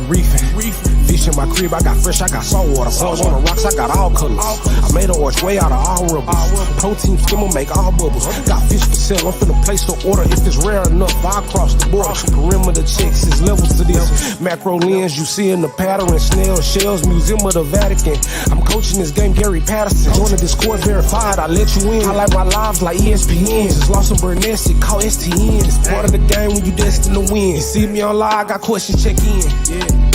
reefing. Fish in my crib, I got fresh, I got saltwater. Bugs on the rocks, I got all colors. I made an archway out of all rubbers. Protein skimmer make all bubbles. Got fish for sale, I'm finna place the order. If it's rare enough, I'll cross the border. Perimeter checks, there's levels to this. Macro lens, you see in the pattern. Snail shells, Museum of the Vatican. I'm coaching this game, Gary Patterson. Join the Discord verified, I let you in. I like my lives like ESPN. It's lost in Burnett, it call STN. It's part of the game when you destined to win. You see me on live, got questions, check in. Yeah.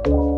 you.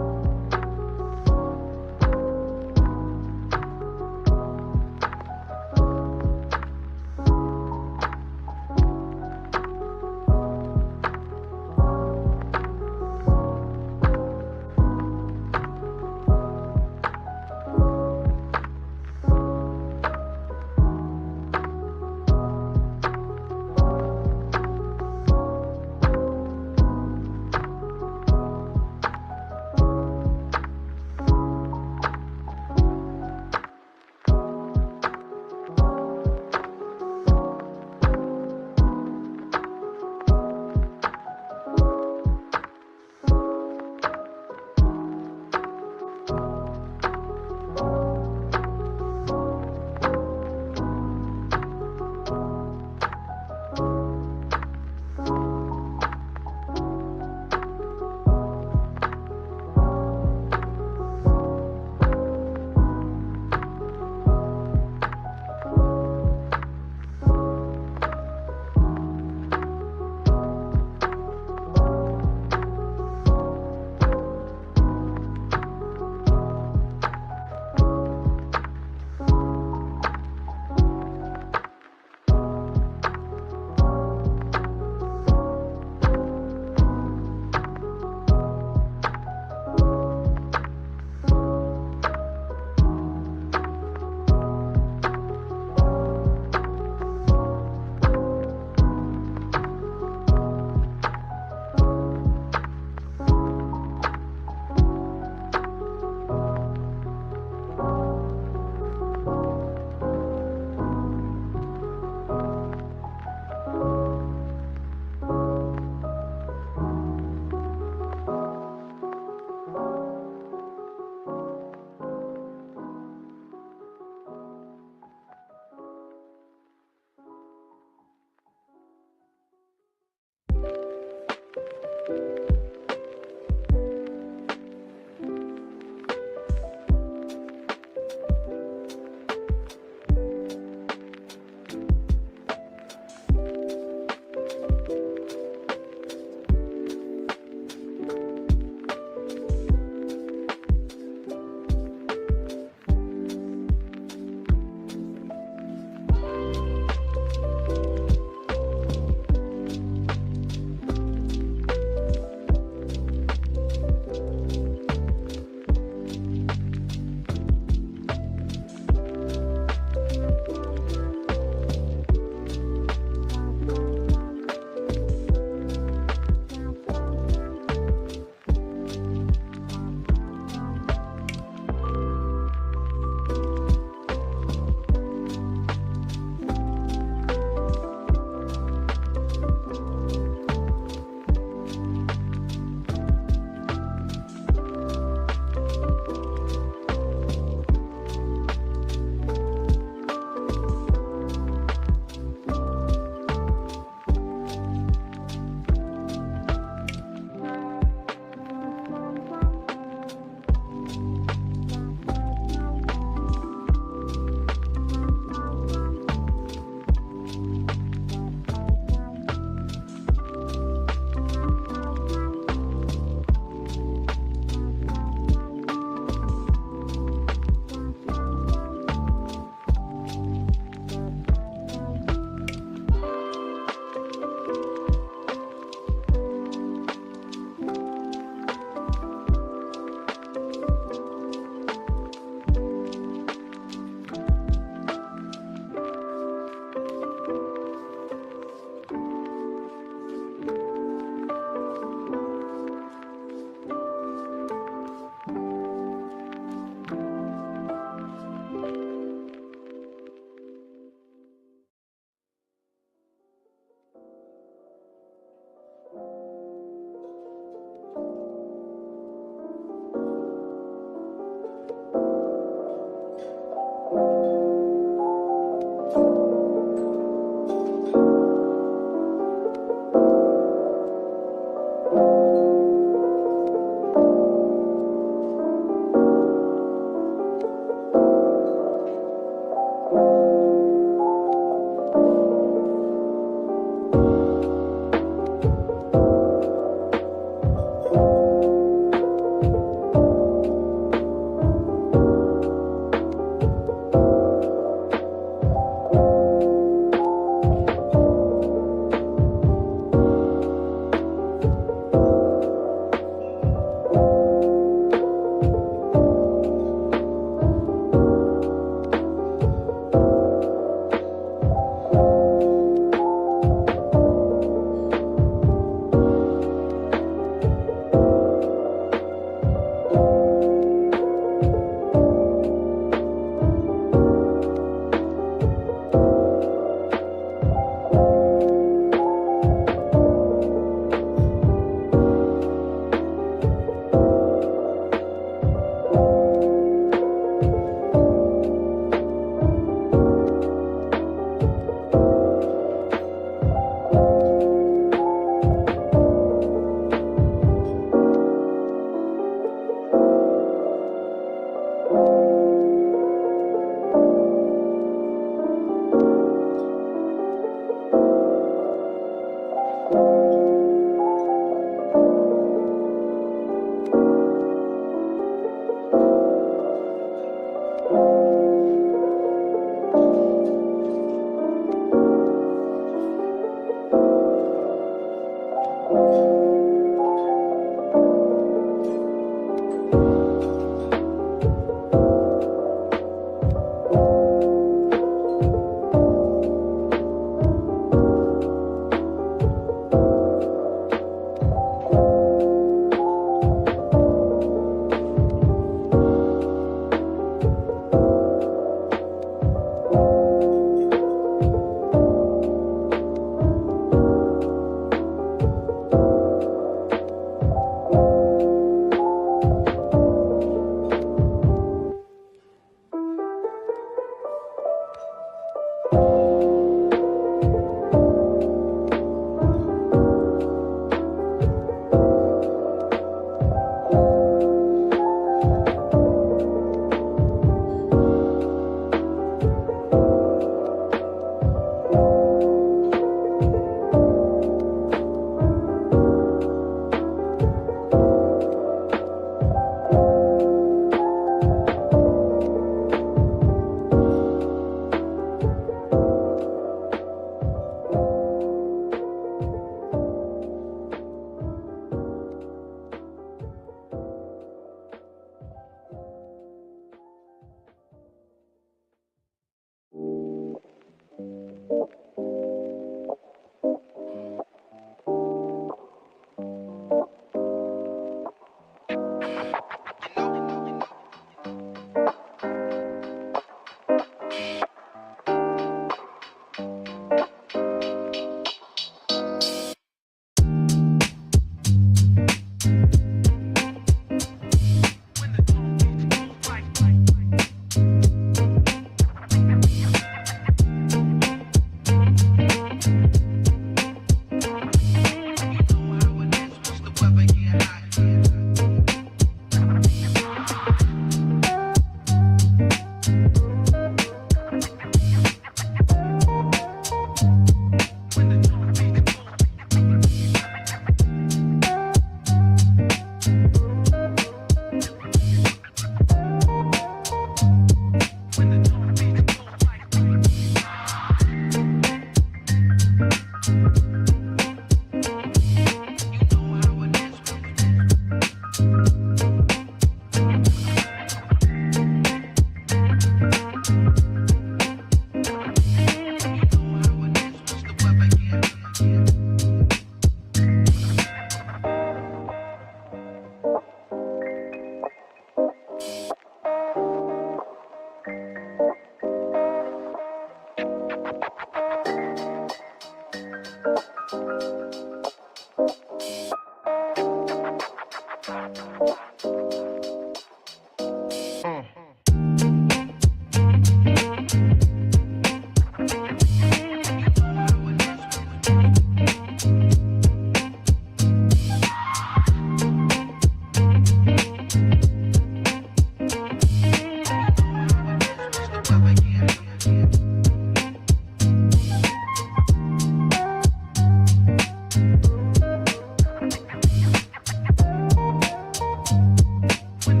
When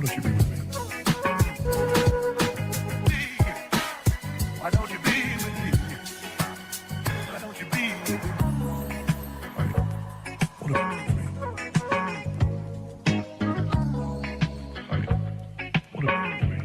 What if you be with me? Why don't you be with me? Why don't you be with me? What if you be with me? What if you be with me?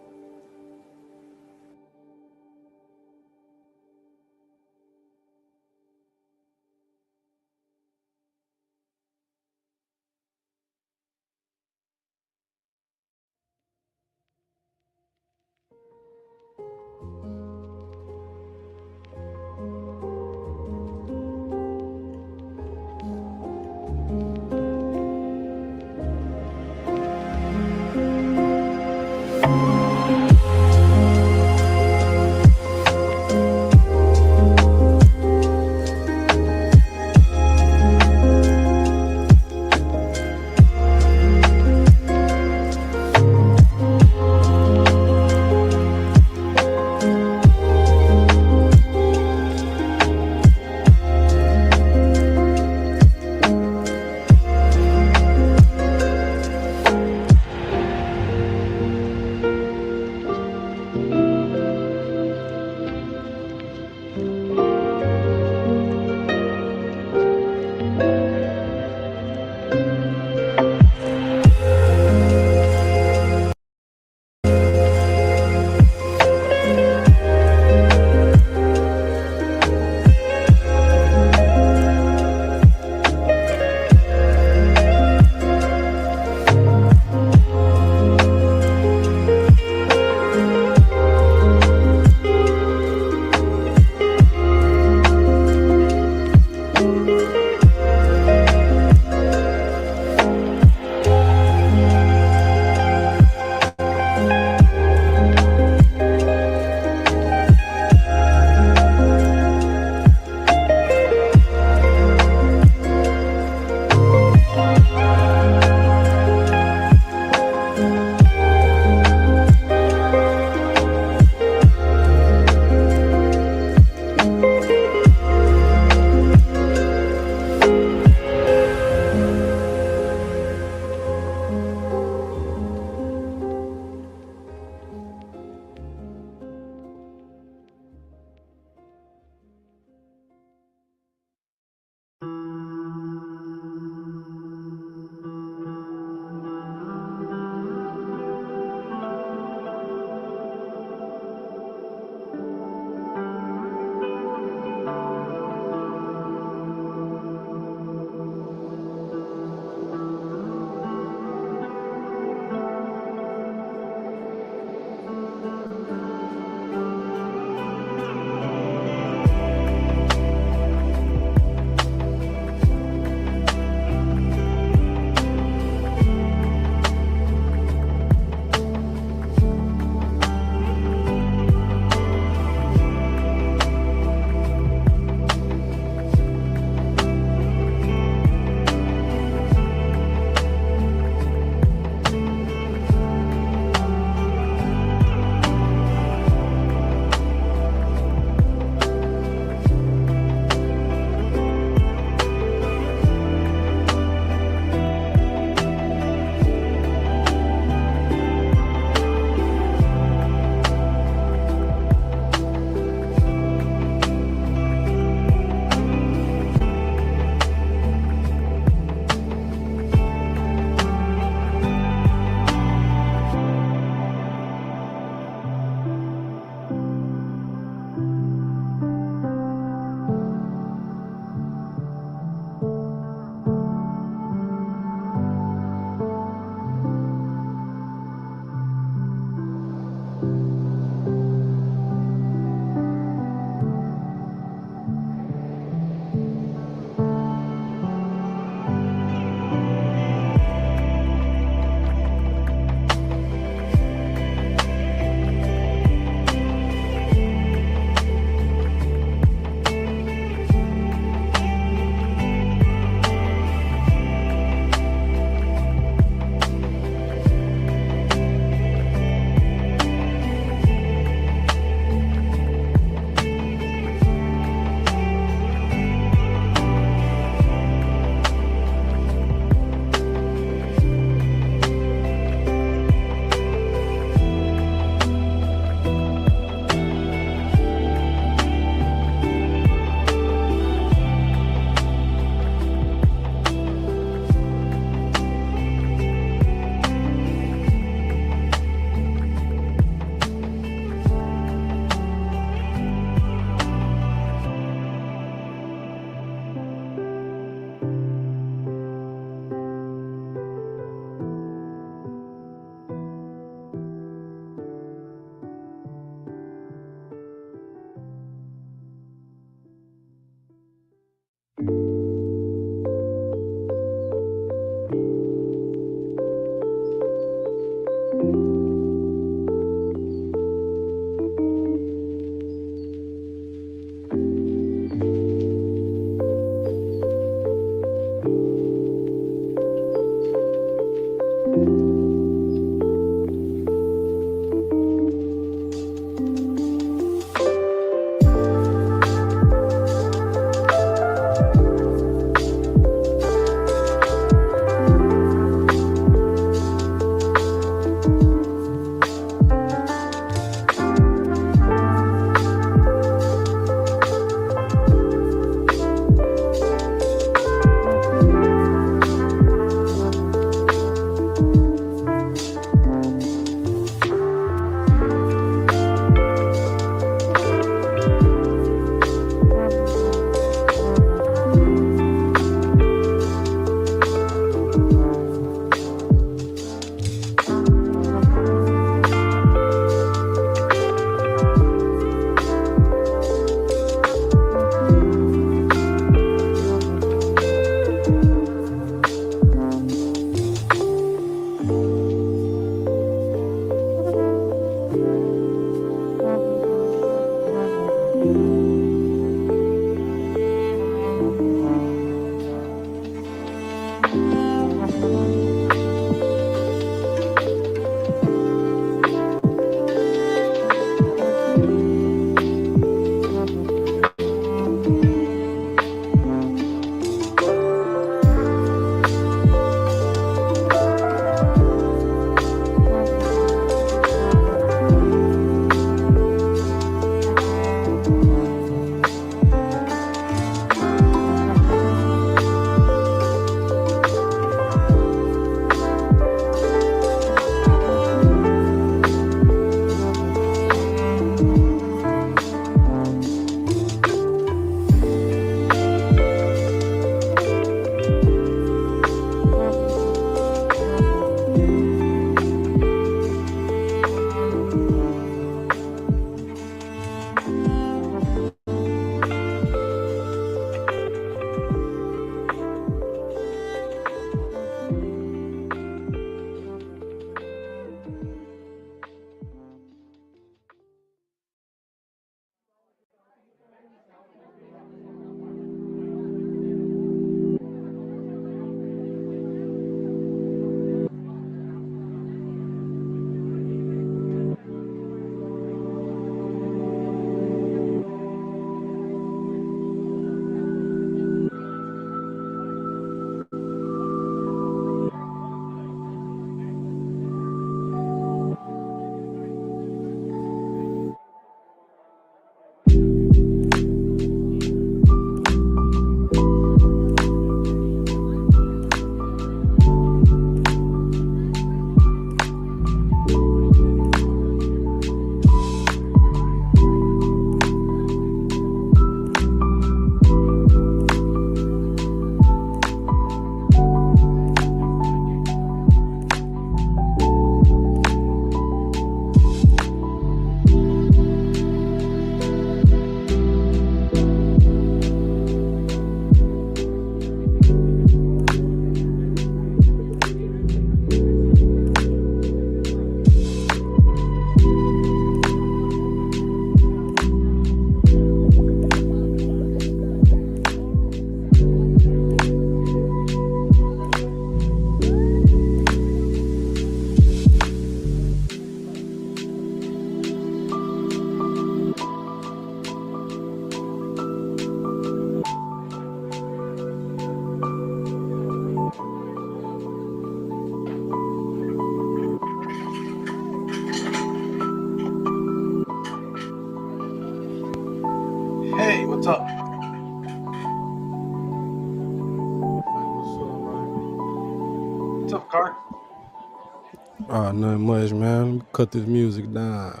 much, man. Let me cut this music down.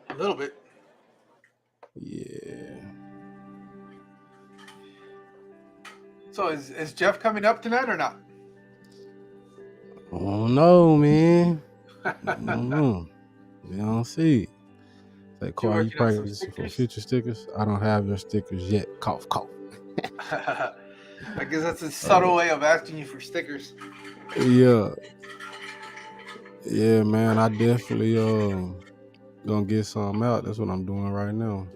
A little bit. Yeah. So is Jeff coming up tonight or not? I don't know, man. I don't know. We don't see. Say, Car, you working on some practicing for stickers? future stickers? I don't have your stickers yet. Cough, cough. I guess that's a subtle way of asking you for stickers. Yeah. Yeah, man. I definitely gonna get some out. That's what I'm doing right now.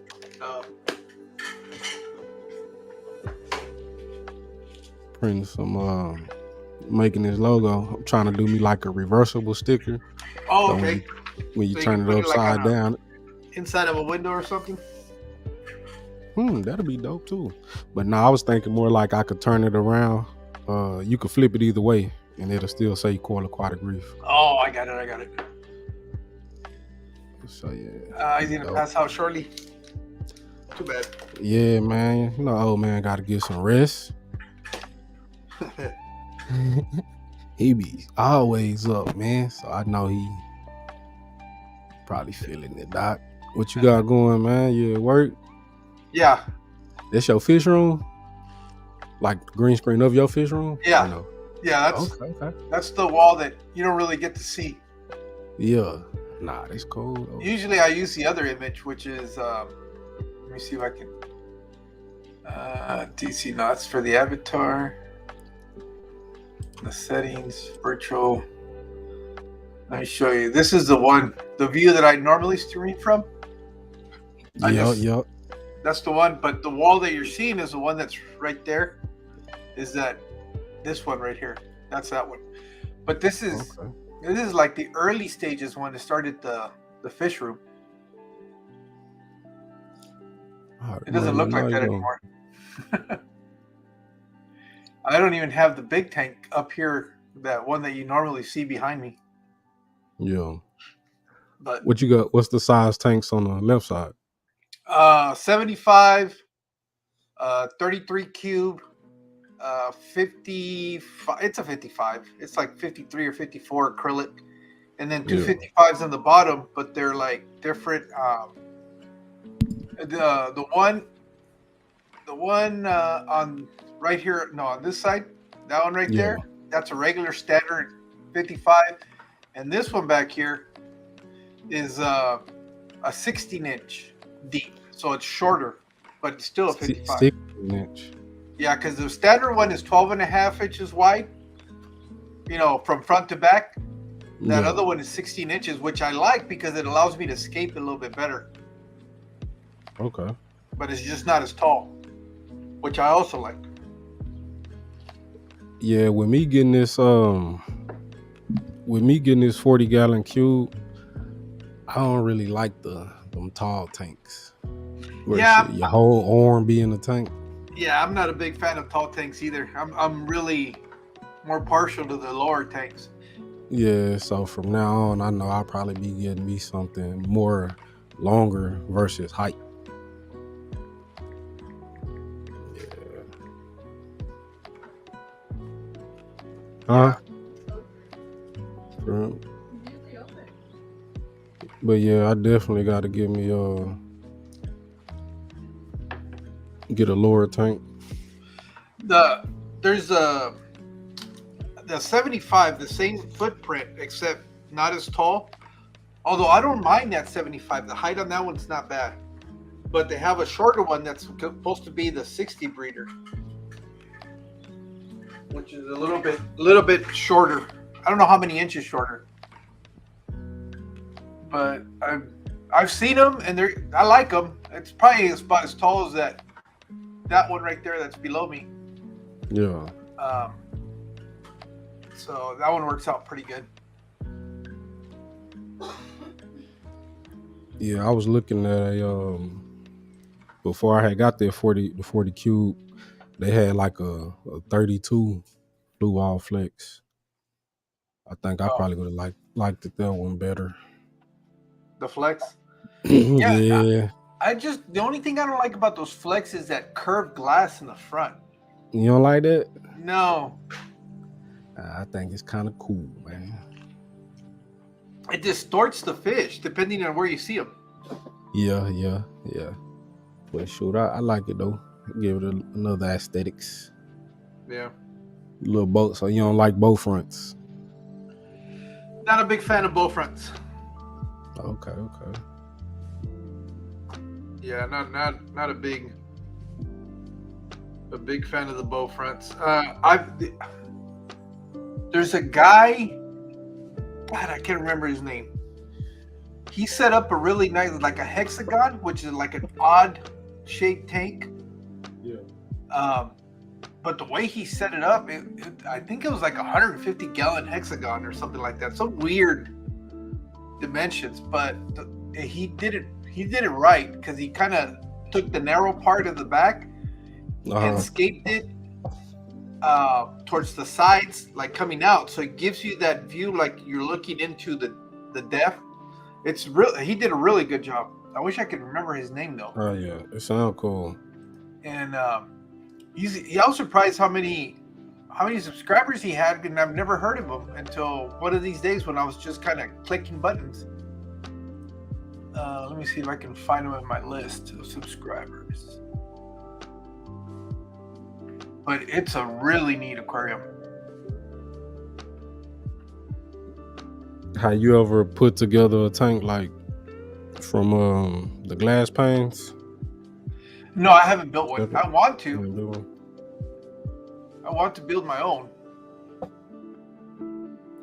Printing some making this logo. I'm trying to do me like a reversible sticker. Oh, So okay. when you So you turn can it put it, like, upside on a- down, Inside of a window or something? that'll be dope too. But no, I was thinking more like I could turn it around. You could flip it either way, and it'll still say Coral Aquatic Reef. Oh, I got it. So yeah. He's gonna pass out shortly. Too bad. Yeah, man. You know, old man got to get some rest. He be always up, man. So I know he probably feeling it, Doc. What you got going, man? You at work? Yeah. That's your fish room? Like the green screen of your fish room? Yeah. Or no? Yeah, that's the wall that you don't really get to see. Yeah. Nah, that's cool though. Usually I use the other image, which is let me see if I can DC. No, it's for the avatar. The settings, virtual. Let me show you. This is the view that I normally stream from. Yep. That's the one, but the wall that you're seeing is the one that's right there. Is that this one right here? That's that one. But this is like the early stages when it started the fish room. It doesn't look like that anymore. I don't even have the big tank up here, that one that you normally see behind me. Yeah. But what you got? What's the size tanks on the left side? 75, 33 cube, 55. It's a 55. It's like 53 or 54 acrylic, and then two 55s on the bottom, but they're like different. The one on right here, no, on this side, that one right there, that's a regular standard 55, and this one back here is a 16-inch deep, so it's shorter, but it's still a 55. 16-inch. Yeah, because the standard one is 12 and a half inches wide, from front to back. That other one is 16 inches, which I like because it allows me to escape a little bit better. Okay. But it's just not as tall, which I also like. Yeah, with me getting this 40-gallon cube, I don't really like them tall tanks. Where your whole arm be in the tank. Yeah, I'm not a big fan of tall tanks either. I'm really more partial to the lower tanks. Yeah, so from now on, I know I'll probably be getting me something more longer versus height. Yeah. But yeah, I definitely got to get me get a lower tank. There's the 75, the same footprint, except not as tall. Although I don't mind that 75. The height on that one's not bad. But they have a shorter one that's supposed to be the 60 breeder, which is a little bit shorter. I don't know how many inches shorter. But I've seen them and I like them. It's probably about as tall as that one right there that's below me. Yeah. So that one works out pretty good. Yeah, I was looking at before I had got the 40 cube, they had like a 32 blue wall flex. I think I probably would have liked that one better. The flex? Yeah. The only thing I don't like about those flex is that curved glass in the front. You don't like that? No. I think it's kind of cool, man. It distorts the fish depending on where you see them. Yeah. But shoot, I like it though. Give it another aesthetics. Yeah. Little boat, so you don't like bow fronts. Not a big fan of bow fronts. Okay. Yeah, not a big fan of the bow fronts. There's a guy, God, I can't remember his name. He set up a really nice, like a hexagon, which is like an odd shaped tank. Yeah. But the way he set it up, I think it was like a 150 gallon hexagon or something like that. Some weird dimensions, but he did it right, because he kind of took the narrow part of the back and scaped it towards the sides, like coming out, so it gives you that view like you're looking into the depth. It's real. He did a really good job. I wish I could remember his name though. Oh yeah, it sounds cool. And I was surprised how many subscribers he had, and I've never heard of him until one of these days when I was just kind of clicking buttons. Let me see if I can find him in my list of subscribers. But it's a really neat aquarium. How you ever put together a tank like from the glass panes? No, I haven't built one. I want to. Yeah. I want to build my own.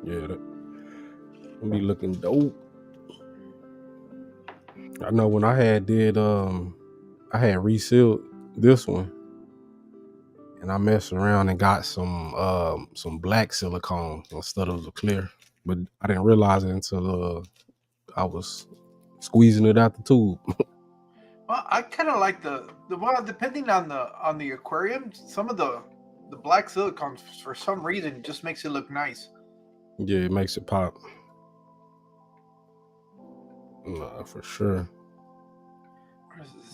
Yeah, that be looking dope. I know when I had resealed this one, and I messed around and got some black silicone instead of the clear, but I didn't realize it until I was squeezing it out the tube. Well, I kind of like the depending on the aquarium, some of the black silicones for some reason just makes it look nice. Yeah, it makes it pop. Nah, for sure.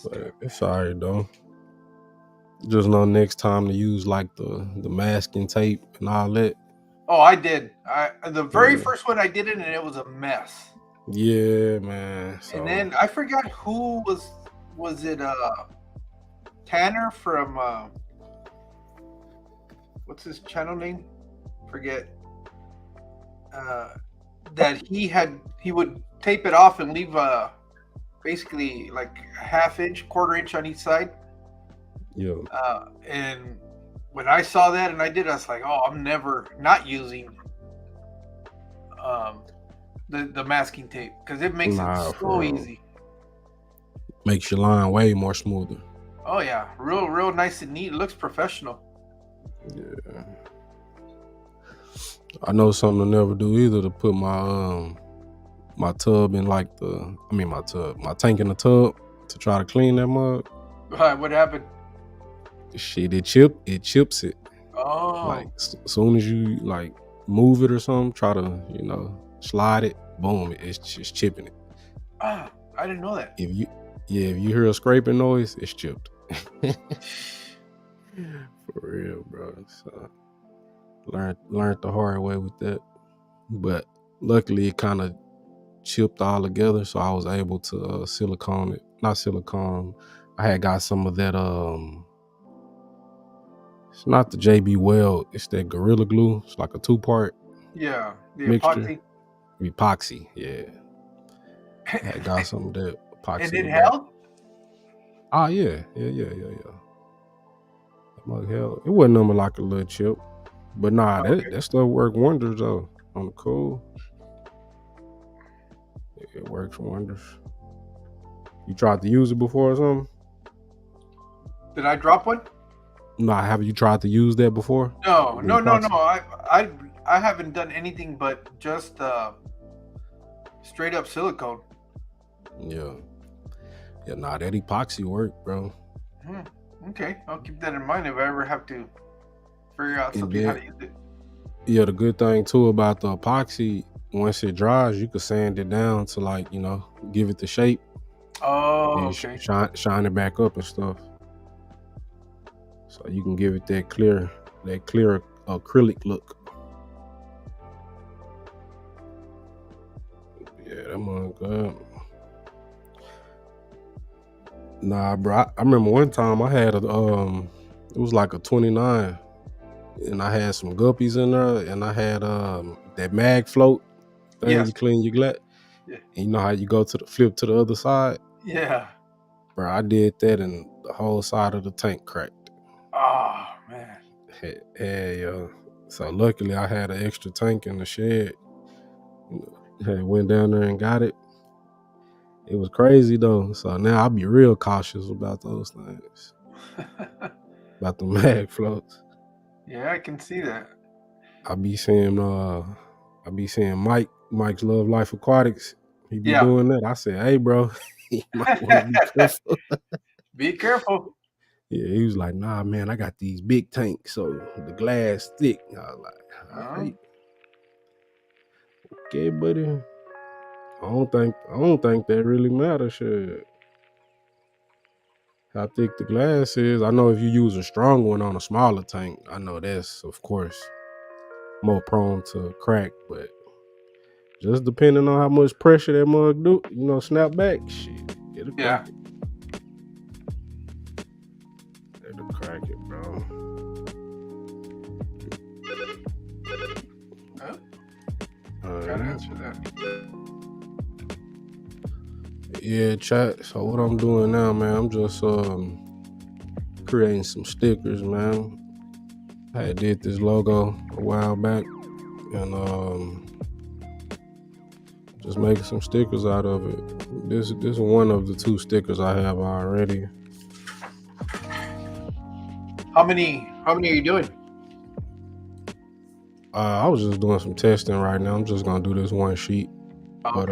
But it's alright though. Just know next time to use like the masking tape and all that. Oh, I did. The very first one I did it, and it was a mess. Yeah, man. So, and then I forgot who was it Tanner from what's his channel name? Forget. That he would tape it off and leave basically like a half inch, quarter inch on each side. Yeah. And when I saw that and I did, I was like, oh, I'm never not using the masking tape, because it makes it so easy. Makes your line way more smoother. Oh yeah, real nice and neat. It looks professional. Yeah. I know something to never do either, to put my tub in like my tank in the tub to try to clean that mug. What happened? Shit, it chips it. Oh. Like as soon as you like move it or something, try to slide it, boom, it's just chipping it. I didn't know that. If you hear a scraping noise, it's chipped. For real, bro. So learned the hard way with that, but luckily it kind of chipped all together, so I was able to silicone it. Not silicone. I had got some of that. It's not the JB Weld. It's that Gorilla Glue. It's like a 2-part. Yeah, the mixture. Epoxy. Yeah. I got some of that epoxy. And it held? Ah, yeah. That mug held. It wasn't nothing like a little chip. But nah, that stuff worked wonders though. On the cool. It works wonders. You tried to use it before or something? Did I drop one? No, have you tried to use that before? No. I haven't done anything but just straight up silicone. Yeah. Nah, that epoxy worked, bro. Okay, I'll keep that in mind if I ever have to figure out something how to use it. Yeah, the good thing too about the epoxy, once it dries, you can sand it down to give it the shape. Oh, okay. Shine it back up and stuff. So you can give it that clear acrylic look. Yeah, that mug good. Nah, bro. I remember one time I had it was like a 29, and I had some guppies in there, and I had that mag float thing Yes. you clean your glass. Yeah. And you know how you go to the flip to the other side? Yeah. Bro, I did that and the whole side of the tank cracked. Oh man. Yeah. So luckily I had an extra tank in the shed. Went down there and got it. It was crazy though. So now I'll be real cautious about those things. About the mag floats. Yeah, I can see that. I be seeing Mike's Love Life Aquatics. He be Yeah. doing that. I said, hey bro, you might want to be careful. Be careful. Yeah, he was like, nah man, I got these big tanks, so the glass thick. I was like, all right. Okay, buddy. I don't think that really matters. Shit. How thick the glass is. I know if you use a strong one on a smaller tank, I know that's of course more prone to crack, but just depending on how much pressure that mug do, snap back, shit. It'll crack it. It'll crack it, bro. Gotta answer that. Yeah, chat. So what I'm doing now, man, I'm just creating some stickers, man. I did this logo a while back, and just making some stickers out of it. This is one of the 2 stickers I have already. How many are you doing? I was just doing some testing right now. I'm just gonna do this one sheet, Okay. but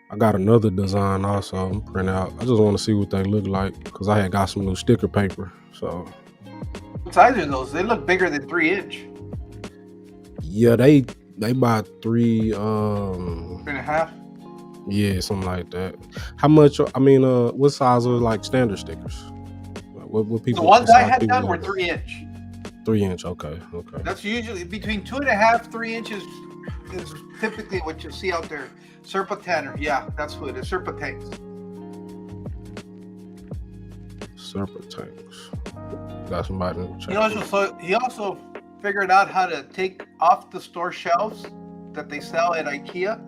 I got another design also I'm print out. I just want to see what they look like because I had got some new sticker paper. So What size are those? They look bigger than 3-inch. yeah, they about 3 3.5. Yeah, something like that. How much? I mean, what size are like standard stickers? Like, what people? The ones I had people done were use? 3-inch. 3-inch. Okay. That's usually between 2.5, 3 inches is typically what you see out there. Serpentaner, yeah, that's what it is. Serpentines. Serpentines. Got somebody in the chat. He also figured out how to take off the store shelves that they sell at IKEA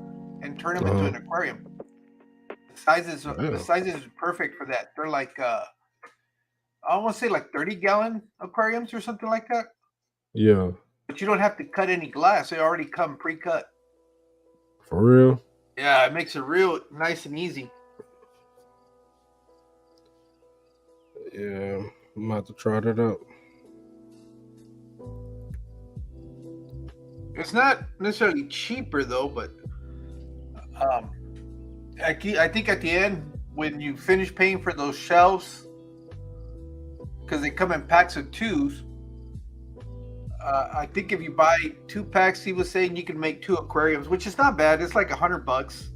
and turn them into an aquarium. The size is perfect for that. They're like I want to say like 30-gallon aquariums or something like that. Yeah. But you don't have to cut any glass. They already come pre-cut. For real? Yeah, it makes it real nice and easy. Yeah, I'm about to try that out. It's not necessarily cheaper though, but I think at the end when you finish paying for those shelves, because they come in packs of 2s. I think if you buy 2 packs, he was saying you can make 2 aquariums, which is not bad. It's like $100,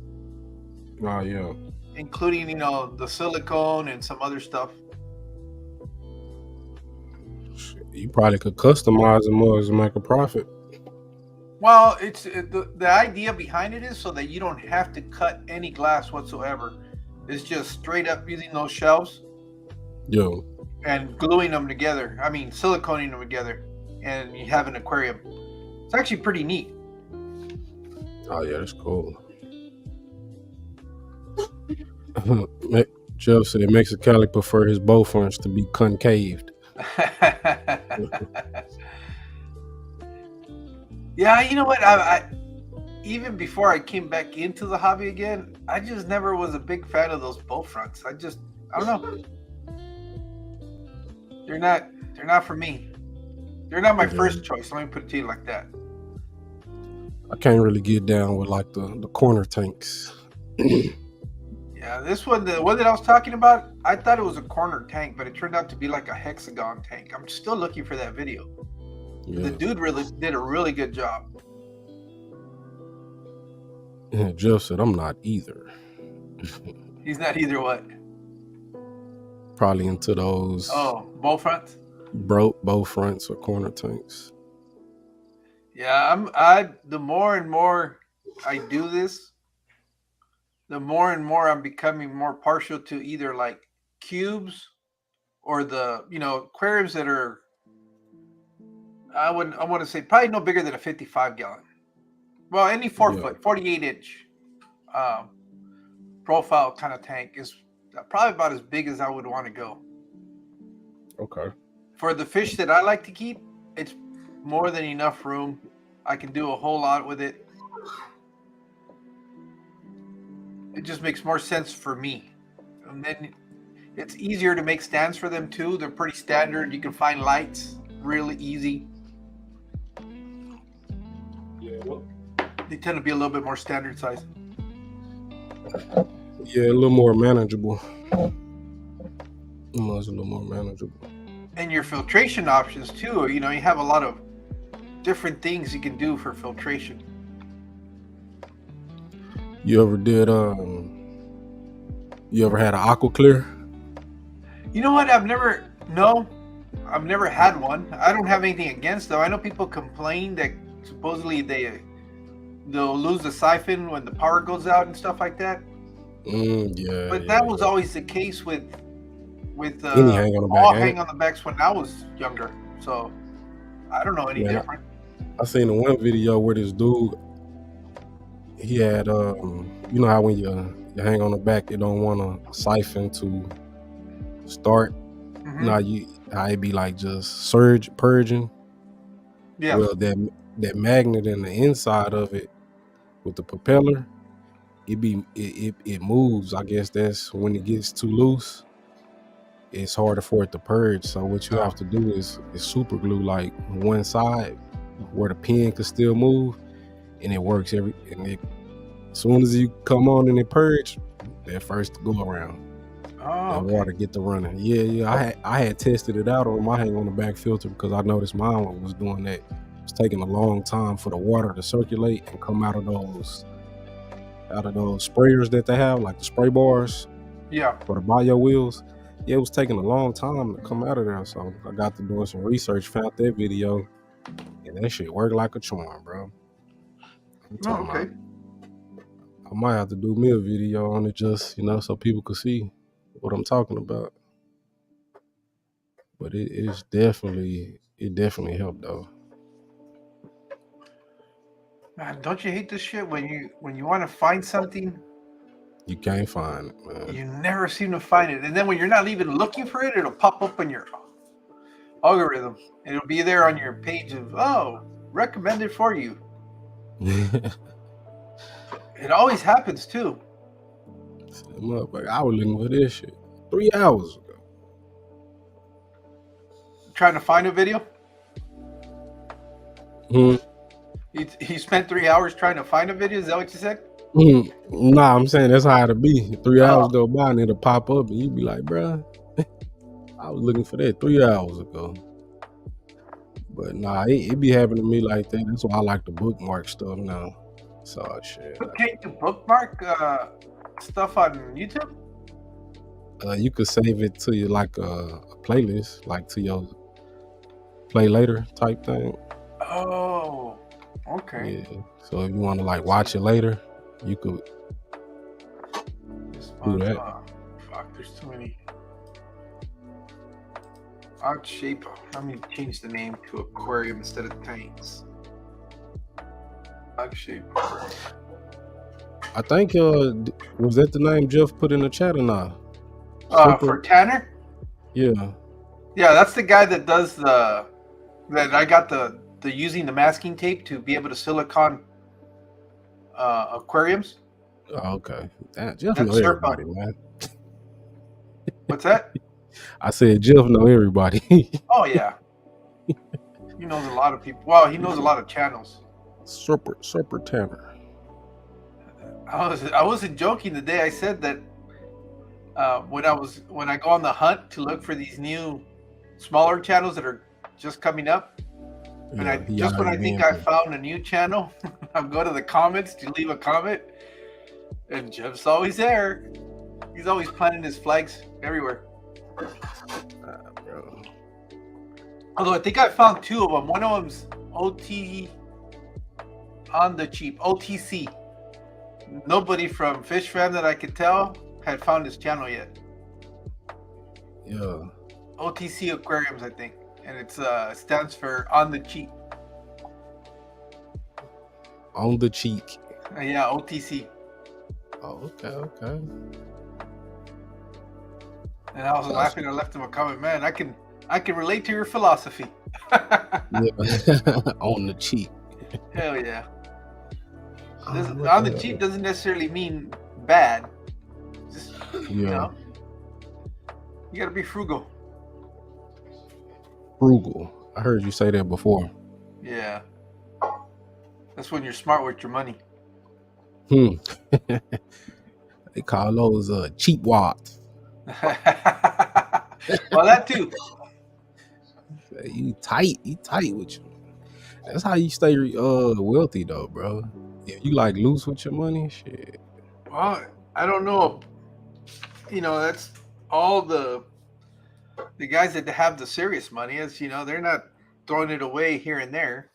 Oh yeah. including the silicone and some other stuff. You probably could customize the mugs and make a profit. Well, the idea behind it is so that you don't have to cut any glass whatsoever. It's just straight up using those shelves. Yeah. And gluing them together. I mean, siliconing them together, and you have an aquarium. It's actually pretty neat. Oh yeah, that's cool. Jeff said Mexicali prefer his bow fronts to be concaved. Yeah, you know what? I even before I came back into the hobby again, I just never was a big fan of those bow fronts. I don't know. They're not for me. They're not my first choice. Let me put it to you like that. I can't really get down with like the corner tanks. Yeah, this one, the one that I was talking about, I thought it was a corner tank, but it turned out to be like a hexagon tank. I'm still looking for that video. Yeah. The dude really did a really good job. Jeff said, I'm not either. He's not either what? Probably into those bow fronts? bow fronts or corner tanks. Yeah, the more and more I do this, the more and more I'm becoming more partial to either like cubes or the aquariums that are I want to say probably no bigger than a 55 gallon. Well, any 4 foot, 48-inch profile kind of tank is probably about as big as I would want to go. Okay. For the fish that I like to keep, it's more than enough room. I can do a whole lot with it. It just makes more sense for me. And then it's easier to make stands for them too. They're pretty standard. You can find lights really easy. Yeah. They tend to be a little bit more standard size. Yeah, a little more manageable. It's a little more manageable. And your filtration options too. You have a lot of different things you can do for filtration. You ever did you ever had an aqua clear? You know what? I've never had one. I don't have anything against them. I know people complain that supposedly they'll lose the siphon when the power goes out and stuff like that. Yeah. But that was always the case with any hang on the back, hang on the backs when I was younger. So I don't know any different. I seen the one video where this dude, he had you know how when you hang on the back, you don't want to siphon to start. Mm-hmm. Now how it be like just purging. Yeah. Well, that magnet in the inside of it with the propeller, it moves. I guess that's when it gets too loose. It's harder for it to purge. So what you have to do is super glue like one side where the pin can still move, and it works as soon as you come on and it purge, that first go around. Oh, the water get to running. Yeah. I had tested it out on my hang on the back filter because I noticed mine was doing that. It's taking a long time for the water to circulate and come out of those sprayers that they have, like the spray bars. Yeah. For the bio wheels. Yeah, it was taking a long time to come out of there. So I got to doing some research, found that video, and that shit worked like a charm, bro. Okay. I might have to do me a video on it just, so people could see what I'm talking about. But it definitely helped though. Man, don't you hate this shit when you want to find something? You can't find it, man. You never seem to find it. And then when you're not even looking for it, it'll pop up in your algorithm. It'll be there on your page of, recommended for you. It always happens too. I was looking for this shit 3 hours ago. Trying to find a video? He spent 3 hours trying to find a video? Is that what you said? Nah, I'm saying that's how it'll be. 3 hours go by and it'll pop up and you be like, bruh, I was looking for that 3 hours ago. But nah, it be happening to me like that. That's why I like to bookmark stuff now. So shit. Okay, you bookmark stuff on YouTube? You could save it to your like a playlist, like to your play later type thing. Oh, okay. Yeah. So if you want to like watch it later, you could do that. Fuck, there's too many. Odd shape. Let me change the name to aquarium instead of tanks. Odd shape. I think was that the name Jeff put in the chat or not? For Tanner? Yeah. Yeah, that's the guy that does that I got the using the masking tape to be able to silicone aquariums. Oh, okay. Jeff know everybody, man. What's that? I said Jeff know everybody. Oh yeah. He knows a lot of people. Well, he knows a lot of channels. Super Tanner. I wasn't joking the day I said that when I go on the hunt to look for these new smaller channels that are just coming up. And when I think I found a new channel, I'll go to the comments to leave a comment. And Jeff's always there. He's always planting his flags everywhere. Bro. Although I think I found two of them. One of them's OT on the cheap, OTC. nobody from Fish Fan that I could tell had found his channel yet. Yeah. OTC Aquariums, I think, and it's stands for on the cheek. On the cheek. Yeah, OTC. Oh, okay. And I was laughing. I left him a comment. Man, I can relate to your philosophy. Yeah. On the cheek. Hell yeah. Oh, On the cheek doesn't necessarily mean bad. Just you know, you gotta be frugal. Frugal. I heard you say that before. Yeah. That's when you're smart with your money. They call those cheap wads. Well, that too. You tight with you. That's how you stay wealthy though, bro. If you like loose with your money, shit. Well, I don't know. You know, that's all the guys that have the serious money. Is they're not throwing it away here and there.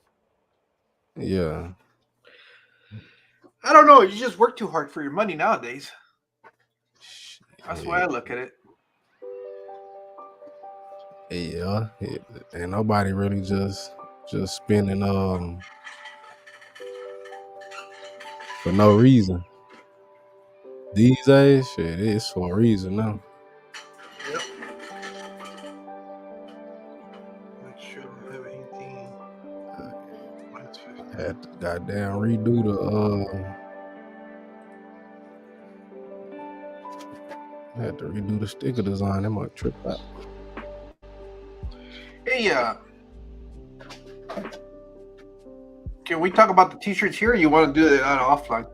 Yeah. I don't know. You just work too hard for your money nowadays. That's the way I look at it. Yeah. And nobody really just spending for no reason. These days, shit, it's for a reason now. Yep. Make sure I don't have anything. Had to goddamn redo the sticker design. That might trip out. Hey, can we talk about the t-shirts here, or you want to do it offline?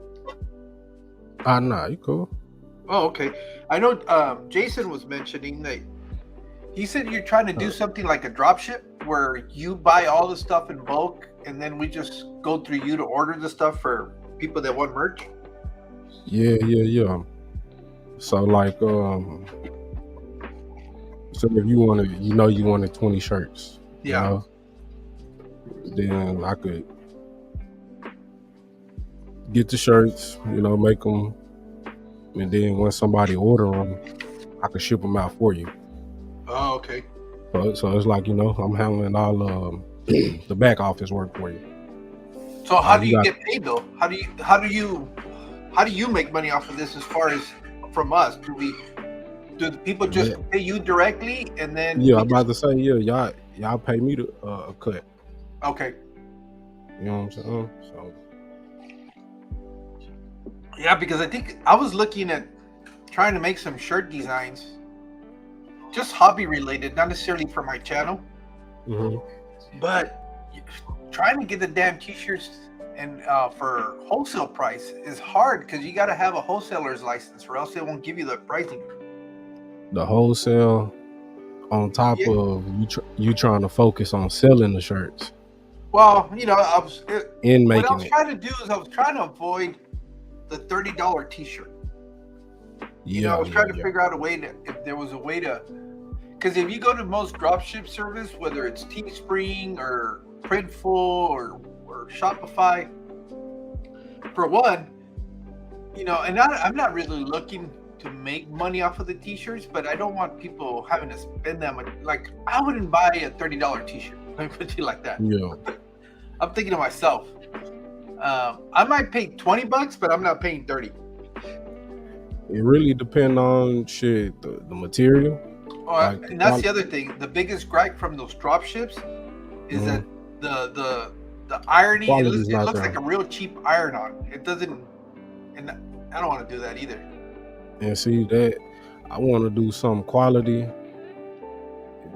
Nah, you cool. Oh, okay. I know Jason was mentioning that he said you're trying to do something like a drop ship where you buy all the stuff in bulk and then we just go through you to order the stuff for people that want merch. Yeah. So like so if you wanted 20 shirts, Yeah. Then I could get the shirts, make them, and then when somebody order them, I can ship them out for you. Oh, okay. So it's like, I'm handling all the back office work for you. So how do you get paid though? How do you make money off of this as far as from us? Do the people just pay you directly and then? Yeah, I'm about to say, y'all pay me a cut. Okay. You know what I'm saying? So. Yeah, because I think I was looking at trying to make some shirt designs, just hobby related, not necessarily for my channel, but trying to get the damn t-shirts and for wholesale price is hard because you got to have a wholesaler's license or else they won't give you the pricing. The wholesale on top of you trying to focus on selling the shirts. Well, what I was trying to do is I was trying to avoid the $30 t-shirt. I was trying to figure out a way if there was a way to, because if you go to most dropship service, whether it's Teespring or Printful or Shopify, for one, and I'm not really looking to make money off of the t-shirts, but I don't want people having to spend that much. Like, I wouldn't buy a $30 t-shirt. Let me put it like that. Yeah. I'm thinking to myself, I might pay $20, but I'm not paying $30. It really depends on the material. And that's the other thing. The biggest gripe from those drop ships is that the irony, it looks like a real cheap iron-on. It doesn't, and I don't want to do that either. And see that I want to do some quality,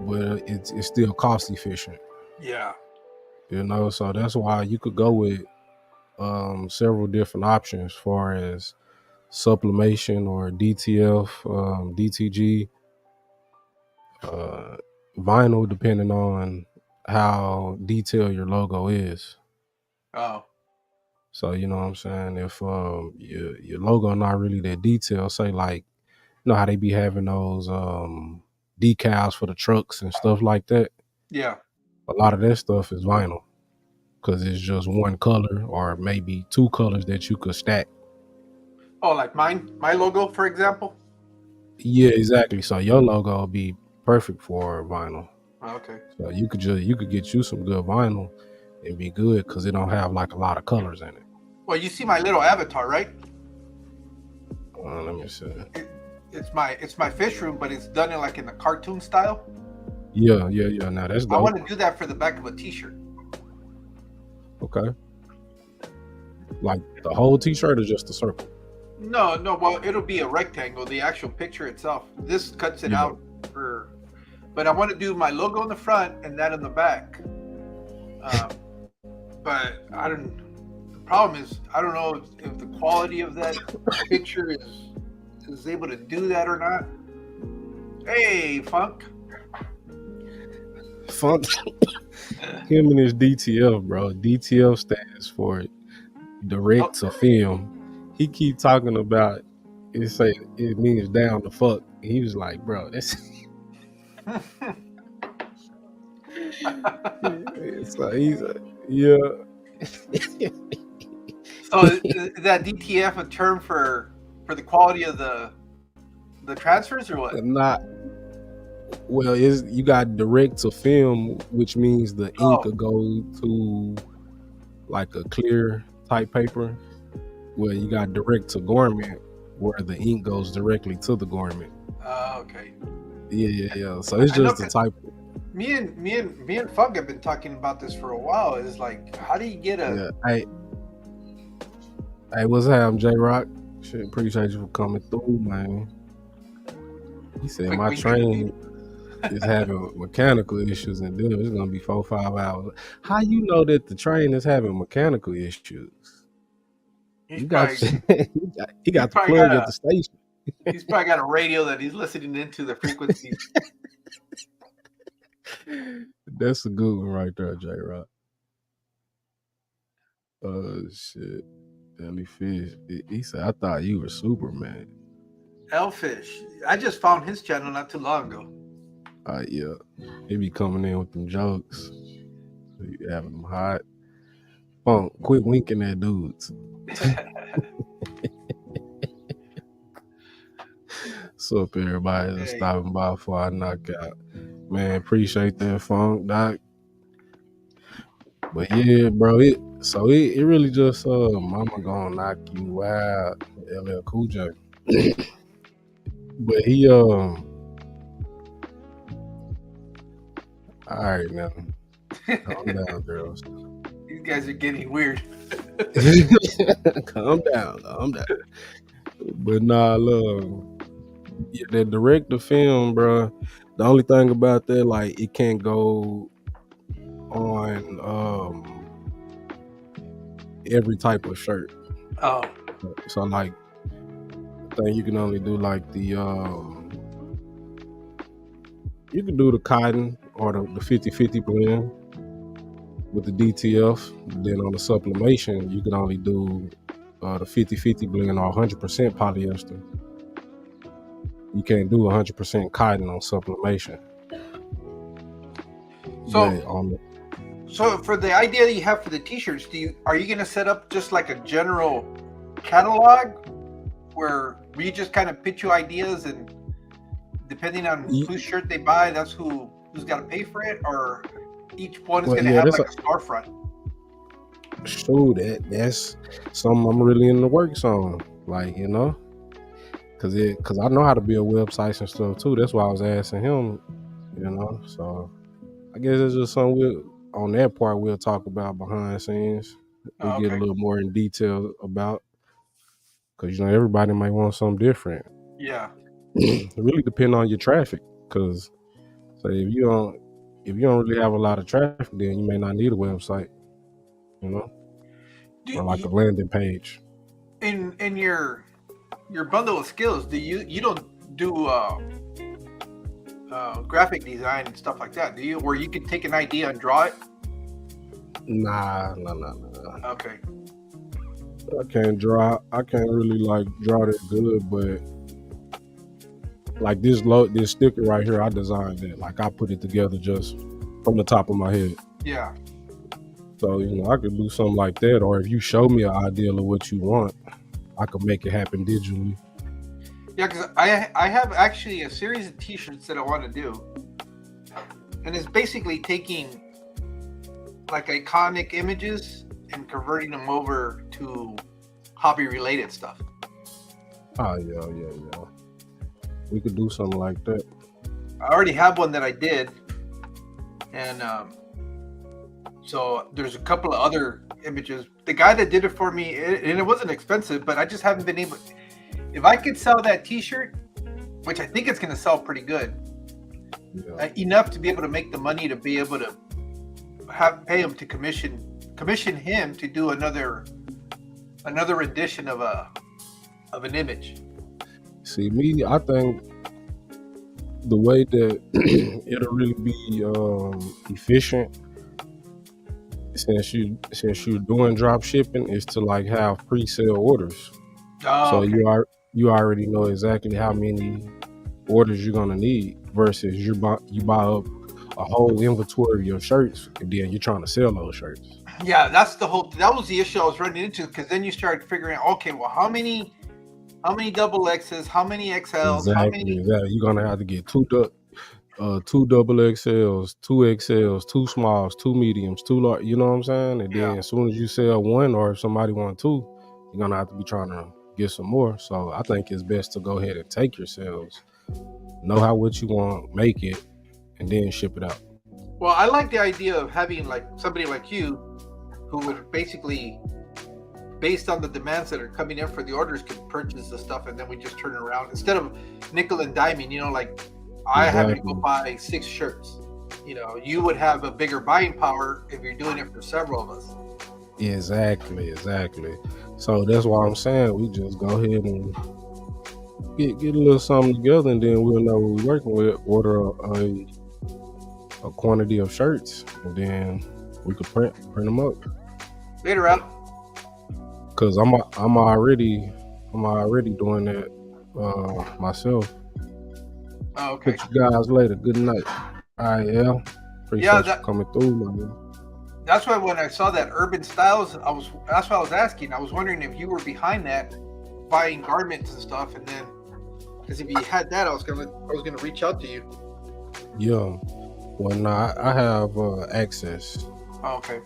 but it's still cost efficient. Yeah. So that's why you could go with several different options as far as sublimation or DTF, DTG, vinyl, depending on how detailed your logo is. Oh. So you know what I'm saying? If your logo not really that detailed, say like, how they be having those decals for the trucks and stuff like that. Yeah. A lot of that stuff is vinyl because it's just one color or maybe two colors that you could stack. Oh, like my logo, for example. Yeah, exactly. So your logo will be perfect for vinyl. Oh, okay. So you could get you some good vinyl and be good because it don't have like a lot of colors in it. Well, you see my little avatar, right? Let me see. It's my fish room, but it's done in like in the cartoon style. Yeah. Now that's I dope. want to do that for the back of a T-shirt. Okay. Like the whole T-shirt or just the circle? No. Well, it'll be a rectangle. The actual picture itself. This cuts it out for. But I want to do my logo in the front and that in the back. But I don't. The problem is I don't know if the quality of that picture is able to do that or not. Hey, Funk. Funk. Him and his DTF, bro. DTF stands for direct to film. He keep talking about it. Say it means down the fuck. He was like, bro, that's. So he's yeah. So is that DTF a term for the quality of the transfers or what? Not well. Is you got direct to film, which means the ink will go to like a clear type paper. Well, you got direct to garment, where the ink goes directly to the garment. Okay. Yeah. So it's just the type. Me and Funk have been talking about this for a while. Is like, how do you get a? Yeah. Hey, what's happening, J-Rock? Shit, appreciate you for coming through, man. He said my train is having mechanical issues, and then it's gonna be 4-5 hours. How you know that the train is having mechanical issues? He got the plug at the station. He's probably got a radio that he's listening into the frequencies. That's a good one right there, J-Rock. Oh shit. Ellie Fish. He said, I thought you were Superman. Elfish. I just found his channel not too long ago. Yeah. He be coming in with them jokes. He having them hot. Funk, quit winking at dudes. What's up, everybody that's stopping by before I knock out? Man, appreciate that, Funk, Doc. But yeah, bro, it really just mama gonna knock you out, LL Cool J. But he all right now. Calm down, girls. These guys are getting weird. Calm down. But nah, look, yeah, that direct to film, bro. The only thing about that, like, it can't go on every type of shirt. Oh. So like, I think you can only do like the you can do the cotton or the 50-50 blend with the DTF. Then on the sublimation, you can only do the 50-50 blend or 100% polyester. You can't do 100% cotton on sublimation. So for the idea that you have for the t-shirts, are you going to set up just like a general catalog where we just kind of pitch you ideas, and depending on whose shirt they buy, that's who's got to pay for it, or each one is going to have like a storefront? Sure, that's something I'm really in the works on, like, you know, because I know how to build websites and stuff too. That's why I was asking him, you know. So I guess it's just something on that part we'll talk about behind the scenes. We'll get a little more in detail about, because, you know, everybody might want something different. Yeah. It really depends on your traffic, because say if you don't really have a lot of traffic, then you may not need a website, you know, or like a landing page. In your bundle of skills, you don't do graphic design and stuff like that, do you? Where you can take an idea and draw it? Nah. Okay. I can't really like draw that good, but like this sticker right here, I designed it. Like, I put it together just from the top of my head. Yeah. So, you know, I could do something like that, or if you show me an idea of what you want, I could make it happen digitally. Yeah, because I have actually a series of T-shirts that I want to do, and it's basically taking like iconic images and converting them over to hobby-related stuff. Oh yeah. We could do something like that. I already have one that I did, and so there's a couple of other images. The guy that did it for me, and it wasn't expensive, but I just haven't been able. If I could sell that T-shirt, which I think it's going to sell pretty good, enough to be able to make the money to be able to pay him to commission him to do another rendition of an image. See, me, I think the way that it'll really be efficient since you're doing drop shipping is to like have pre-sale orders. Oh, So okay. you already know exactly how many orders you're gonna need versus you buy up a whole inventory of your shirts and then you're trying to sell those shirts. Yeah, that was the issue I was running into, because then you start figuring out, okay, well, how many double X's, how many XLs, how many. Exactly. You're gonna have to get two double XLs, two XLs, two smalls, two mediums, two large. You know what I'm saying? And Yeah. then as soon as you sell one, or if somebody want two, you're gonna have to be trying to get some more. So I think it's best to go ahead and take your sales, know how what you want, make it, and then ship it out. Well, I like the idea of having like somebody like you, who would basically, based on the demands that are coming in for the orders, could purchase the stuff, and then we just turn it around instead of nickel and diming. Like I having to go buy 6 shirts. You would have a bigger buying power if you're doing it for several of us. Exactly. So that's why I'm saying we just go ahead and get a little something together, and then we'll know what we're working with. Order a quantity of shirts, and then we could print them up. Later out. Cause I'm already doing that myself. Oh, okay. Catch you guys later. Good night. All right, yeah. Appreciate you coming through, man. That's why when I saw that Urban Styles, that's why I was asking. I was wondering if you were behind that, buying garments and stuff, and then because if you had that, I was gonna reach out to you. Yeah. Well, nah, I have access. Oh, okay.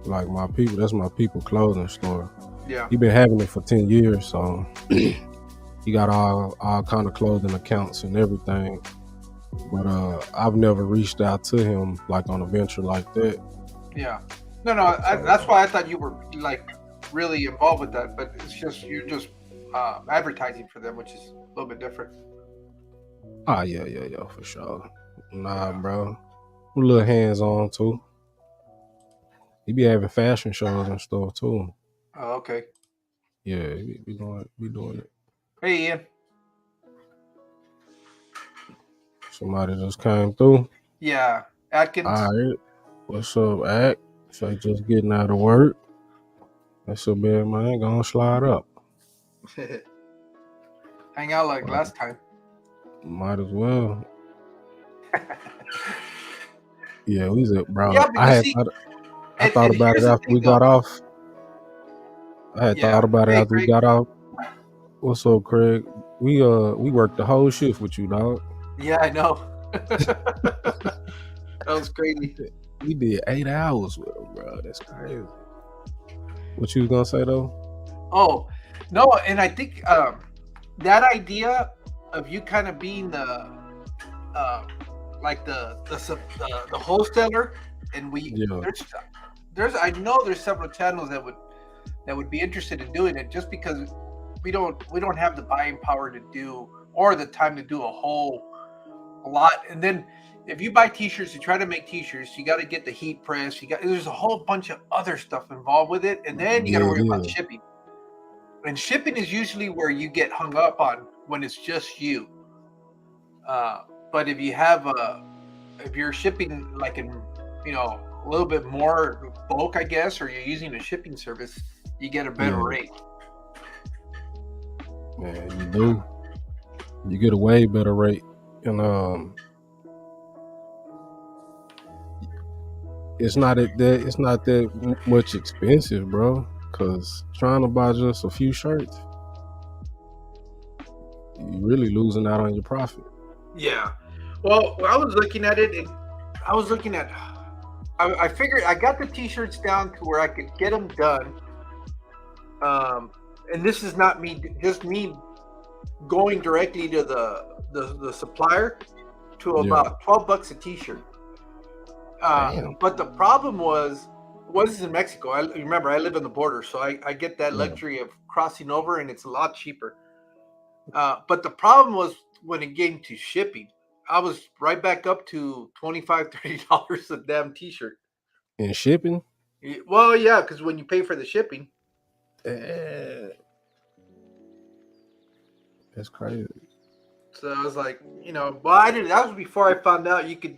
Like my people, that's my people clothing store. Yeah. He been having it for 10 years, so he got all kind of clothing accounts and everything. But I've never reached out to him like on a venture like that. Yeah. No, that's why I thought you were like really involved with that, but it's just you're just advertising for them, which is a little bit different. Ah, yeah, for sure. Nah, bro. I'm a little hands-on too. He be having fashion shows and stuff too. Oh, okay. Yeah, we doing it. Hey, Ian. Somebody just came through. Yeah, Atkins. All right. What's up, Ak? So just getting out of work. That's a bad man. Gonna slide up. Hang out like last time. Might as well. Yeah, we said, bro. Yeah, I thought about it after we got off. I had thought about it after we got off. What's up, Craig? We worked the whole shift with you, dog. Yeah, I know. That was crazy. We did 8 hours with him, bro. That's crazy. What you was gonna say though? Oh, no, and I think that idea of you kind of being the like the wholesaler, and I know there's several channels that would be interested in doing it, just because we don't have the buying power to do, or the time to do a lot. And then if you buy t-shirts, you try to make t-shirts, you got to get the heat press, there's a whole bunch of other stuff involved with it, and then you got to worry about shipping. And shipping is usually where you get hung up on when it's just you. But if you have if you're shipping like in a little bit more bulk, I guess, or you're using a shipping service, you get a better rate. Man, you do. You get a way better rate, and it's not that much expensive, bro. Cause trying to buy just a few shirts, you really losing out on your profit. Yeah. Well, I was looking at it, and I was looking at. I figured I got the t-shirts down to where I could get them done. And this is not me, just me going directly to the supplier to about $12 a t-shirt. But the problem was in Mexico. Remember, I live on the border, so I get that luxury of crossing over, and it's a lot cheaper. But the problem was when it came to shipping, I was right back up to $25, $30 a damn t-shirt. And shipping? Well, yeah, because when you pay for the shipping. That's crazy. So I was like, well, I didn't. That was before I found out you could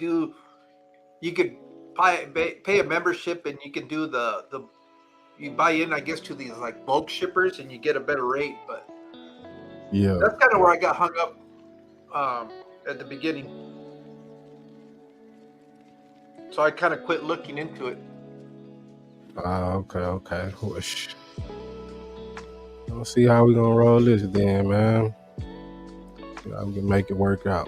pay a membership, and you can do you buy in, I guess, to these like bulk shippers, and you get a better rate. But yeah, that's kind of where I got hung up at the beginning. So I kind of quit looking into it. Okay. Whoosh. Let's see how we gonna roll this then, man. See how we can make it work out.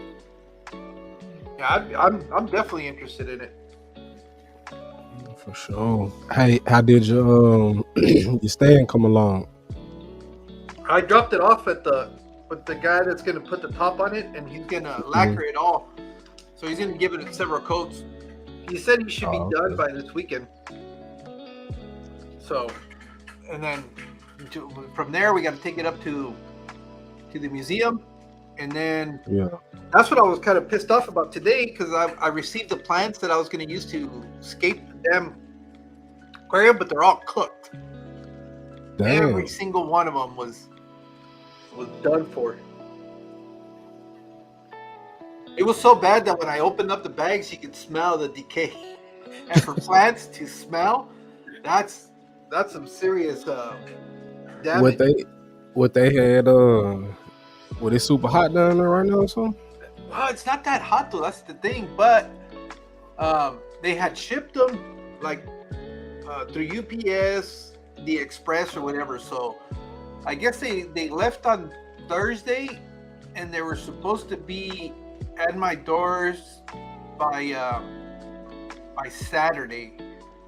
Yeah, I'm definitely interested in it. For sure. Hey, how did your stand come along? I dropped it off with the guy that's gonna put the top on it, and he's gonna lacquer it all. So he's gonna give it several coats. He said he should be done by this weekend. So, and then from there we got to take it up to the museum, and then that's what I was kind of pissed off about today, because I received the plants that I was going to use to escape the damn aquarium, but they're all cooked. Damn. Every single one of them was done for. It was so bad that when I opened up the bags, you could smell the decay. And for plants to smell, that's some serious damage. What they had was it super hot down there right now or something? Well, it's not that hot though, that's the thing. But they had shipped them like through UPS, the Express or whatever. So I guess they left on Thursday, and they were supposed to be at my doors by Saturday,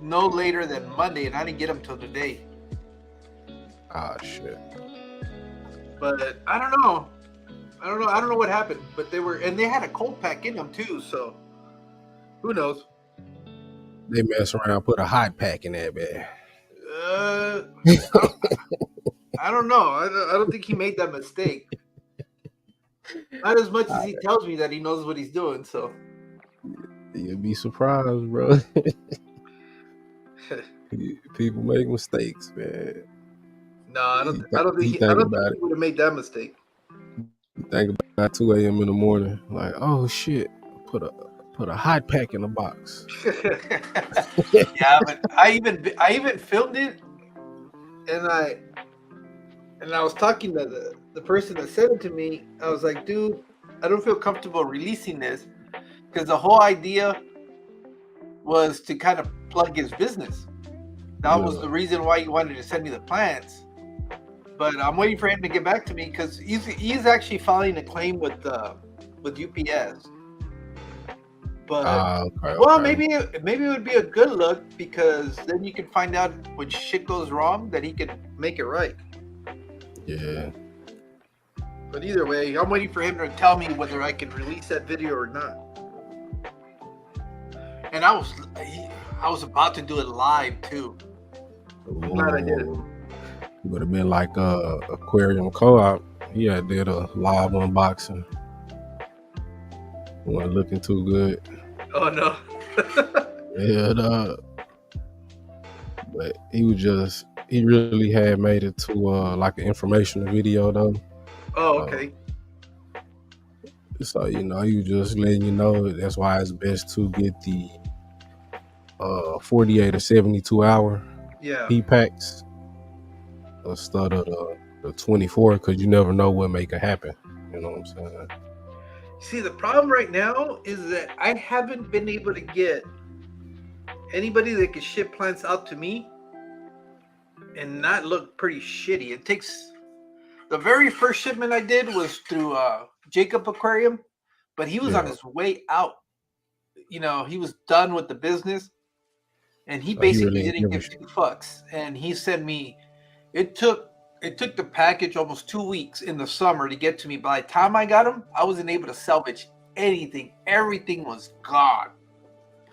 no later than Monday, and I didn't get them till today. Ah, shit. But I don't know what happened. But they had a cold pack in them too, so who knows? They mess around, put a hot pack in that bag. I don't know. I don't think he made that mistake. Not as much as he tells me that he knows what he's doing. So you'd be surprised, bro. People make mistakes, man. No, I don't think he would have made that mistake. Think about 2 a.m. in the morning, like, oh shit, put a hot pack in a box. Yeah, but I even filmed it, and I was talking to the person that sent it to me. I was like, dude, I don't feel comfortable releasing this, because the whole idea was to kind of plug his business. That was the reason why he wanted to send me the plants. But I'm waiting for him to get back to me, because he's actually filing a claim with UPS. But maybe it would be a good look, because then you can find out when shit goes wrong that he can make it right. Yeah. But either way, I'm waiting for him to tell me whether I can release that video or not. And I was about to do it live too. I'm glad I did it. It would have been like Aquarium Co-op. He had did a live unboxing. Wasn't looking too good. Oh no. Yeah, but he really had made it to like an informational video though. Oh, okay. So he was just letting you know that's why it's best to get the 48 or 72 hour heat packs instead of the 24, because you never know what may happen. You know what I'm saying? See, the problem right now is that I haven't been able to get anybody that can ship plants out to me and not look pretty shitty. It takes, The very first shipment I did was through Jacob Aquarium, but he was on Yeah. his way out. You know, he was done with the business, and he So he basically really ain't didn't give a give shit. two fucks. And he sent me. It took the package almost 2 weeks in the summer to get to me. By the time I got him, I wasn't able to salvage anything. Everything was gone.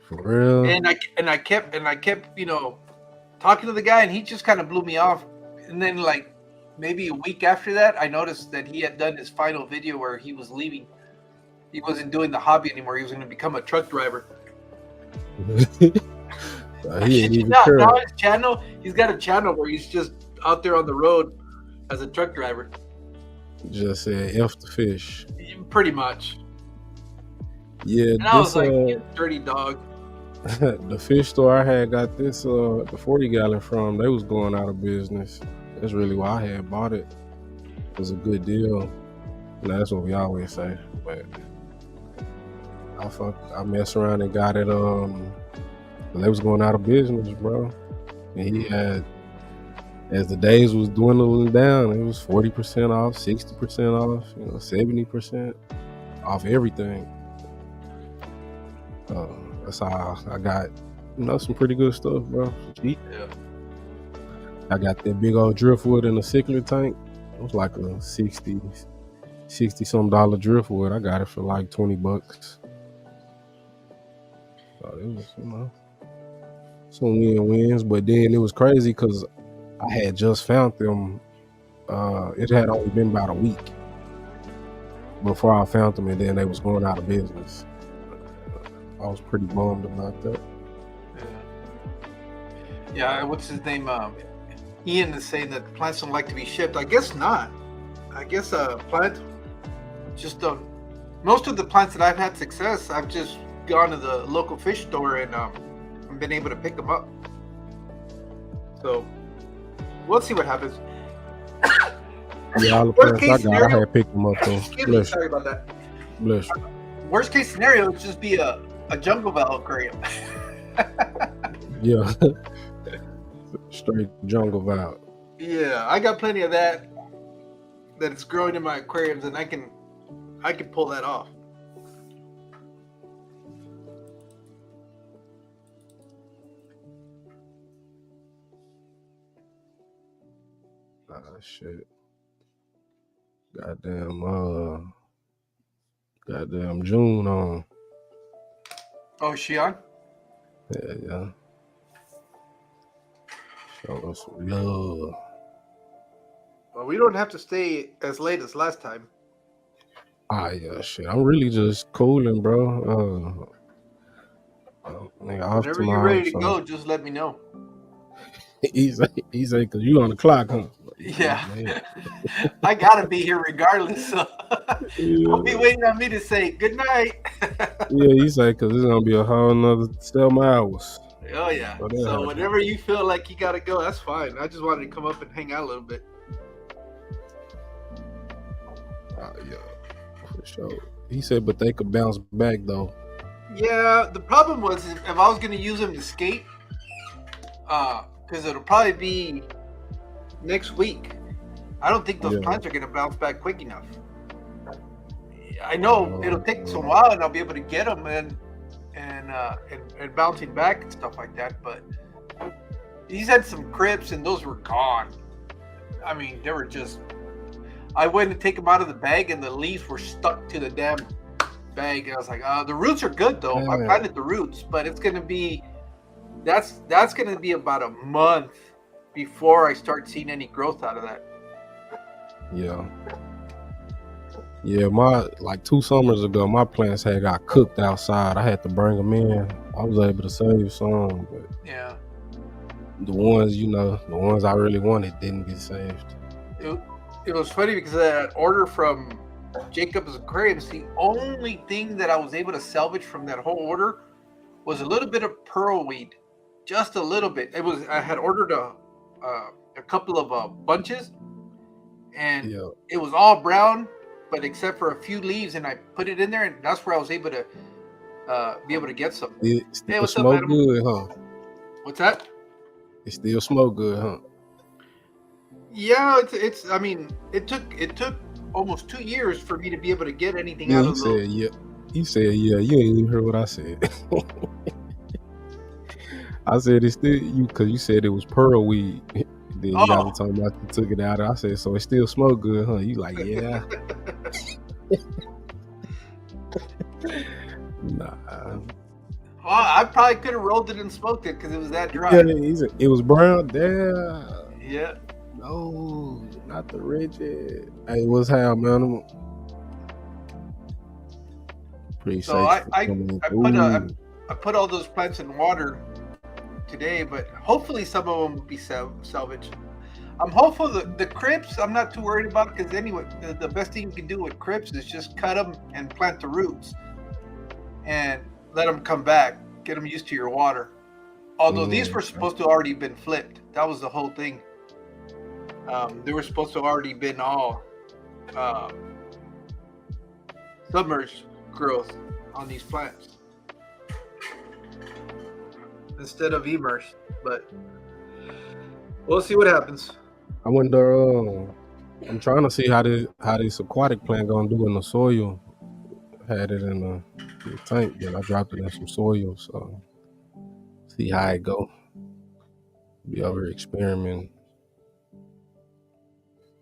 For real. And I kept you know, talking to the guy, and he just kind of blew me off. And then like maybe a week after that, I noticed that he had done his final video where he was leaving. He wasn't doing the hobby anymore. He was going to become a truck driver. He ain't even Now care. his channel, he's got a channel where he's just out there on the road as a truck driver. Just said F the fish. Pretty much. Yeah, And I was this like, you dirty dog. the fish store I had got this the 40 gallon from, they was going out of business. That's really why I had bought it. It was a good deal. And that's what we always say. But I messed around and got it they was going out of business, bro. And he had, as the days was dwindling down, it was 40% off, 60% off, 70% off everything. That's how I got, some pretty good stuff, bro. Cheap. Yeah. I got that big old driftwood in a sickler tank. It was like a 60 some dollar driftwood. I got it for like $20. So it was, some win-wins. But then it was crazy because I had just found them. It had only been about a week before I found them, and then they was going out of business. I was pretty bummed about that. Yeah, what's his name? Ian is saying that plants don't like to be shipped. I guess not. I guess plants just don't. Most of the plants that I've had success, I've just gone to the local fish store and been able to pick them up. So we'll see what happens. Yeah, all the Worst plants I case got, I scenario- had picked them up though. Excuse me, Bless you. sorry about that. Bless you. Worst case scenario would just be a jungle val aquarium. Yeah. Straight jungle vibe. Yeah, I got plenty of that is growing in my aquariums, and I can pull that off. Shit. Goddamn June on. Oh, is she on? Yeah. Show us some love. Well, we don't have to stay as late as last time. Yeah, shit. I'm really just cooling, bro. Nigga, off Whenever tomorrow. you're ready to so. go, just let me know. Easy, cause you on the clock, huh? Yeah. Man. I gotta be here regardless. So Yeah. don't be waiting on me to say good night. Yeah, he said, cause it's gonna be a whole nother 7 hours. Oh yeah. Well, that So happened. whenever you feel like you gotta go, that's fine. I just wanted to come up and hang out a little bit. Yeah, for sure. He said, but they could bounce back though. Yeah, the problem was if I was gonna use them to skate, because it'll probably be next week. I don't think those Yeah. plants are gonna bounce back quick enough. I know it'll take some while, and I'll be able to get them and bouncing back and stuff like that. But he's had some crypts, and those were gone. I mean, they were just. I went to take them out of the bag, and the leaves were stuck to the damn bag. And I was like, the roots are good though. I Yeah. planted the roots, but it's gonna be that's gonna be about a month before I start seeing any growth out of that. Yeah. Yeah, like 2 summers ago, my plants had got cooked outside. I had to bring them in. I was able to save some, but Yeah. the ones I really wanted didn't get saved. It was funny because that order from Jacob's Aquariums, the only thing that I was able to salvage from that whole order was a little bit of pearlweed, just a little bit. I had ordered a couple of bunches, and Yeah. it was all brown, but except for a few leaves, and I put it in there, and that's where I was able to get some. It still what's up, smoke Adam? good, huh? What's that? It still smoke good, huh? Yeah, it's. I mean, it took almost 2 years for me to be able to get anything Yeah, out you of those. said yeah. You said yeah. You ain't even heard what I said. I said it's still you because you said it was pearl weed. Then you got to Oh, talking about you took it out. I said so it still smell good, huh? You like yeah. Nah. well, I probably could have rolled it and smoked it because it was that Yeah, dry. it was brown. Damn. Yeah. No, not the rigid. Hey, what's how, man? So Appreciate you I for I coming I put through. I put all those plants in water today, but hopefully some of them will be salvaged. I'm hopeful that the crypts I'm not too worried about because anyway, the best thing you can do with crypts is just cut them and plant the roots and let them come back, get them used to your water. Although these were supposed to already been flipped, that was the whole thing. They were supposed to already been all uh, submerged growth on these plants instead of immersed, but we'll see what happens. I wonder. I'm trying to see how this aquatic plant gonna do in the soil. Had it in the tank, but I dropped it in some soil, so see how it go. Be over experiment.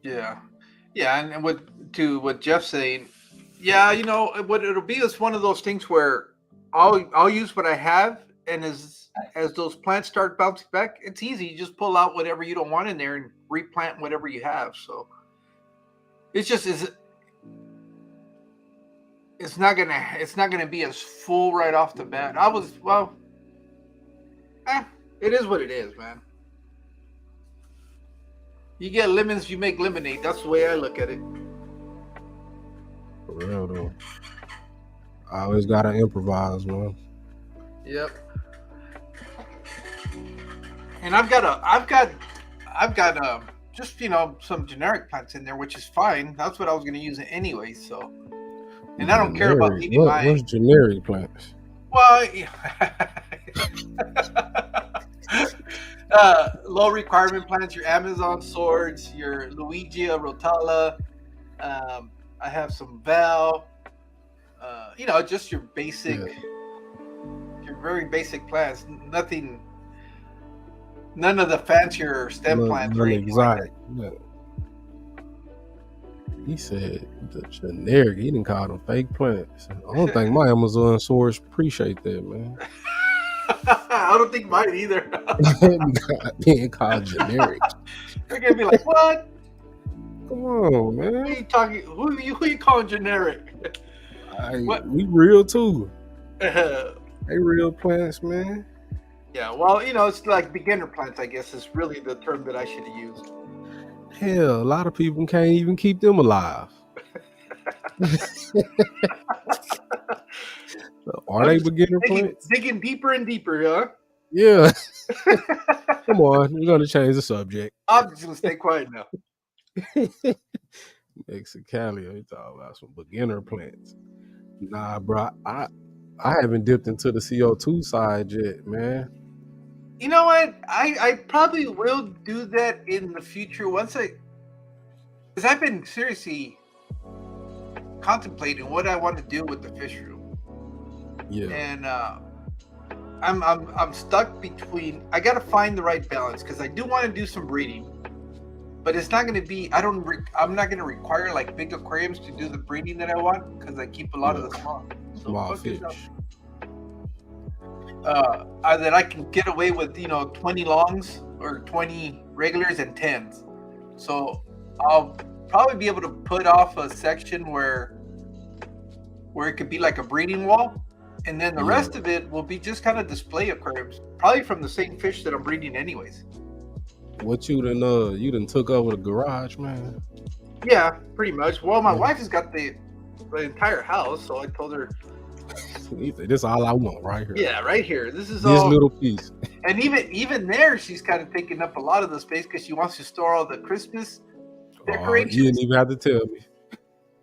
Yeah, yeah, and what Jeff's saying, yeah, what it'll be is one of those things where I'll use what I have, and as those plants start bouncing back, it's easy. You just pull out whatever you don't want in there and replant whatever you have. So it's just it's not gonna be as full right off the bat. It is what it is, man. You get lemons, you make lemonade. That's the way I look at it. For real though. I always gotta improvise, man. Yep. And I've got just some generic plants in there, which is fine. That's what I was going to use it anyway. So, and I don't care about Generic. leaving my What's generic plants? well, low requirement plants. Your Amazon swords, your Luigia rotala. I have some Val. Just your basic, your very basic plants. None of the fancier stem plants or anything exotic. like Yeah. He said the generic. He didn't call them fake plants. I don't think my Amazon source appreciate that, man. that. I don't think mine either. Not being called generic. They're gonna be like, "What? Come on, Who man. are you talking? Who are you calling generic?" What? We real too. Yeah, They real plants, man. well, it's like beginner plants, I guess, is really the term that I should have used. Hell, a lot of people can't even keep them alive. Are they beginner plants? Digging deeper and deeper, huh? Yeah. Come on, we're gonna change the subject. I'm just gonna stay quiet now. Mexicali, we talking about some beginner plants. Nah, bro, I haven't dipped into the CO2 side yet, man. You know what? I probably will do that in the future because I've been seriously contemplating what I want to do with the fish room. Yeah. And I'm stuck between. I got to find the right balance because I do want to do some breeding, but it's not going to be. I'm not going to require like big aquariums to do the breeding that I want because I keep a lot of the small fish. That I can get away with 20 longs or 20 regulars and 10s. So I'll probably be able to put off a section where it could be like a breeding wall. And then the rest of it will be just kind of display aquariums, probably from the same fish that I'm breeding anyways. What you done took over the garage, man? Yeah, pretty much. Well, my wife has got the entire house, so I told her, this is all I want right here. yeah, right here. This is This all. little piece. And even there, she's kind of taking up a lot of the space because she wants to store all the Christmas decorations. You didn't even have to tell me.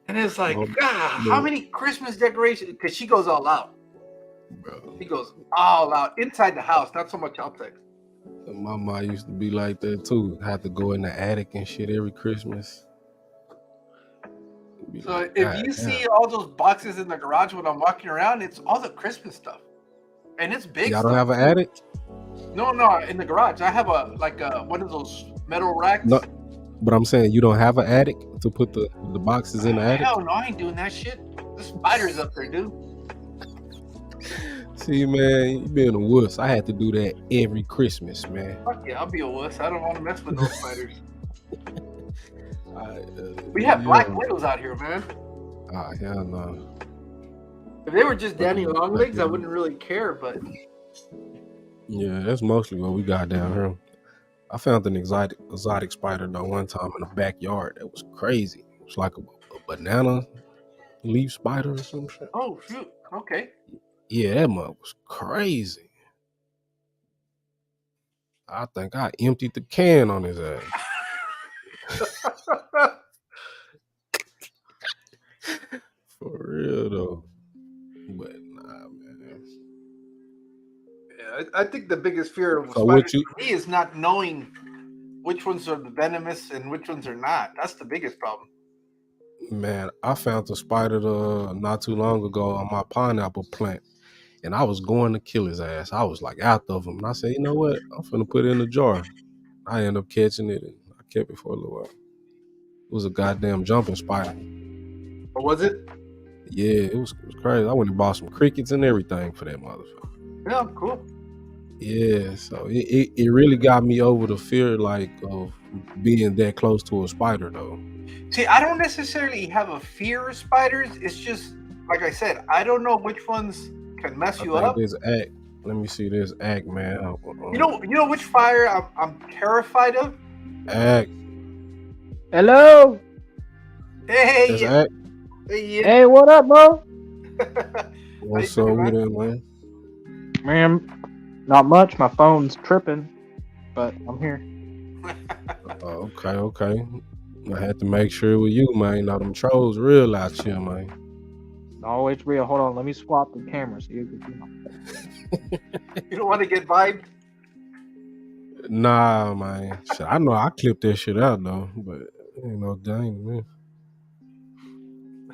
And it's like, how many Christmas decorations? Because she goes all out. Bro. She goes all out inside the house, not so much outside. My mom used to be like that too. Had to go in the attic and shit every Christmas. Be So like, if God you damn. see all those boxes in the garage when I'm walking around, it's all the Christmas stuff, and it's big. Y'all stuff. don't have an attic? No, in the garage. I have one of those metal racks. No, but I'm saying you don't have an attic to put the boxes in the attic? Hell no, I ain't doing that shit. The spider's up there, dude. See, man, you being a wuss. I had to do that every Christmas, man. Fuck yeah, I'll be a wuss. I don't want to mess with those spiders. We have black widows out here, man. Ah, hell no. If they were just Danny Longlegs, I wouldn't really care, but Yeah, that's mostly what we got down here. I found an exotic spider though one time in the backyard. That was crazy. It was like a banana leaf spider or some shit. oh shoot, okay. Yeah, that mug was crazy. I think I emptied the can on his ass. For real though. But nah, man. Yeah, I think the biggest fear of So spiders for me is not knowing which ones are the venomous and which ones are not. That's the biggest problem. Man, I found a spider not too long ago on my pineapple plant. And I was going to kill his ass. I was like out of him. And I said, you know what? I'm finna put it in a jar. I ended up catching it and I kept it for a little while. It was a goddamn jumping spider. Or was it? Yeah, it was crazy. I went and bought some crickets and everything for that motherfucker. Yeah, cool. Yeah, so it really got me over the fear like of being that close to a spider though. See, I don't necessarily have a fear of spiders. It's just like I said, I don't know which ones can mess you up. This act. Let me see this act, man. You know which fire I'm terrified of? Act. Hello. Hey, This yeah. act. Hey, what up, bro? What's up with it, man? Man, not much. My phone's tripping, but I'm here. Okay. I had to make sure it was you, man. You know them trolls real out here, man. Always real. Hold on, let me swap the camera so you can see my. You don't want to get vibed? Nah, man. Shit, I know I clipped that shit out though, but ain't no dang, man.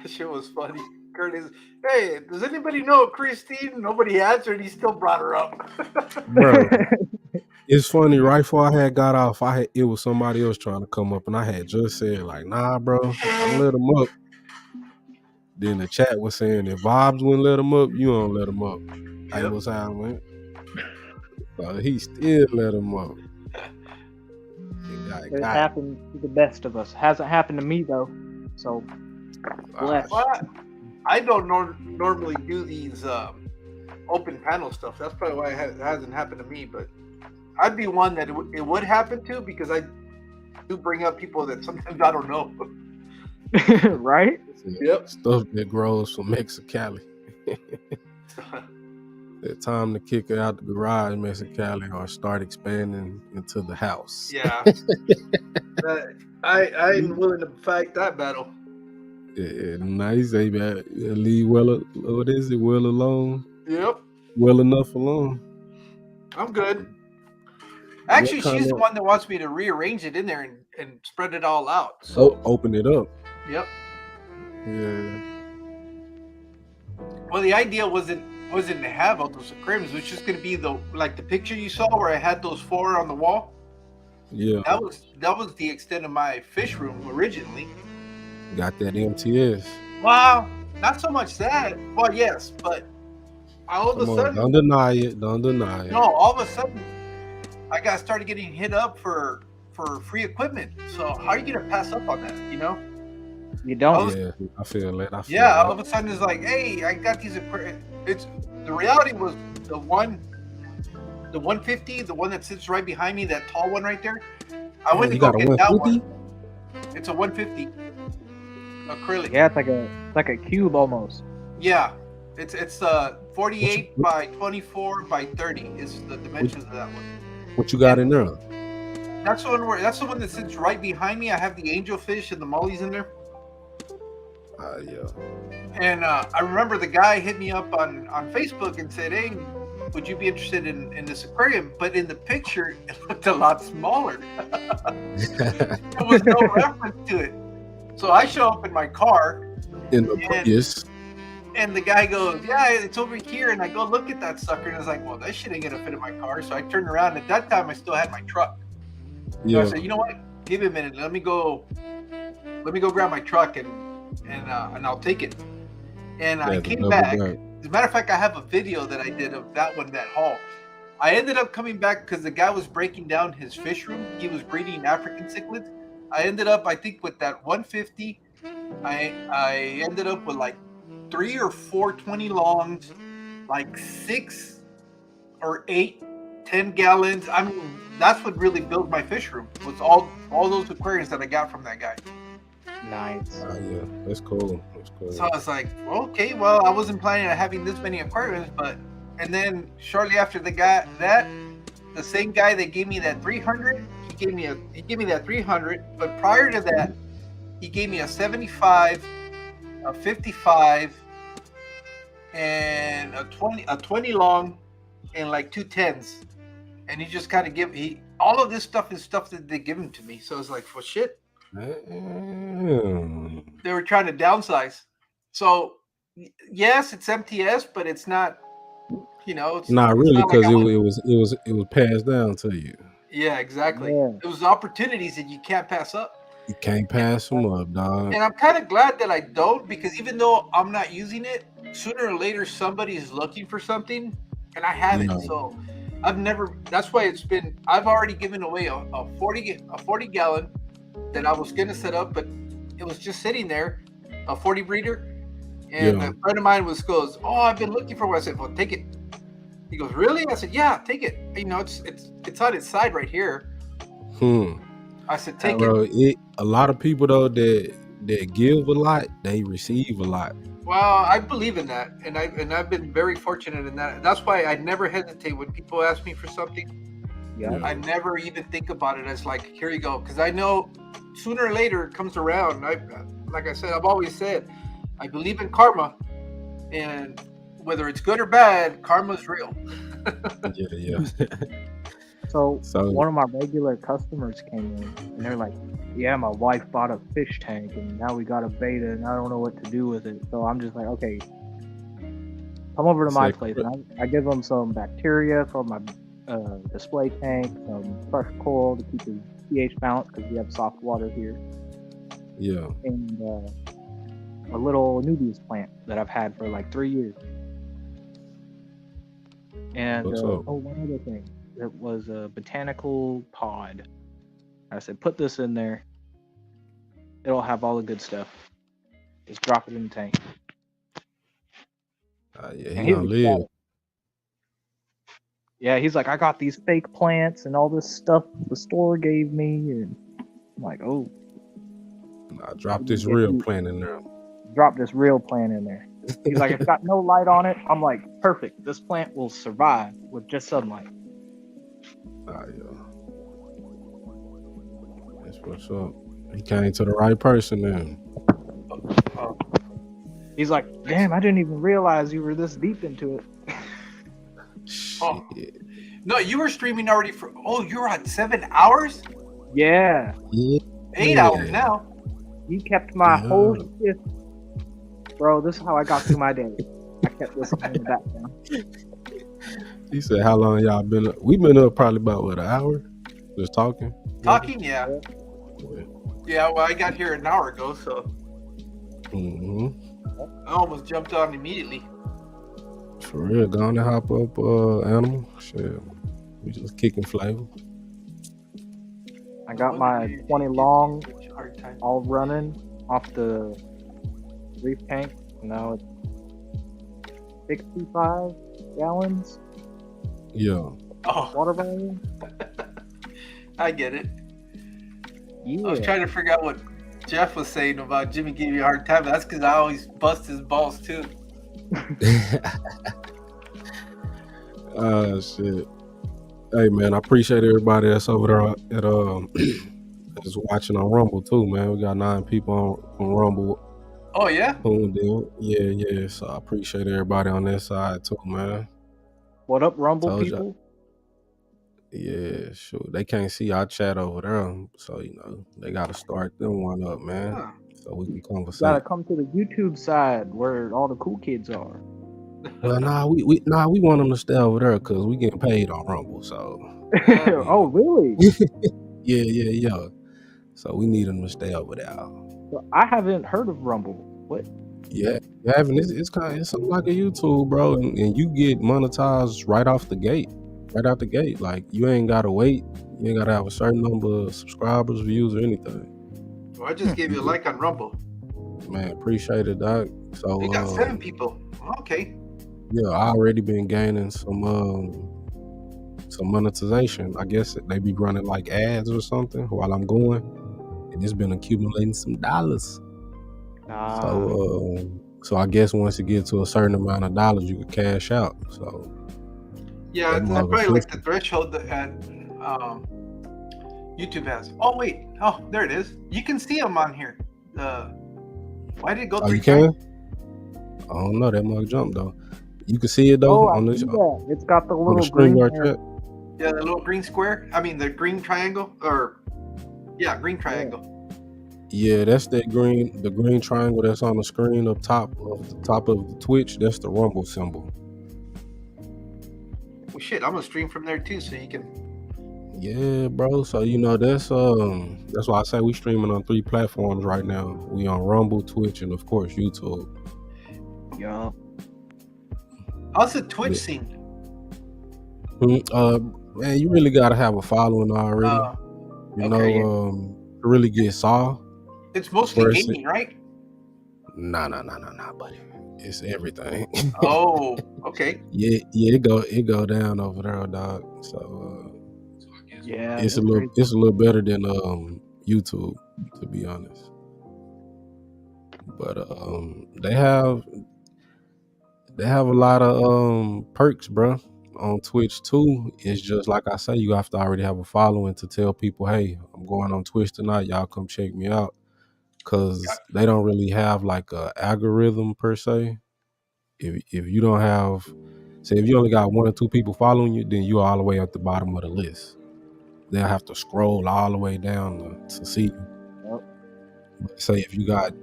That shit was funny. Curtis, hey, does anybody know Christine? Nobody answered. He still brought her up. Bro, it's funny. Right before I had got off, it was somebody else trying to come up, and I had just said like, "Nah, bro, don't let them up." Then the chat was saying if Vibes wouldn't let him up, you don't let him up. That was how it went. So he still let him up. It happened to the best of us. Hasn't happened to me though. So bless. Well, I don't normally do these open panel stuff. That's probably why it hasn't happened to me. But I'd be one that it would happen to because I do bring up people that sometimes I don't know. Right? Yep. Stuff that grows from Mexicali. It's time to kick it out the garage, Mexicali, or start expanding into the house. Yeah. I ain't willing to fight that battle. Yeah, nice. Leave well alone. Yep. Well enough alone. I'm good. Actually, she's the one that wants me to rearrange it in there and spread it all out. So open it up. Yep. Yeah. Well, the idea wasn't to have all those aquariums. It was just going to be the picture you saw where I had those 4 on the wall. Yeah. That was the extent of my fish room originally. Got that MTS. Wow, not so much that. Well, yes, but all of a sudden, don't deny it. No, all of a sudden, I started getting hit up for free equipment. So how are you gonna pass up on that? You know? You don't. Yeah, I feel that. All of a sudden it's like, hey, I got these aquariums. The reality was the 150, the one that sits right behind me, that tall one right there. I went to go get that one. It's a 150 acrylic. Yeah, it's like a cube almost. Yeah, it's 48 by 24 by 30 is the dimensions of that one. What you got in there? That's the one that sits right behind me. I have the angelfish and the mollies in there. Yeah. And I remember the guy hit me up on Facebook and said, hey, would you be interested in this aquarium? But in the picture, it looked a lot smaller. There was no reference to it. So I show up in my car, In the Prius. and the guy goes, yeah, it's over here. And I go look at that sucker, and I was like, well, that shit ain't gonna fit in my car. So I turned around. At that time, I still had my truck. So Yeah. I said, you know what? Give me a minute. Let me go grab my truck and I'll take it. And I Yeah, came double back. back. As a matter of fact, I have a video that I did of that haul. I ended up coming back because the guy was breaking down his fish room. He was breeding African cichlids. I ended up, I think, with that 150. I ended up with like 3 or 4 20 longs, like 6 or 8 10 gallons. I mean, that's what really built my fish room. Was all those aquariums that I got from that guy. Nice. Yeah, that's cool. That's cool. So I was like, well, okay, well, I wasn't planning on having this many aquariums, and then shortly after the same guy that gave me that 300, he gave me that 300, but prior to that, he gave me a 75, a 55, and a 20 long, and like 2 10s, and he just kind of all of this stuff is stuff that they give him to me. So I was like, well, shit. Damn. They were trying to downsize. So yes, it's MTS, but it's not. It's Not really, not because like it was passed down to you. Yeah, exactly. Yeah. It was opportunities that you can't pass up. You can't pass them up, dog. And I'm kind of glad that I don't, because even though I'm not using it, sooner or later somebody is looking for something, and I have it. So that's why I've already given away a 40 gallon that I was gonna set up, but it was just sitting there, a 40 breeder. And a friend of mine goes, oh, I've been looking for one. I said, well, take it. He goes, really? I said, yeah, take it. It's on its side right here. I said, take it. A lot of people though that give a lot, they receive a lot. Well, I believe in that, and I've been very fortunate in that. That's why I never hesitate when people ask me for something. Yeah. I never even think about it as like, here you go, because I know sooner or later it comes around. Like I said, I've always said, I believe in karma, and whether it's good or bad, karma's real. Yeah. So one of my regular customers came in, and they're like, yeah, my wife bought a fish tank, and now we got a beta, and I don't know what to do with it. So I'm just like, okay, come over to my place. And I give them some bacteria for my display tank, some fresh coral to keep the pH balanced, because we have soft water here. Yeah. And a little Nubius plant that I've had for like 3 years. And one other thing. It was a botanical pod. I said, put this in there. It'll have all the good stuff. Just drop it in the tank. Yeah, he gonna live. Yeah, he's like, I got these fake plants and all this stuff the store gave me. And I'm like, oh. I dropped this real plant in there. Drop this real plant in there. He's like, it's got no light on it. I'm like, perfect. This plant will survive with just sunlight. Yeah. That's what's up. He came to the right person then. He's like, damn, I didn't even realize you were this deep into it. Oh. No, you were streaming already you were at 7 hours? Yeah. 8 hours now. He kept my whole shift. Bro, this is how I got through my day. I kept this in the background. He said, how long y'all been up? We've been up probably about, an hour? Just talking? Talking, yeah. Yeah, well, I got here an hour ago, so. I almost jumped on immediately. For real, go on and hop up, animal. Shit, we just kicking flavor. I got my 20 long all running off the reef tank. Now it's 65 gallons. Yeah. Water volume. I get it. Yeah. I was trying to figure out what Jeff was saying about Jimmy giving you a hard time. That's because I always bust his balls too. Shit. Hey man, I appreciate everybody that's over there at that's watching on Rumble too, man. We got 9 people on Rumble. Oh yeah? Yeah. So I appreciate everybody on that side too, man. What up, Rumble Told people? Yeah, sure. They can't see our chat over there, so they gotta start them one up, man, Huh. so we can You conversate. gotta come to the YouTube side where all the cool kids are. Well, we want them to stay over there because we getting paid on Rumble, so Oh, really? yeah. So we need them to stay over there. So I haven't heard of Rumble. What? Yeah, it's something like a YouTube, bro, and you get monetized right out the gate. Like you ain't gotta wait. You ain't gotta have a certain number of subscribers, views, or anything. Well, I just gave you a like on Rumble. Man, appreciate it, Doc. So We got 7 people. Okay. Yeah, I already been gaining some monetization. I guess they be running like ads or something while I'm going, and it's been accumulating some dollars. So I guess once you get to a certain amount of dollars, you can cash out. So yeah, that's probably like the threshold that YouTube has. Oh wait, there it is. You can see them on here. Why did it go 3 times? I don't know. That mug jump though. You can see it though on this. It's got the little green. Yeah, the little green square. I mean, the green triangle, green triangle. Yeah, that's the green triangle that's on the screen up top of the Twitch. That's the Rumble symbol. Well, shit, I'm gonna stream from there too, so you can. Yeah, bro. So that's why I say we streaming on 3 platforms right now. We on Rumble, Twitch, and of course YouTube. Yeah. How's the Twitch scene? Man, you really gotta have a following already. To really get saw. It's mostly gaming, right? Nah, buddy. It's everything. Oh, okay. Yeah, it go down over there, dog. So yeah, it's a little better than YouTube, to be honest. But they have a lot of perks, bro. On Twitch too. It's just like I say, you have to already have a following to tell people, hey, I'm going on Twitch tonight, y'all come check me out, because they don't really have like a algorithm per se. If you don't have, say if you only got 1 or 2 people following you, then you're all the way at the bottom of the list. They'll have to scroll all the way down to see you. But say if you got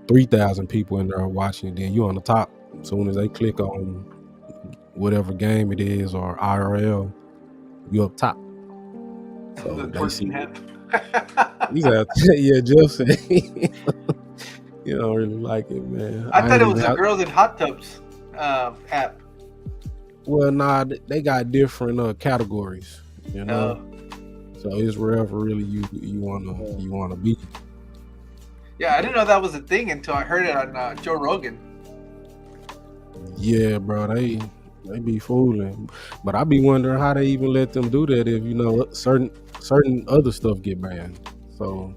3,000 people in there watching, then you're on the top. As soon as they click on whatever game it is or IRL, you up top. So they see. Yeah, Jeff said you don't really like it, man. I thought it was a girls in hot tubs app. Well, nah, they got different categories, So it's wherever really you wanna be. Yeah, I didn't know that was a thing until I heard it on Joe Rogan. Yeah, bro, they be fooling, but I be wondering how they even let them do that if certain other stuff get banned. So,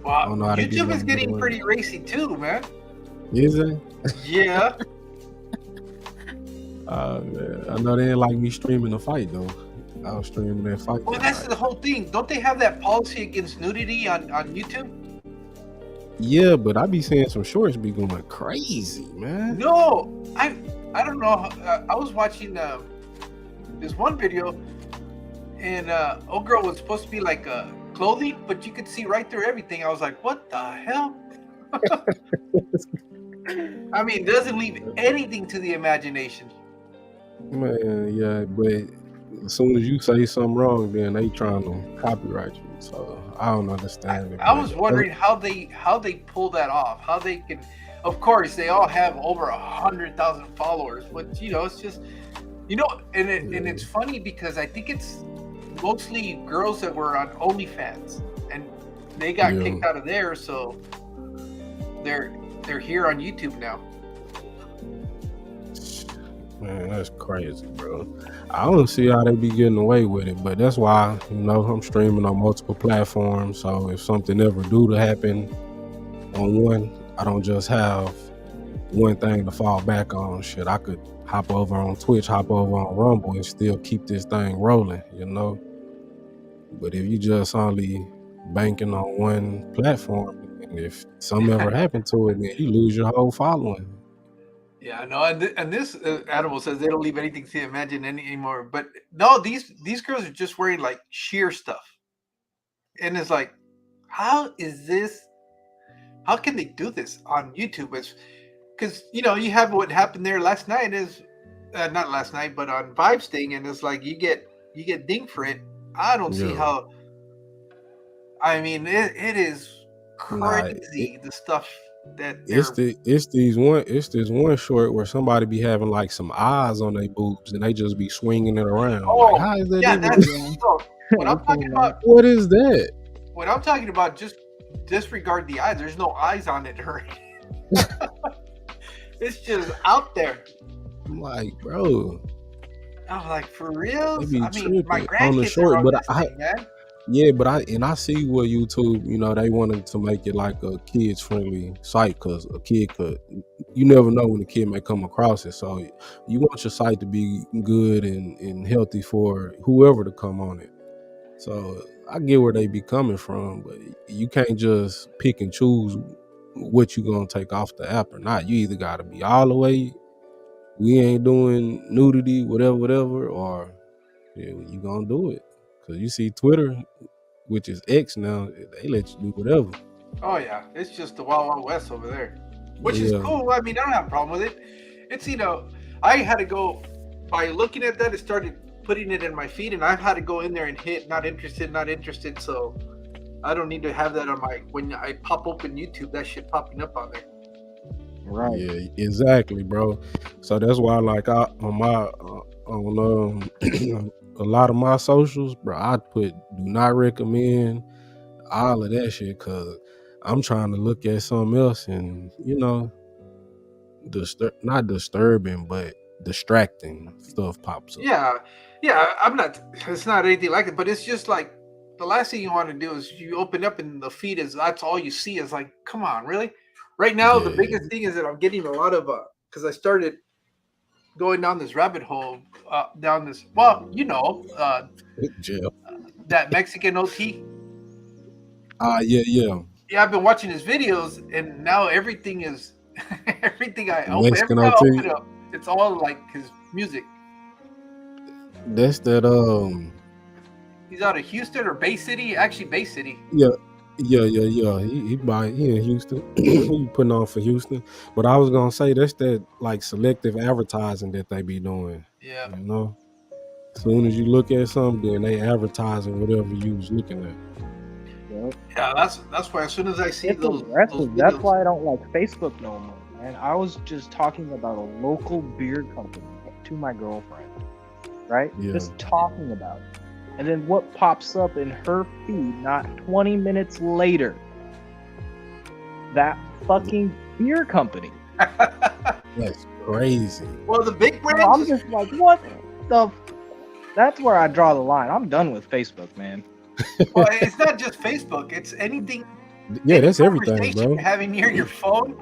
wow, YouTube is getting pretty racy too, man. Is it? Yeah. Man, I know they didn't like me streaming the fight though. I was streaming that fight. Well, that's the whole thing. Don't they have that policy against nudity on YouTube? Yeah, but I be seeing some shorts be going crazy, man. No, I don't know. I was watching this one video, and old girl was supposed to be like clothing, but you could see right through everything. I was like, what the hell? I mean, it doesn't leave anything to the imagination. Man, yeah, but as soon as you say something wrong, then they trying to copyright you. So I don't understand it. I was wondering how they pull that off. How they can. Of course, they all have over 100,000 followers, but it's just, and it's funny because I think it's mostly girls that were on OnlyFans, and they got kicked out of there, so they're here on YouTube now. Man, that's crazy, bro. I don't see how they be getting away with it, but that's why I'm streaming on multiple platforms. So if something ever do to happen on one, I don't just have one thing to fall back on. Shit, I could hop over on Twitch, hop over on Rumble, and still keep this thing rolling, But if you just only banking on one platform, and if something ever happened to it, then you lose your whole following. Yeah, no, and this animal says they don't leave anything to imagine anymore. But no, these girls are just wearing like sheer stuff, and it's like, how is this? How can they do this on YouTube? It's because you have what happened there last night is not last night, but on Vibes thing, and it's like you get dinged for it. I don't see Yeah. how. I mean, it is Nah, crazy the stuff that it's they're. this one short where somebody be having like some eyes on their boobs and they just be swinging it around. Like, Oh, how is that yeah, even? that's so. What I'm I've talking seen about, What is that? what I'm talking about, just disregard the eyes. There's no eyes on it, or it's just out there. I'm like, bro, I'm like, for real? they be I mean, my tripping on the grandkids are short, on but this thing, man. yeah, but I see what YouTube, they wanted to make it like a kids friendly site because a kid you never know when a kid may come across it. So you want your site to be good and healthy for whoever to come on it. So I get where they be coming from, but you can't just pick and choose what you gonna take off the app or not. You either gotta be all the way, we ain't doing nudity, whatever, or yeah, you gonna do it. Cause you see Twitter, which is X now, they let you do whatever. Oh yeah, it's just the Wild Wild West over there, which is Yeah, cool. I mean, I don't have a problem with it. It's I had to go by looking at that. It started putting it in my feed, and I've had to go in there and hit not interested, not interested. So I don't need to have that on my when I pop open YouTube. That shit popping up on there. Right. yeah, exactly, bro. So that's why, like, I on my on a lot of my socials, bro, I put do not recommend all of that shit because I'm trying to look at something else and not disturbing but distracting stuff pops up. Yeah. I'm not. It's not anything like it, but it's just like the last thing you want to do is you open up and the feed is that's all you see is like, come on, really? Right now, the Yeah, biggest thing is that I'm getting a lot of because I started going down this rabbit hole, down this. Well, jail. that Mexican OT. Yeah. Yeah, I've been watching his videos, and now everything is everything I open. Every Mexican time I OT. open it up, it's all like his music. That's that He's out of Houston or Bay City. Actually, Bay City. yeah. He in Houston. He putting on for Houston. But I was gonna say that's that like selective advertising that they be doing. Yeah. As soon as you look at something, then they advertising whatever you was looking at. Yep. Yeah, that's why as soon as I see It's those aggressive. That's videos, why I don't like Facebook no more, man. I was just talking about a local beer company to my girlfriend, right? Yeah. Just talking about it. And then what pops up in her feed not 20 minutes later? That fucking beer company. That's crazy. well, the big I'm brands. just like, what the? That's where I draw the line. I'm done with Facebook, man. Well, it's not just Facebook. It's anything. Yeah, any that's everything, conversation bro. you're having near your phone.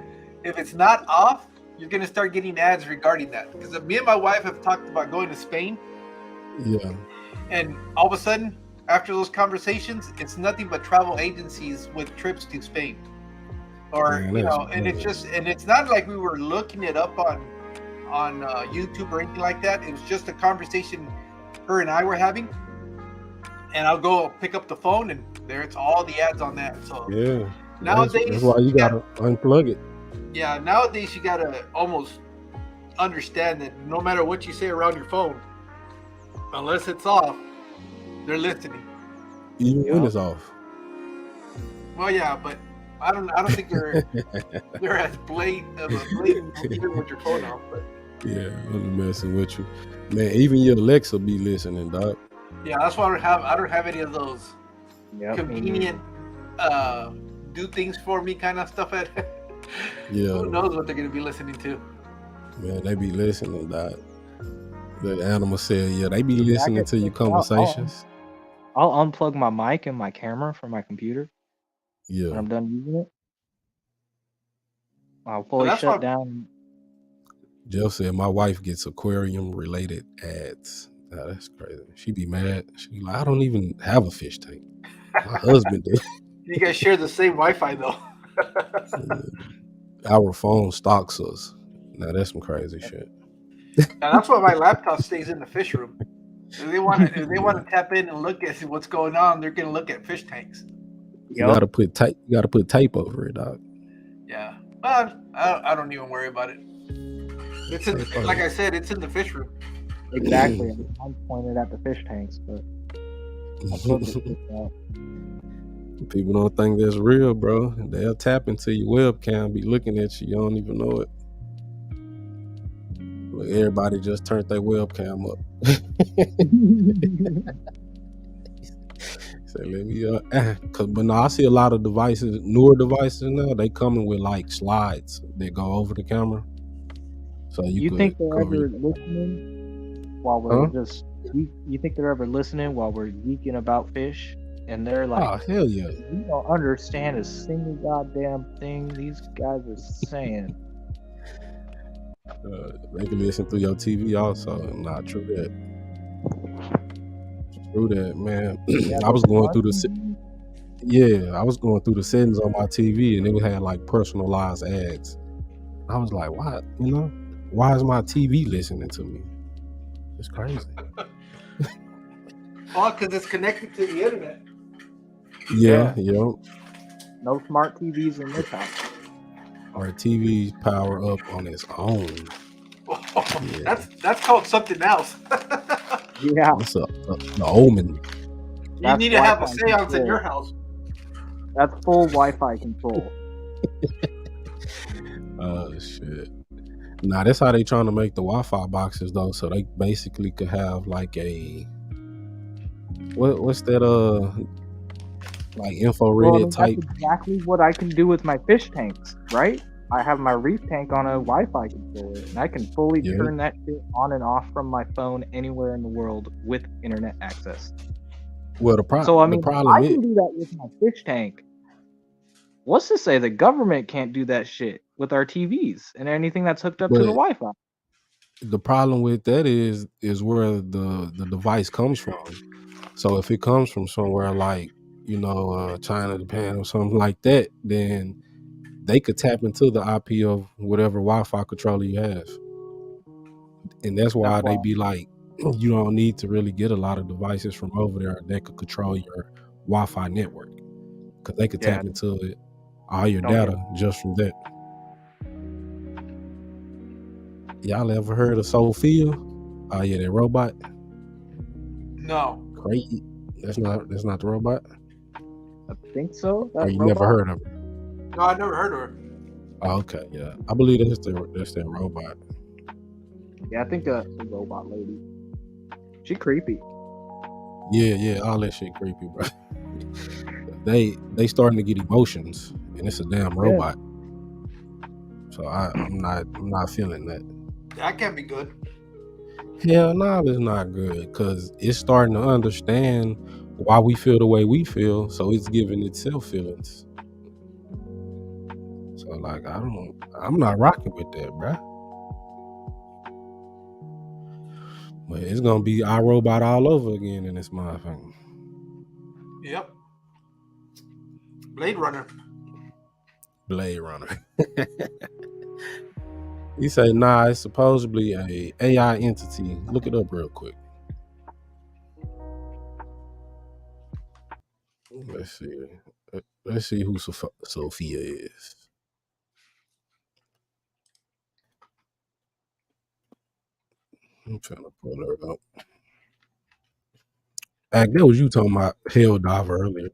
If it's not off, you're gonna start getting ads regarding that. Because me and my wife have talked about going to Spain, Yeah. and all of a sudden, after those conversations, it's nothing but travel agencies with trips to Spain, or Man, that's and it's crazy. just, and it's not like we were looking it up on YouTube or anything like that. It was just a conversation her and I were having, and I'll go pick up the phone, and there it's all the ads on that. So Yeah. nowadays, That's why you gotta unplug it. yeah, nowadays you gotta almost understand that no matter what you say around your phone, unless it's off, they're listening. Even when Yeah. it's off. Well, yeah, but I don't think they're as blatant even with your phone off. But Yeah, I'm messing with you. Man, even your Alexa be listening, dog. yeah, that's why I don't have any of those Yep. convenient do things for me kind of stuff. Yeah, Who knows what they're gonna be listening to? man, they be listening, dog. The animal said, yeah, they be listening to your I'll conversations. unplug my mic and my camera from my computer when Yeah. I'm done using it. I'll fully that's shut why- down. Jeff said my wife gets aquarium related ads. Nah, that's crazy. She be mad. She be like, I don't even have a fish tank. My husband did. You guys share the same Wi-Fi though. Our phone stalks us. Now that's some crazy shit. Now that's why my laptop stays in the fish room. If they want to tap in and look at what's going on, they're gonna look at fish tanks. You gotta put tape. You gotta put tape over it, dog. Yeah, but I don't even worry about it. It's like I said, it's in the fish room. Exactly. I'm pointed at the fish tanks, but people don't think that's real, bro. They'll tap into your webcam, be looking at you. You don't even know it. Look, everybody just turned their webcam up. So let me but no, I see a lot of devices, newer devices now. They coming with like slides that go over the camera. So you think they're ever listening while we're just? You think they're ever listening while we're geeking about fish? And they're like, "Oh hell yeah! You don't understand a single goddamn thing these guys are saying." They can listen through your TV also. Not true that. True that, man. I was going through the settings on my TV, and it had like personalized ads. I was like, "Why? Why is my TV listening to me? It's crazy." Oh, because it's connected to the internet. Yeah. No smart TVs in this house. Our TV's power up on its own. That's called something else. Yeah. What's up? The omen. You need to have a seance in your house. That's full Wi-Fi control. Oh shit. Nah, that's how they trying to make the Wi-Fi boxes though, so they basically could have like a what's that like infrared type. That's exactly what I can do with my fish tanks, right? I have my reef tank on a Wi-Fi controller, and I can fully turn that shit on and off from my phone anywhere in the world with internet access. Well, the problem I can do that with my fish tank. What's to say the government can't do that shit with our TVs and anything that's hooked up to the Wi-Fi? The problem with that is where the device comes from. So if it comes from somewhere like China, Japan, or something like that, then they could tap into the IP of whatever Wi-Fi controller you have. And that's why they be like, you don't need to really get a lot of devices from over there that could control your Wi-Fi network, because they could tap into it, all your data just from that. Y'all ever heard of Sophia? Oh yeah, that robot. No. Crazy. That's not the robot. I think so. Or you never heard of her? No, I never heard of her. Oh, okay, yeah. I believe that's that robot. Yeah, I think the robot lady. She creepy. Yeah, all that shit creepy, bro. They starting to get emotions, and it's a damn robot. So I'm not feeling that. That can't be good. Hell no, it's not good, because it's starting to understand why we feel the way we feel, so it's giving itself feelings. So like, I'm not rocking with that, bruh. But it's gonna be iRobot all over again in this motherfucker. Yep. Blade Runner. He say, nah, it's supposedly a AI entity. Look it up real quick. Let's see who Sophia is. I'm trying to pull her up. That was you talking about Hell Diver earlier.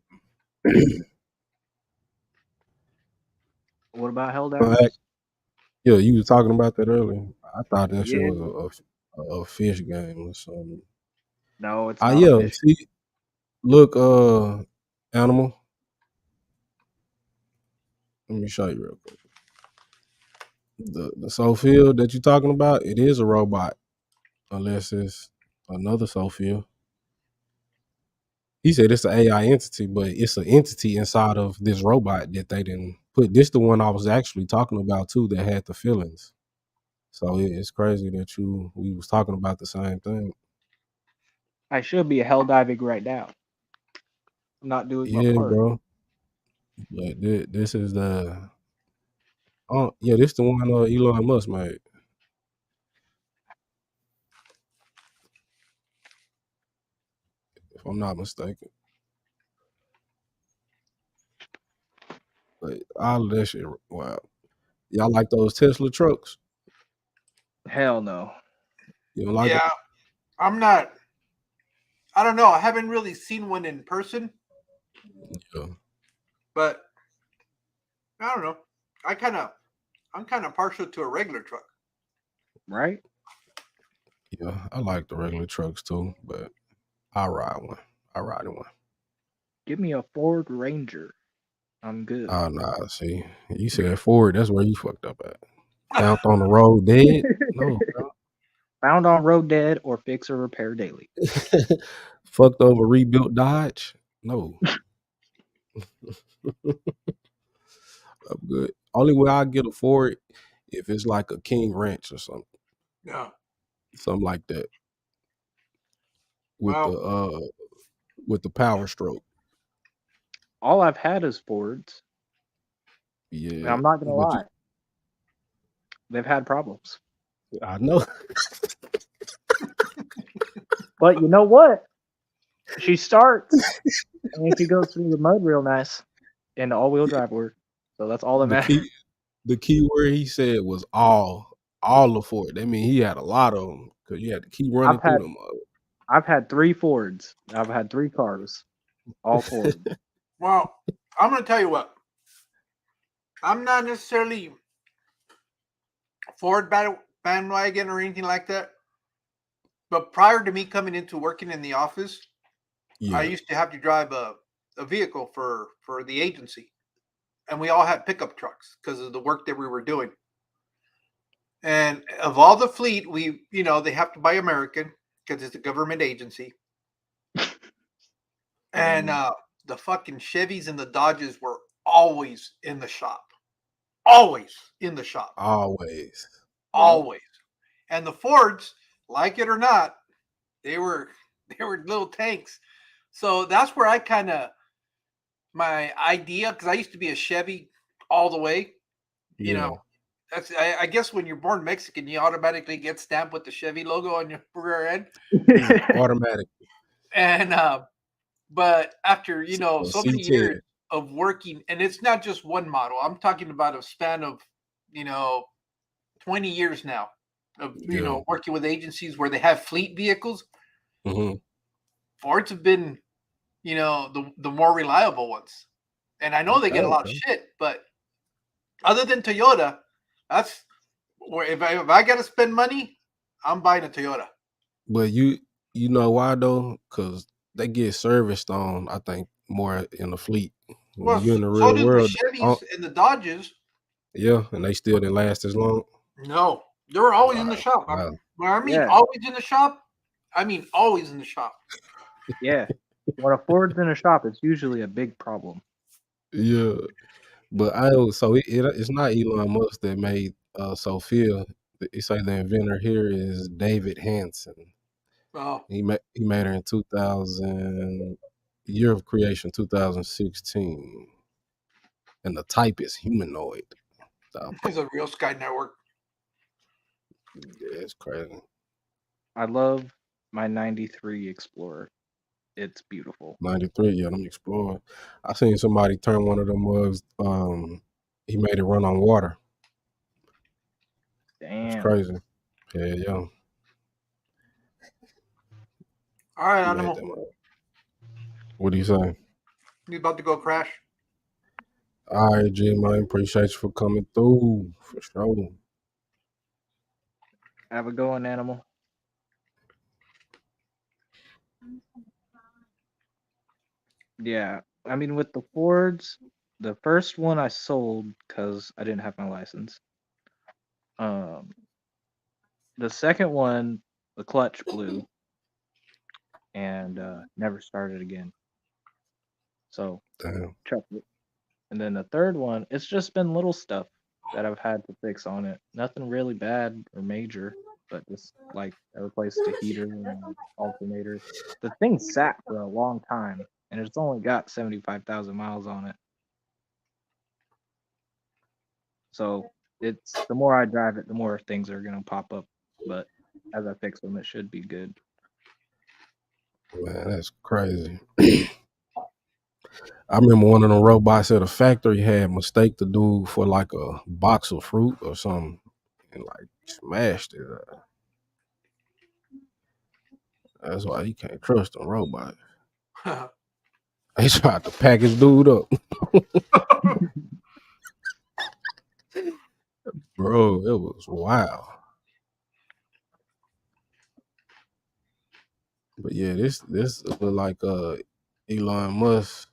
What about Hell Diver? Yeah, you was talking about that earlier. I thought that shit was a fish game or something. No, it's not a fish. See, look, animal. Let me show you real quick. The Sophia that you're talking about, it is a robot, unless it's another Sophia. He said it's an AI entity, but it's an entity inside of this robot that they didn't put. This the one I was actually talking about too, that had the feelings. So it's crazy that we was talking about the same thing. I should be hell diving right now. I'm not doing my part. Bro. But this is the this the one Elon Musk made. if I'm not mistaken. But all of that shit, wow. Y'all like those Tesla trucks? Hell no. You don't like Yeah, I'm not. I don't know. I haven't really seen one in person, it? Yeah. but I don't know. I'm kind of partial to a regular truck. Right? Yeah, I like the regular trucks too, but I ride one. I ride in one. Give me a Ford Ranger. I'm good. Oh nah, see, you said Ford. That's where you fucked up at. Found on the road dead. No, Found on road dead or fix or repair daily. fucked over rebuilt Dodge. No, I'm good. Only way I get a Ford if it's like a King Ranch or something, Yeah. something like that with Well, the Power Stroke. All I've had is Fords. Yeah, And I'm not gonna but lie. They've had problems. I know. But you know what? She starts and she goes through the mud real nice and all-wheel drive work. So that's all that matters. The key word he said was all the Ford. That mean he had a lot of them because you had to keep running through them. I've had 3 Fords. I've had 3 cars. All Fords. well, I'm going to tell you what. I'm not necessarily Ford bandwagon or anything like that. But prior to me coming into working in the office, I used to have to drive a vehicle for the agency. And we all had pickup trucks because of the work that we were doing. And of all the fleet, they have to buy American because it's a government agency. And the fucking Chevys and the Dodges were always in the shop. Always in the shop. Always. And the Fords, like it or not, they were little tanks. So that's where I kind of my idea, because I used to be a Chevy all the way. You know, that's I guess when you're born Mexican, you automatically get stamped with the Chevy logo on your rear end. Automatic. And but after so many C10. years of working, and it's not just one model. I'm talking about a span of 20 years now of working with agencies where they have fleet vehicles. Mm-hmm. Fords have been the more reliable ones, and I know they get a lot of shit, but other than Toyota, that's where if I got to spend money, I'm buying a Toyota. But you know why though? Because they get serviced on, I think, more in the fleet. When Well, you're in the so real do the world, Chevys and the Dodges. yeah, and they still didn't last as long. No, they're always in the shop. Wow. Always in the shop, I mean always in the shop. Yeah. When a Ford's in a shop, it's usually a big problem. Yeah. But it's not Elon Musk that made Sophia. They say the inventor here is David Hansen. Oh, He made her in 2000, year of creation 2016, and the type is humanoid. So, it's a real Sky Network. yeah, it's crazy. I love my 93 Explorer. It's beautiful. 93, yeah, them Explorer. I seen somebody turn one of them mugs. He made it run on water. Damn. It's crazy. Yeah. All right, Animal. What do you say? You about to go crash? All right, G, man. Appreciate you for coming through, for sure. Have a go on, Animal. Yeah, I mean, with the Fords, the first one I sold because I didn't have my license. The second one, the clutch blew and never started again. So, chucked it. And then the third one, it's just been little stuff that I've had to fix on it. Nothing really bad or major, but just like I replaced the heater and alternator. The thing sat for a long time, and it's only got 75,000 miles on it. So it's the more I drive it, the more things are gonna pop up. But as I fix them, it should be good. Man, that's crazy. I remember one of them robots at a factory had mistake the dude for like a box of fruit or something and like smashed it. That's why you can't trust them robots. They tried to pack his dude up. Bro, it was wild. But yeah, this look like Elon Musk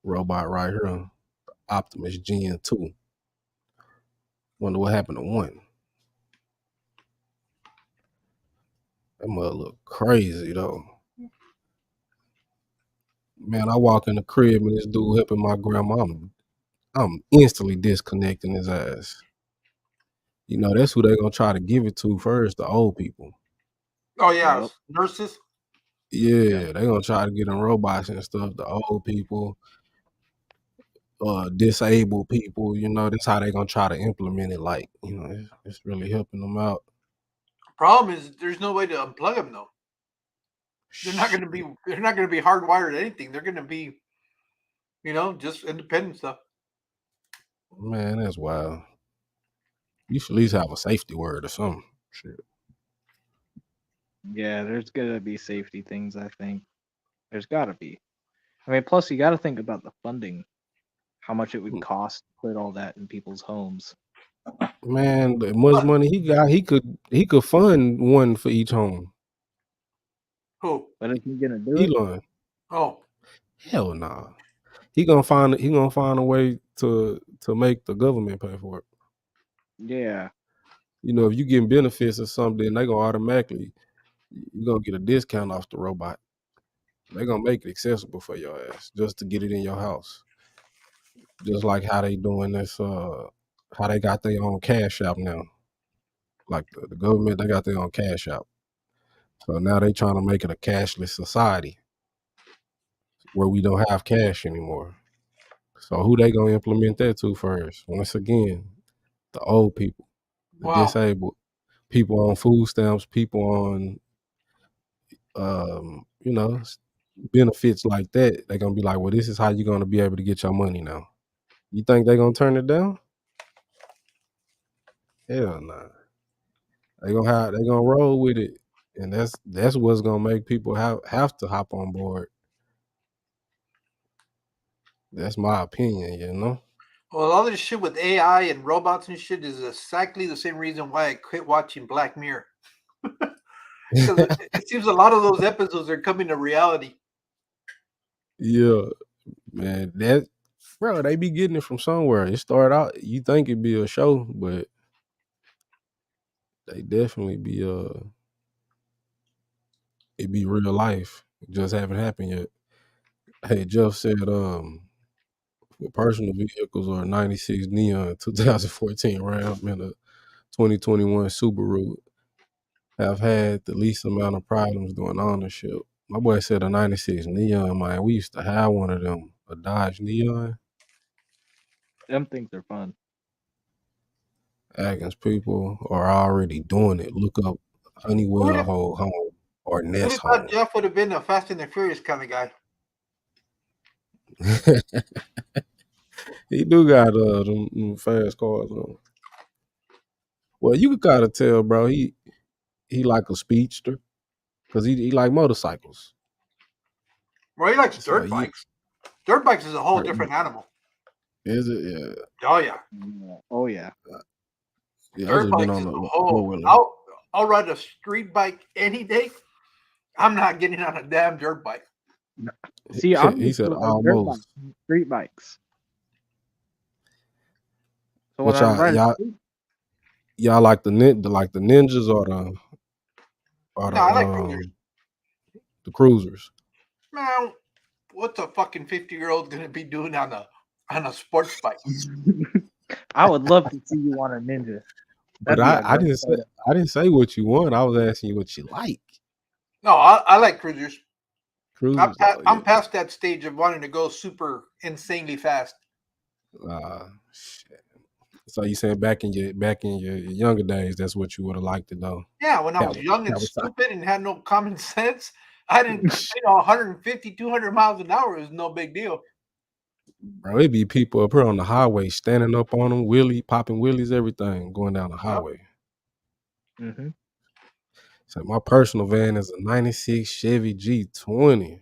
robot right here, Optimus Gen 2. Wonder what happened to one. That mother look crazy though. Man, I walk in the crib and this dude helping my grandma. I'm instantly disconnecting his ass. You know, that's who they gonna try to give it to first, the old people. Oh yeah, Yep. nurses. Yeah, they gonna try to get them robots and stuff, the old people, disabled people, you know, that's how they gonna try to implement it. Like, you know, it's really helping them out. Problem is, there's no way to unplug them though. They're not going to be. They're not going to be hardwired to anything. They're going to be, just independent stuff. Man, that's wild. You should at least have a safety word or something. Shit. Yeah, there's gonna be safety things. I think there's gotta be. I mean, plus you got to think about the funding, how much it would cost to put all that in people's homes. Man, the much money he got, he could fund one for each home. Who? But is he gonna do it? Elon. Oh, Hell nah. He gonna find a way to make the government pay for it. Yeah. You know, if you getting benefits or something, they gonna automatically you're gonna get a discount off the robot. They're gonna make it accessible for your ass just to get it in your house. Just like how they doing this, how they got their own cash app now. Like the government, they got their own cash app. So now they trying to make it a cashless society where we don't have cash anymore. So who they gonna implement that to first? Once again, the old people, the disabled, people on food stamps, people on benefits like that. They're gonna be like, well, this is how you're gonna be able to get your money now. You think they're gonna turn it down? Hell nah. They gonna roll with it. And that's what's gonna make people have to hop on board. That's my opinion, you know. Well, all this shit with AI and robots and shit is exactly the same reason why I quit watching Black Mirror. Because it seems a lot of those episodes are coming to reality. Yeah, man. Bro, they be getting it from somewhere. It started out, you think it'd be a show, but they definitely be it be real life. It just haven't happened yet. Hey, Jeff said, for personal vehicles or 96 Neon 2014 Ram and a 2021 Subaru have had the least amount of problems during ownership. My boy said a 96 Neon, man. We used to have one of them, a Dodge Neon. Them things are fun. Atkins people are already doing it. Look up Honeywell Home or Nest Home. Jeff would have been a Fast and the Furious kind of guy. He do got them fast cars on. Well, you could kind of tell, bro. He like a speedster because he like motorcycles. Well, he likes dirt bikes. Dirt bikes is a whole different animal. Is it? Yeah. Oh yeah. Oh yeah. Dirt bikes is a whole. I'll ride a street bike any day. I'm not getting on a damn dirt bike. See, he said almost street bikes. So what y'all like the ninjas or I like cruisers. The cruisers. Man, what's a fucking 50-year-old gonna be doing on a sports bike? I would love to see you on a Ninja. But I didn't say what you want. I was asking you what you like. No, I like cruisers. I'm past that stage of wanting to go super insanely fast. Shit. So you saying back in your younger days, that's what you would have liked to know? Yeah, when I was young and stupid and had no common sense, I didn't, 150, 200 miles an hour is no big deal. Bro, it be people up here on the highway standing up on them, popping wheelies, everything, going down the highway. Mm-hmm. So my personal van is a 96 Chevy G20.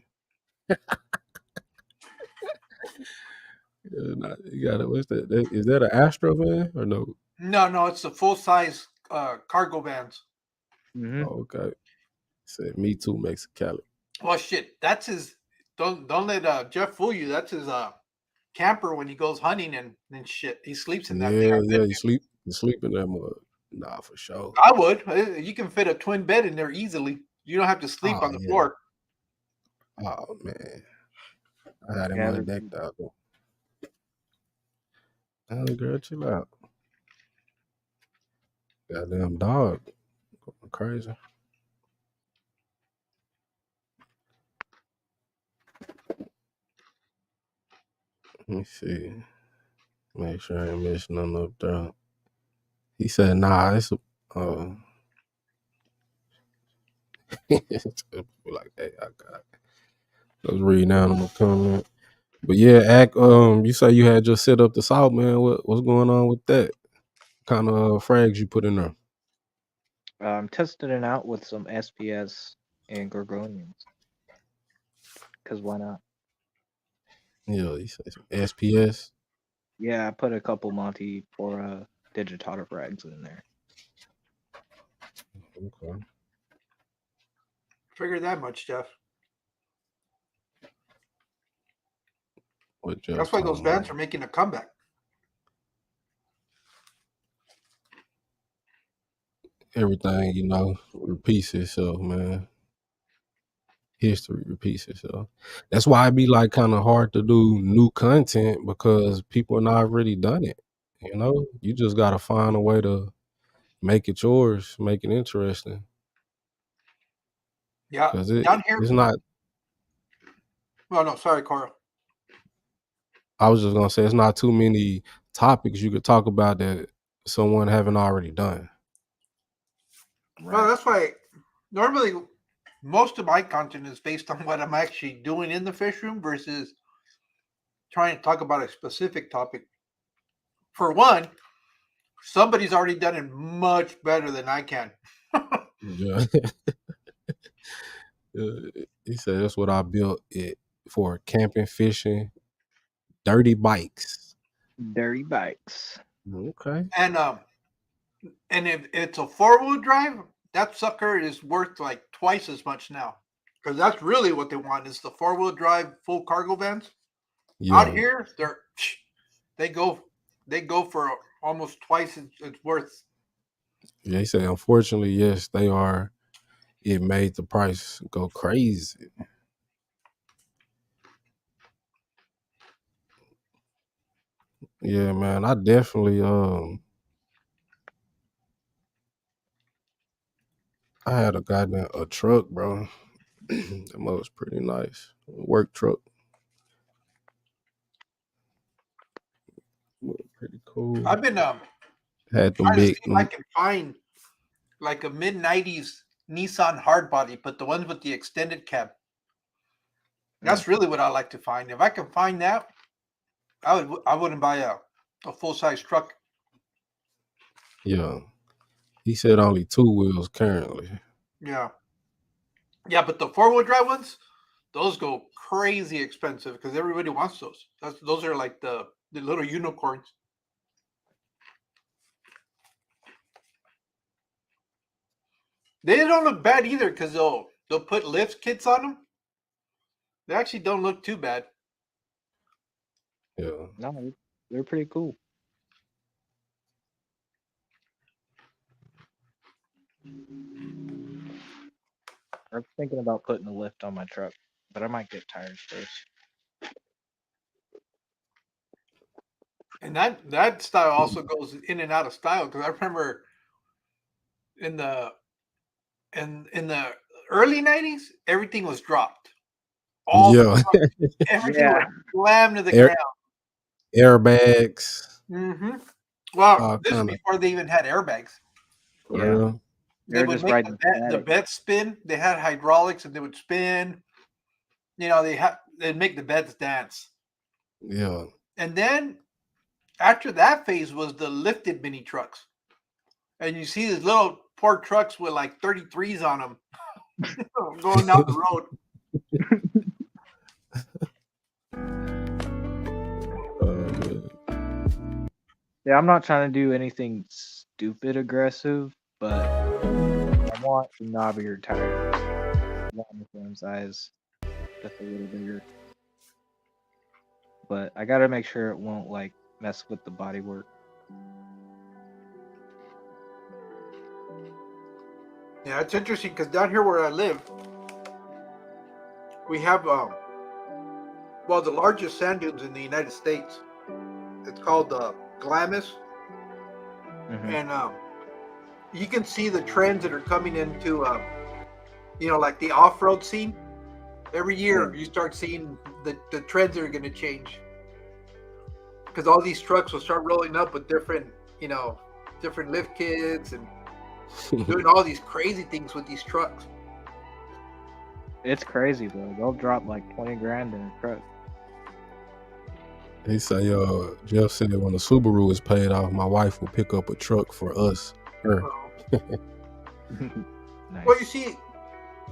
You got it. What's that? Is that an Astro van or no? No, it's the full size cargo vans. Mm-hmm. Oh, okay. Said me too, Mexicali. Well, shit, that's his. Don't let Jeff fool you. That's his camper when he goes hunting and shit. He sleeps in that thing. Yeah. You sleep in that mud. Nah, for sure. I would. You can fit a twin bed in there easily. You don't have to sleep on the floor. Oh man, I had him on decked out though. Oh, girl, chill out. Goddamn dog, going crazy. Let me see. Make sure I ain't missing nothing up there. He said, "Nah, it's a." Like, hey, I got it. I was reading out on my comment. But yeah, you say you had just set up the salt, man. What's going on with that? What kind of frags you put in there? I'm testing it out with some SPS and gorgonians. Because why not? Yeah, you say some SPS. Yeah, I put a couple montipora digitata frags in there. Okay. Figure that much, Jeff. That's why those vans are making a comeback. Everything, repeats itself, man. History repeats itself. That's why it be like kind of hard to do new content because people not really done it. You just gotta find a way to make it yours, make it interesting. Yeah, because down here. it's not. Oh no, sorry, Carl. I was just gonna say it's not too many topics you could talk about that someone haven't already done. Right. Well, that's why normally most of my content is based on what I'm actually doing in the fish room versus trying to talk about a specific topic. For one, somebody's already done it much better than I can. Yeah. He said that's what I built it for: camping, fishing, dirty bikes. Dirty bikes. Okay. And if it's a 4-wheel drive, that sucker is worth like twice as much now. Because that's really what they want is the 4-wheel drive full cargo vans. Yeah. Out here, they go for almost twice its worth. Yeah, he said, unfortunately, yes, they are. It made the price go crazy. Yeah, man, I definitely I had a truck, bro. That was pretty nice. Work truck. Pretty cool. I've been had them big. To see if I can find like a mid-90s Nissan hardbody, but the ones with the extended cab. That's really what I like to find. If I can find that, I wouldn't buy a full-size truck. Yeah. He said only 2 wheels currently. Yeah. Yeah, but the 4-wheel drive ones, those go crazy expensive because everybody wants those. Those are like the little unicorns. They don't look bad either because they'll put lift kits on them. They actually don't look too bad. Yeah. No, they're pretty cool. I'm thinking about putting a lift on my truck, but I might get tires first. And that style also goes in and out of style because I remember in the early 90s, everything was dropped. Everything was slammed to the ground. Airbags. Mm-hmm. Well, this is before they even had airbags. Yeah. They would make the bed spin. They had hydraulics and they would spin. You know, they'd make the beds dance. Yeah. And then after that phase was the lifted mini trucks. And you see these little poor trucks with like 33s on them going down the road. Yeah, I'm not trying to do anything stupid aggressive, but I want the knobbier tires. Not the same size, just a little bigger. But I gotta make sure it won't like mess with the bodywork. Yeah, it's interesting because down here where I live, we have the largest sand dunes in the United States. It's called Glamis, and you can see the trends that are coming into like the off-road scene. Every year you start seeing the trends that are going to change because all these trucks will start rolling up with different lift kits and doing all these crazy things with these trucks. It's crazy, bro. They'll drop like 20 grand in a truck. He say, Jeff said when the Subaru is paid off, my wife will pick up a truck for us. Her. Nice. Well, you see,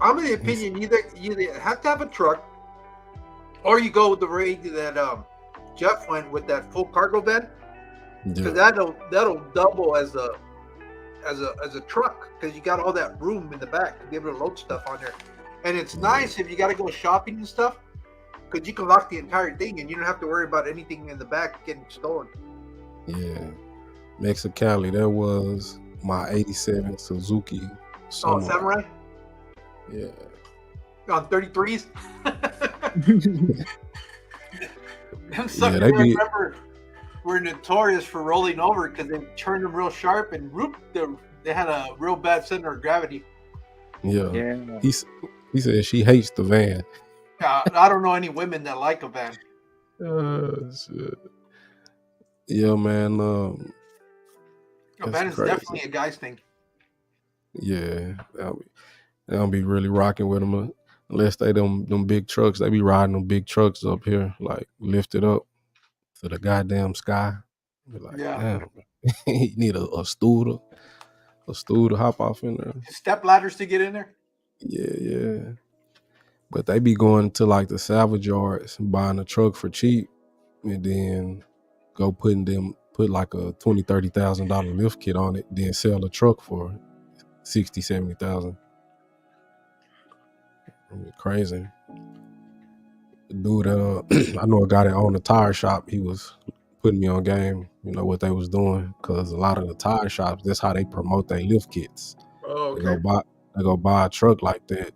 I'm of the opinion you have to have a truck, or you go with the way that Jeff went with that full cargo van, because that'll double as a truck, because you got all that room in the back to be able to load stuff on there, and it's nice if you got to go shopping and stuff, because you can lock the entire thing and you don't have to worry about anything in the back getting stolen. Yeah, Mexicali, that was my '87 Suzuki. Samurai. Yeah. On 33s. Them suckers, I remember, were notorious for rolling over because they turned them real sharp and they had a real bad center of gravity. Yeah. He said she hates the van. I don't know any women that like a van. Shit. Yeah, man. A van is definitely a guy's thing. Yeah, they don't be really rocking with them unless they them big trucks. They be riding them big trucks up here, like lifted up to the goddamn sky. Be like, damn, you need a stool to hop off in there. Step ladders to get in there. Yeah. But they be going to like the salvage yards and buying a truck for cheap, and then go put like a $20,000-$30,000 lift kit on it, then sell the truck for $60,000-$70,000. Crazy. The dude, I know a guy that owned a tire shop. He was putting me on game, what they was doing, because a lot of the tire shops, that's how they promote their lift kits. Oh, okay. They go buy a truck like that,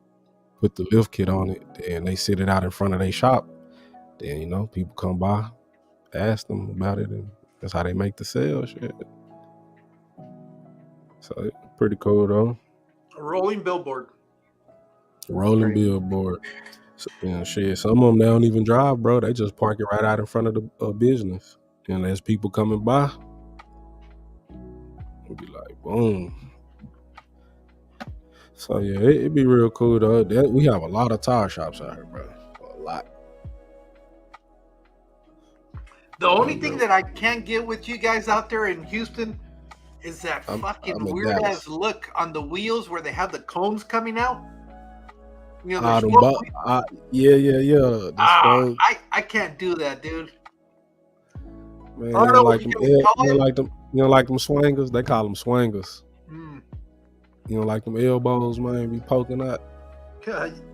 put the lift kit on it, and they sit it out in front of their shop. Then people come by, ask them about it, and that's how they make the sale. Shit. So pretty cool though. A rolling billboard. So, shit. Some of them, they don't even drive, bro. They just park it right out in front of the business, and as people coming by, it'll be like boom. So yeah, it'd be real cool though. We have a lot of tire shops out here, bro. A lot. The only thing that I can't get with you guys out there in Houston is that fucking weird ass look on the wheels where they have the cones coming out. Yeah. I can't do that, dude. Man, you don't like them swingers? They call them swingers. You don't like them elbows, man, be poking out?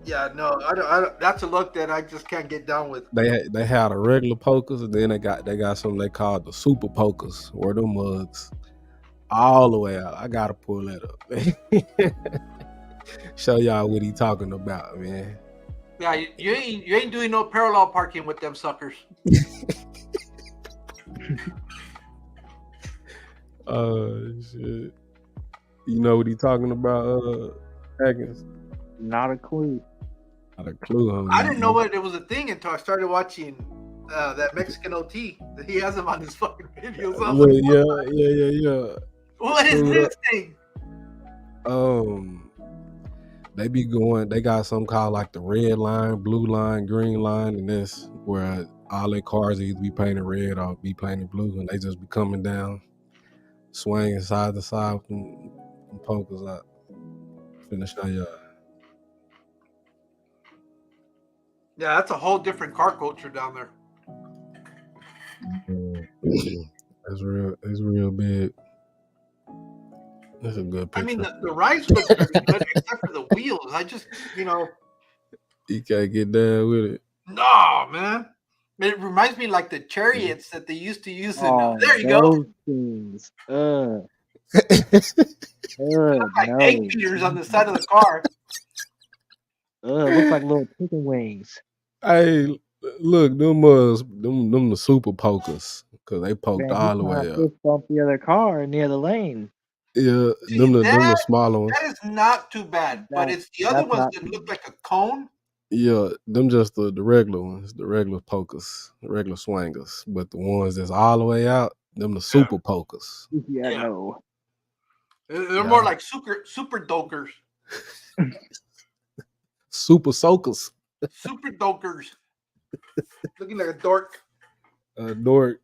Yeah, no, I don't. That's a look that I just can't get down with. They had the regular pokers, and then they got something they call the super pokers, where them mugs all the way out. I gotta pull that up, man. Show y'all what he talking about, man. Yeah, you ain't doing no parallel parking with them suckers. Shit. You know what he talking about, Haggins? Not a clue. Not a clue. Homie. I didn't know what it was a thing until I started watching that Mexican OT. He has them on his fucking videos. Yeah. What is this thing? They be going. They got something called like the red line, blue line, green line, and this where all their cars either be painted red or be painted blue, and they just be coming down, swinging side to side with them pokers out. Finish that yard. Yeah, that's a whole different car culture down there. That's real. It's real big. That's a good picture. I mean, the rides look pretty good, except for the wheels. I just, you can't get down with it. No, man. It reminds me like the chariots that they used to use. There you go. Things. Like egg beaters on the side of the car. Looks like little chicken wings. Hey, look, them the super pokers, because they poked all the way up. Bump the other car in the other lane. Yeah, them the smaller ones. That is not too bad, but it's the other ones that look like a cone. Yeah, them just the regular ones, the regular pokers, the regular swangers. But the ones that's all the way out, them the super pokers. Yeah, I know. They're more like super dokers. Super soakers. Super dokers. Looking like a dork. Dork.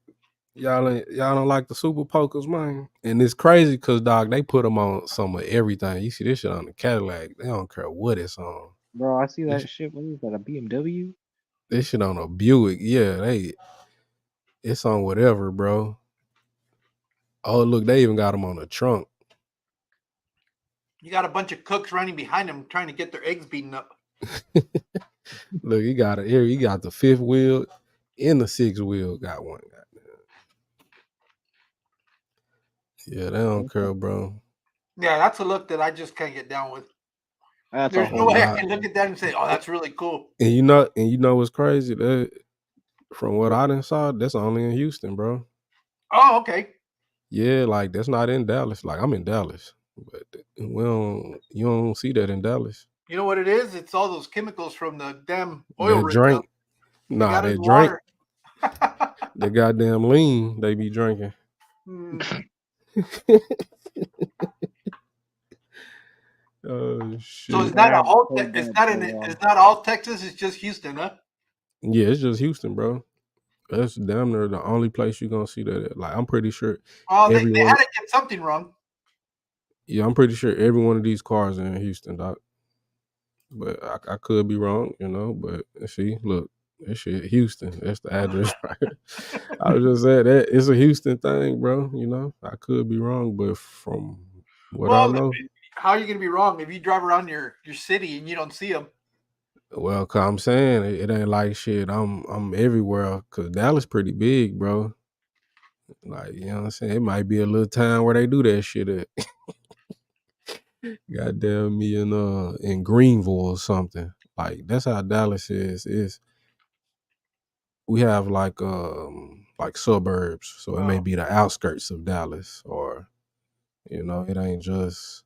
Y'all don't like the super pokers, man. And it's crazy because, dog, they put them on some of everything. You see this shit on the Cadillac. They don't care what it's on. Bro, I see that shit. What is that, a BMW? This shit on a Buick. Yeah, it's on whatever, bro. Oh, look, they even got them on the trunk. You got a bunch of cooks running behind them trying to get their eggs beaten up. Look, he got the fifth wheel and the sixth wheel. Got one. Yeah, they don't care, bro. Yeah, that's a look that I just can't get down with. There's no way I can look at that and say, "Oh, that's really cool." And you know what's crazy? That from what I done saw, that's only in Houston, bro. Oh, okay. Yeah, like that's not in Dallas. Like I'm in Dallas, but you don't see that in Dallas. You know what it is? It's all those chemicals from the damn oil rig. Drink. Nah, they drink. The goddamn lean they be drinking. Oh shit! So it's not it's not all Texas. It's just Houston, huh? Yeah, it's just Houston, bro. That's damn near the only place you're gonna see that at. Like I'm pretty sure. Oh, they had to get something wrong. Yeah, I'm pretty sure every one of these cars are in Houston, doc. But I could be wrong, But see, look, that shit, Houston. That's the address. Right? I was just saying that it's a Houston thing, bro. I could be wrong, but from what I know, how are you gonna be wrong if you drive around your city and you don't see them? Well, cause I'm saying it ain't like shit. I'm everywhere. Cause Dallas pretty big, bro. Like you know what I'm saying. It might be a little town where they do that shit at. Goddamn me in Greenville or something. Like that's how Dallas is. We have like suburbs, so it may be the outskirts of Dallas, or it ain't just.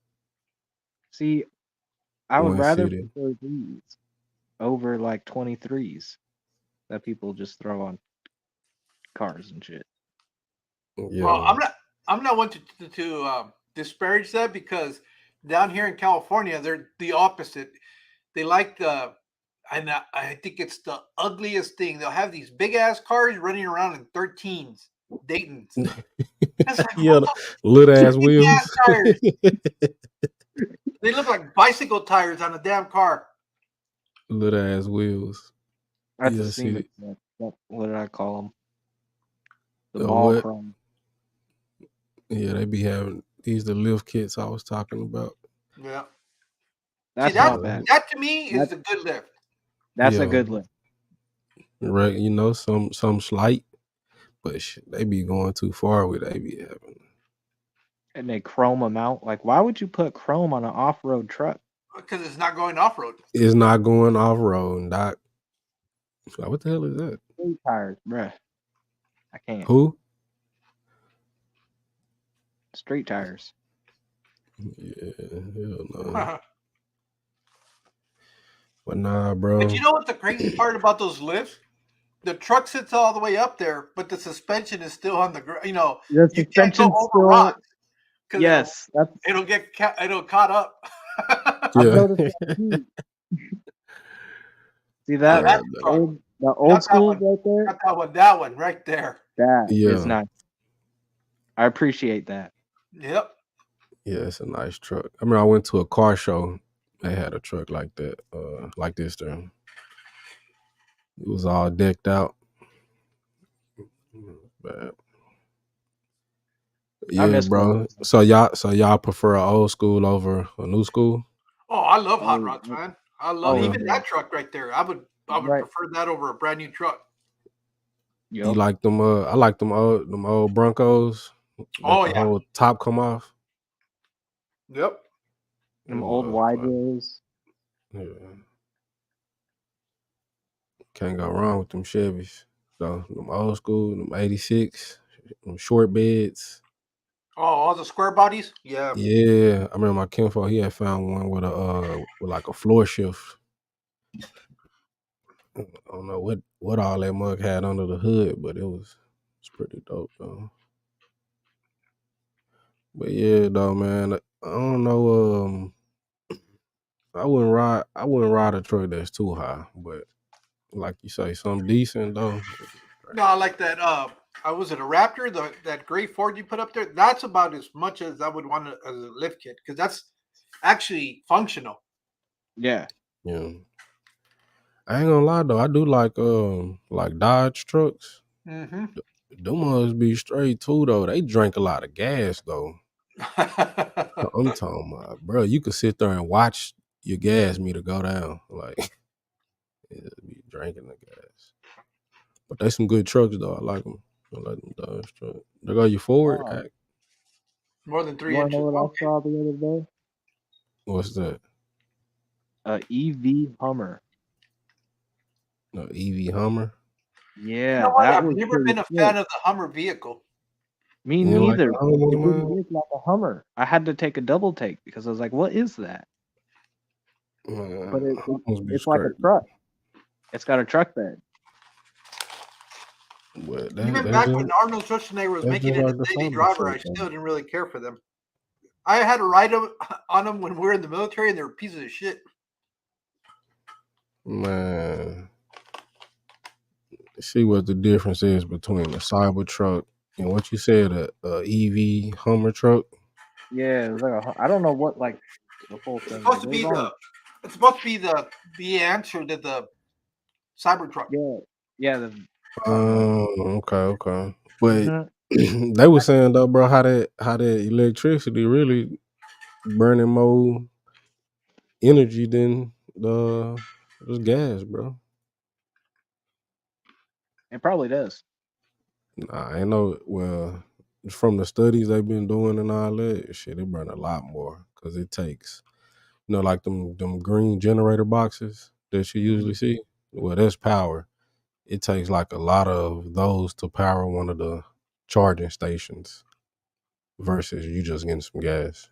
See, I would rather prefer these over like 23s that people just throw on cars and shit. Yeah. Well, I'm not one to disparage that, because down here in California they're the opposite. They like and I think it's the ugliest thing. They'll have these big ass cars running around in 13s, Daytons. Like, yeah, little ass wheels. Tires. They look like bicycle tires on a damn car. Little ass wheels. That's the scene. What did I call them? The ball from. Yeah, they be having these the lift kits I was talking about. Yeah, that's not bad. That to me is a good lift. That's a good lift. Right, some slight, but they be going too far with they be having. And they chrome them out. Like, why would you put chrome on an off-road truck? Because it's not going off-road. It's not going off-road, Doc. What the hell is that? Street tires, bruh. I can't. Who? Street tires. Yeah, hell no. But nah, bro. But you know what the crazy part about those lifts? The truck sits all the way up there, but the suspension is still on the ground. The suspension still. Yes, that's it'll caught up. I've Yeah. noticed that too. See Now that Yeah. that's the truck. the old Not that school one. right there? Not that one. That one right there. That is Yeah. nice. I appreciate that. Yep. Yeah, it's a nice truck. I remember I went to a car show. They had a truck like that, like this there. It was all decked out. But I yeah, miss bro. going. So y'all prefer an old school over a new school? Oh, I love hot Oh, rods, man. I love oh, Yeah. even that truck right there. I would right. prefer that over a brand new truck. You Yep. like them? I like them old Broncos. That Oh the yeah. whole top come off. Yep. Them Them old YJs. yeah. Can't go wrong with them Chevys. So them old school, them 86, them short beds. Oh, all the square bodies. Yeah. Yeah, I remember my kinfolk. He had found one with with like a floor shift. I don't know what all that mug had under the hood, but it's pretty dope though. But yeah, though, man, I don't know. I wouldn't ride a truck that's too high, but like you say, something decent though. No, I like that. I was it a Raptor, that gray Ford you put up there. That's about as much as I would want as a lift kit because that's actually functional. Yeah. Yeah, I ain't gonna lie though. I do like Dodge trucks. Mm-hmm. Them must be straight too though. They drink a lot of gas though. I'm talking about, bro. You could sit there and watch your gas meter go down. Like, be drinking the gas. But they some good trucks though. I like them. I like them Dodge trucks. They go you forward. Wow. More than You 3 wanna know inches. what I Okay. saw the other day? What's that? A EV Hummer. No, EV Hummer. You Yeah, know what? that I've was never pretty been a sick. fan of the Hummer vehicle. Me You ain't like neither. the Hummer, It didn't man? look like a Hummer. I had to take a double take because I was like, "What is that?" Man, But Hummers be it's like a straight. truck. It's got a truck bed. But Even that's back just when Arnold Schwarzenegger was that's making just it like a the daily Cybertruck, driver, I though. still didn't really care for them. I had to ride on them when we were in the military, and they were pieces of shit. Man, see what the difference is between a Cybertruck and what you said, a EV Hummer truck. Yeah, it was like I don't know what like the whole It's thing supposed is. to It be was only the answer to the Cybertruck. yeah. Okay. But Mhm. they were saying though, bro, how that electricity really burning more energy than the just gas, bro. It probably does. Nah, I know. Well, from the studies they've been doing and all that, shit, it burn a lot more because it takes, like them green generator boxes that you usually see. Well, that's power. It takes like a lot of those to power one of the charging stations versus you just getting some gas.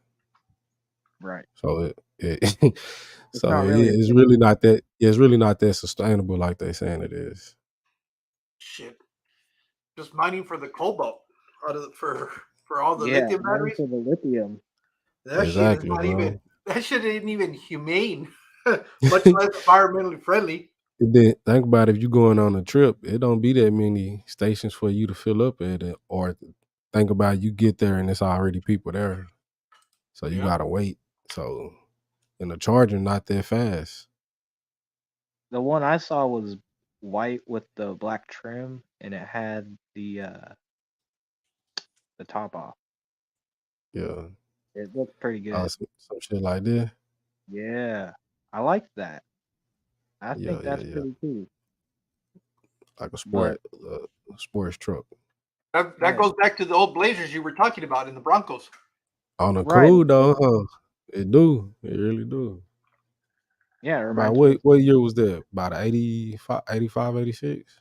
Right. So it It's not really it's really not that. It's really not that sustainable like they saying it is. Shit, just mining for the cobalt for all the yeah, lithium mining batteries. for the lithium. That shit is Exactly, not bro. even. That shit ain't even humane, much less environmentally friendly. Then think about if you going on a trip, it don't be that many stations for you to fill up at it. Or think about you get there and it's already people there, so you Yeah. gotta wait. So and the charging not that fast. The one I saw was white with the black trim, and it had the top off. Yeah, It looked pretty good. some shit like that. Yeah, I like that. I Yeah, think that's pretty cool. like a But sports truck. That yeah, goes back to the old Blazers you were talking about in the Broncos. On a right. cool though, huh? It do. It really do. Yeah, it About reminds me. what year was that? About 85, 86?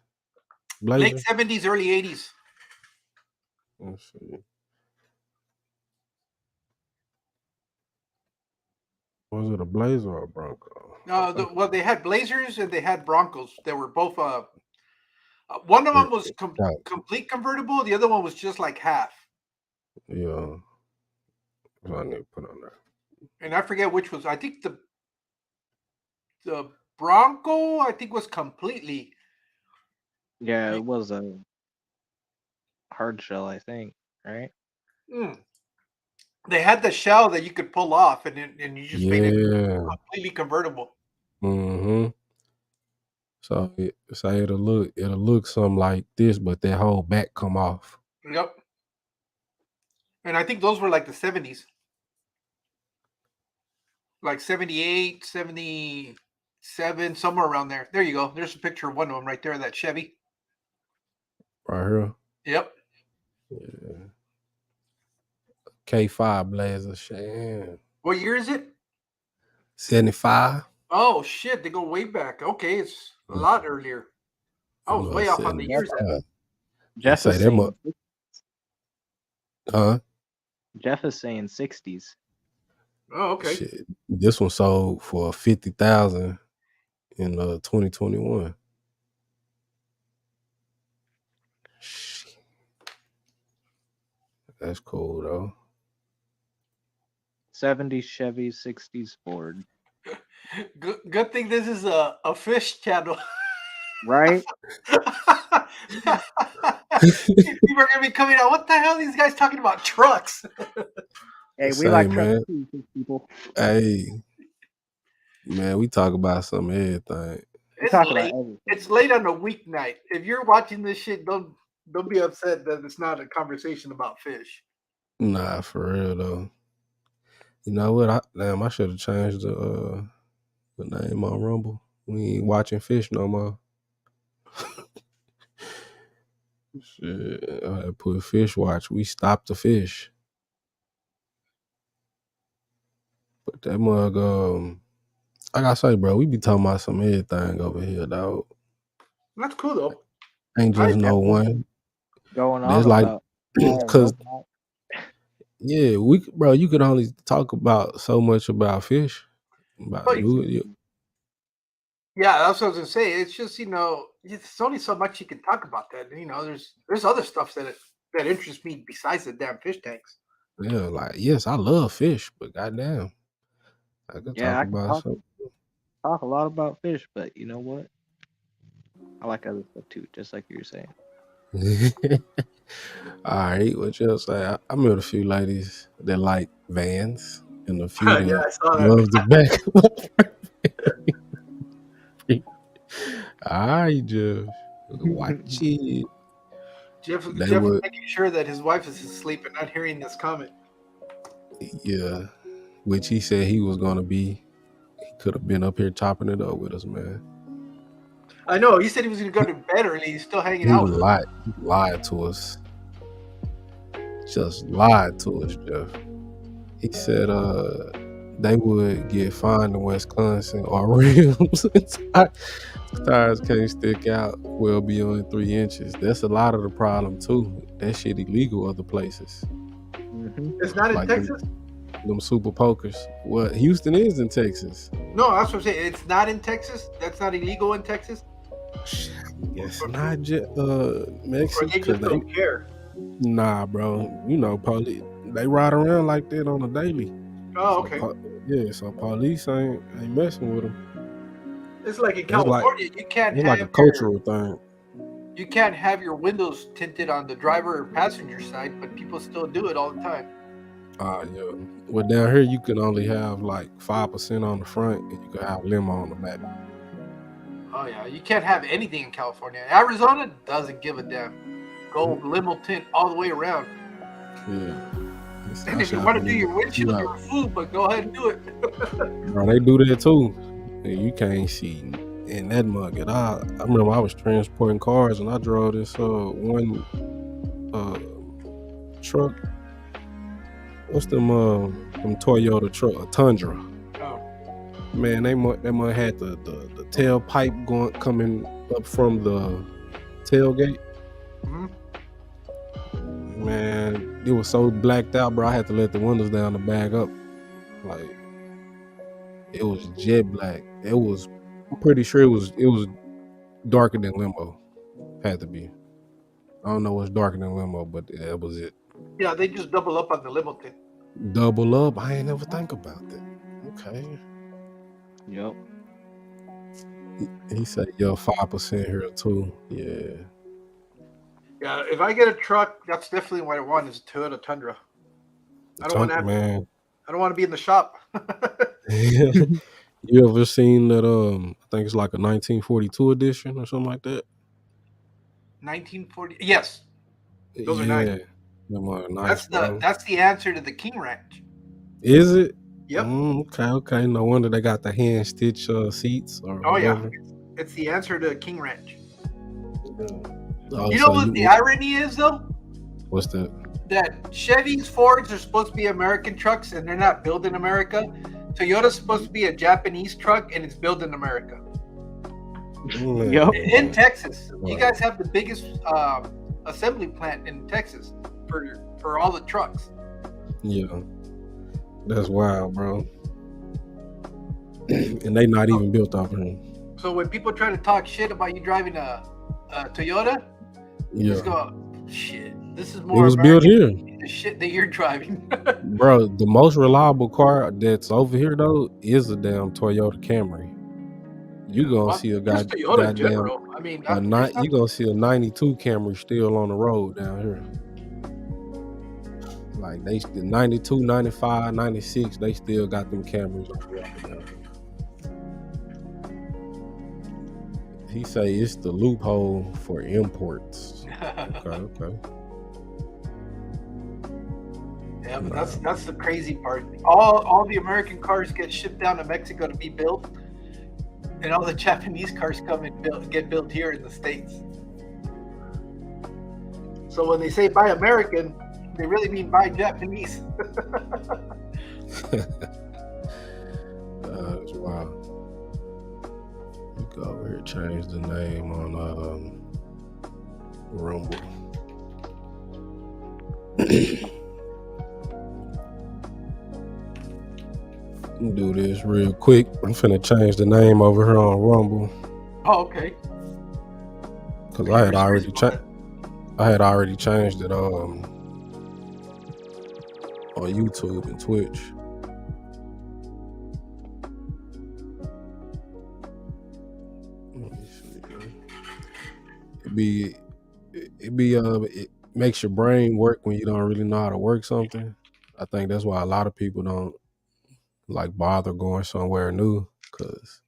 Late Blazer? 70s, early 80s. Let's see. Was it a Blazer or a Bronco? Well, they had Blazers and they had Broncos. They were both. One of them was complete convertible. The other one was just like half. Yeah. That's what I need to put on there. And I forget which was. I think the Bronco, I think, was completely. Yeah, it was a hard shell, I think, right? They had the shell that you could pull off, and you just made it Yeah. completely convertible. Mm-hmm. So it'll look something like this, but that whole back come off. Yep. And I think those were like the 70s. Like 78, 77, somewhere around there. There you go. There's a picture of one of them right there, that Chevy. Right here. Yep. Yeah. K5 Blazer. Shit. What year is it? 75. Oh, shit. They go way back. Okay, it's a lot earlier. I was way off on the years. Jeff Say is that saying, much. Huh? Jeff is saying 60s. Oh, okay. Shit. This one sold for $50,000 in 2021. Shit. That's cool though. 70s Chevy, 60s Ford. Good thing this is a fish channel. Right? People are gonna be coming out. What the hell are these guys talking about trucks? Hey, Say, we like man. trucks too, people. Hey, man, we talk about some everything. It's late. It's late on a weeknight. If you're watching this shit, don't be upset that it's not a conversation about fish. Nah, for real though. You know what? I should have changed the name on Rumble. We ain't watching fish no more. Shit, I had to put fish watch. We stopped the fish. But that mug, like I say, bro, we be talking about some everything over here, dog. That's cool though. Ain't just no one. Going on There's like, about cause yeah, you could only talk about so much about fish. Yeah, that's what I was gonna say. It's just, it's only so much you can talk about that. There's other stuff that interests me besides the damn fish tanks. Yeah, like yes, I love fish, but goddamn, I could talk about something. Talk a lot about fish, but you know what? I like other stuff too, just like you were saying. All right, what you say? I met a few ladies that like vans, and a few that love the back. All right, Jeff. Watch it. Jeff is making sure that his wife is asleep and not hearing this comment. Yeah, which he said he was gonna be. He could have been up here chopping it up with us, man. I know. He said he was gonna go to bed early. He's still hanging out. He lied to us. Just lied to us, Jeff. He said they would get fined in Wisconsin or rims. Tires can't stick out well beyond 3 inches. That's a lot of the problem too. That shit illegal other places. Mm-hmm. It's not in Texas? Them super pokers. Well, Houston is in Texas. No, that's what I'm saying. It's not in Texas? That's not illegal in Texas? It's not just Mexico. Or they just don't care. Nah, bro. Police, they ride around like that on a daily. Oh, okay. So police ain't messing with them. It's like in California, you can't have like a cultural thing. You can't have your windows tinted on the driver or passenger side, but people still do it all the time. Yeah. Well, down here you can only have like 5% on the front, and you can have limo on the back. Oh yeah, you can't have anything in California. Arizona doesn't give a damn. Go limo tint all the way around. Yeah. And if you want to do your windshield, you're a fool, but go ahead and do it. Bro, they do that too. You can't see in that mug at all. I remember I was transporting cars and I drove this one truck. What's them Toyota truck? A Tundra. Oh. Man, they might had the tailpipe coming up from the tailgate. Mm-hmm. Man, it was so blacked out, bro. I had to let the windows down to bag up. Like, it was jet black. I'm pretty sure it was darker than limo. Had to be. I don't know what's darker than limo, but that was it. Yeah, they just double up on the limo tint. Double up. I ain't never think about that. Okay. Yep. He said, "Yo, 5% here too." Yeah. Yeah, if I get a truck, that's definitely what I want is a Toyota Tundra. I don't want to Man. I don't want to be in the shop. You ever seen that? I think it's like a 1942 edition or something like that. 1940. Yes, those are nice. Them are nice, That's the answer to the King Ranch. Is it? Yep. Okay. No wonder they got the hand stitch seats or whatever. Yeah, it's the answer to King Ranch. Oh, you know what the irony is, though? What's that? That Chevys, Fords are supposed to be American trucks, and they're not built in America. Toyota's supposed to be a Japanese truck, and it's built in America. Yep. In Texas, you guys have the biggest assembly plant in Texas for all the trucks. Yeah, that's wild, bro. And they not even built off here. So when people try to talk shit about you driving a Toyota, just go, shit. This is more. It was built here. The shit that you're driving, bro. The most reliable car that's over here though is a damn Toyota Camry. You gonna see a goddamn. I mean, you gonna see a 92 Camry still on the road down here. Like they 92, 95, 96, they still got them Camrys on the road down here. He say it's the loophole for imports. Okay. Yeah, but that's the crazy part. All the American cars get shipped down to Mexico to be built, and all the Japanese cars come and get built here in the States. So when they say buy American, they really mean buy Japanese. That's wild. You go over here, change the name on Rumble. Do this real quick. I'm finna change the name over here on Rumble. Oh, okay. Cause I had already changed it on YouTube and Twitch. It makes your brain work when you don't really know how to work something. I think that's why a lot of people don't like bother going somewhere new, because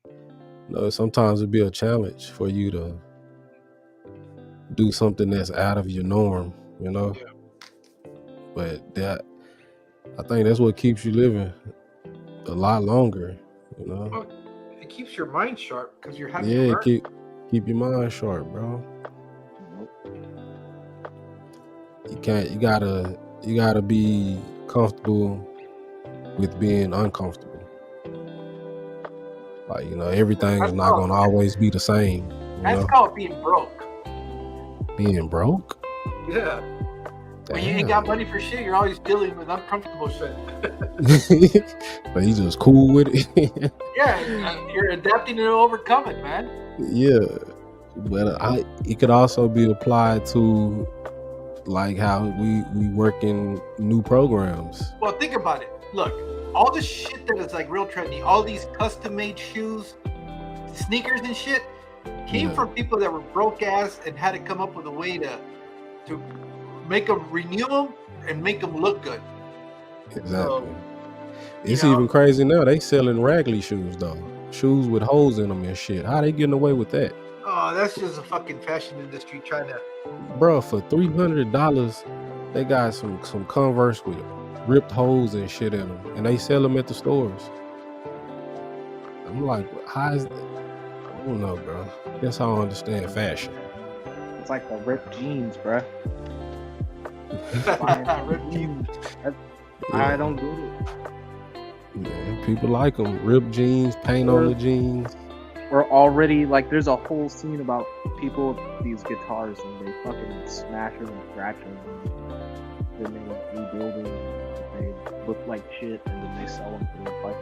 sometimes it'd be a challenge for you to do something that's out of your norm, but I think that's what keeps you living a lot longer, Well, it keeps your mind sharp because you're having to learn. keep your mind sharp, bro. You gotta be comfortable with being uncomfortable. Like, everything is not gonna always be the same. That's called being broke. Being broke? Yeah. When you ain't got money for shit, you're always dealing with uncomfortable shit. But you just cool with it. Yeah, you're adapting to overcome it, man. Yeah, but it could also be applied to like how we work in new programs. Well, think about it. Look, all the shit that is like real trendy, all these custom-made shoes, sneakers and shit, came from people that were broke ass and had to come up with a way to make them, renew them and make them look good. Exactly. So, it's even crazy now. They selling raggedy shoes though, shoes with holes in them and shit. How they getting away with that? Oh, that's just a fucking fashion industry trying to. Bro, for $300, they got some Converse with ripped holes and shit in them, and they sell them at the stores. I'm like, how is that? I don't know, bro. That's how I understand fashion. It's like the ripped jeans, bro. Ripped jeans. I don't get it. Yeah, people like them. Ripped jeans, paint on the jeans. We're already, like, there's a whole scene about people with these guitars and they fucking smash them and scratch them. And then they rebuild them. They look like shit and then they sell them for the price.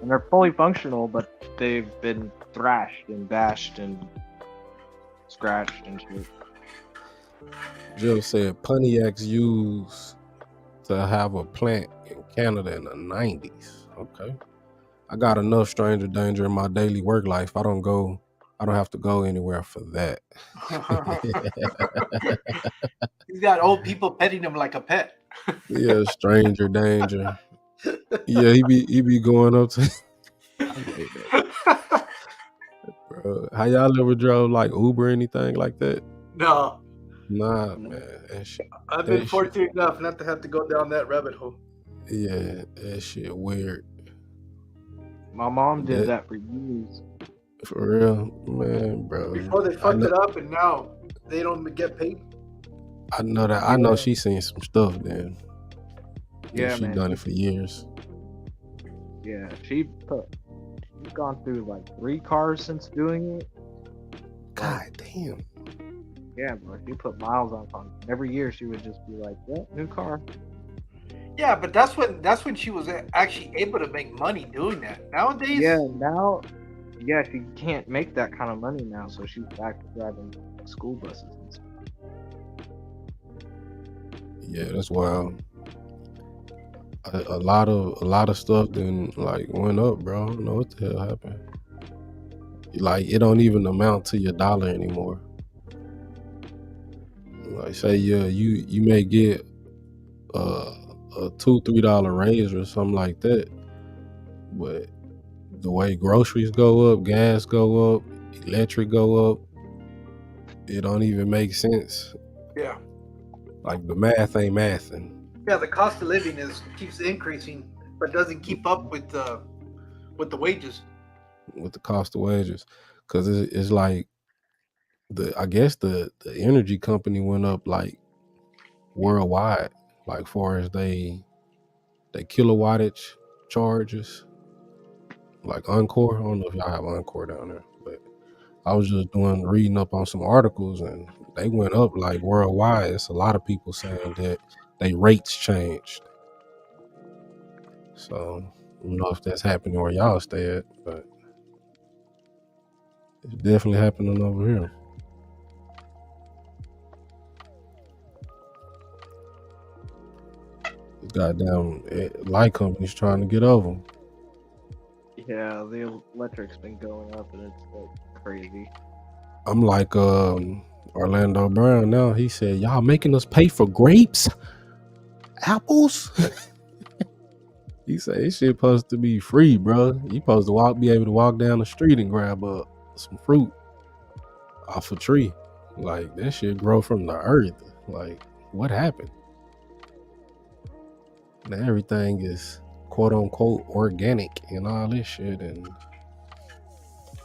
And they're fully functional, but they've been thrashed and bashed and scratched and shit. Jill said Pontiacs used to have a plant in Canada in the 90s. Okay. I got enough stranger danger in my daily work life. I don't have to go anywhere for that. He's got old people petting him like a pet. Yeah, stranger danger. Yeah, he be going up to I like that. Bro, how y'all ever drove like Uber or anything like that? No. Nah, man. I've been fortunate enough not to have to go down that rabbit hole. Yeah, that shit weird. My mom did that for years. For real, man, bro. Before they fucked it up, and now they don't get paid. I know that. I know she's seen some stuff then. Yeah, she man. done it for years. Yeah, she's gone through like 3 cars since doing it. God damn. Yeah, bro. She put miles on cars. Every year she would just be like, "Yeah, new car." Yeah, but that's when she was actually able to make money doing that. Nowadays, Yeah, she can't make that kind of money now, so she's back to driving school buses and stuff. Yeah, that's wild. A lot of stuff then like went up, bro. I don't know what the hell happened. Like it don't even amount to your dollar anymore. Like say you may get a $2-3 raise or something like that, but the way groceries go up, gas go up, electric go up, it don't even make sense. Yeah. Like the math ain't mathing. Yeah, the cost of living keeps increasing, but doesn't keep up with the wages. With the cost of wages, because it's like I guess the energy company went up like worldwide, like far as they kilowattage charges, like Encore. I don't know if y'all have Encore down there, but I was just reading up on some articles and they went up like worldwide. It's a lot of people saying that they rates changed. So I don't know if that's happening where y'all stay at, but it's definitely happening over here. Goddamn light companies trying to get over. Yeah, the electric's been going up and it's like crazy. I'm like Orlando Brown now. He said, "Y'all making us pay for grapes, apples." He said, "This shit supposed to be free, bro. You supposed to be able to walk down the street and grab some fruit off a tree. Like that shit grow from the earth. Like what happened? Now everything is quote unquote organic and all this shit, and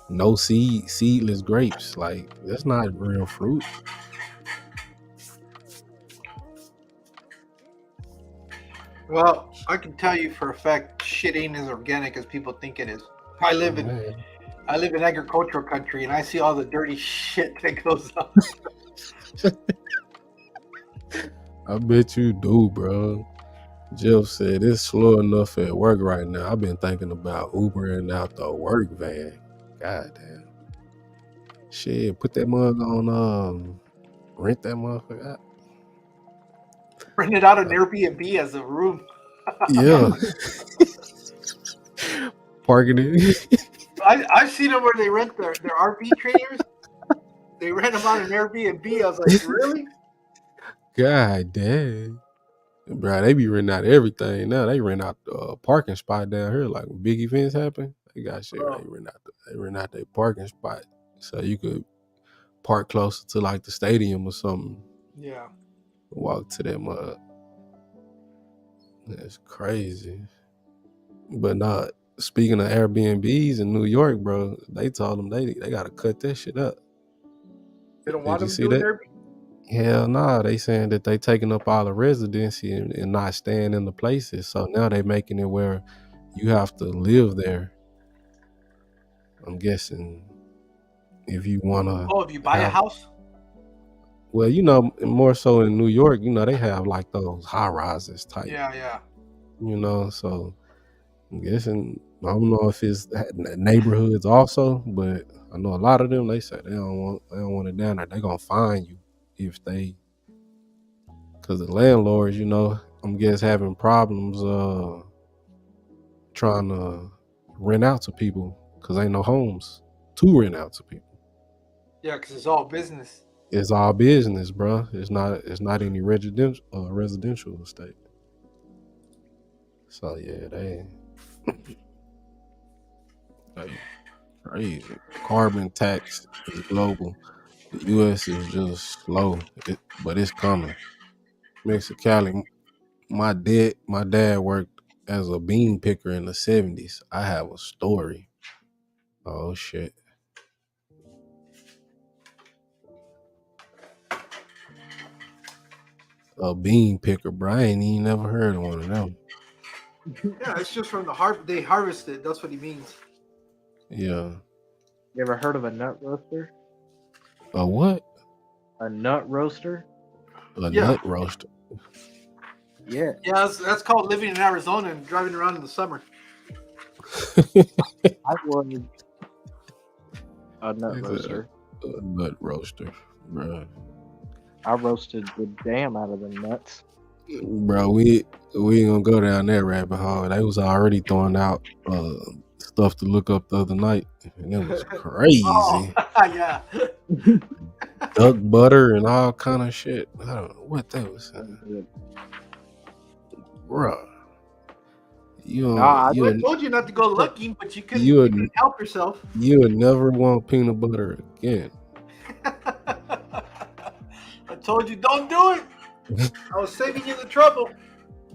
no seedless grapes. Like that's not real fruit." Well, I can tell you for a fact, shit ain't as organic as people think it is. I live in agricultural country, and I see all the dirty shit that goes on. I bet you do, bro. Jeff said it's slow enough at work right now. I've been thinking about Ubering out the work van. God damn. Shit, put that mug on, rent that motherfucker out. Rent it out on Airbnb as a room. Yeah. Parking it. I've seen them where they rent their RV trailers. They rent them out on Airbnb. I was like, really? God damn. Bro, they be renting out everything now. They rent out the parking spot down here. Like when big events happen, they got shit. They rent out their parking spot so you could park closer to like the stadium or something. Yeah. Walk to that mug. That's crazy. But not speaking of Airbnbs in New York, bro, they told them they gotta cut that shit up. They don't want them to do Airbnb? Hell nah, they saying that they taking up all the residency and not staying in the places. So now they making it where you have to live there. I'm guessing if you wanna. Oh, if you buy a house? Well, you know, more so in New York, you know, they have like those high rises type. Yeah. You know, so I'm guessing, I don't know if it's neighborhoods also, but I know a lot of them, they say they don't want it down there. They're gonna fine you if they Cause the landlords, you know, I'm guess having problems trying to rent out to people because ain't no homes to rent out to people. Yeah, because it's all business. It's all business, bro. It's not any residential estate. So yeah, they crazy. Carbon tax is global. The U.S. is just slow, but it's coming. Mexicali. My dad worked as a bean picker in the 70s. I have a story. Oh shit. A bean picker, bro. I ain't even never heard of one of them. Yeah, it's just from the they harvest it. That's what he means. Yeah. You ever heard of a nut roaster? A what? A nut roaster? A nut roaster. Yeah. Yeah, that's called living in Arizona and driving around in the summer. I was a nut roaster. A nut roaster, bro. I roasted the damn out of the nuts. Bro, we ain't gonna go down that rabbit hole. They was already throwing out stuff to look up the other night, and it was crazy. Oh, yeah. Duck butter and all kind of shit. I don't know what that was. Bro, I told you not to go looking, but you couldn't help yourself. You would never want peanut butter again. I told you don't do it. I was saving you the trouble.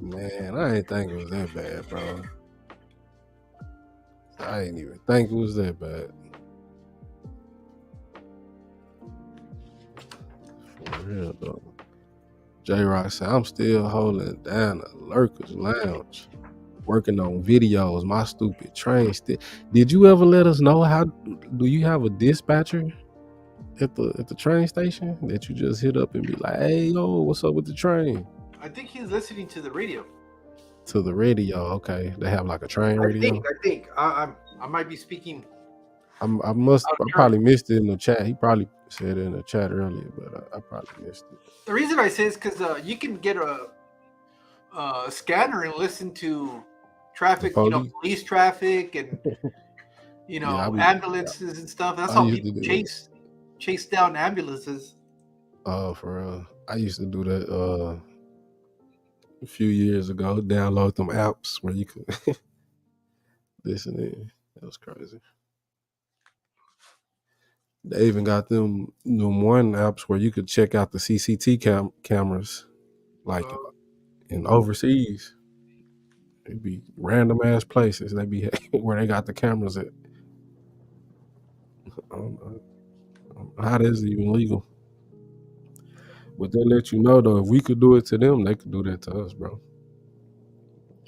Man, I ain't think it was that bad, bro. I ain't even think it was that bad. For real, though. J-Rock said, I'm still holding down the Lurkers Lounge, working on videos, my stupid train still. Did you ever let us know how, do you have a dispatcher at the train station that you just hit up and be like, hey, yo, what's up with the train? I think he's listening to the radio. To the radio, okay. They have like a train radio? I think. I might be speaking. I probably missed it in the chat. He probably said it in the chat earlier, but I probably missed it. The reason I say is because you can get a scanner and listen to traffic, police traffic and ambulances and stuff. That's how people chase down ambulances. Oh, for real. I used to do that a few years ago. Download them apps where you could listen in. That was crazy. They even got them one apps where you could check out the CCT cameras, like in overseas. It'd be random ass places. They be where they got the cameras at. I don't know how this is even legal. But they let you know though, if we could do it to them, they could do that to us, bro.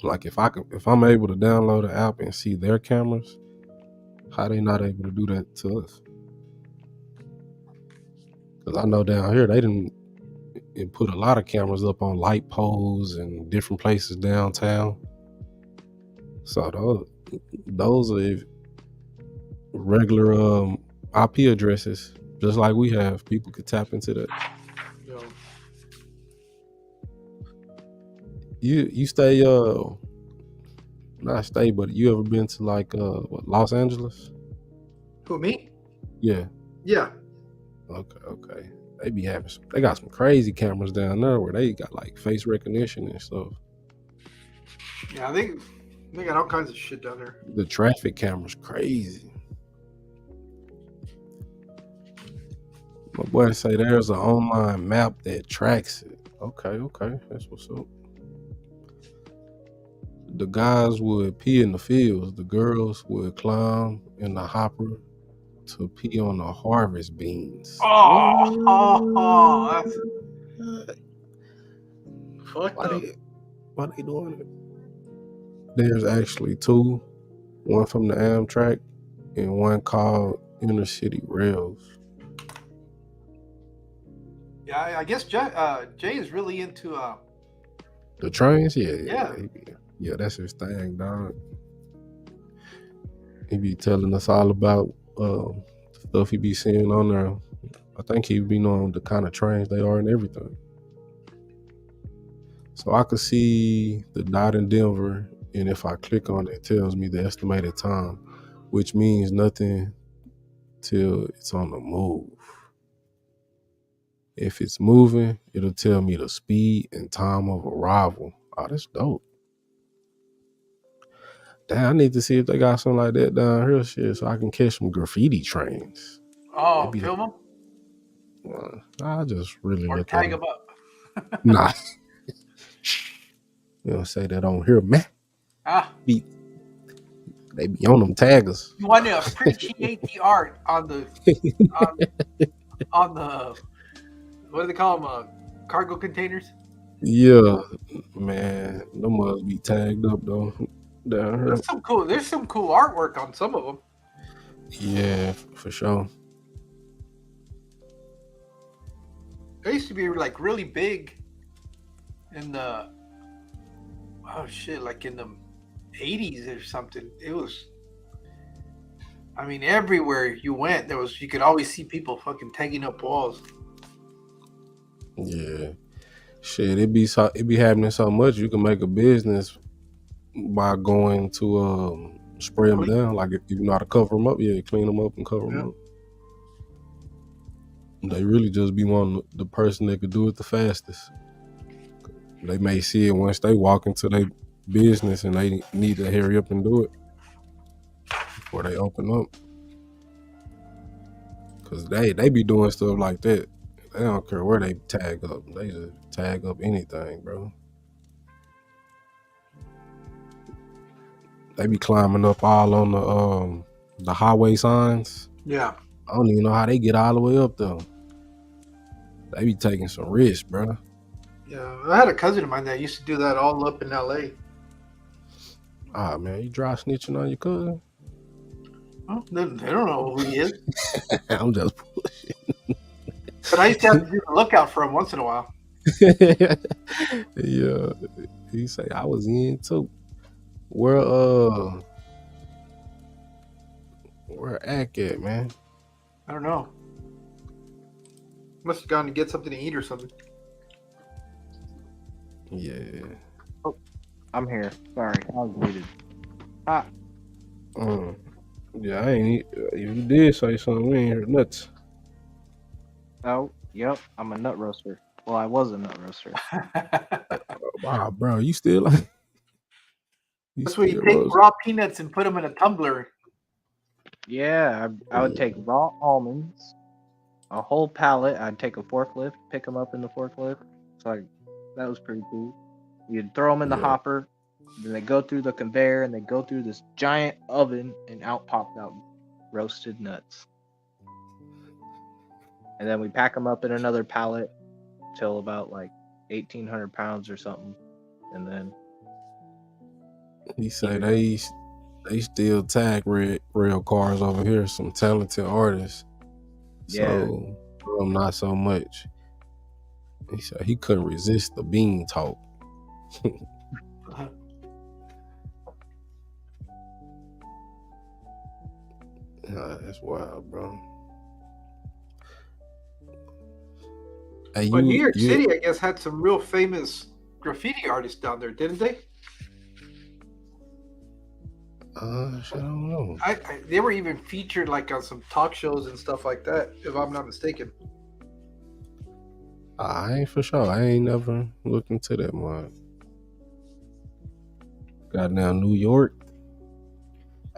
Like if I'm able to download the app and see their cameras, how they not able to do that to us? Because I know down here they didn't put a lot of cameras up on light poles and different places downtown. So those are regular IP addresses, just like we have. People could tap into that. You stay not stay, but you ever been to like Los Angeles? Who, me? Yeah. Yeah. Okay. They got some crazy cameras down there where they got like face recognition and stuff. Yeah, they got all kinds of shit down there. The traffic cameras crazy. My boy say there's an online map that tracks it. Okay, that's what's up. The guys would pee in the fields. The girls would climb in the hopper to pee on the harvest beans. Oh, that's fucked up. Why they doing it? There's actually two, one from the Amtrak and one called Inner City Rails. Yeah, I guess Jay is really into the trains. Yeah, that's his thing, dog. He be telling us all about stuff he be seeing on there. I think he be knowing the kind of trains they are and everything. So I could see the dot in Denver, and if I click on it, it tells me the estimated time, which means nothing till it's on the move. If it's moving, it'll tell me the speed and time of arrival. Oh, that's dope. Damn, I need to see if they got something like that down here, shit, so I can catch some graffiti trains. Oh, film them I just really or look tag at them up. Nah. You don't say that on here, man. They be on them taggers. You want to appreciate the art on the on the what do they call them? Cargo containers. Yeah, man, them must be tagged up though. Down here. There's some cool artwork on some of them. Yeah, for sure. They used to be like really big in the like in the 80s or something. It was, I mean, everywhere you went, you could always see people fucking tagging up walls. Yeah, shit, it be happening so much. You can make a business by going to spray them down. Like if you know how to cover them up, clean them up and cover them up. They really just be wanting the person that could do it the fastest. They may see it once they walk into their business and they need to hurry up and do it before they open up. Cause they be doing stuff like that. They don't care where they tag up. They just tag up anything, bro. They be climbing up all on the highway signs. Yeah. I don't even know how they get all the way up though. They be taking some risks, bro. Yeah, I had a cousin of mine that used to do that all up in LA. Ah, man, you dry snitching on your cousin? Oh, they don't know who he is. I'm just pushing. But I used to have to do the lookout for him once in a while. Yeah, he say I was in too. Where Ack at, man? I don't know. Must have gone to get something to eat or something. Yeah. Oh, I'm here. Sorry, I was muted. Yeah, I ain't. If you did say something, we ain't heard nuts. Oh, yep. I'm a nut roaster. Well, I was a nut roaster. Wow, bro, you still like? That's where you take raw peanuts and put them in a tumbler. Yeah, I would take raw almonds, a whole pallet. I'd take a forklift, pick them up in the forklift. So that was pretty cool. You'd throw them in the hopper, then they go through the conveyor and they go through this giant oven, and out popped out roasted nuts. And then we pack them up in another pallet till about like 1,800 pounds or something, and then. He say they still tag rail cars over here. Some talented artists. Yeah. So not so much. He said he couldn't resist the bean talk. That's wild, bro. Hey, but New York City, I guess, had some real famous graffiti artists down there, didn't they? I don't know. They were even featured like on some talk shows and stuff like that, if I'm not mistaken. I ain't for sure. I ain't never looked into that one. Goddamn New York.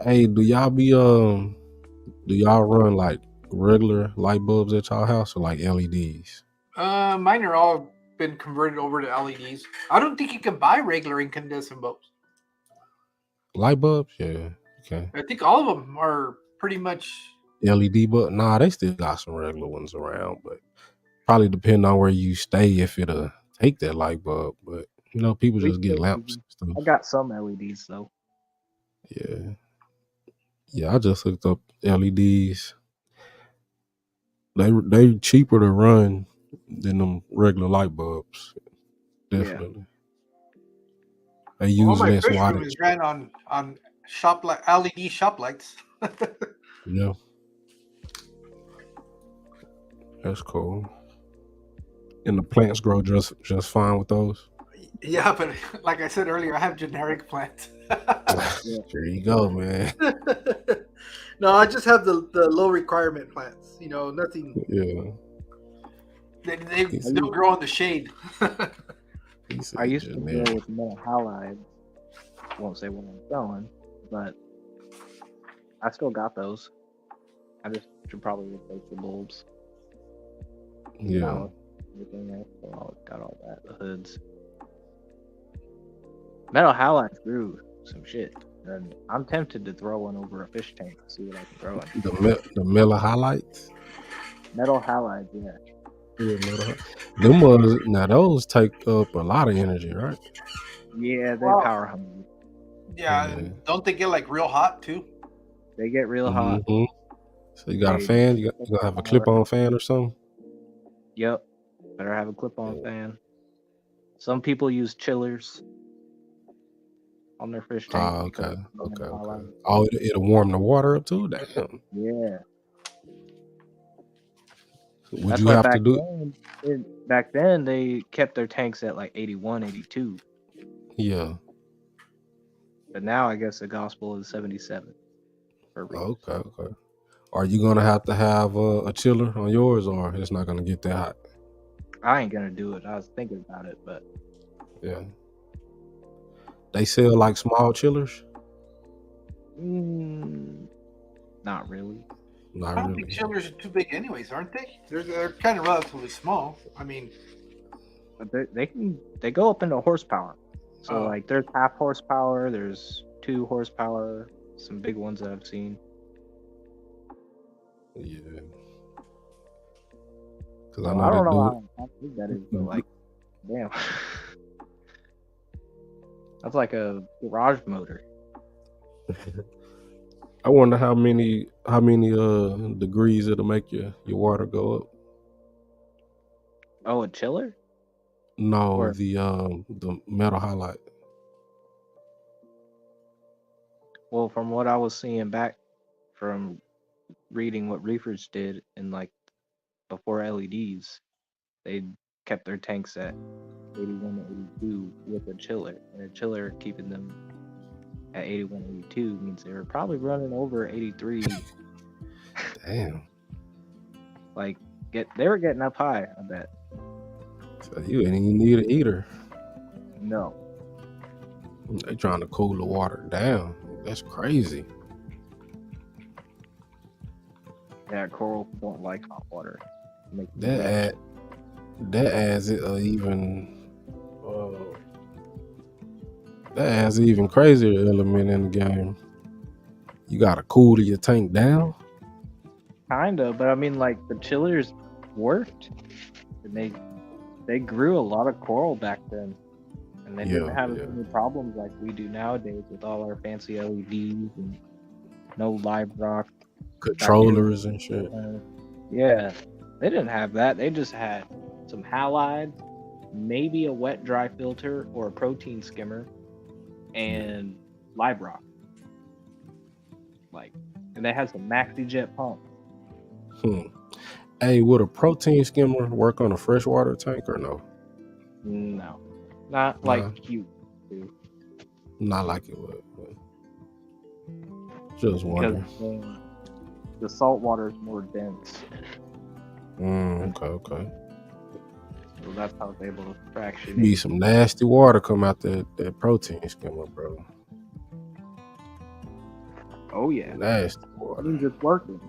Hey, do y'all run like regular light bulbs at y'all house or like LEDs? Mine are all been converted over to LEDs. I don't think you can buy regular incandescent bulbs. Light bulbs? Yeah. Okay. I think all of them are pretty much LED, but nah, they still got some regular ones around, but probably depending on where you stay if it'll take that light bulb. But you know, people just get lamps and stuff. I got some LEDs though. Yeah, I just hooked up LEDs. They cheaper to run than them regular light bulbs. Definitely. Yeah. They use my less fish wattage. Room is ran on shop light LED shop lights. Yeah. That's cool. And the plants grow just fine with those. Yeah, but like I said earlier, I have generic plants. There you go, man. No, I just have the low requirement plants. Nothing. Yeah. They'll grow in the shade. I used to deal with metal halides. Won't say what I'm selling, but I still got those. I just should probably replace the bulbs. Yeah. Everything else, so I got all that, the hoods. Metal halides grew some shit. And I'm tempted to throw one over a fish tank to see what I can grow in. The Miller highlights. Metal halides, yeah. Yeah, them ones, now those take up a lot of energy, right? Yeah, they're power hungry. Yeah, and don't they get like real hot too? They get real hot. So you got a fan? You got to have a clip-on fan or something? Yep. Better have a clip-on fan. Some people use chillers on their fish tank. Okay. Oh, it'll warm the water up too? Damn. Yeah. Would you have to do it? Back then, they kept their tanks at like 81, 82. Yeah. But now, I guess the gospel is 77. Okay. Are you going to have a chiller on yours, or it's not going to get that hot? I ain't going to do it. I was thinking about it, but... Yeah. They sell like small chillers? Not really. I don't think chillers are too big anyways, aren't they? They're kind of relatively small. I mean... But they go up into horsepower. So, like, there's half horsepower, there's 2 horsepower, some big ones that I've seen. Yeah. Because I don't know how big that is, but, like, damn. That's like a garage motor. I wonder how many degrees it'll make your water go up. Oh, a chiller? No, the metal highlight. Well, from what I was seeing back from reading what reefers did in like before LEDs, they kept their tanks at 81 to 82 with a chiller, and a chiller keeping them at 81, 82 means they were probably running over 83. Damn. Like they were getting up high, I bet. So you ain't even need a heater. No. They trying to cool the water down. That's crazy. Yeah, coral don't like hot water. That adds even crazier element in the game. You gotta cool your tank down. Kinda, but I mean, like the chillers worked, and they grew a lot of coral back then, and they didn't have as many problems like we do nowadays with all our fancy LEDs and no live rock controllers and shit. Yeah, they didn't have that. They just had some halides, maybe a wet dry filter or a protein skimmer, and live rock. And they had some maxi jet pumps. Hey, would a protein skimmer work on a freshwater tank or no? No, not like you do. Not like it would. Just wondering. Because the saltwater is more dense. Okay. So that's how it's able to fractionate. Need some nasty water come out that protein skimmer, bro. Oh yeah, nasty water. It's just working.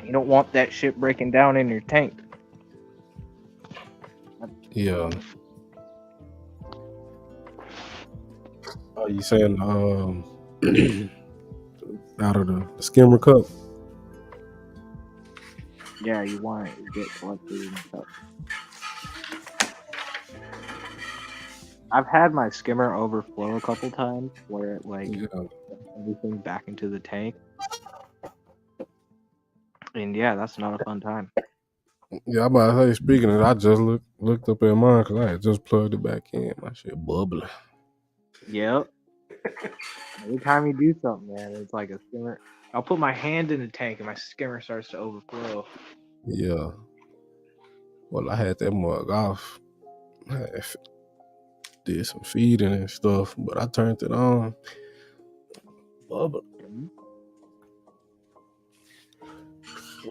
You don't want that shit breaking down in your tank. Yeah. Are you saying out of the skimmer cup? Yeah, you want it to get collected in the cup. I've had my skimmer overflow a couple times where it everything back into the tank. And yeah, that's not a fun time. Yeah, I'm about to say, speaking of it, I just looked up at mine because I had just plugged it back in. My shit bubbling. Yep. Every time you do something, man, it's like a skimmer. I'll put my hand in the tank and my skimmer starts to overflow. Yeah. Well, I had that mug off. Did some feeding and stuff, but I turned it on. Bubba.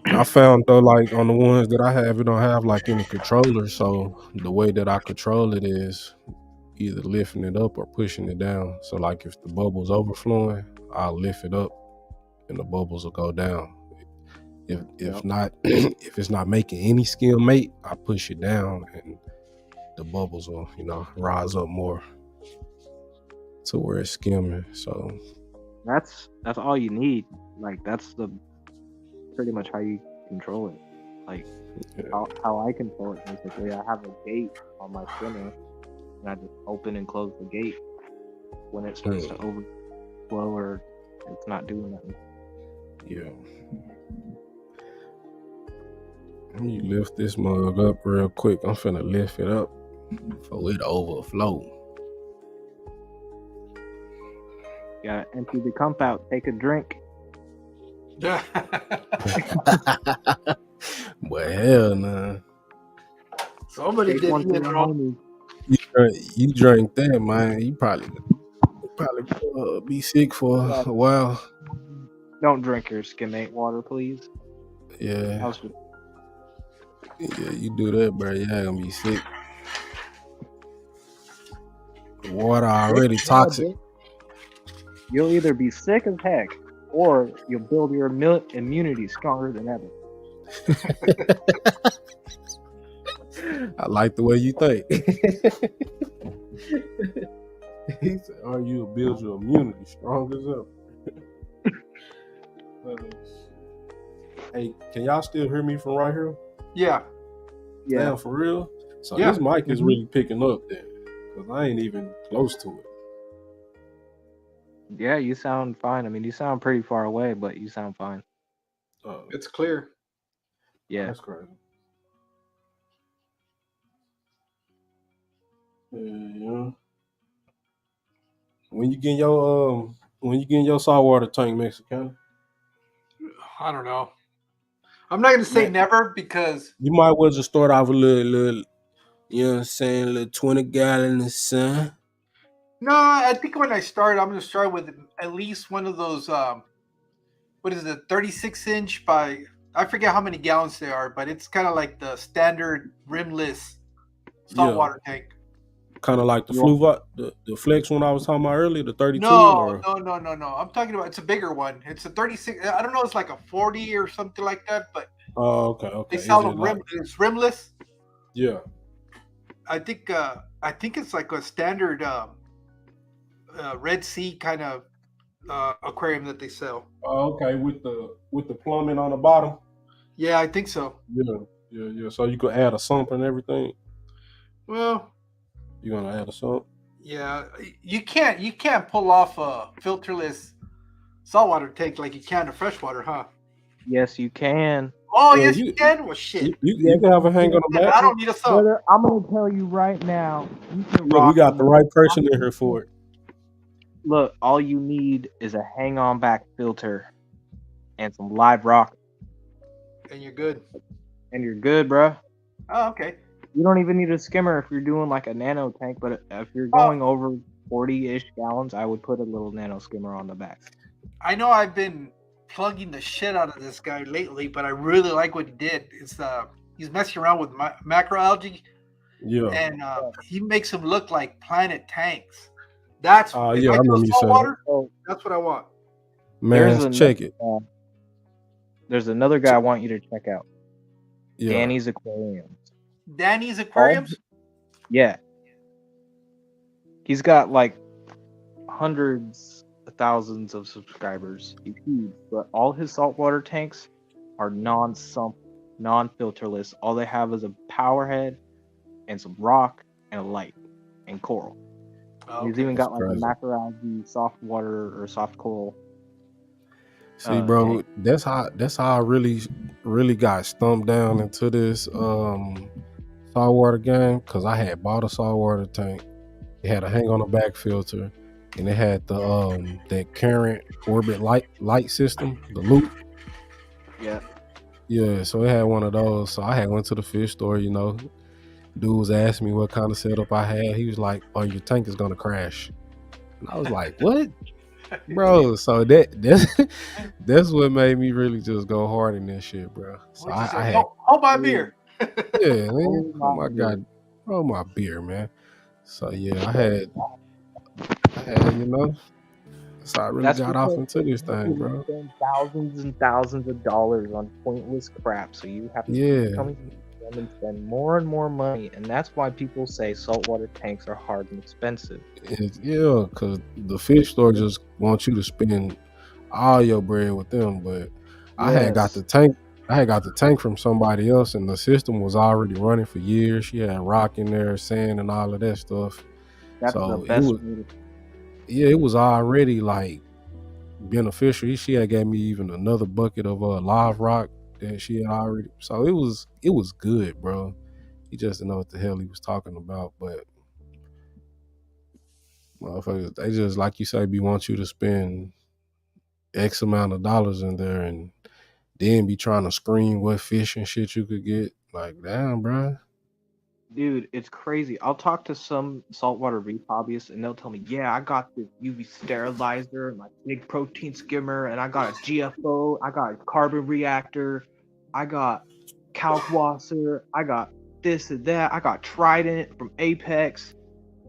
I found though, like on the ones that I have, it don't have like any controller. So the way that I control it is either lifting it up or pushing it down. So like if the bubble's overflowing, I'll lift it up and the bubbles will go down. If not, if it's not making any skim mate, I push it down and the bubbles will, rise up more to where it's skimming. So that's all you need. Like that's pretty much how you control it. Like how I control it basically. I have a gate on my skimmer and I just open and close the gate when it starts to overflow or it's not doing nothing. Yeah. Let me lift this mug up real quick. I'm finna lift it up for it to overflow. Gotta empty the cup out, take a drink. Well, hell nah. Somebody Take did one to it the wrong. homie. You drank that, man. You probably be sick for a while. Don't drink your skimmate water, please. Yeah. Yeah, you do that, bro. You're not gonna be sick. The water already toxic. You'll either be sick as heck or you'll build your immunity stronger than ever. I like the way you think. He said, "Oh, you'll build your immunity strong as ever." Hey, can y'all still hear me from right here? Yeah. Damn, for real? So Yeah. this mic is really picking up then, because I ain't even close to it. Yeah, you sound fine. I mean, you sound pretty far away, but you sound fine. It's clear. Yeah. That's crazy. Yeah. When you get your saltwater tank, Mexican, I don't know. I'm not gonna say never because you might well just start off a little, you know what I'm saying, a little 20 gallon of sun. no, I think when I start, I'm gonna start with at least one of those. What is it? 36-inch by I forget how many gallons they are, but it's kind of like the standard rimless saltwater tank. Kind of like the Flex one I was talking about earlier, the 32. No. I'm talking about it's a bigger one. It's a 36. I don't know. It's like a 40 or something like that. But okay. They sell them it's rimless. Yeah. I think it's like a standard Red Sea kind of aquarium that they sell. Oh, okay, with the plumbing on the bottom. Yeah, I think so. Yeah. So you could add a sump and everything. Well, you're gonna add a sump. Yeah, you can't pull off a filterless saltwater tank like you can a freshwater, huh? Yes, you can. Oh, yes, you can. Well, shit. You can have a hang on the back. I don't need a sump. Brother, I'm gonna tell you right now. You can we got the right person in here for it. Look, all you need is a hang-on back filter and some live rock, and you're good. And you're good, bro. Oh, okay. You don't even need a skimmer if you're doing like a nano tank, but if you're going over 40-ish gallons, I would put a little nano skimmer on the back. I know I've been plugging the shit out of this guy lately, but I really like what he did. It's he's messing around with macroalgae. Yeah. And he makes them look like planet tanks. That's I remember you saying water. That's what I want. Man, check it. There's another guy I want you to check out. Yeah. Danny's Aquariums. Danny's Aquariums? Yeah. He's got like hundreds of thousands of subscribers. He's huge, but all his saltwater tanks are non-sump, non-filterless. All they have is a power head and some rock and a light and coral. Okay. He's even got like a macroalgae, soft water or soft coral. See, bro, that's how I really got stumped down into this saltwater game, because I had bought a saltwater tank. It had a hang on the back filter, and it had the that current orbit light system, the loop. Yeah. Yeah, so it had one of those. So I had went to the fish store, you know. Dude was asking me what kind of setup I had. He was like, "Oh, your tank is gonna crash." And I was like, "What?" Bro, so that's what made me really just go hard in this shit, bro. So What'd you I say? had Hold my beer. yeah, man. Oh my beer. god. Oh my beer, man. So yeah, I had, you know, so I really That's got off because into this they thing, bro. spend thousands and thousands of dollars on pointless crap, so you have to keep Yeah. coming to them and spend more and more money, and that's why people say saltwater tanks are hard and expensive. Yeah, because the fish store just wants you to spend all your bread with them. But I had got the Yes, tank. I had got the tank from somebody else, and the system was already running for years. She had rock in there, sand, and all of that stuff. that's the So best way to. it was already like beneficial. She had gave me even another bucket of live rock that she had already. So it was good, bro. He just didn't know what the hell he was talking about, but motherfuckers, they just like you say, want you to spend X amount of dollars in there and then be trying to screen what fish and shit you could get. Like, damn, bro. Dude, it's crazy. I'll talk to some saltwater reef hobbyists, and they'll tell me, "Yeah, I got this UV sterilizer, and my big protein skimmer, and I got a GFO, I got a carbon reactor, I got Kalkwasser, I got this and that, I got Trident from Apex."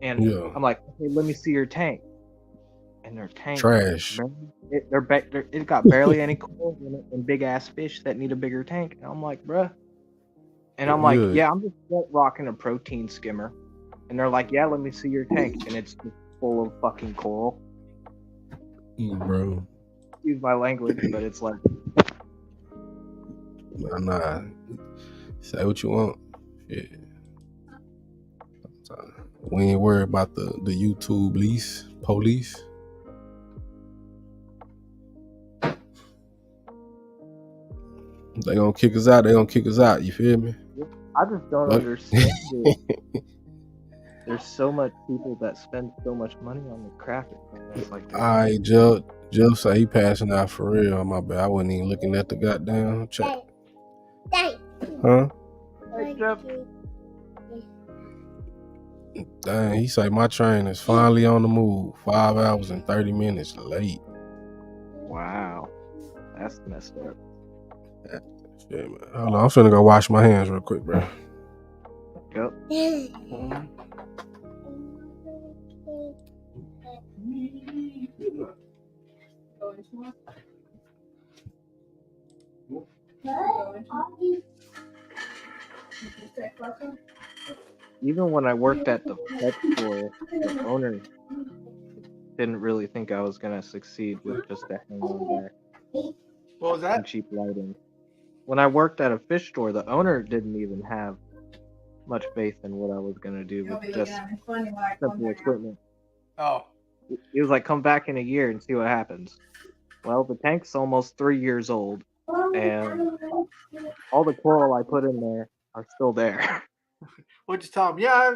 And Yeah. I'm like, "Okay, let me see your tank." And their tank, Trash. it got barely any coral in it, and big ass fish that need a bigger tank. And I'm like, bruh. And I'm like, Yeah. "Yeah, I'm just rocking a protein skimmer." And they're like, "Yeah, let me see your tank." And it's just full of fucking coral. Bro. Excuse my language, but it's like, Nah. Say what you want. Yeah. We ain't worried about the YouTube police. They gonna kick us out. You feel me? I just don't understand it. There's so much people that spend so much money on the craft. It's like, All right, Jeff say he passing out for real. My bad. I wasn't even looking at the goddamn chat. Huh? Hey, Jeff. Dang, he say my train is finally on the move. 5 hours and 30 minutes late. Wow, that's messed up. Yeah, man. Hold on, I'm finna go wash my hands real quick, bro. Yep. Even when I worked at the pet store, the owner didn't really think I was gonna succeed with just a hang on back What was and that? cheap lighting. When I worked at a fish store, the owner didn't even have much faith in what I was gonna do with just simple equipment. Oh, He was like, "Come back in a year and see what happens." Well, the tank's almost 3 years old, and all the coral I put in there are still there. what'd you tell him? Yeah,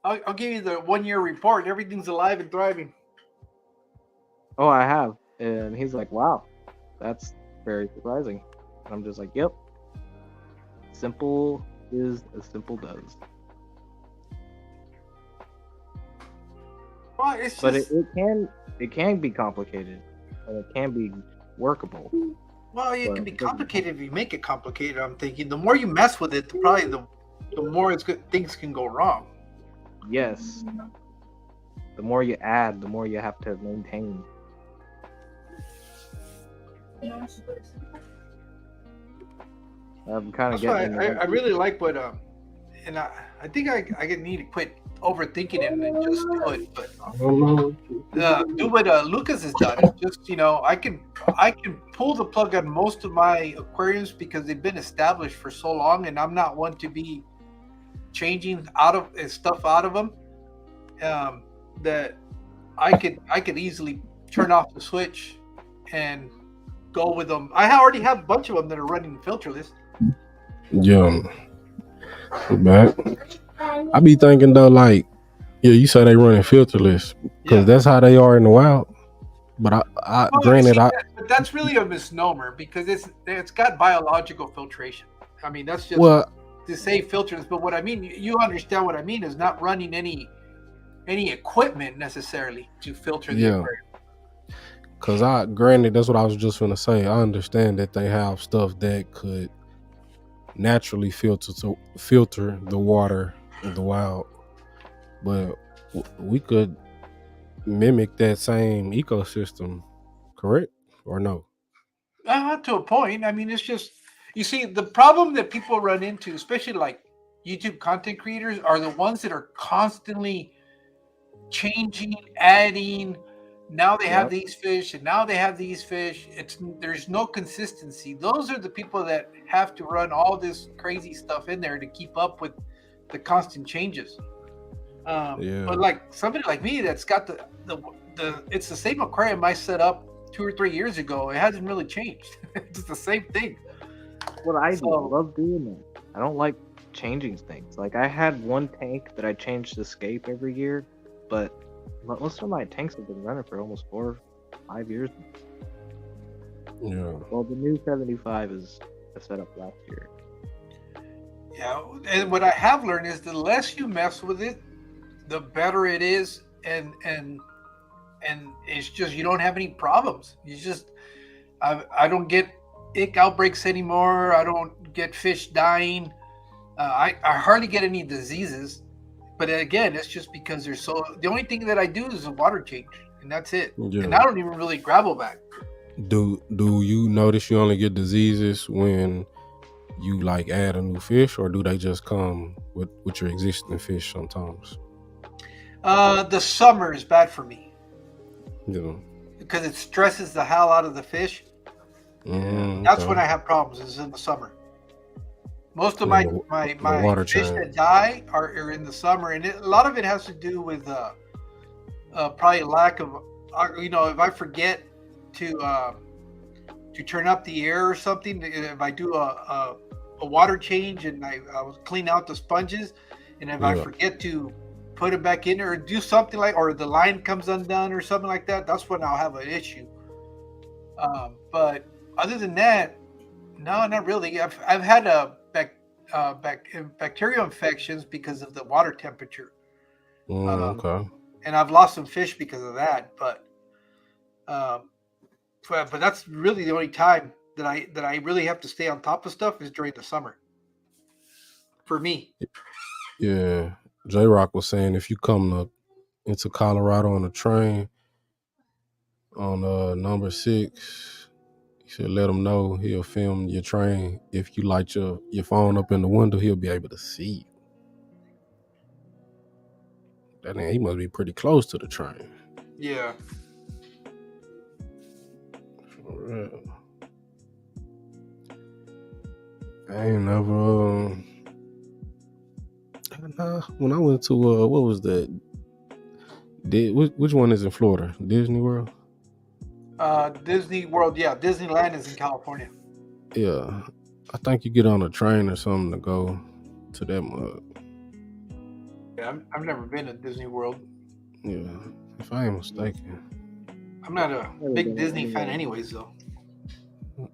I'll give you the 1 year report. Everything's alive and thriving. Oh, I have. And he's like, "Wow, that's very surprising." And I'm just like, "Yep. Simple is as simple does." Well, it's But just, it can be complicated, and it can be workable. well, it but can be it doesn't- complicated if you make it complicated. I'm thinking the more you mess with it, the more it's good, things can go wrong. Yes. The more you add, the more you have to maintain. I'm kind of That's why getting. I really like what and I think I need to quit overthinking it and just do it. But do what Lucas has done. It's just, you know, I can pull the plug on most of my aquariums because they've been established for so long, and I'm not one to be changing stuff out of them. That I could easily turn off the switch and go with them. I already have a bunch of them that are running filterless. Yeah. Back. I be thinking though, like, yeah, you say they running filterless because that's how they are in the wild. But I Well, granted, but that's really a misnomer because it's got biological filtration. I mean, that's just well, to say filters, but what I mean, you understand what I mean is not running any equipment necessarily to filter the yeah, aquarium. because granted, that's what I was just gonna say. I understand that they have stuff that could naturally filter the water in the wild, but we could mimic that same ecosystem, correct or no? To a point. I mean, it's just you see the problem that people run into, especially like YouTube content creators, are the ones that are constantly changing, adding. Now they have Yep. these fish, and now they have these fish. There's no consistency. Those are the people that have to run all this crazy stuff in there to keep up with the constant changes. Yeah, But like somebody like me that's got the it's the same aquarium I set up 2 or 3 years ago. It hasn't really changed. It's the same thing. What I do, So- I love doing that. I don't like changing things. Like I had one tank that I changed the scape every year, but most of my tanks have been running for almost 4-5 years. yeah, Well, the new 75 is I set up last year. Yeah, and what I have learned is the less you mess with it, the better it is, and it's just you don't have any problems. You just I don't get ick outbreaks anymore. I don't get fish dying. I hardly get any diseases. But again, it's just because they're so. The only thing that I do is a water change, and that's it. yeah. And I don't even really gravel back. Do you notice you only get diseases when you like add a new fish, or do they just come with your existing fish sometimes? The summer is bad for me Yeah. because it stresses the hell out of the fish. That's Okay. when I have problems. Is in the summer. Most of my water fish change. that die are in the summer, and a lot of it has to do with probably lack of, if I forget to turn up the air or something, if I do a water change and I will clean out the sponges, and if I Yeah. forget to put it back in there or do something like, or the line comes undone or something like that, that's when I'll have an issue. But other than that, no, not really. I've had bacterial infections because of the water temperature, Okay. and I've lost some fish because of that. But that's really the only time that I really have to stay on top of stuff is during the summer. For me, Yeah. J Rock was saying if you come into Colorado on a train on number 6, you should let him know. He'll film your train. If you light your phone up in the window, he'll be able to see you. That nigga, he must be pretty close to the train. yeah. For real. I ain't never. When I went to what was that? Which one is in Florida? Disney World. Disney World, yeah. Disneyland is in California. Yeah, I think you get on a train or something to go to that mug. Yeah, I've never been to Disney World. Yeah, if I ain't mistaken. I'm not a big Disney fan, anyways. Though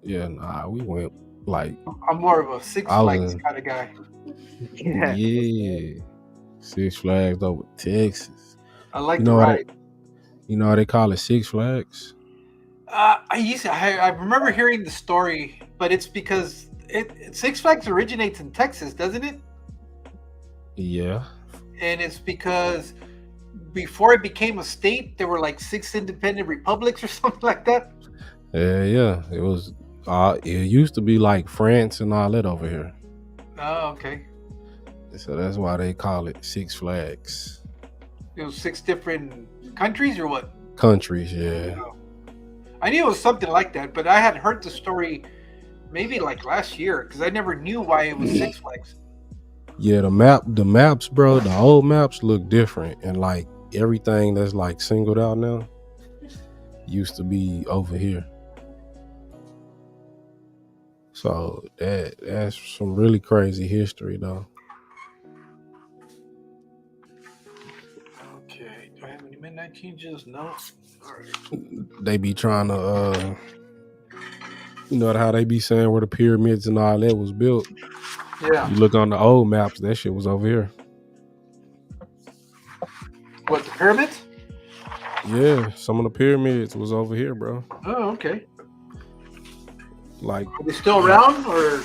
Yeah, nah, we went like I'm more of a Six Flags kind of guy. yeah, Six Flags over Texas. I like You the know ride. You know how they call it Six Flags? I remember hearing the story, but it's because Six Flags originates in Texas, doesn't it? Yeah. And it's because before it became a state, there were like 6 independent republics or something like that. Yeah. It was. It used to be like France and all that over here. Oh, okay. So that's why they call it Six Flags. It was 6 different countries or what? Countries, yeah. I knew it was something like that, but I had heard the story maybe like last year because I never knew why it was Six Flags. Yeah, the maps, bro, the old maps look different, and like everything that's like singled out now used to be over here. So that's some really crazy history, though. Okay, do I have any midnight changes? No. All right. They be trying to, you know how they be saying where the pyramids and all that was built. Yeah. You look on the old maps, that shit was over here. What, the pyramids? Yeah, some of the pyramids was over here, bro. Oh, okay. Like, are they still around, or?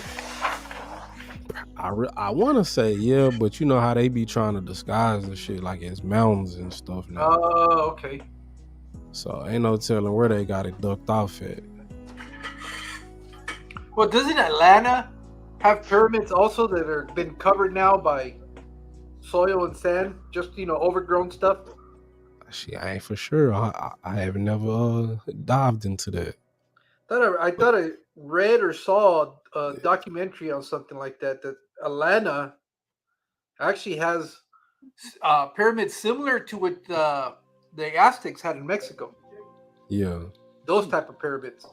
I want to say yeah, but you know how they be trying to disguise the shit like it's mountains and stuff now. Oh, okay. So ain't no telling where they got it ducked off at. Well, doesn't Atlanta have pyramids also that are been covered now by soil and sand, just overgrown stuff? Shit, I ain't for sure. I have never dived into that. I thought I read or saw a documentary on something like that Atlanta actually has pyramids similar to what the Aztecs had in Mexico. Yeah. Those type of pyramids.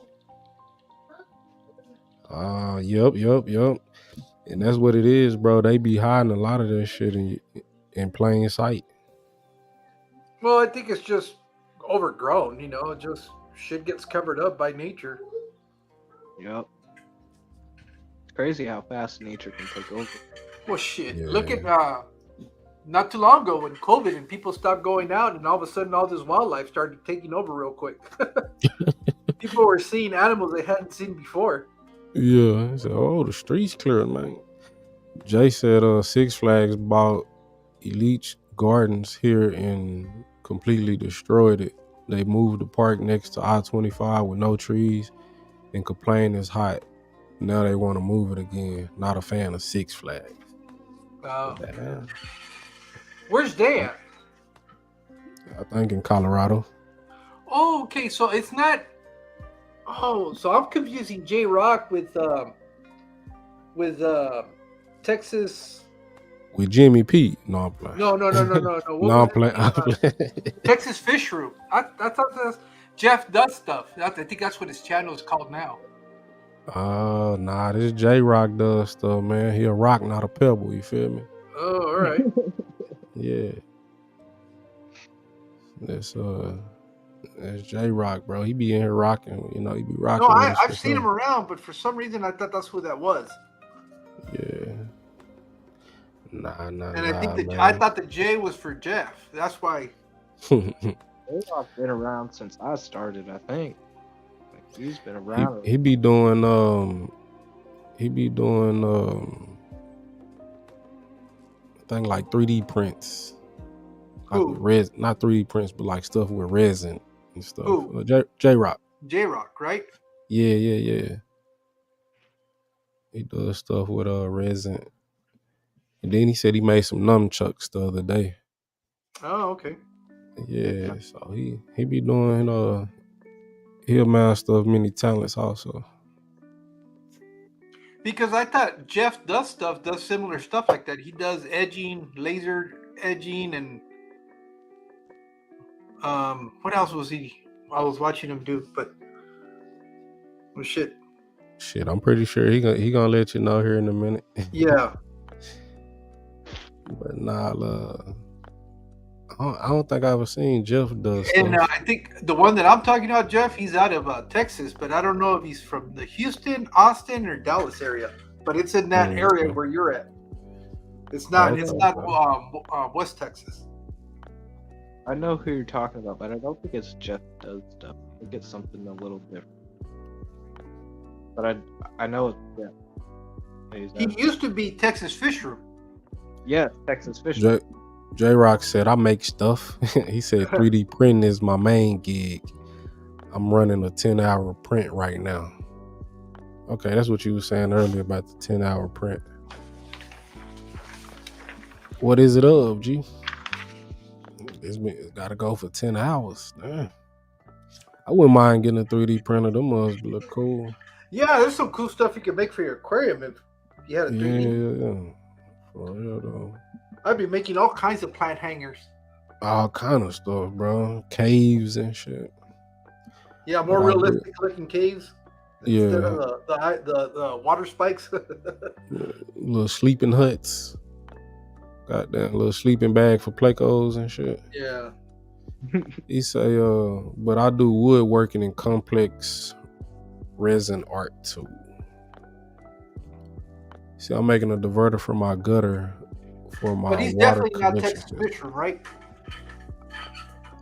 Yep. And that's what it is, bro. They be hiding a lot of that shit in plain sight. Well, I think it's just overgrown, just shit gets covered up by nature. Yep. It's crazy how fast nature can take over. Well, shit. Yeah. Look at not too long ago when COVID and people stopped going out, and all of a sudden all this wildlife started taking over real quick. People were seeing animals they hadn't seen before. Yeah. He said, the streets clear, man. Jay said Six Flags bought Elite Gardens here and completely destroyed it. They moved the park next to I-25 with no trees and complained it's hot. Now they want to move it again. Not a fan of Six Flags. Where's they at? I think in Colorado. Oh, okay. So it's not. Oh, so I'm confusing J-Rock with Texas. With Jimmy Pete. No, I'm playing. No. No, I'm playing. Texas Fish Room. I thought that's Jeff does stuff. I think that's what his channel is called now. Nah, this J-Rock does stuff, man. He a rock, not a pebble, you feel me? Oh, all right. Yeah. That's J-Rock, bro. He be in here rocking, he be rocking. No, I've seen him around, but for some reason I thought that's who that was. Yeah. Nah. And I think I thought the J was for Jeff. That's why. J-Rock's been around since I started, I think. Like, he's been around. He be doing I think like 3D prints. Like not 3D prints, but like stuff with resin and stuff. Who? J-Rock. J-Rock, right? Yeah. He does stuff with resin. And then he said he made some nunchucks the other day. Oh, okay. Yeah, so he be doing he'll master of many talents also. Because I thought Jeff does similar stuff like that. He does edging, laser edging, and what else was he? I was watching him do, but shit, I'm pretty sure he gonna let you know here in a minute. Yeah. But nah, I don't think I ever seen Jeff does stuff. And I think the one that I'm talking about, Jeff, he's out of Texas, but I don't know if he's from the Houston, Austin, or Dallas area. But it's in that area where you're at. It's not. Okay. It's not West Texas. I know who you're talking about, but I don't think it's Jeff does stuff. I think it's something a little different. But I know it's Jeff. He used to be Texas Fish Room. Yeah, Texas Fish. J-Rock said, I make stuff. He said 3D printing is my main gig. I'm running a 10-hour print right now. Okay, that's what you were saying earlier about the 10-hour print. What is it of, G? It's got to go for 10 hours. Damn. I wouldn't mind getting a 3D printer. Them must look cool. Yeah, there's some cool stuff you can make for your aquarium if you had a 3D. Yeah. For real, though. I'd be making all kinds of plant hangers. All kind of stuff, bro. Caves and shit. Yeah, more realistic looking caves. Yeah. Instead of the water spikes. Little sleeping huts. Goddamn little sleeping bag for Plecos and shit. Yeah. He say, but I do woodworking and complex resin art too. See, I'm making a diverter for my gutter for my But he's water definitely not collection Texas system. Fisher, right?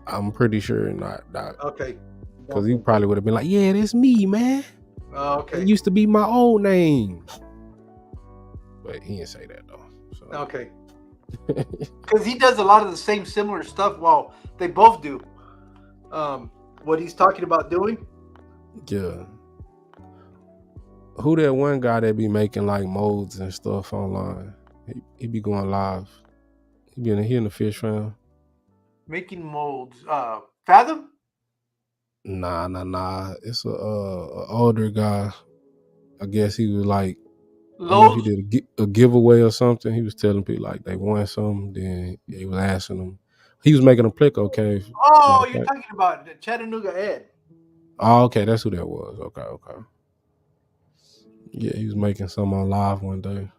I'm pretty sure not. Okay. Because he probably would have been like, yeah, that's me, man. Okay. It used to be my old name. But he didn't say that, though. So. Okay. Because he does a lot of the same similar stuff. Well, they both do. What he's talking about doing. Yeah. Who that one guy that be making like molds and stuff online? He be going live. He in the fish fam. Making molds. Fathom? Nah. It's a older guy. I guess he was like, I don't know if he did a giveaway or something. He was telling people like they won something. Then he was asking them. He was making a Pleco cave. Oh, you're talking about Chattanooga Ed. Oh, okay, that's who that was. Okay. Yeah, he was making some on live one day.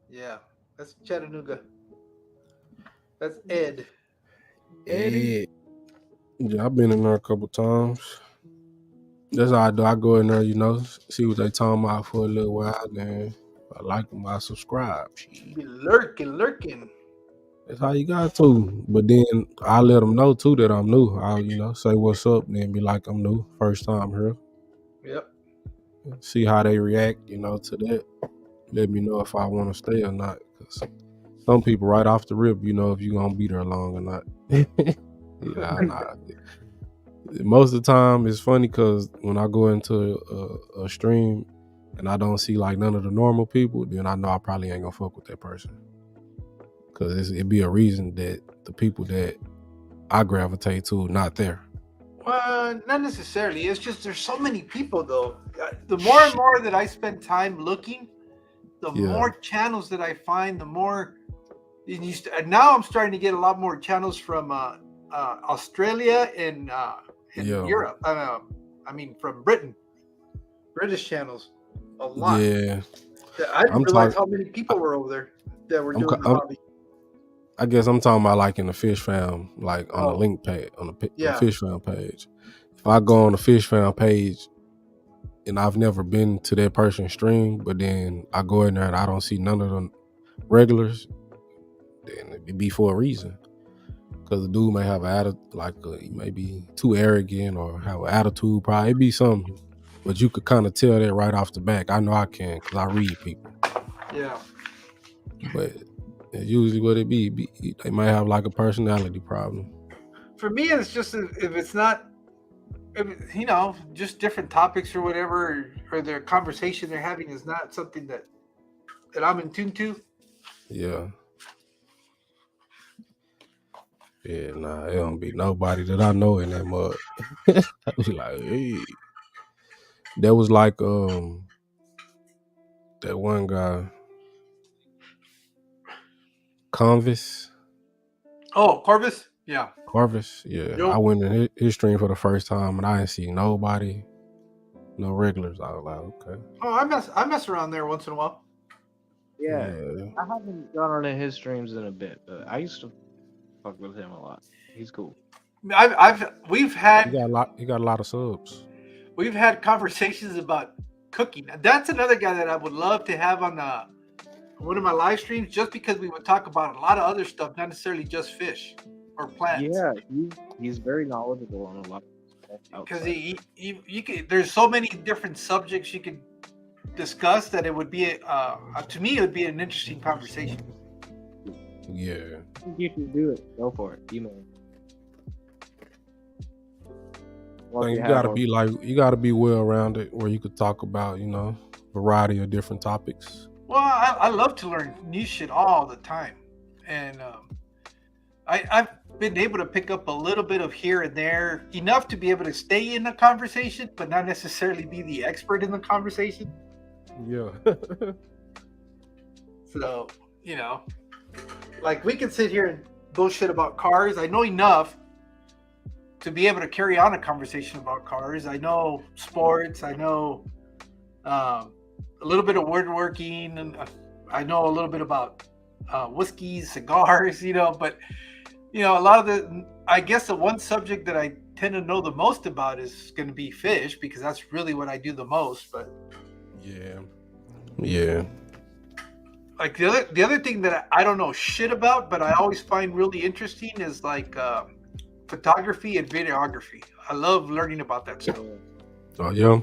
Yeah, that's Chattanooga. That's Ed. Ed. Yeah, I've been in there a couple times. That's how I do. I go in there, see what they talking about for a little while. Then I like them, I subscribe. Be lurking. That's how you got to. But then I let them know too that I'm new. I'll say what's up, and then be like I'm new, first time here. Yep. See how they react, to that. Let me know if I want to stay or not. Cause some people right off the rip, if you're gonna be there long or not. Nah. Most of the time, it's funny because when I go into a stream and I don't see like none of the normal people, then I know I probably ain't gonna fuck with that person. Because it'd be a reason that the people that I gravitate to not there. Well, not necessarily. It's just there's so many people though. The more and more that I spend time looking, the more channels that I find, the more. And now I'm starting to get a lot more channels from Australia and Europe. From Britain. British channels. A lot. Yeah. I didn't realize how many people were over there that were doing the hobby. I guess I'm talking about like in the fish fam, like on the link page, on the fish fam page. If I go on the fish fam page and I've never been to that person's stream, but then I go in there and I don't see none of the regulars, then it'd be for a reason. Because the dude may have an attitude, he may be too arrogant or have an attitude, probably. It'd be something. But you could kind of tell that right off the back. I know I can because I read people. Yeah. But usually what it be, they might have like a personality problem. For me, it's just if it's not, just different topics or whatever, or their conversation they're having is not something that I'm in tune to. Yeah. Yeah, nah, it don't be nobody that I know in that mud. I be like, hey. That was like that one guy. Convis. Oh, Corvus? Yeah. Corvus? Yeah. Yep. I went in his stream for the first time and I didn't see nobody, no regulars. I was like, okay. Oh, I mess around there once in a while. Yeah. I haven't gone on his streams in a bit, but I used to fuck with him a lot. He's cool. We've had he got a lot of subs. We've had conversations about cooking. That's another guy that I would love to have on one of my live streams, just because we would talk about a lot of other stuff, not necessarily just fish or plants. Yeah, he's very knowledgeable on a lot of stuff. Because there's so many different subjects you could discuss that it would be to me it would be an interesting conversation. Yeah. You can do it. Go for it. Email. You gotta be well rounded where you could talk about, variety of different topics. Well, I love to learn new shit all the time, and I've been able to pick up a little bit of here and there, enough to be able to stay in the conversation, but not necessarily be the expert in the conversation. Yeah. So, like we can sit here and bullshit about cars. I know enough to be able to carry on a conversation about cars. I know sports. I know a little bit of woodworking, and I know a little bit about whiskeys, cigars, but a lot of I guess the one subject that I tend to know the most about is going to be fish, because that's really what I do the most. But yeah. Like the other thing that I don't know shit about, but I always find really interesting is like photography and videography. I love learning about that stuff. Oh yeah.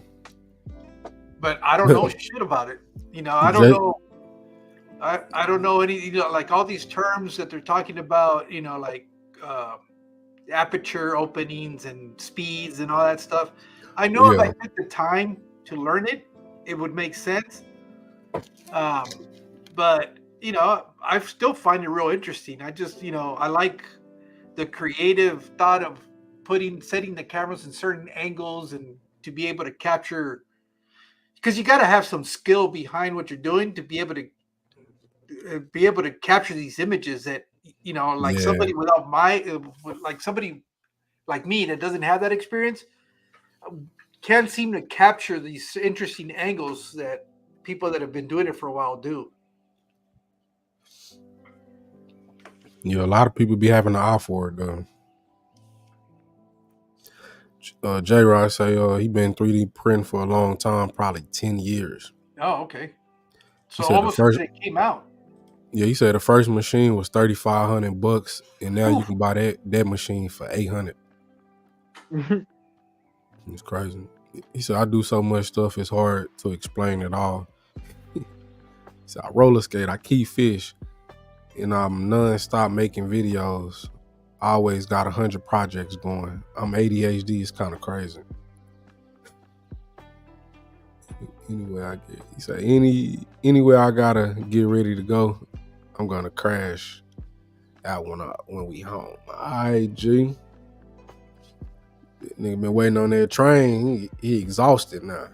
But I don't know shit about it. I don't know. I don't know any. Like all these terms that they're talking about. Like aperture openings and speeds and all that stuff. I know if I took the time to learn it, it would make sense. But I still find it real interesting. I just I like the creative thought of setting the cameras in certain angles and to be able to capture, because you got to have some skill behind what you're doing to be able to capture these images that like somebody without somebody like me that doesn't have that experience can't seem to capture these interesting angles that people that have been doing it for a while do. A lot of people be having an eye for it though. J-Rod say he been 3D printing for a long time, probably 10 years. Oh, okay. So almost since it came out. Yeah, he said the first machine was $3,500, and now you can buy that machine for $800. It's crazy. He said, I do so much stuff, it's hard to explain it all. He said, I roller skate, I keep fish, and I'm non-stop making videos. I always got 100 projects going. I'm ADHD, it's kind of crazy. Anyway, he said, anywhere I gotta get ready to go, I'm gonna crash out when we home. All right, G. Nigga been waiting on that train. He exhausted now.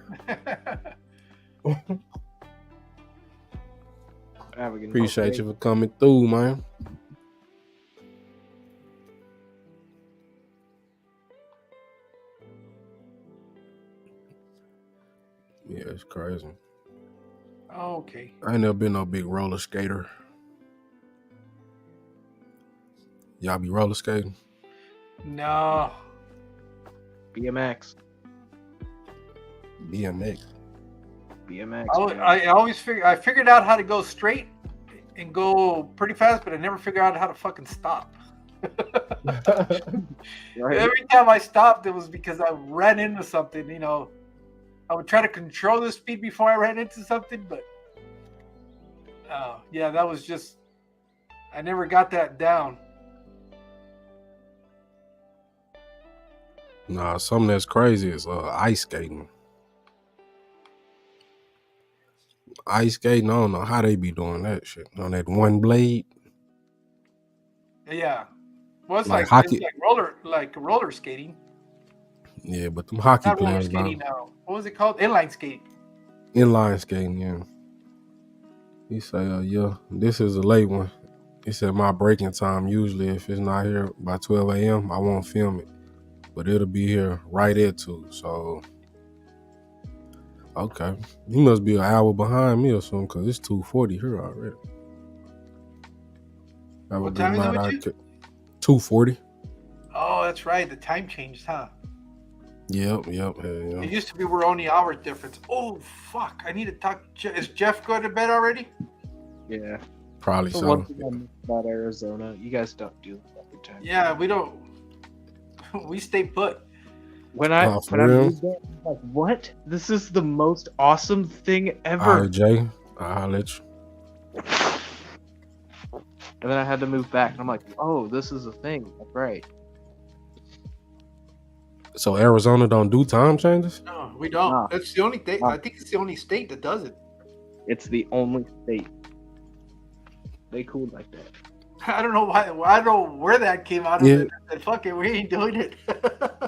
Appreciate you for coming through, man. Yeah, it's crazy. Oh, okay. I ain't never been no big roller skater. Y'all be roller skating? No. BMX. I always figured out how to go straight and go pretty fast, but I never figured out how to fucking stop. Right. Every time I stopped, it was because I ran into something. I would try to control the speed before I ran into something, but that was just, I never got that down. Nah, something that's crazy is ice skating. Ice skating, I don't know how they be doing that shit on that one blade. Yeah, well, it's like hockey, it's like roller skating. Yeah, but them hockey not players, roller skating now. What was it called? Inline skating. Inline skating, yeah. He say, yeah, this is a late one. He said my breaking time usually, if it's not here by 12 a.m., I won't film it, but it'll be here right at 2. So, okay, he must be an hour behind me or something, because it's 2:40 here already. What time is it with you? 2:40. Oh, that's right. The time changed, huh? Yep. It used to be we're only hour difference. Oh, fuck. I need to talk. Is Jeff going to bed already? Yeah. Probably so. One thing about Arizona, you guys don't do that every time. Yeah, we don't. We stay put. When I moved there, I'm like, what? This is the most awesome thing ever. All right, Jay. I'll let you. And then I had to move back, and I'm like, oh, this is a thing. That's right. So Arizona don't do time changes? No, we don't. Nah. That's the only thing. I think it's the only state that does it. It's the only state. They cool like that. I don't know why. I don't know where that came out of. Yeah. It. I said, fuck it, we ain't doing it.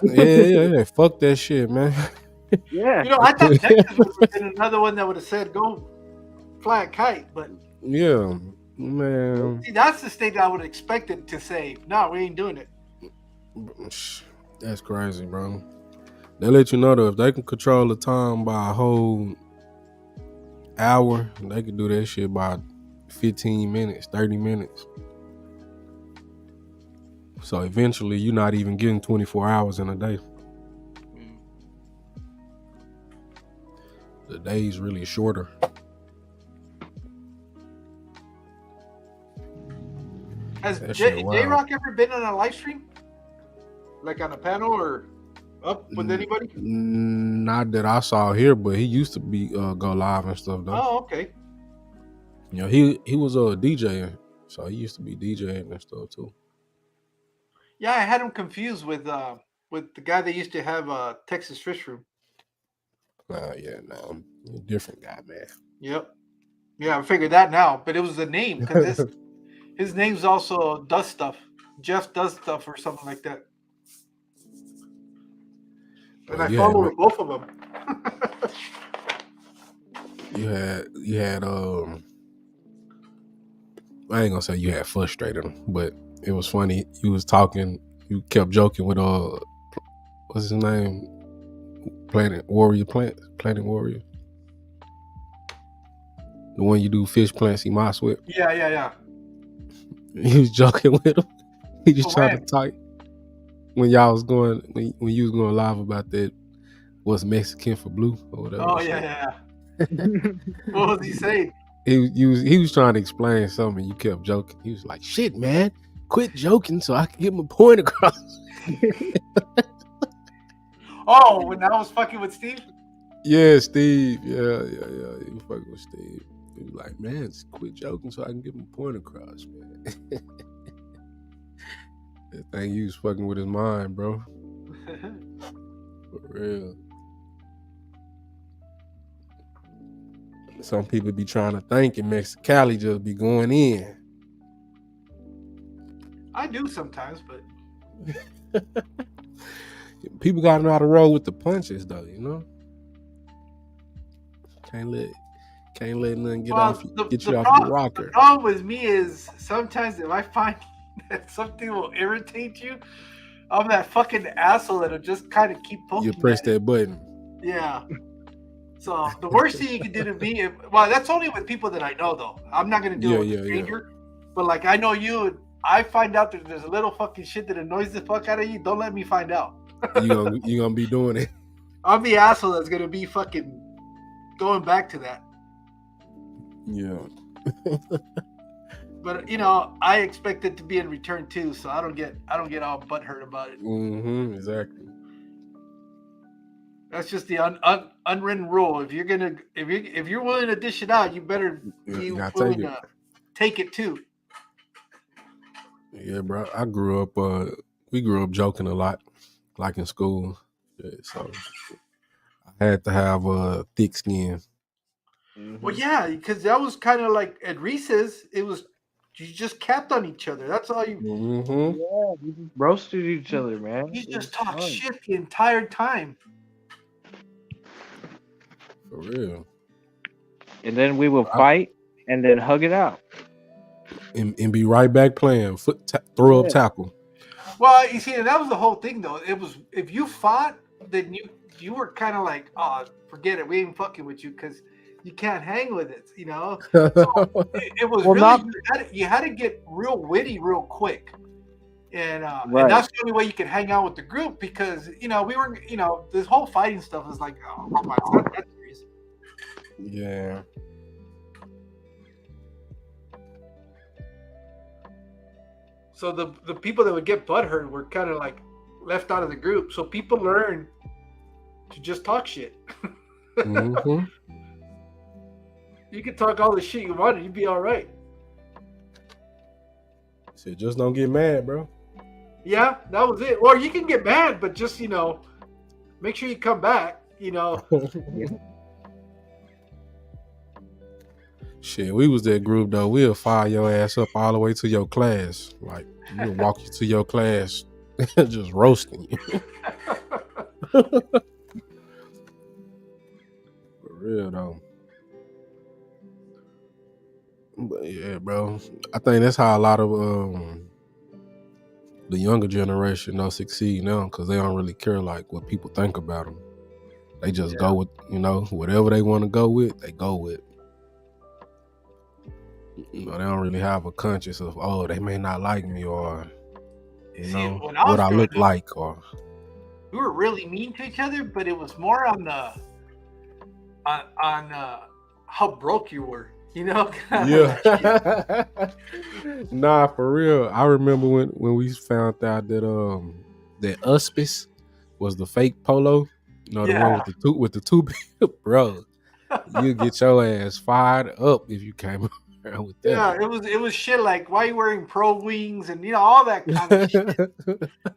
yeah. Fuck that shit, man. Yeah. I thought Texas would have been another one that would have said go fly a kite, but yeah, man. See, that's the state that I would have expected to say, no, we ain't doing it. That's crazy, bro. They let you know that if they can control the time by a whole hour, they can do that shit by 15 minutes, 30 minutes. So eventually, you're not even getting 24 hours in a day. The day's really shorter. Has J-Rock ever been on a live stream? Like on a panel or up with anybody? Not that I saw here, but he used to be go live and stuff though. Oh, okay. You know, he was DJing, so he used to be DJing and stuff too. Yeah, I had him confused with the guy that used to have Texas Fish Room. Yeah, no, different guy, man. Yep. Yeah, I figured that now, but it was the name because his name's also Does Stuff. Jeff Does Stuff or something like that. And I followed both of them. You had I ain't gonna say you had frustrated him, but it was funny. You was talking, you kept joking with what's his name? Planet Warrior. The one you do fish plants, he moss with. Yeah. He was joking with him. He just tried to type when y'all was going when you was going live about that. What's Mexican for blue or whatever? Oh yeah. What was he saying? He was trying to explain something. You kept joking. He was like, "Shit, man, quit joking so I can get my point across." Oh, when I was fucking with Steve? Yeah, Steve. Yeah. You fucking with Steve. He was like, "Man, just quit joking so I can get my point across, man." That thing, you was fucking with his mind, bro. For real. Some people be trying to think and Mexicali just be going in. I do sometimes, but people gotta know how to roll with the punches, though. You know, can't let nothing get you off your rocker. The problem with me is sometimes if I find that something will irritate you, I'm that fucking asshole that'll just kind of keep poking. You press that button. Yeah. So the worst thing you can do to me, that's only with people that I know, though. I'm not gonna do it with a stranger. Yeah. But like I know you, and I find out that there's a little fucking shit that annoys the fuck out of you. Don't let me find out. you gonna be doing it. I'm the asshole that's gonna be fucking going back to that. Yeah. But I expect it to be in return too, so I don't get all butthurt about it. Mm-hmm, exactly. That's just the unwritten rule. If you're willing to dish it out, you better be willing to take it too. Yeah, bro. We grew up joking a lot, like in school. Yeah, so I had to have a thick skin. Mm-hmm. Well, yeah, because that was kind of like at recess. It was you just capped on each other. That's all you. Mm-hmm. Yeah, you just roasted each other, man. You just talk shit the entire time. For real. And then we would fight and then hug it out. And be right back playing. Throw up tackle. Well, you see, that was the whole thing, though. It was if you fought, then you were kind of like, oh, forget it. We ain't fucking with you because you can't hang with it, So it was you had to get real witty real quick. And that's the only way you could hang out with the group because, we weren't, this whole fighting stuff is like, oh my God, that's serious. Yeah. So the people that would get butthurt were kind of like left out of the group. So people learn to just talk shit. Mm-hmm. You can talk all the shit you wanted, you'd be all right. Said, just don't get mad, bro. Yeah, that was it. Or you can get mad, but just, make sure you come back, Shit, we was that group, though. We'll fire your ass up all the way to your class. Like, we'll walk you to your class just roasting you. For real, though. But yeah, bro. I think that's how a lot of the younger generation succeed now because they don't really care like what people think about them. They just go with whatever they want to go with. They go with. They don't really have a conscience of they may not like me or You See, know when I what was I growing look up, like, or we were really mean to each other, but it was more on the on how broke you were. You know, kind of that shit. nah, for real. I remember when we found out that Uspis was the fake polo. You know, the one Yeah. with the two bro. You get your ass fired up if you came around with Yeah, that. it was shit like why you wearing pro wings and all that kind of shit.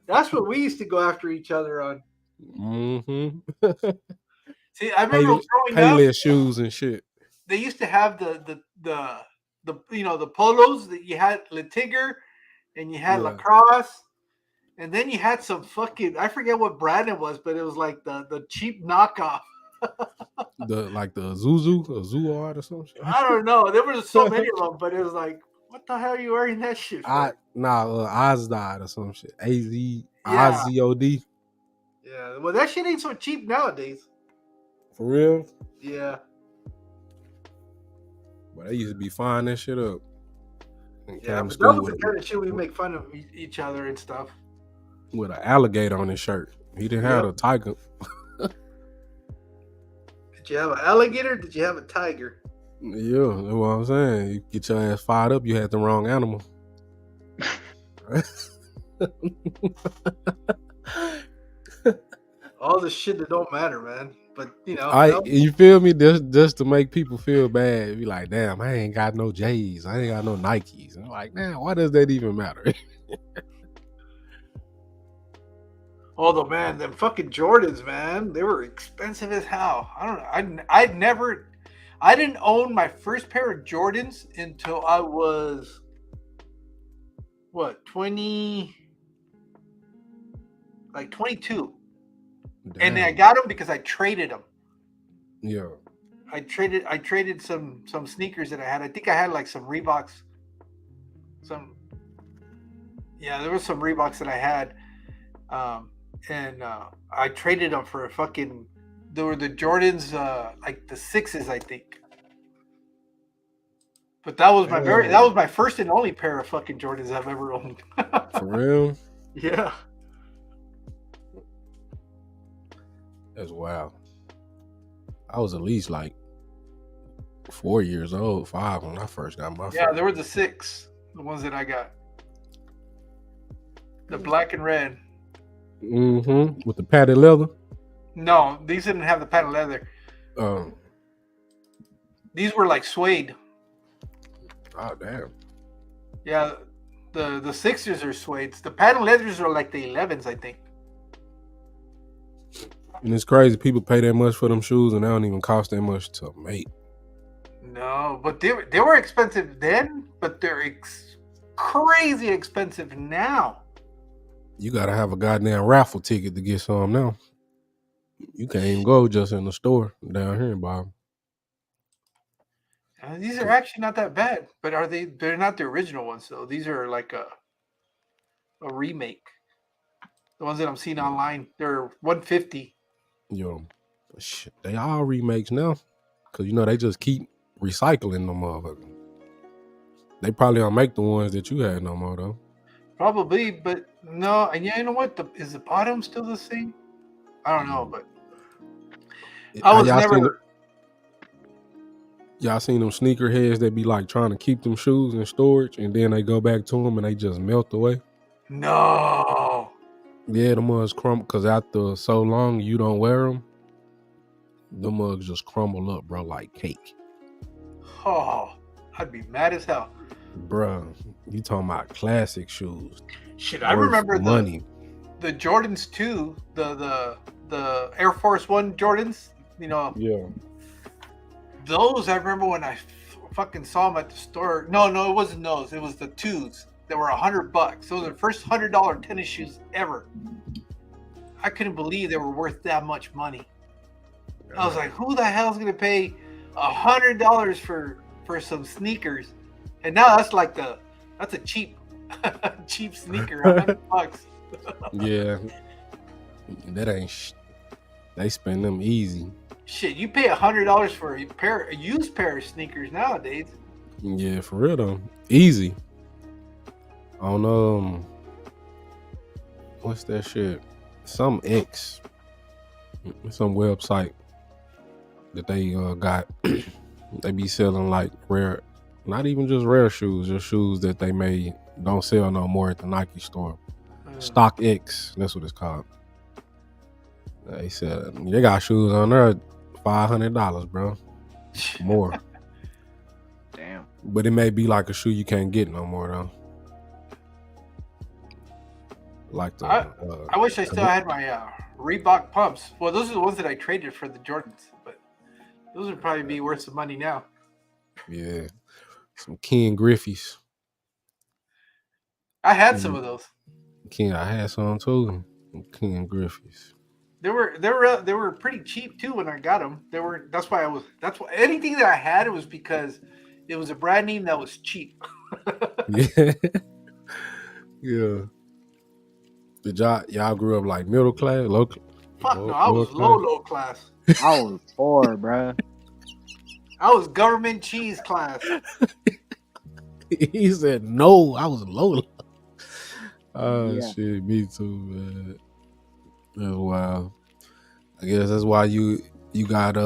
That's what we used to go after each other on. Mm-hmm. See, I remember growing up, Payless shoes and shit. they used to have the the polos that you had Latiger and you had Yeah. lacrosse, and then you had some fucking I forget what brand it was, but it was like the cheap knockoff. The Zuzu or Zuard or something. I don't know. There were so many of them, but it was like, what the hell are you wearing that shit for? Ozdod or some shit. Yeah. Azod. Yeah. Well, that shit ain't so cheap nowadays. For real? Yeah. But they used to be fine that shit up. Yeah, but that was the kind of shit we make fun of each other and stuff. With an alligator on his shirt. He didn't have a tiger. Did you have an alligator? Did you have a tiger? Yeah, that's what I'm saying. You get your ass fired up, you had the wrong animal. All the shit that don't matter, man. But you feel me? Just to make people feel bad. Be like, damn, I ain't got no J's. I ain't got no Nikes. I'm like, man, why does that even matter? Although, man, them fucking Jordans, man, they were expensive as hell. I don't know. I didn't own my first pair of Jordans until I was, 22. Damn. And I got them because I traded them. Yeah. I traded some sneakers that I had. I think I had like some Reeboks. There was some Reeboks that I had. And I traded them for there were the Jordans, like the 6s, I think. But that was my first and only pair of fucking Jordans I've ever owned. For real? Yeah. That's wild. I was at least like 4 years old, 5 when I first got my Yeah, there were the 6, the ones that I got. The black and red. Mm-hmm. With the padded leather? No, these didn't have the padded leather. These were like suede. Oh, damn. Yeah, the 6s are suede. The padded leathers are like the 11s, I think. And it's crazy. People pay that much for them shoes and they don't even cost that much to make. No, but they were expensive then, but they're crazy expensive now. You gotta have a goddamn raffle ticket to get some now. You can't even go just in the store down here, Bob. These are actually not that bad, but they're not the original ones though. These are like a remake. The ones that I'm seeing online, they're $150. Yo, shit, they all remakes now. Cause they just keep recycling them motherfuckers. They probably don't make the ones that you had no more though. Probably, but no. And you know what? Is the bottom still the same? I don't know, but I was never. Y'all seen them sneaker heads that be like trying to keep them shoes in storage and then they go back to them and they just melt away? No. Yeah, the mugs crumble because after so long you don't wear them, the mugs just crumble up, bro, like cake. Oh, I'd be mad as hell. Bro, you talking about classic shoes. Shit, I remember money. The Jordans too, the Air Force One Jordans, Yeah. Those I remember when I fucking saw them at the store. No, it wasn't those. It was the 2s that were $100. Those were the first $100 tennis shoes ever. I couldn't believe they were worth that much money. I was like, who the hell's gonna pay $100 for some sneakers? And now that's a cheap sneaker, $100. Yeah, that ain't. They spend them easy. Shit, you pay $100 for a used pair of sneakers nowadays. Yeah, for real though, easy. On what's that shit? Some website that they got. They be selling like rare, not even just rare shoes, just shoes that they don't sell no more at the Nike store. Stock X, that's what it's called. They said they got shoes on there $500, bro. More. Damn. But it may be like a shoe you can't get no more though. Like the I wish I still had my Reebok pumps. Well, those are the ones that I traded for the Jordans, but those would probably be worth some money now. Yeah. Some Ken Griffey's. I had some of those. I had some too. Ken Griffey's. They were pretty cheap too when I got them. That's why anything that I had, it was because it was a brand name that was cheap. Yeah. Yeah. Did y'all grew up like middle class, low? Fuck no, I was low class. I was poor, bro. I was government cheese class. He said no, I was low. Oh Yeah. shit, me too, man. That's wild. I guess that's why you got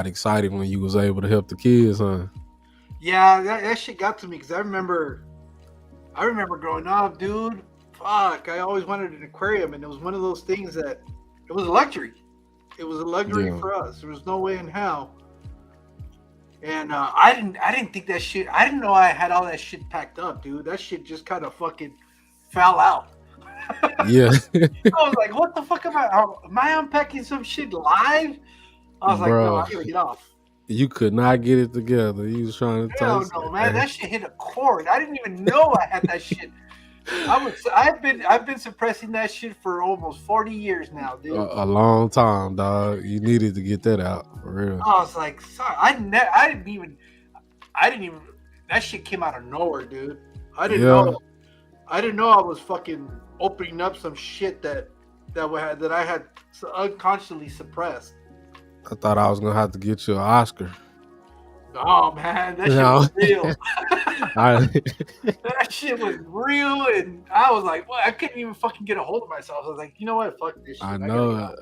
excited when you was able to help the kids, huh? Yeah, that shit got to me because I remember growing up, dude. Fuck, I always wanted an aquarium, and it was one of those things that it was a luxury. It was a luxury for us. There was no way in hell. And I didn't think that shit. I didn't know I had all that shit packed up, dude. That shit just kind of fucking fell out. Yeah. I was like, what the fuck am I unpacking some shit live? I was like, no, I gotta get off. You could not get it together. You was trying to Hell no, man. That shit hit a chord. I didn't even know I had that shit. I've been suppressing that shit for almost 40 years now, dude. A long time, dog. You needed to get that out for real. I was like, sorry, I didn't even. That shit came out of nowhere, dude. I didn't know I was fucking opening up some shit that I had unconsciously suppressed. I thought I was gonna have to get you an Oscar. Oh man, that shit was real. That shit was real, and I was like, well, I couldn't even fucking get a hold of myself. I was like, you know what, fuck this shit. I know.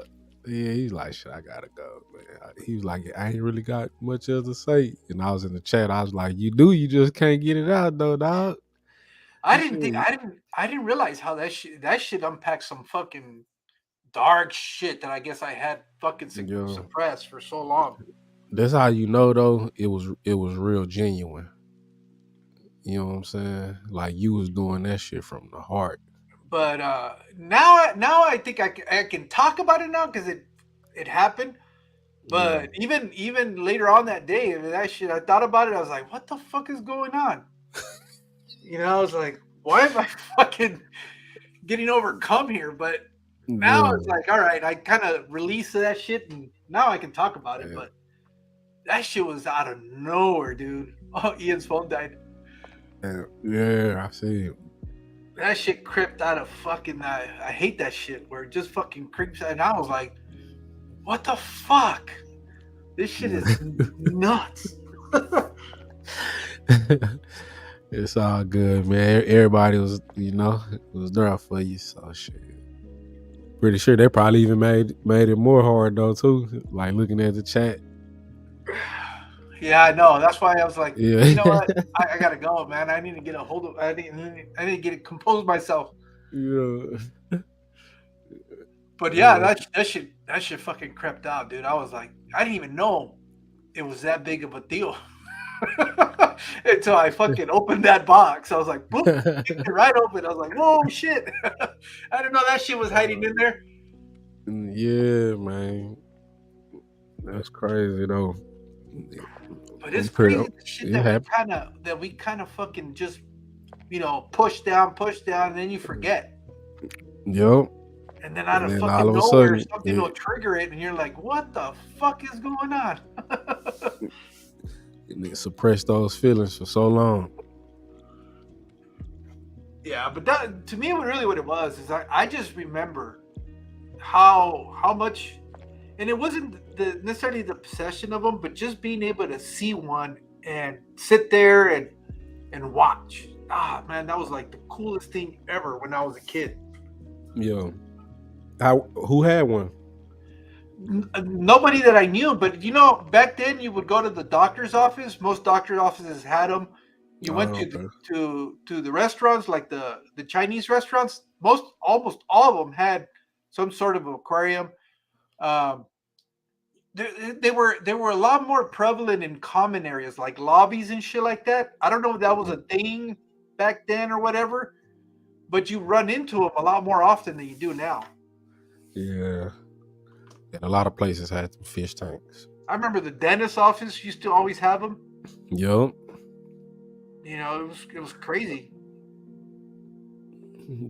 Yeah, he's like, shit, I gotta go, man. He was like, I ain't really got much else to say. And I was in the chat. I was like, you just can't get it out though, dog. I didn't realize how that shit unpacked some fucking dark shit that I guess I had fucking suppressed for so long. That's how you know though it was real genuine. You know what I'm saying? Like you was doing that shit from the heart. But now I think I can talk about it now because it happened. But even later on that day, that shit, I thought about it. I was like, what the fuck is going on? You know, I was like, why am I fucking getting overcome here? But now it's like, all right, I kind of released that shit, and now I can talk about it. But that shit was out of nowhere, dude. Oh, Ian's phone died. Yeah, I see it. That shit crept out of fucking. I hate that shit where it just fucking creeps. And I was like, what the fuck? This shit is nuts. It's all good, man. Everybody was there for you. So shit. Pretty sure they probably even made it more hard though too. Like looking at the chat. Yeah, I know. That's why I was like, you know what? I gotta go, man. I need to get a hold of. I need to get it composed myself. Yeah. But yeah, that shit fucking crept out, dude. I was like, I didn't even know it was that big of a deal until I fucking opened that box. I was like, boop, it right open. I was like, whoa, shit! I didn't know that shit was hiding in there. Yeah, man. That's crazy though. But it's crazy the shit that we kind of fucking just, push down, and then you forget. Yep. And then out of fucking nowhere, something will trigger it, and you're like, what the fuck is going on? And suppress those feelings for so long. Yeah, but that, to me, what it was is I just remember how much, and it wasn't necessarily the possession of them, but just being able to see one and sit there and watch. man, that was like the coolest thing ever when I was a kid. Yeah. Who had one? Nobody that I knew, but back then you would go to the doctor's office. Most doctor's offices had them. You went Okay. to the restaurants, like the Chinese restaurants. Almost all of them had some sort of aquarium. Um, they were a lot more prevalent in common areas like lobbies and shit like that. I don't know if that was a thing back then or whatever, but you run into them a lot more often than you do now. Yeah. And a lot of places had some fish tanks. I remember the dentist's office used to always have them. Yup. It was crazy.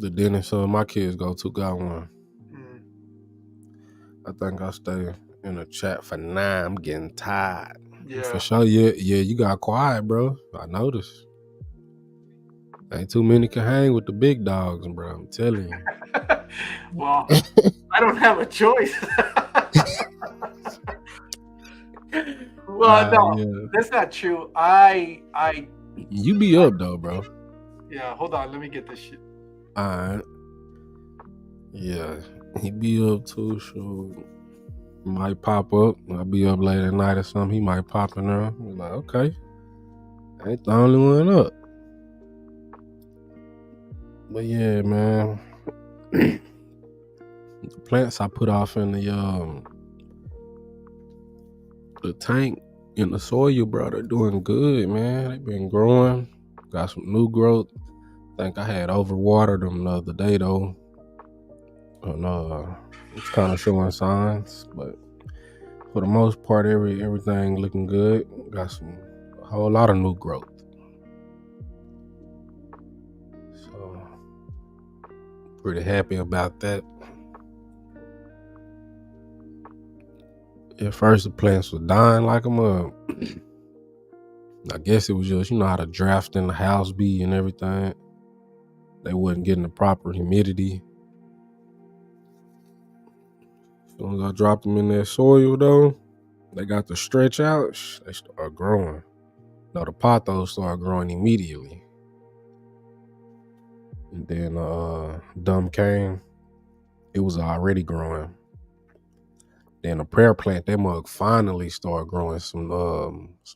The dentist my kids go to got one. Mm. I think I stay in a chat for 9. I'm getting tired. Yeah. For sure. Yeah, you got quiet, bro. I noticed. Ain't too many can hang with the big dogs, bro. I'm telling you. Well, I don't have a choice. Well, no, yeah. that's not true. You be up though, bro. Yeah, hold on. Let me get this shit. All right. Yeah, he be up too. Sure, might pop up. I'll be up late at night or something. He might pop in there. Be like, okay, I ain't the only one up. But yeah, man. The plants I put off in the tank in the soil, bro, they're doing good, man. They've been growing. Got some new growth. I think I had overwatered them the other day though. And it's kind of showing signs, but for the most part, everything looking good. Got a whole lot of new growth. So pretty happy about that. At first, the plants was dying like a mug. I guess it was just, how the draft in the house be and everything. They wasn't getting the proper humidity. As soon as I dropped them in that soil, though, they got to stretch out. They start growing. No, the pothos started growing immediately. And then dumb came. It was already growing. Then the prayer plant, that mug finally started growing some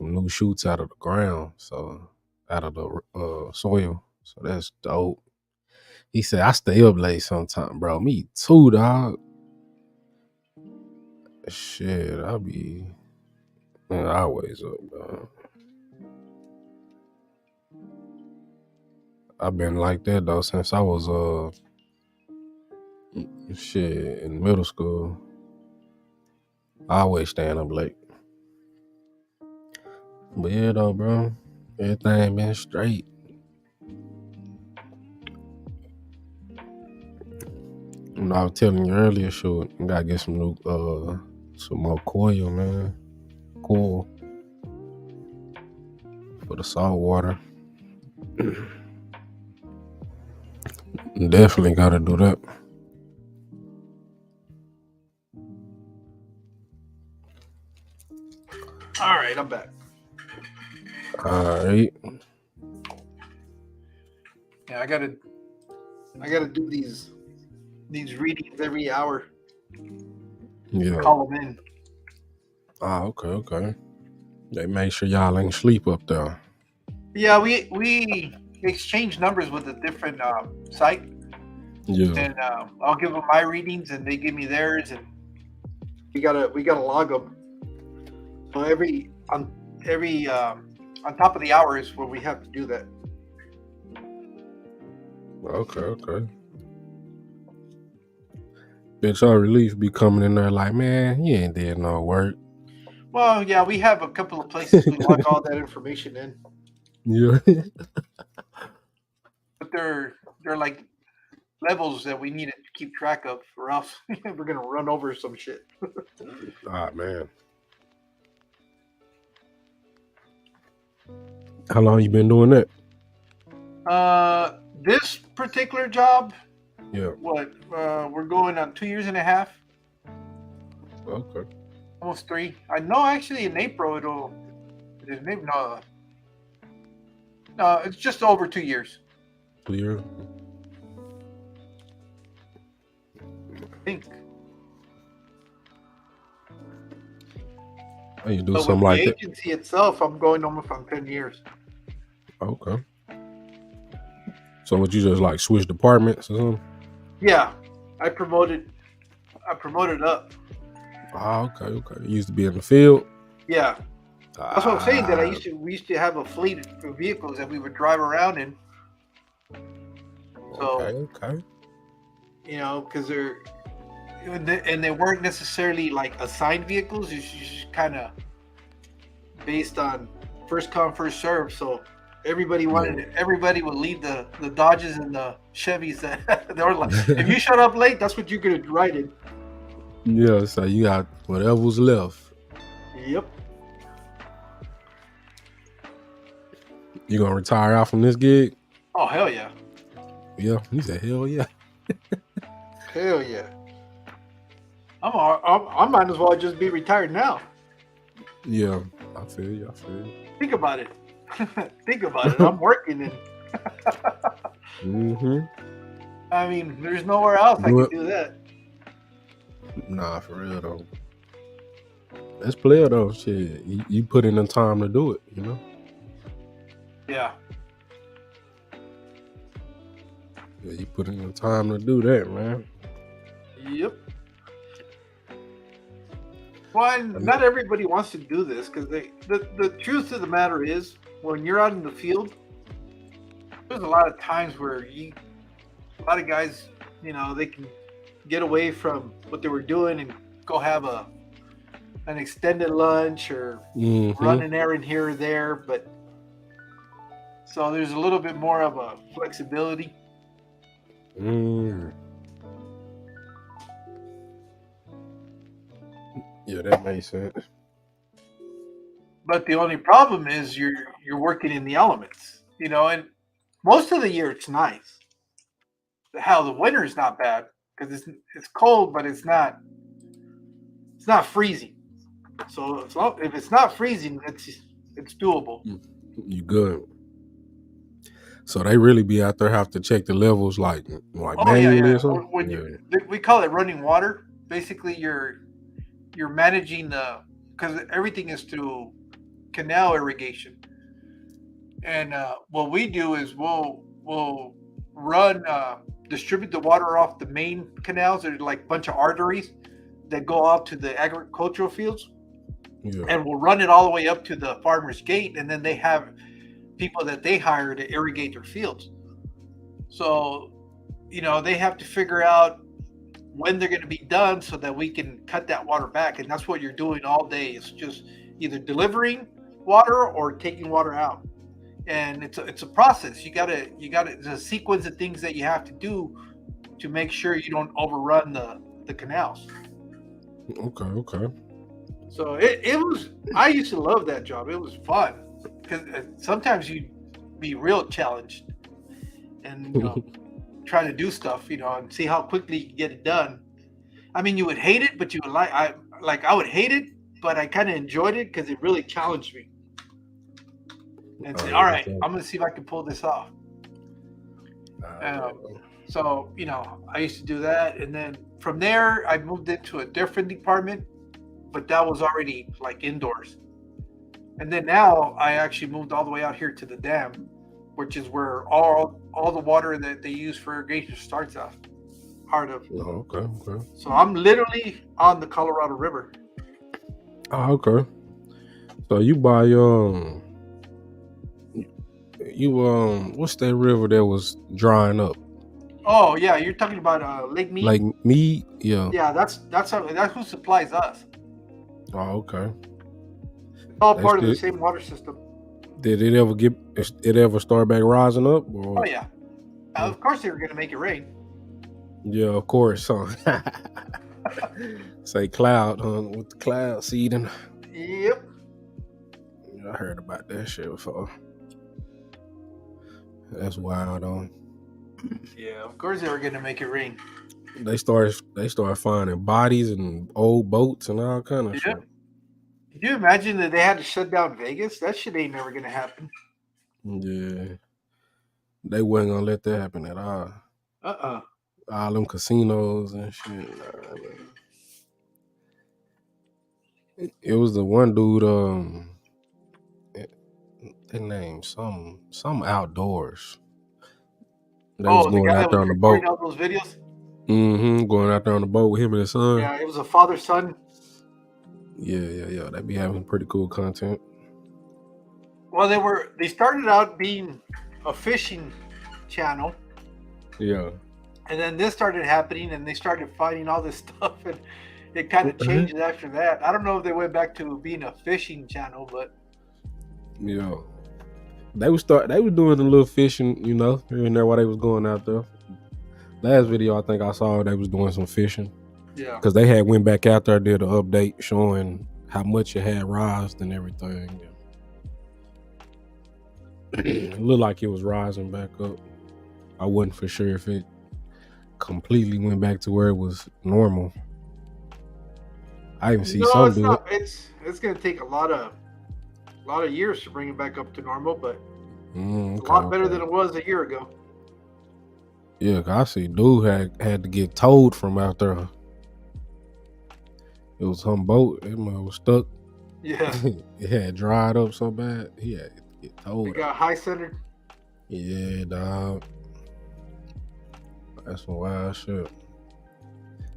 new shoots out of the ground, so out of the soil. So that's dope. He said, I stay up late sometime, bro. Me too, dog. Shit, I be always up, dog. I've been like that though since I was in middle school. I always staying up late. But yeah though, bro, everything been straight. I was telling you earlier, sure, you gotta get some more coil, man. Coil for the saltwater. Definitely gotta do that. All right, I'm back. All right. Yeah, I gotta do these readings every hour. Yeah. Call them in. Okay. They make sure y'all ain't sleep up there. Yeah, we exchange numbers with a different site. Yeah. And I'll give them my readings, and they give me theirs, and we gotta log them. So on top of the hour is where we have to do that. Okay. Bitch, our relief be coming in there like, man, you ain't did no work. Well, yeah, we have a couple of places we log all that information in. Yeah. But they're like levels that we need to keep track of, or else we're gonna run over some shit. Man. How long you been doing that? This particular job, Yeah. we're going on 2.5 years. Okay. Almost 3. I know actually in April No, it's just over 2 years. Clear. I think. Oh, you do But something with like the that. agency itself, I'm going almost on 10 years. Okay. So would you just like switch departments or something? Yeah, I promoted up. Oh, okay. You used to be in the field. Yeah, that's what I'm saying. That we used to have a fleet of vehicles that we would drive around in. So, Okay. you know, because they weren't necessarily like assigned vehicles. It's just kind of based on first come first serve. So everybody would leave the Dodges and the Chevys. That they were like, if you showed up late, that's what you're gonna ride in. Yeah, so you got whatever was left. Yep. You gonna retire out from this gig? Oh hell yeah. Yeah, he said hell yeah. Hell yeah. I might as well just be retired now. Yeah, I feel you. Think about it. Think about it. I'm working and I mean, there's nowhere else I can do that. Nah, for real though. Let's play it though. Shit, you put in the time to do it, you know? Yeah. Yeah, you put in the time to do that, man. Yep. Well, not everybody wants to do this because the truth of the matter is, when you're out in the field, there's a lot of times where a lot of guys, you know, they can get away from what they were doing and go have an extended lunch or run an errand here or there, but so there's a little bit more of a flexibility. Yeah, that makes sense. But the only problem is you're working in the elements, you know, and most of the year it's nice. Hell, the winter is not bad because it's cold, but it's not freezing. So if it's not freezing, it's doable. You good. So they really be out there have to check the levels like manually or something? We call it running water. Basically, you're managing because everything is through canal irrigation. And what we do is we'll distribute the water off the main canals. There's like a bunch of arteries that go out to the agricultural fields. Yeah. And we'll run it all the way up to the farmer's gate, and then they have people that they hire to irrigate their fields. So, you know, they have to figure out when they're going to be done so that we can cut that water back. And that's what you're doing all day. It's just either delivering water or taking water out. And it's a process. You gotta there's a sequence of things that you have to do to make sure you don't overrun the canals. Okay. So it was, I used to love that job. It was fun because sometimes you'd be real challenged and, you know, trying to do stuff, you know, and see how quickly you can get it done. I mean, you would hate it, but you would I would hate it, but I kind of enjoyed it because it really challenged me. And say, all right, I'm going to see if I can pull this off. So, you know, I used to do that. And then from there, I moved into a different department, but that was already like indoors. And then now I actually moved all the way out here to the dam, which is where all the water that they use for irrigation starts off. Part of. Oh, okay. So I'm literally on the Colorado River. Oh, okay. So you buy what's that river that was drying up? Oh yeah, you're talking about Lake Mead. Lake Mead, yeah. Yeah, that's who supplies us. Oh, okay. It's all part of the same water system. Did it ever start back rising up? Or? Oh yeah. Of course they were going to make it rain. Yeah, of course, huh? Say cloud, huh? With the cloud seeding. Yep. I heard about that shit before. That's wild, though. Yeah, of course they were going to make it rain. They start finding bodies and old boats and all kind of shit. Could you imagine that they had to shut down Vegas? That shit ain't never going to happen. Yeah. They wasn't gonna let that happen at all. All them casinos and shit. It was the one dude, their name, some outdoors. They was Oh, the going guy out that there was on the boat. recording all those videos. Going out there on the boat with him and his son. Yeah, it was a father son. Yeah. They be having pretty cool content. Well, they started out being a fishing channel. Yeah. And then this started happening, and they started finding all this stuff, and it kind of changed after that. I don't know if they went back to being a fishing channel, but yeah, they was doing a little fishing, here and there while they was going out there. Last video I think I saw they was doing some fishing. Yeah, because they had went back out there, did an update showing how much it had rised and everything. It looked like it was rising back up. I wasn't for sure if it completely went back to where it was normal. I even see some it's do not. it. It's going to take a lot of years to bring it back up to normal, but Okay, a lot better than it was a year ago. Yeah, 'cause I see dude had to get towed from out there. It was some boat. It was stuck. Yeah, It had dried up so bad. He had to get towed. it got high centered. Yeah, dog. That's some wild shit.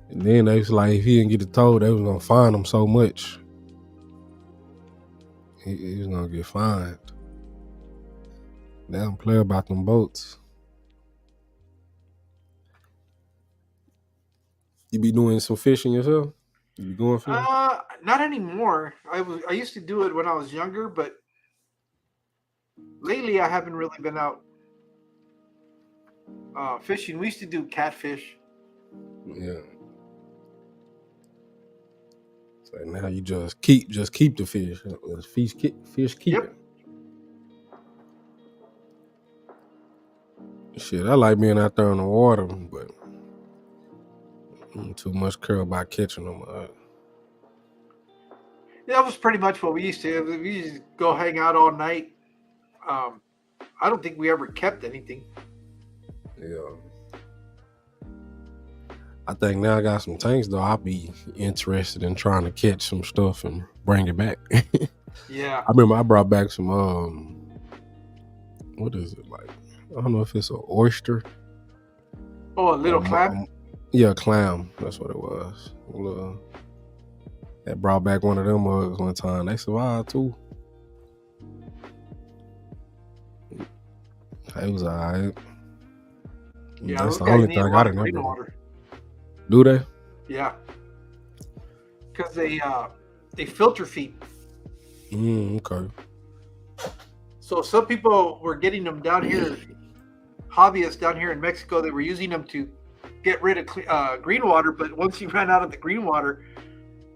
And then they was like, if he didn't get it towed, they was gonna fine him so much. He was gonna get fined. They don't play about them boats. You be doing some fishing yourself? You be going fishing? Not anymore. I used to do it when I was younger, but lately I haven't really been out fishing. We used to do catfish. Yeah. So now you just keep the fish. Fish keep Yep. it. Shit, I like being out there in the water, but I'm too much care about catching them. Yeah, that was pretty much what we used to. We used to go hang out all night. I don't think we ever kept anything. Yeah. I think now I got some tanks though. I'll be interested in trying to catch some stuff and bring it back. Yeah. I remember I brought back some what is it like? I don't know if it's an oyster. Oh, a little clam? Yeah, clam. That's what it was. I brought back one of them mugs one time. They survived too. It was alright. Yeah, that's those the only guys thing need a I lot of didn't green ever. water. Do they? Yeah. Because they filter feed. Okay. So some people were getting them down here, hobbyists down here in Mexico, they were using them to get rid of green water, but once you ran out of the green water,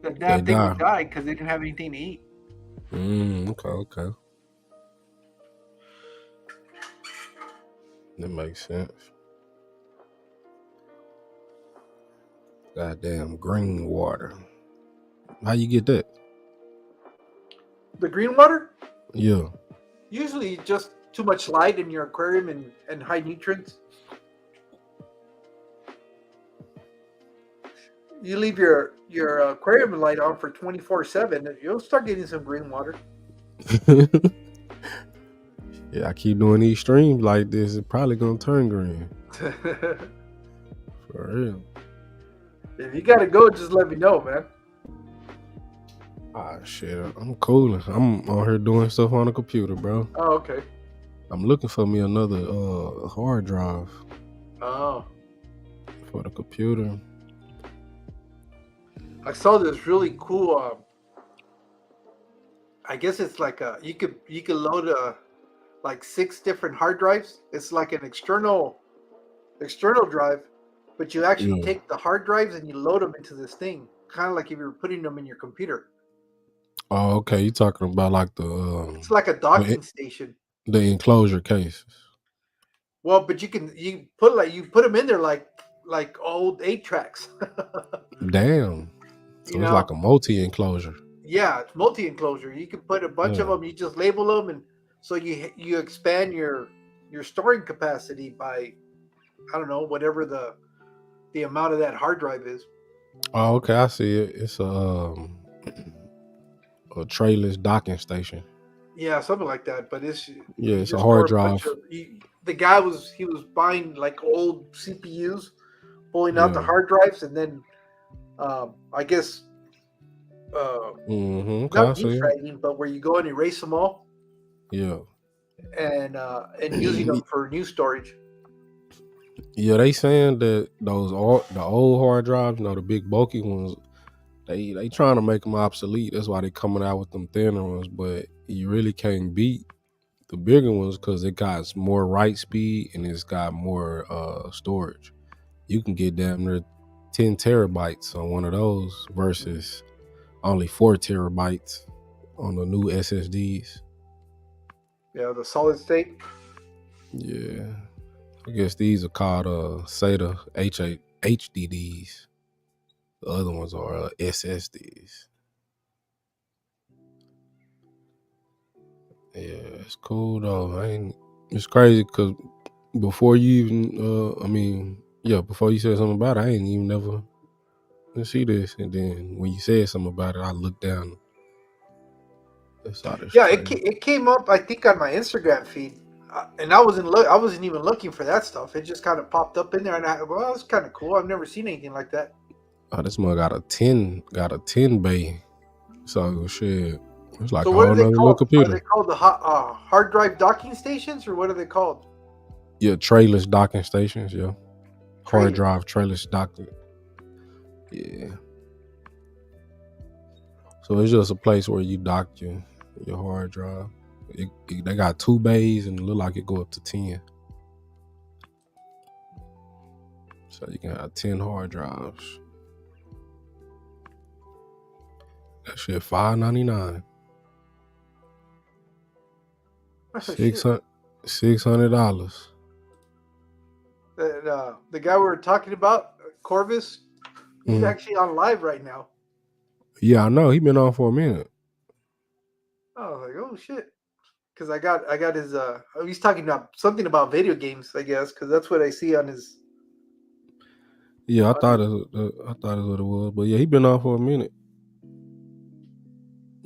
the damn thing would die because they didn't have anything to eat. Okay. That makes sense. Goddamn green water. How you get that? The green water? Yeah. Usually just too much light in your aquarium and high nutrients. You leave your aquarium light on for 24/7, you'll start getting some green water. Yeah, I keep doing these streams like this. It's probably gonna turn green. For real. If you gotta go, just let me know, man. Ah, shit. I'm cool. I'm on here doing stuff on the computer, bro. Oh, okay. I'm looking for me another hard drive. Oh. For the computer. I saw this really cool. I guess it's like you could load like 6 different hard drives. It's like an external drive, but you actually take the hard drives and you load them into this thing, kind of like if you were putting them in your computer. Oh, okay. You talking about like the? It's like a docking station. The enclosure cases. Well, but you put them in there like old 8 tracks. Damn. So it's like a multi-enclosure. Yeah, it's multi-enclosure. You can put a bunch of them. You just label them, and So you expand your storing capacity by, I don't know, whatever the amount of that hard drive is. Oh, okay, I see it. It's a trayless docking station. Yeah, something like that. But it's a hard drive. The guy was buying like old CPUs, pulling out the hard drives, and then I guess not defragging, but where you go and erase them all. Yeah. And using them for new storage. Yeah, they saying that the old hard drives, the big bulky ones, they trying to make them obsolete. That's why they coming out with them thinner ones. But you really can't beat the bigger ones because it got more write speed and it's got more storage. You can get damn near 10 terabytes on one of those versus only 4 terabytes on the new SSDs. Yeah, the solid state. Yeah. I guess these are called SATA HDDs. The other ones are SSDs. Yeah, it's cool though. It's crazy because before you even, before you said something about it, I ain't even never see this. And then when you said something about it, I looked down. Yeah, it came up, I think, on my Instagram feed. And I wasn't even looking for that stuff. It just kind of popped up in there, and it's kind of cool. I've never seen anything like that. Oh, this mug got a 10 bay. So shit, it's like so what are they called? Computer. Are they called the hard drive docking stations, or what are they called? Yeah, trayless docking stations. Yeah, hard drive trayless docking. Yeah. So it's just a place where you dock your hard drive. They got 2 bays and it look like it go up to 10. So you can have 10 hard drives. That shit $5.99. $600. The guy we were talking about, Corvus, he's actually on live right now. Yeah, I know. He been on for a minute. I was like, oh shit. Because I got his he's talking about something about video games, I guess, because that's what I see on his. Yeah, I thought it's what it was, but yeah, he been on for a minute.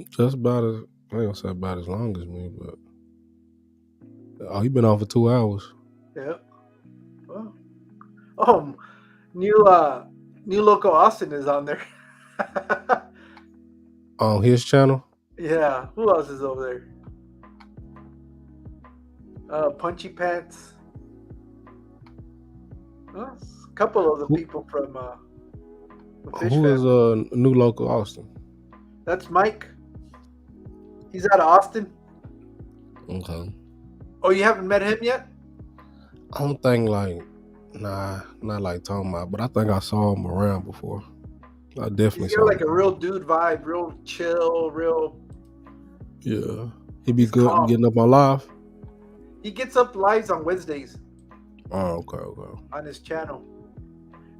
Just about I ain't gonna say about as long as me, but he been on for 2 hours. Yeah. Oh, new Loco Austin is on there. On his channel? Yeah. Who else is over there? Punchy Pants. A couple of the people from the Fish Who is new Loco Austin? That's Mike. He's out of Austin. Okay. Oh, you haven't met him yet? I don't think not like talking about, but I think I saw him around before. I definitely He's saw got like him. a real dude vibe, real chill, real. Yeah. He be good getting up on live? He gets up lives on Wednesdays. Oh, okay. On his channel.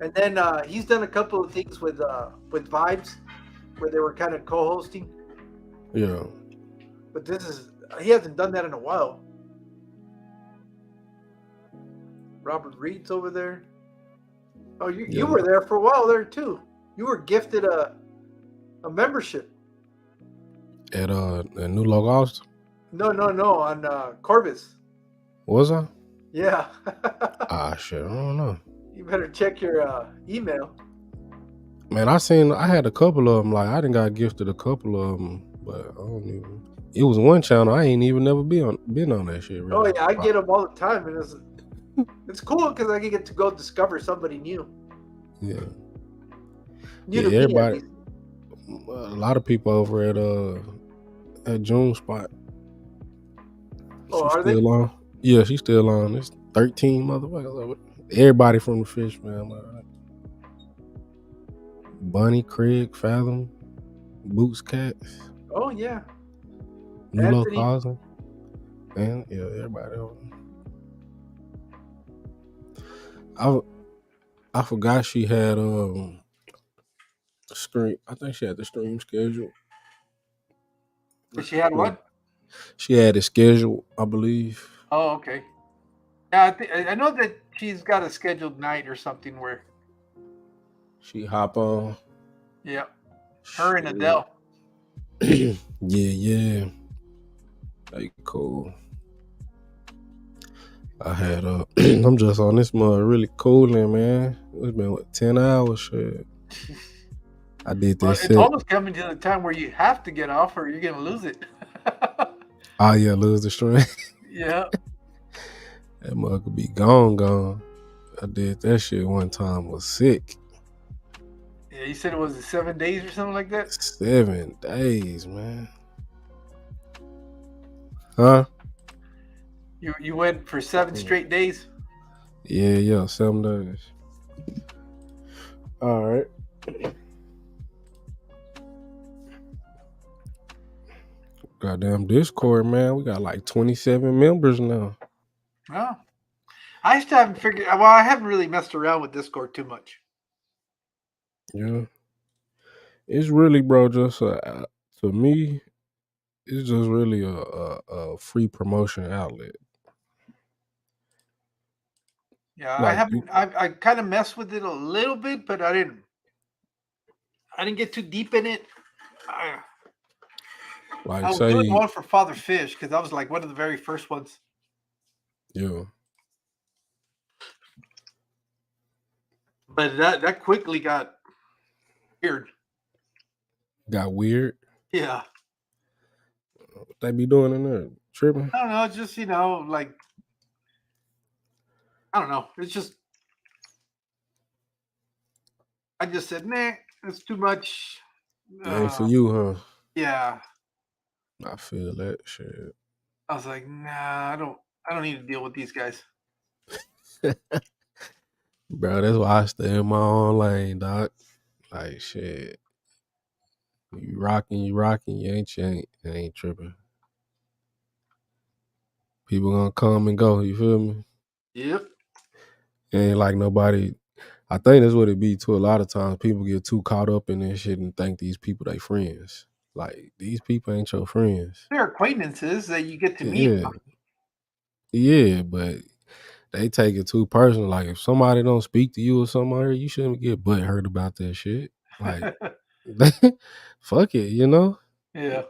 And then he's done a couple of things with Vibes where they were kind of co-hosting. Yeah. But he hasn't done that in a while. Robert Reed's over there. Oh, you were there for a while there too. You were gifted a membership. At New Loco Austin? No, on Corvus. Was I? Yeah. Shit, I don't know. You better check your email. Man, I had a couple of them. Like, I done got gifted a couple of them, but I don't even. It was one channel I ain't even never been on that shit. Really. Oh yeah, I get them all the time, and it's cool because I can get to go discover somebody new. Yeah. Everybody. A lot of people over at June Spot. Oh, are they? Still on? Yeah, she's still on. There's 13 motherfuckers over there. Everybody from the Fish, man. Bunny, Craig, Fathom, Boots Cats. Oh yeah. New Loco Austin. And everybody over there. I forgot she had stream. I think she had the stream schedule. But she had what? She had it scheduled, I believe. Oh, okay. Yeah, I know that she's got a scheduled night or something where. She hop on. Yeah, her and Shit. Adele. Yeah. Like, cool. I had I'm just on this mud really cooling, man. It's been 10 hours, shit. I did Well, this it's set. almost coming to the time where you have to get off or you're gonna lose it. Oh yeah, lose the string. Yeah. That mug could be gone. I did that shit one time, was sick. Yeah, you said it was 7 days or something like that? 7 days, man. Huh? You went for 7 straight days? Yeah, 7 days. All right. Goddamn Discord, man. We got like 27 members now. Oh. I still haven't figured. Well, I haven't really messed around with Discord too much. Yeah. It's really, bro, just to me, it's just really a free promotion outlet. Yeah, Like, I haven't. I kind of messed with it a little bit, but I didn't get too deep in it. I was doing one for Father Fish because I was like one of the very first ones. Yeah. But that quickly got weird. Got weird? Yeah. What they be doing in there? Tripping? I don't know. It's just, like, I don't know. It's just, I just said, nah, it's too much. Ain't for you, huh? Yeah. I feel that shit. I was like, nah, I don't need to deal with these guys. Bro, that's why I stay in my own lane, doc. Like, shit. You rocking, you ain't tripping. People gonna come and go, you feel me? Yep. Ain't like nobody. I think that's what it be too. A lot of times people get too caught up in this shit and think these people they friends. Like, these people ain't your friends. They're acquaintances that you get to meet. Yeah, but they take it too personal. Like, if somebody don't speak to you or somebody, you shouldn't get butthurt about that shit. Like, fuck it, Yeah.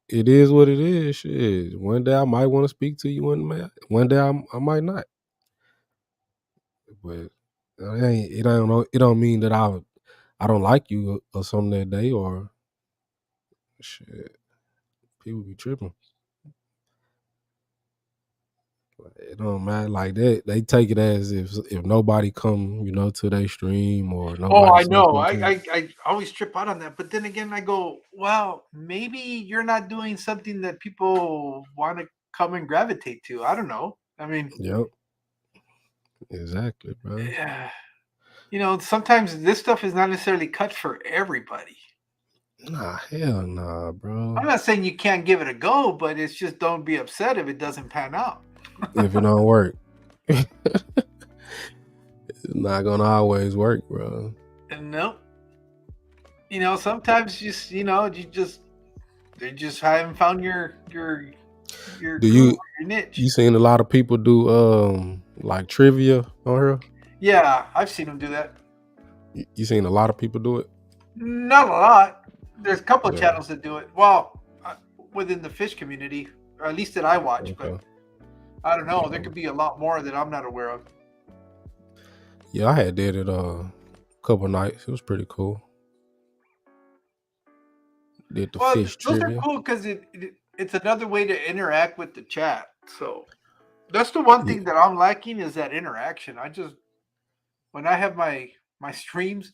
It is what it is. Shit. One day I might want to speak to you. One day I might not. But it don't mean that I don't like you or something that day or shit. People be tripping. It don't matter like that. They take it as if nobody come, to their stream or nobody. Oh, I know. I always trip out on that. But then again, I go, well, maybe you're not doing something that people want to come and gravitate to. I don't know. I mean, yep. Exactly, bro. Yeah. Sometimes this stuff is not necessarily cut for everybody. Nah, hell nah, bro. I'm not saying you can't give it a go, but it's just don't be upset if it doesn't pan out. If it don't work. It's not gonna always work, bro. No. Sometimes they just haven't found your niche. You seen a lot of people do like trivia on her? Yeah, I've seen them do that. You seen a lot of people do it? Not a lot. There's a couple of channels that do it. Well, within the fish community, or at least that I watch. Okay. But I don't know. There could be a lot more that I'm not aware of. Yeah, I had did it a couple nights. It was pretty cool. Did the fish trivia. Those are cool because it's another way to interact with the chat. So that's the one thing that I'm liking is that interaction. When I have my streams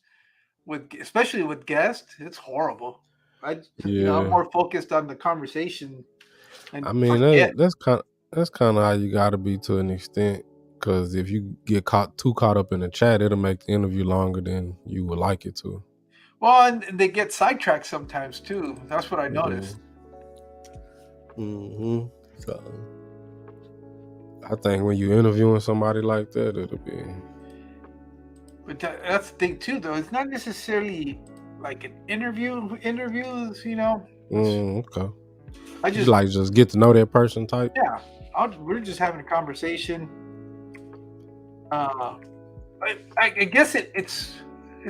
especially with guests, it's horrible. I'm more focused on the conversation. And I mean, that's kind of how you got to be to an extent. Because if you get too caught up in the chat, it'll make the interview longer than you would like it to. Well, and they get sidetracked sometimes too. That's what I noticed. Mm-hmm. So I think when you're interviewing somebody like that, it'll be. But that's the thing too, though. It's not necessarily like an interviews, Okay. I just like just get to know that person type. Yeah, we're just having a conversation. I guess it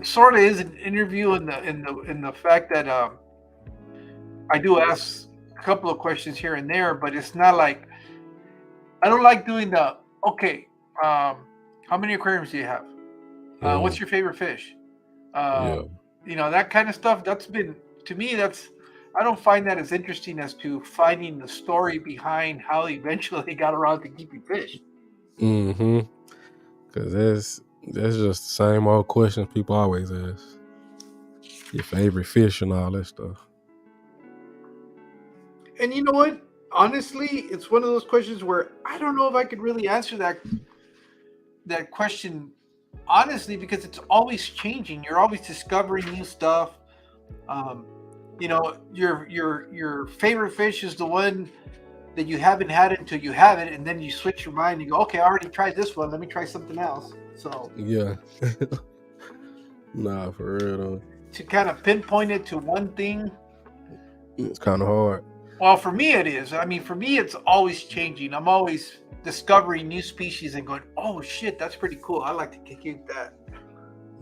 sort of is an interview in the fact that I do ask a couple of questions here and there, but it's not like I don't like doing the okay. How many aquariums do you have? What's your favorite fish? You know, that kind of stuff. That's been, to me, I don't find that as interesting as to finding the story behind how eventually they got around to keeping fish. Mm-hmm. Because that's just the same old questions people always ask. Your favorite fish and all that stuff. And you know what? Honestly, it's one of those questions where I don't know if I could really answer that question honestly, because it's always changing. You're always discovering new stuff. You know, your favorite fish is the one that you haven't had it until you have it, and then you switch your mind and go, okay, I already tried this one. Let me try something else. So yeah, nah, for real though. To kind of pinpoint it to one thing, it's kind of hard. Well, for me it is. I mean, for me it's always changing. I'm always discovering new species and going, oh shit, that's pretty cool. I like to keep that.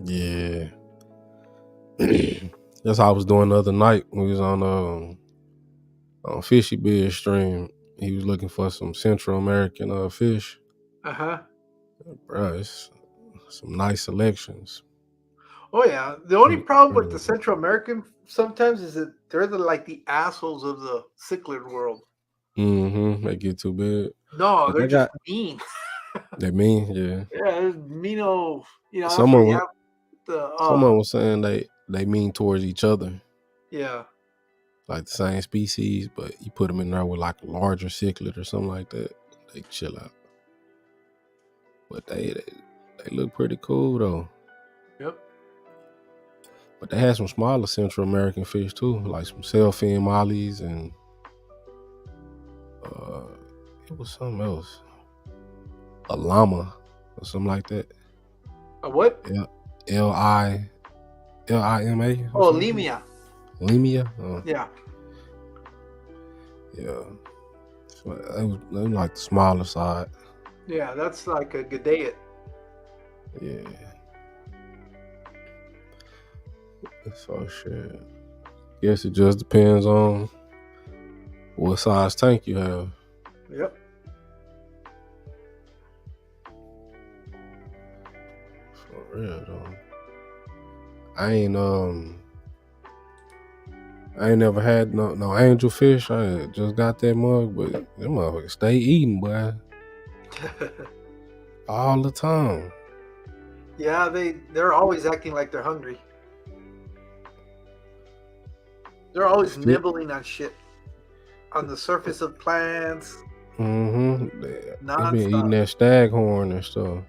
Yeah. That's how I was doing the other night when we was on Fishy Beard stream. He was looking for some Central American fish. Bro, it's some nice selections. Oh yeah. The only problem with the Central American sometimes is that they're like the assholes of the cichlid world. Mm-hmm. They get too big. No, they're just mean. They mean, yeah. Yeah, there's mean old, you know. Someone was saying they mean towards each other. Yeah. Like the same species, but you put them in there with like a larger cichlid or something like that, they chill out. But they look pretty cool though. Yep. But they had some smaller Central American fish too, like some sailfin mollies and it was something else. A llama or something like that. A what? Lima. Oh, limia. Limia? Oh. Yeah. Yeah. So they was like the smaller side. Yeah, that's like a G'dayet. Yeah. So shit. Guess it just depends on what size tank you have. Yep. For real though. I ain't never had no angelfish. I just got that mug, but them motherfuckers stay eating, boy. All the time. Yeah, they're always acting like they're hungry. They're always nibbling on shit. On the surface of plants. Mm-hmm. They been eating that staghorn and stuff.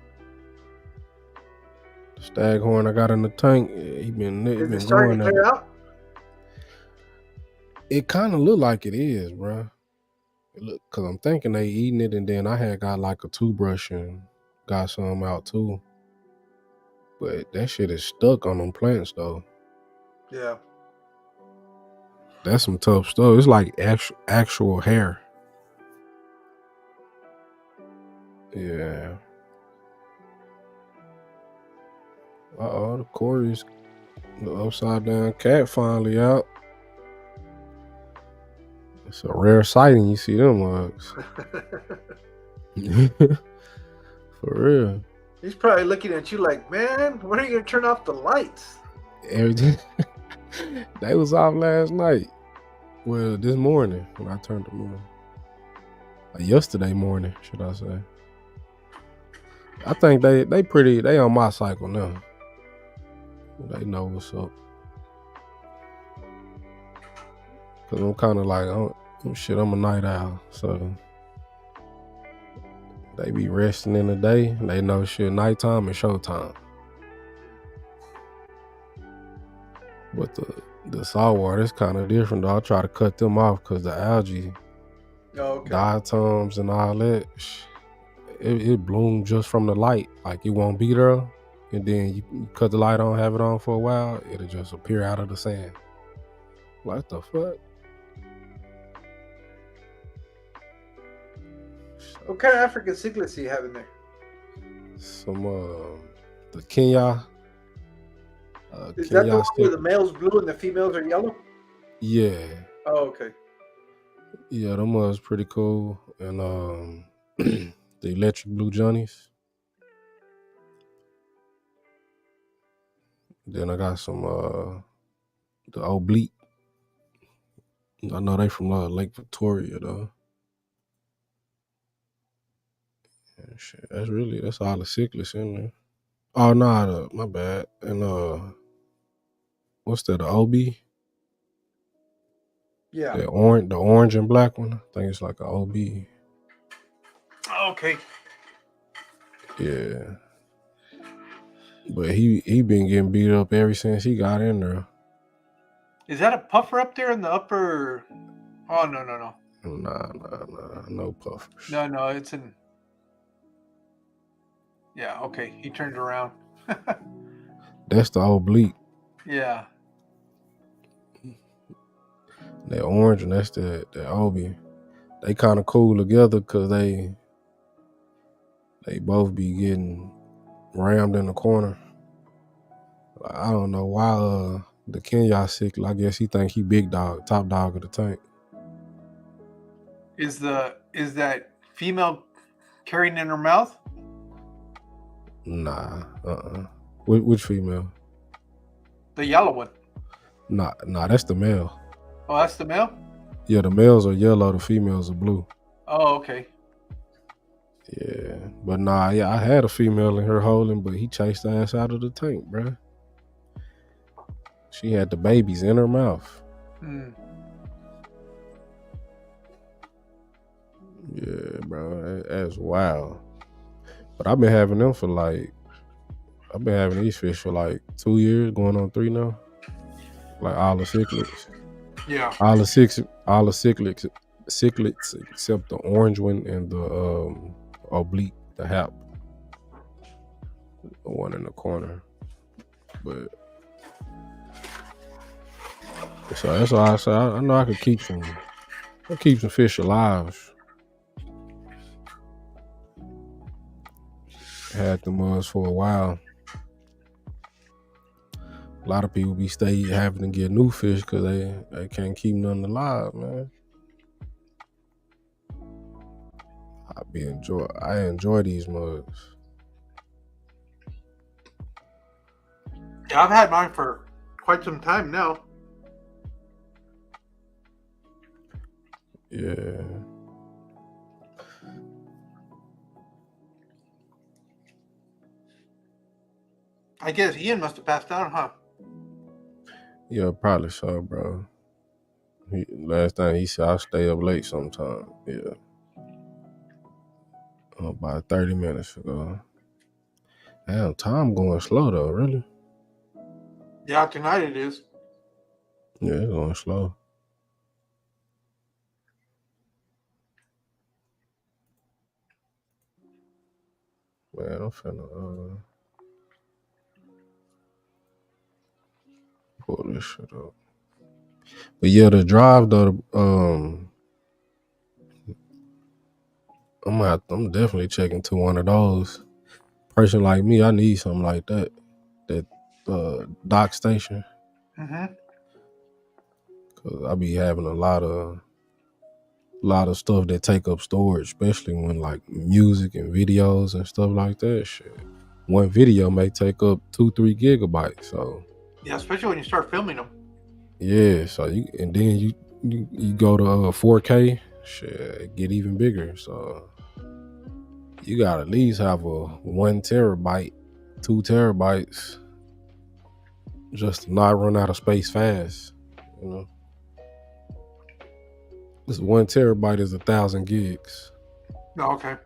The staghorn I got in the tank, he been starting to clear out? It kind of look like it is, bro. Cause I'm thinking they eating it, and then I had got like a toothbrush and got some out too. But that shit is stuck on them plants though. Yeah. That's some tough stuff. It's like actual hair. Yeah. The Corey's, the upside down cat finally out. It's a rare sighting. You see them mugs. For real. He's probably looking at you like, man, when are you gonna turn off the lights? Everything. They was off last night. Well, this morning when I turned them on. Yesterday morning, should I say. I think they on my cycle now. They know what's up. Cause I'm kind of like, I'm a night owl, so they be resting in the day. They know shit, nighttime and showtime. But the saltwater is kind of different though. I try to cut them off because the algae, diatoms and all that, it blooms just from the light. Like it won't be there, and then you cut the light on, have it on for a while, it'll just appear out of the sand. What the fuck? What kind of African cichlids do you have in there? Some the Kenya. Is that the Kenya one where cichlid. the male's blue and the females are yellow? Yeah. Oh, okay. Yeah, them was pretty cool. And the electric blue johnnies. Then I got some the oblique. I know they from Lake Victoria though. Yeah, shit, that's all the cichlids in there. Oh no, my bad. And what's that? The OB? Yeah. The orange and black one. I think it's like an OB. Okay. Yeah. But he been getting beat up ever since he got in there. Is that a puffer up there in the upper? Oh no. Nah, no puffers. No, it's in. Yeah. Okay. He turned around. That's the oblique. Yeah. That orange and that's the OB. They kind of cool together because they both be getting rammed in the corner. Like, I don't know why the Kenya cichlid, I guess he think he big dog, top dog of the tank. Is that female carrying in her mouth? Nah, Which female? The yellow one. Nah, that's the male. Oh, that's the male? Yeah, the males are yellow, the females are blue. Oh, okay. Yeah, but nah, yeah, I had a female in her holding, but he chased her ass out of the tank, bruh. She had the babies in her mouth. Yeah, bro, that's wild. But I've been having these fish for like 2 years, going on 3 now. Like all the cichlids. Yeah. All the cichlids except the orange one and the oblique, the hap. The one in the corner. But so that's why I said I know I could keep some fish alive. Had them mugs for a while. A lot of people be having to get new fish because they can't keep nothing alive, man. I enjoy these mugs. Yeah, I've had mine for quite some time now. Yeah. I guess Ian must have passed out, huh? Yeah, probably so, bro. Last time he said I stay up late sometime. Yeah. About 30 minutes ago. Damn, time going slow though, really. Yeah, tonight it is. Yeah, it's going slow. Man, I'm finna pull this shit up. But yeah, the drive though, I'm definitely checking to one of those. Person like me, I need something like that. That dock station. Cause I be having a lot of stuff that take up storage, especially when like music and videos and stuff like that. Shit, one video may take up 2-3 gigabytes. So yeah, especially when you start filming them. Yeah, so you go to 4K, shit, it get even bigger. So you gotta at least have a 1 terabyte, 2 terabytes, just to not run out of space fast. You know, this 1 terabyte is 1,000 gigs. Oh, okay.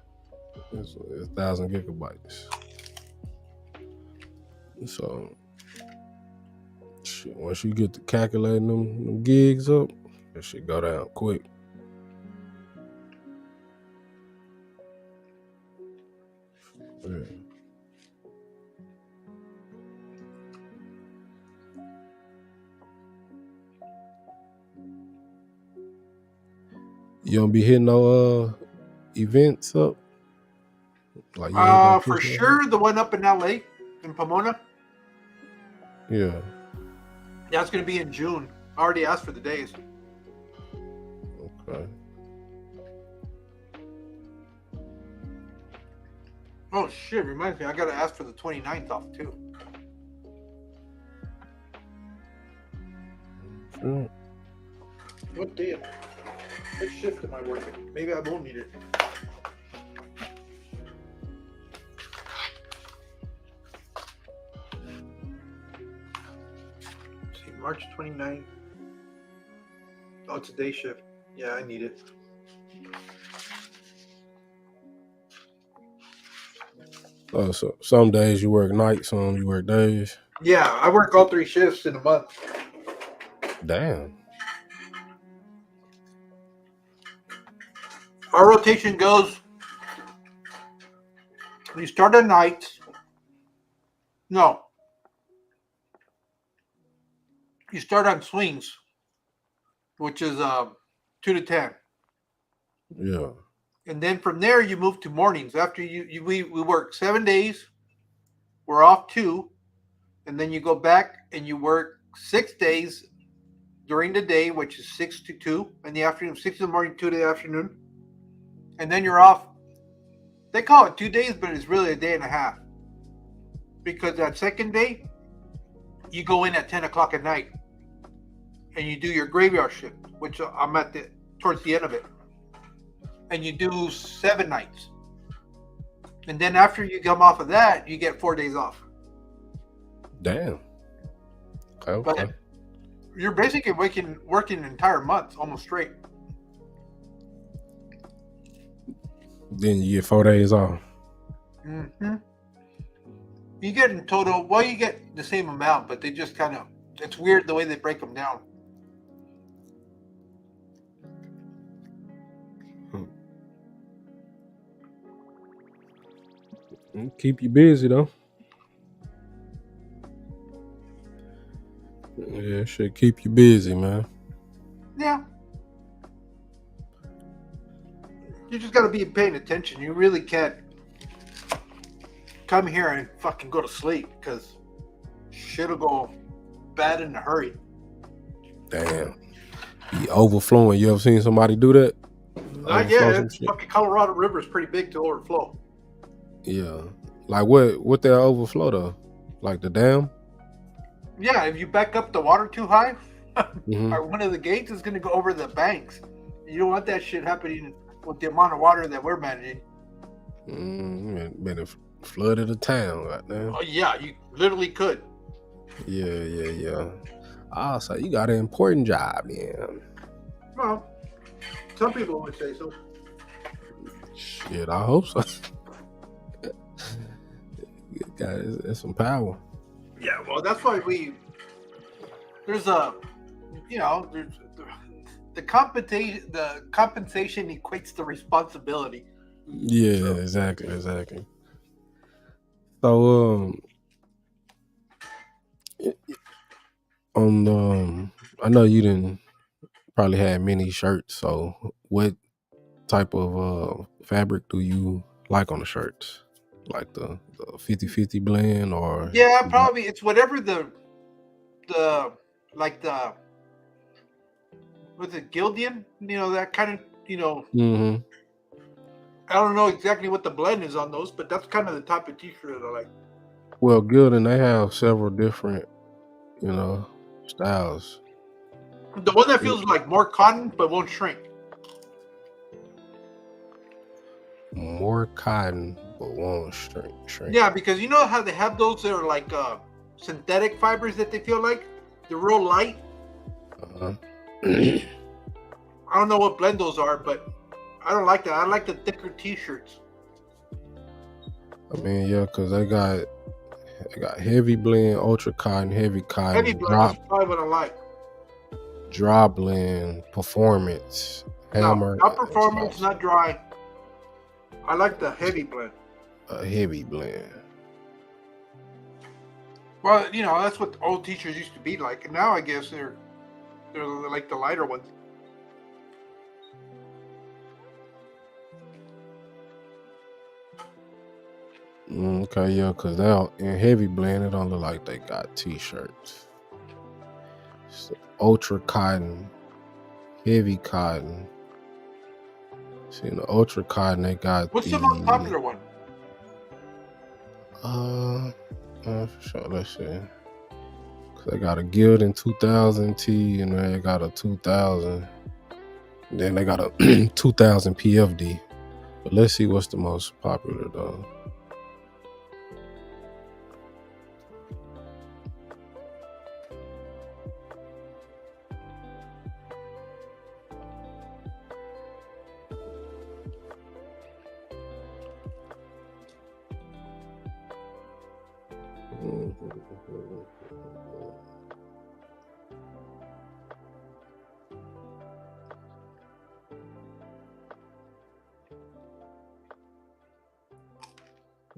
It's 1,000 gigabytes. So shit, once you get to calculating them gigs up, that shit go down quick. Yeah. You don't be hitting no events up? Like you ain't gonna For push it? sure, the one up in LA, in Pomona. Yeah. Yeah, it's gonna be in June. I already asked for the days. Okay. Oh shit! Reminds me, I gotta ask for the 29th off too. Sure. What day? What shift am I working? Maybe I won't need it. Let's see, March 29th. Oh, it's a day shift. Yeah, I need it. Oh, so some days you work nights, some you work days. Yeah, I work all 3 shifts in a month. Damn. Our rotation goes, you start at night. No. You start on swings, which is 2 to 10. Yeah. And then from there, you move to mornings. After we work 7 days, we're off 2. And then you go back and you work 6 days during the day, which is 6 to 2 in the afternoon, 6 in the morning, 2 in the afternoon. And then you're off. They call it 2 days, but it's really a day and a half. Because that second day, you go in at 10 o'clock at night. And you do your graveyard shift, which I'm at towards the end of it. And you do 7 nights. And then after you come off of that, you get 4 days off. Damn. Okay. But you're basically working an entire month, almost straight. Then you get 4 days off. Mm-hmm. You get in total, well, you get the same amount, but they just kind of, it's weird the way they break them down. Keep you busy though. Yeah, should keep you busy, man. Yeah. You just got to be paying attention. You really can't come here and fucking go to sleep because shit'll go bad in a hurry. Damn. Be overflowing. You ever seen somebody do that? Not yet. Fucking Colorado River is pretty big to overflow. Yeah. Like what that overflow though? Like the dam? Yeah, if you back up the water too high, Mm-hmm. or one of the gates is going to go over the banks. You don't want that shit happening with the amount of water that we're managing. Been a flood of the town right now. Oh yeah, you literally could. Yeah. Ah, so you got an important job, man. Well, some people would say so. Shit, I hope so. That's some power. Yeah, well, that's why there's the compensation equates to responsibility. Yeah, so. Exactly. So, I know you didn't probably have many shirts. So, what type of fabric do you like on the shirts? Like the 50-50 blend or? Yeah, probably it's whatever what's it, Gildan? That kind of, Mm-hmm. I don't know exactly what the blend is on those, but that's kind of the type of t-shirt I like. Well, Gildan, they have several different, styles. The one that feels like more cotton but won't shrink. More cotton but won't shrink. Yeah, because you know how they have those that are like synthetic fibers that they feel like? They're real light. Uh-huh. I don't know what blend those are, but I don't like that. I like the thicker t-shirts. I mean, yeah, because they got heavy blend, ultra cotton, heavy cotton, Heavy blend is probably what I like. Dry blend, performance, hammer. No, not performance, not dry. I like the heavy blend. A heavy blend. Well, that's what old t-shirts used to be like, and now I guess they're like the lighter ones. Okay, yeah, because now in heavy blend, it don't look like they got t-shirts. So, ultra cotton, heavy cotton. See, in the ultra cotton, they got What's the most popular one? For sure, let's see. Cause they got a Gildan 2000 T, and they got a 2000. And then they got a 2000 PFD. But let's see what's the most popular though.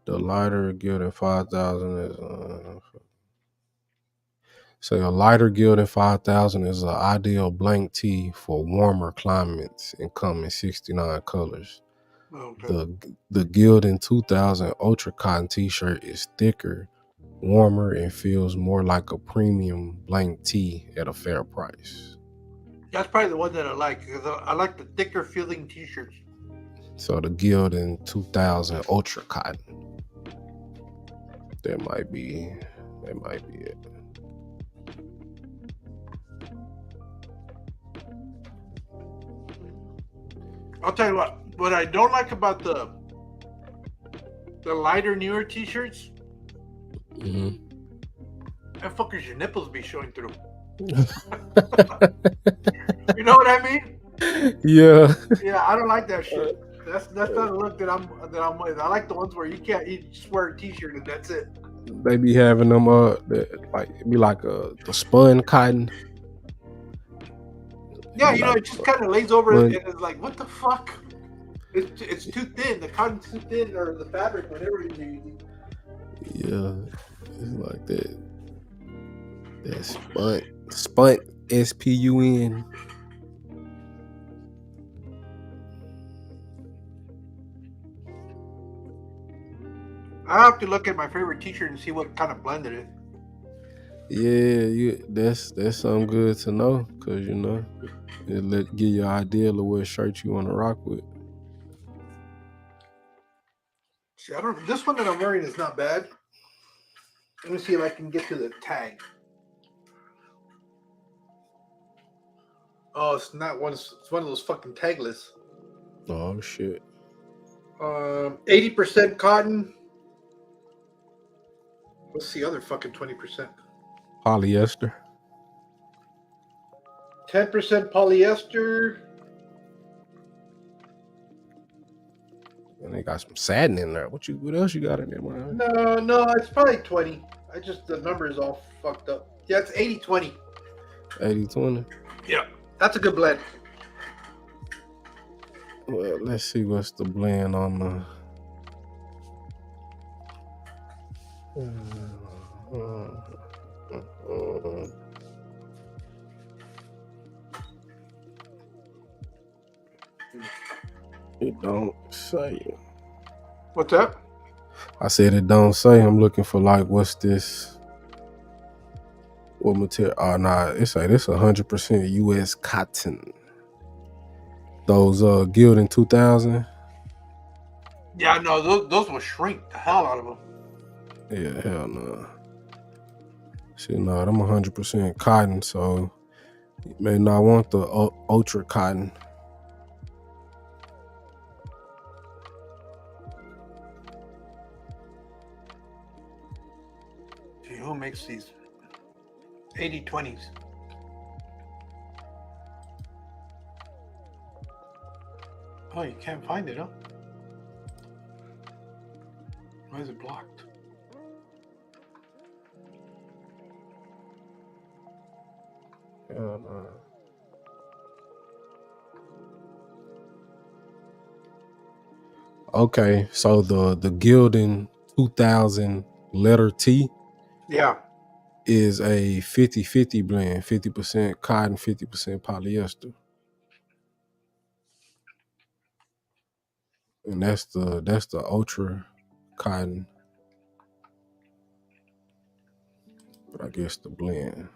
The lighter Gildan 5000 is say a lighter Gildan 5000 is an ideal blank tee for warmer climates and come in 69 colors. Okay. The Gildan 2000 Ultra Cotton t-shirt is thicker, warmer, and feels more like a premium blank tee at a fair price. That's probably the one that I like, because I like the thicker feeling t-shirts. So the Gildan 2000 Ultra Cotton. That might be it. I'll tell you what I don't like about the lighter, newer t-shirts, that fuckers, your nipples be showing through. You know what I mean? Yeah. Yeah, I don't like that shit. That's not a look that I'm with. I like the ones where you just wear a t-shirt and that's it. They be having them be like the spun cotton. Yeah, you know, it just kind of lays over it and it's like, what the fuck? It's too thin. The cotton's too thin, or the fabric, whatever you're using. Yeah, it's like that. That's spun, SPUN. I have to look at my favorite t-shirt and see what kind of blend it is. Yeah, that's something good to know, cause you know it give you an idea of what shirt you want to rock with. See, this one that I'm wearing is not bad. Let me see if I can get to the tag. Oh, it's not one. It's one of those fucking tagless. Oh shit. 80% cotton. What's the other fucking 20%? Polyester. 10% polyester. And they got some satin in there. What else you got in there, man? No, it's probably 20. The number is all fucked up. Yeah, it's 80-20. 80-20? Yeah, that's a good blend. Well, let's see what's the blend on the... It don't say. What's that? I said it don't say. I'm looking for like, what's this? What material? Oh, nah, it say this 100% U.S. cotton. Those Gildan 2000. Yeah, no, those will shrink the hell out of them. Yeah, hell no. See, no, them 100% cotton, so you may not want the ultra cotton. Gee, who makes these 80-20s? Oh, you can't find it, huh? Why is it blocked? Okay, so the Gildan 2000 letter T, yeah, is a 50-50 blend, 50% cotton, 50% polyester. And that's the ultra cotton. I guess the blend.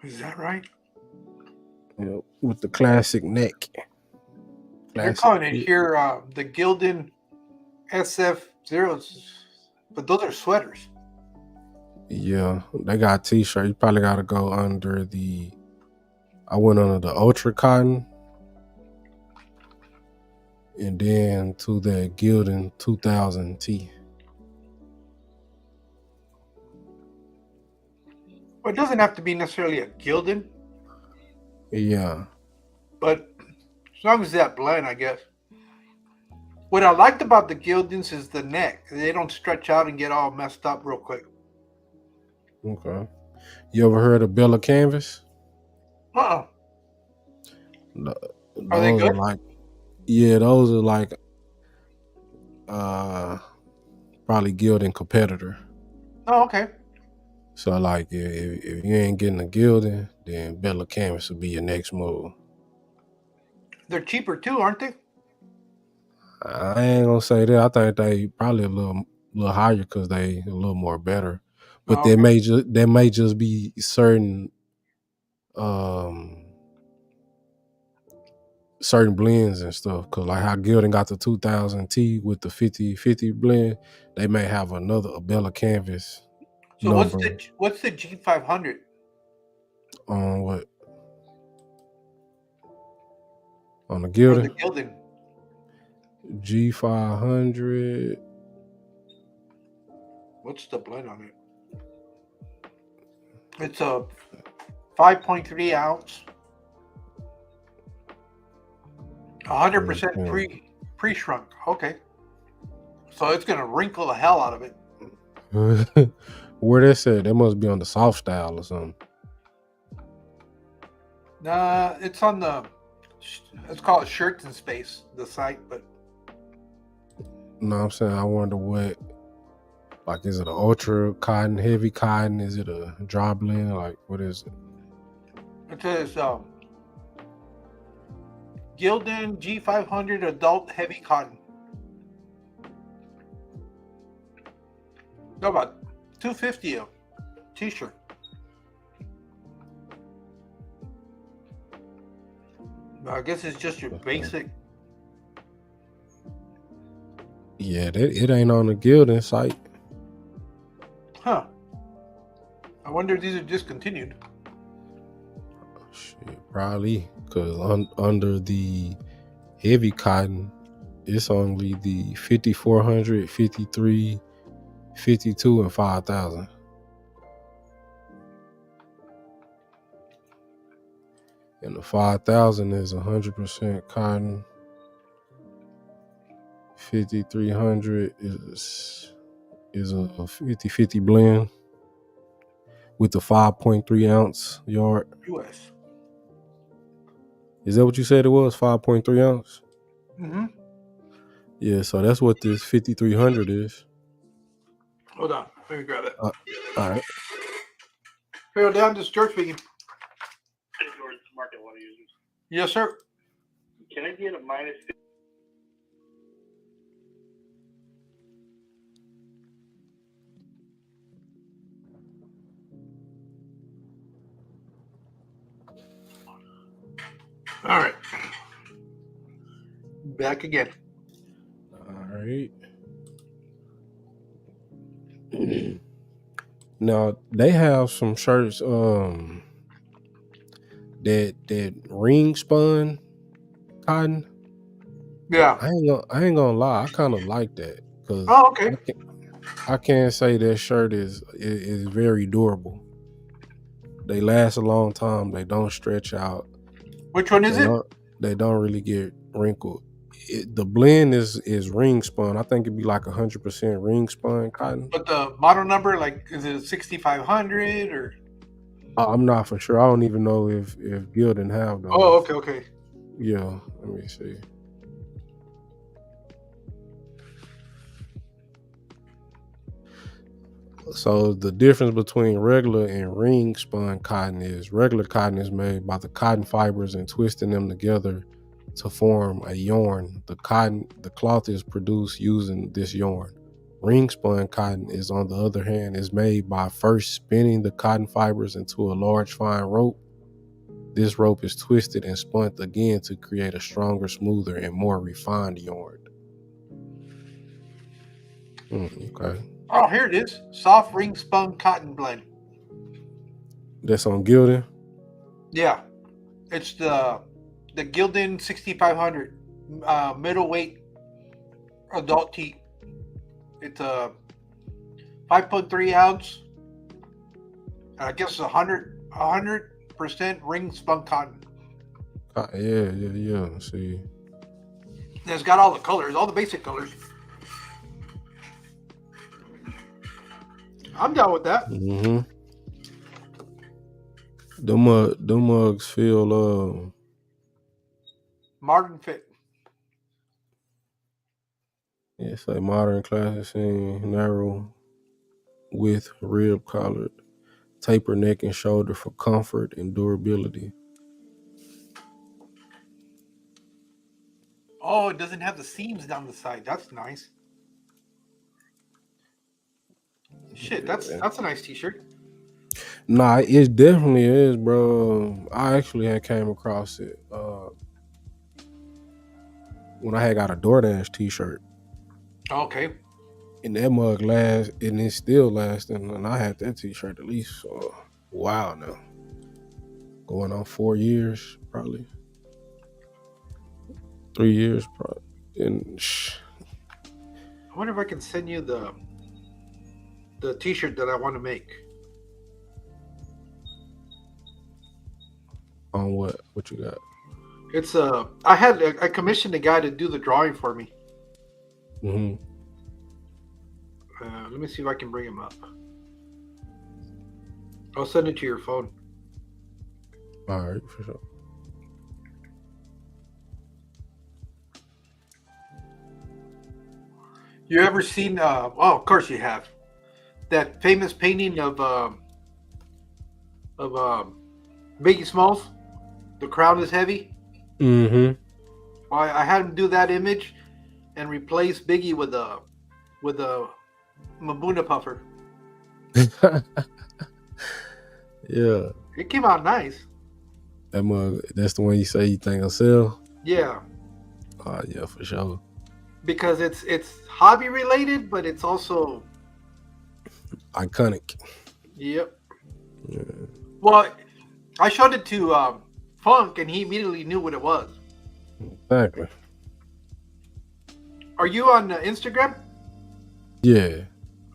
Is that right? Yeah, with the classic neck. They're calling it here the Gildan SF0s, but those are sweaters. Yeah, they got t-shirt. You probably got to go under the. I went under the Ultra Cotton, and then to the Gildan 2000 T. Well, it doesn't have to be necessarily a Gildan, Yeah, but as long as that blend, I guess. What I liked about the Gildans is the neck. They don't stretch out and get all messed up real quick. okay. You ever heard of Bella Canvas? Uh-uh. Those Are they good? Those are like probably Gildan competitor. Oh, okay. So like if you ain't getting a Gildan, then Bella Canvas will be your next move. They're cheaper too, aren't they? I ain't gonna say that. I think they probably a little higher because they a little more better. But Okay. there may just be certain certain blends and stuff. Cause like how Gildan got the 2000 T with the 50/50 blend, they may have a Bella Canvas. So number what's the G500? on what? On the Or Gildan? the Gildan? G500. What's the blend on it? It's a 5.3 ounce, 100% pre-shrunk. Okay. So it's going to wrinkle the hell out of it. Where they said that must be on the soft style or something. Nah, it's on it's called Shirts and Space, the site, but. No, I'm saying I wonder what, like, is it an ultra cotton, heavy cotton? Is it a dry blend? Like, what is it? It says Gildan G500 Adult Heavy Cotton. No, about $250 a t-shirt. I guess it's just your basic. Yeah, it ain't on the Gildan site. Huh. I wonder if these are discontinued. Shit, probably because under the heavy cotton, it's only the 5400, 53, 52, and 5000. And the 5000 is 100% cotton. 5300 is a 50/50 blend with the 5.3 ounce yard. US. Is that what you said it was? 5.3 ounce? Mm-hmm. Yeah, so that's what this 5300 is. Hold on. Let me grab it. All right. Here, down, this is George speaking. Hey, George, market water users. Yes, sir. Can I get a minus? All right. Back again. All right. Now they have some shirts that ring spun cotton. Yeah. I ain't gonna lie, I kind of like that because okay. I can't say that shirt is very durable. They last a long time. They don't stretch out. Which one is it? They don't really get wrinkled. The blend is ring spun. I think it'd be like 100% ring spun cotton. But the model number, like, is it 6500 or? I'm not for sure. I don't even know if Gildan have those. Oh, okay. Yeah, let me see. So the difference between regular and ring spun cotton is regular cotton is made by the cotton fibers and twisting them together to form a yarn. The cloth is produced using this yarn. Ring spun cotton is, on the other hand, is made by first spinning the cotton fibers into a large fine rope. This rope is twisted and spun again to create a stronger, smoother, and more refined yarn. Okay. Oh, here it is. Soft ring spun cotton blend. That's on Gildan? Yeah. It's the Gildan 6500 middleweight adult tee. It's a 5.3 ounce. I guess 100% ring spun cotton. Yeah. See. And it's got all the colors, all the basic colors. I'm down with that. Mm-hmm. Them mugs feel Modern fit. yeah, it's like modern, classic, scene, narrow width, rib collared, taper neck and shoulder for comfort and durability. Oh, it doesn't have the seams down the side. That's nice. Shit, that's a nice t-shirt. Nah, it definitely is, bro. I actually had came across it when I had got a DoorDash t-shirt. Okay. And that mug lasts, and it's still lasting. And I had that t-shirt at least a while now. Going on 4 years, probably. 3 years, probably. And I wonder if I can send you the t-shirt that I want to make. On what? What you got? It's I commissioned a guy to do the drawing for me. Mm-hmm. Let me see if I can bring him up. I'll send it to your phone. All right, for sure. You ever seen? Of course you have. That famous painting of Biggie Smalls. The crown is heavy. Mm-hmm. Well, I had him do that image and replace Biggie with a Mabuna puffer. Yeah. It came out nice. That mug, that's the one you say you think will sell? Yeah. Oh, yeah, for sure. Because it's hobby related, but it's also iconic. Yep. Yeah. Well, I showed it to Funk, and he immediately knew what it was. Exactly. Are you on Instagram? Yeah.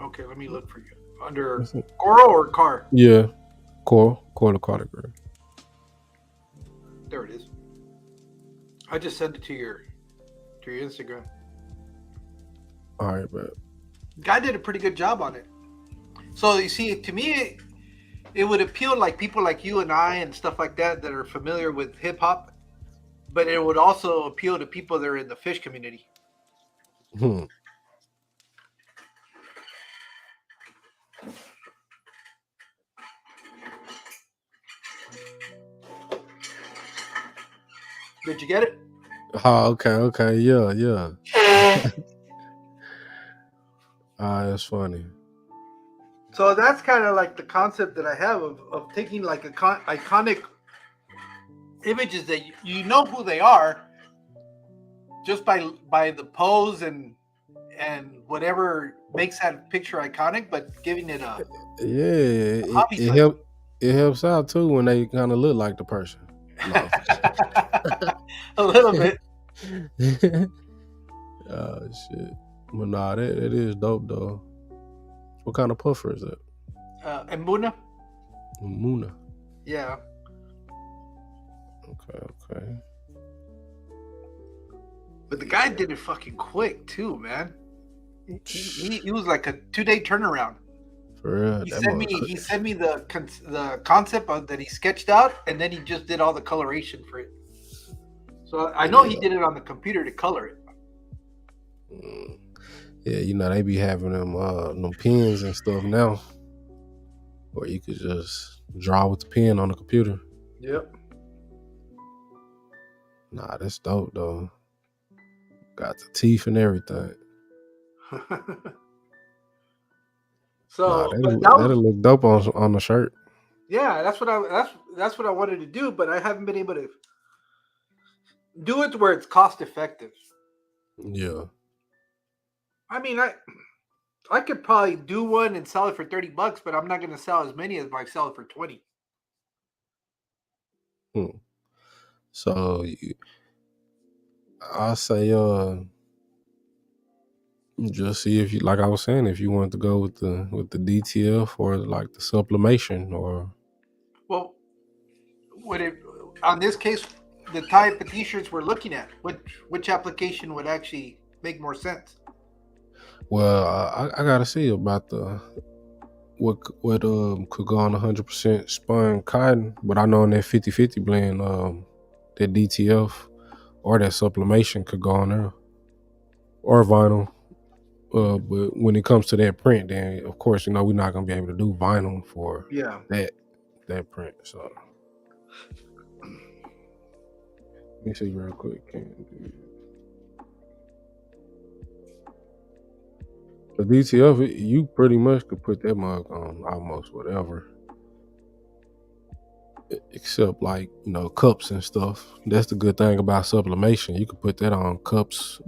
Okay, let me look for you. Under Coro or Car? Yeah. Core the category. There it is. I just sent it to your Instagram. All right, but Guy did a pretty good job on it. So you see, to me, it would appeal like people like you and I and stuff like that are familiar with hip hop, but it would also appeal to people that are in the fish community. Did you get it? Oh, okay, yeah. That's funny. So that's kind of like the concept that I have of taking like iconic images that you know who they are just by the pose and whatever makes that picture iconic, but giving it a it helps out too when they kind of look like the person. No. A little bit. Oh shit. But nah, that is dope though. What kind of puffer is that? Mbuna. Muna. Yeah. Okay. But the guy did it fucking quick too, man. He was like a 2-day turnaround. For real. He sent me the concept that he sketched out, and then he just did all the coloration for it. So I know he did it on the computer to color it. Yeah, they be having them pens and stuff now, where you could just draw with the pen on the computer. Yep. Nah, that's dope though. Got the teeth and everything. Nah, So, but that that'll was, look dope on the shirt. yeah, that's what I wanted to do, but I haven't been able to do it to where it's cost effective. Yeah. I mean, I could probably do one and sell it for $30, but I'm not going to sell as many as I sell it for 20. So I'll say just see if you, like I was saying, if you want to go with the DTF or like the sublimation or. Well, would it on this case the type of t-shirts we're looking at? Which application would actually make more sense? Well, I gotta see about what could go on 100% spun cotton, but I know in that 50-50 blend, that DTF or that sublimation could go on there, or vinyl. But when it comes to that print, then of course we're not gonna be able to do vinyl for that print. So let me see real quick. The DTF, you pretty much could put that mug on almost whatever, except like cups and stuff. That's the good thing about sublimation. You could put that on cups,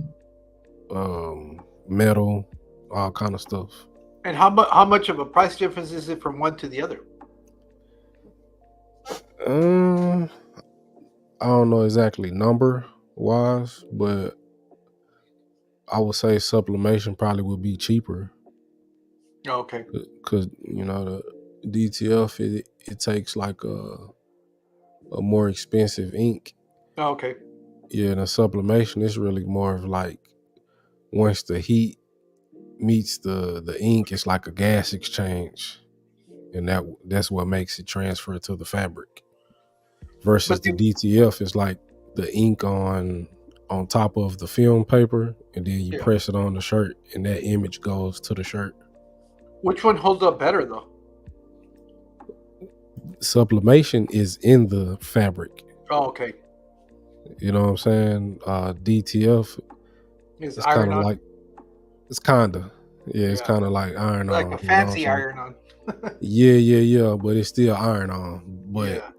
metal, all kind of stuff. And how much of a price difference is it from one to the other? I don't know exactly number wise, but I would say sublimation probably would be cheaper. Okay. Because the DTF it takes like a more expensive ink. Okay. Yeah, and the sublimation is really more of like once the heat meets the ink, it's like a gas exchange, and that's what makes it transfer to the fabric. Versus the DTF is like the ink on top of the film paper, and then you press it on the shirt, and that image goes to the shirt. Which one holds up better though? Sublimation is in the fabric. Oh, okay. You know what I'm saying? DTF is kind of like it's kind of it's kind of like iron like on, a fancy iron on. yeah, but it's still iron on. But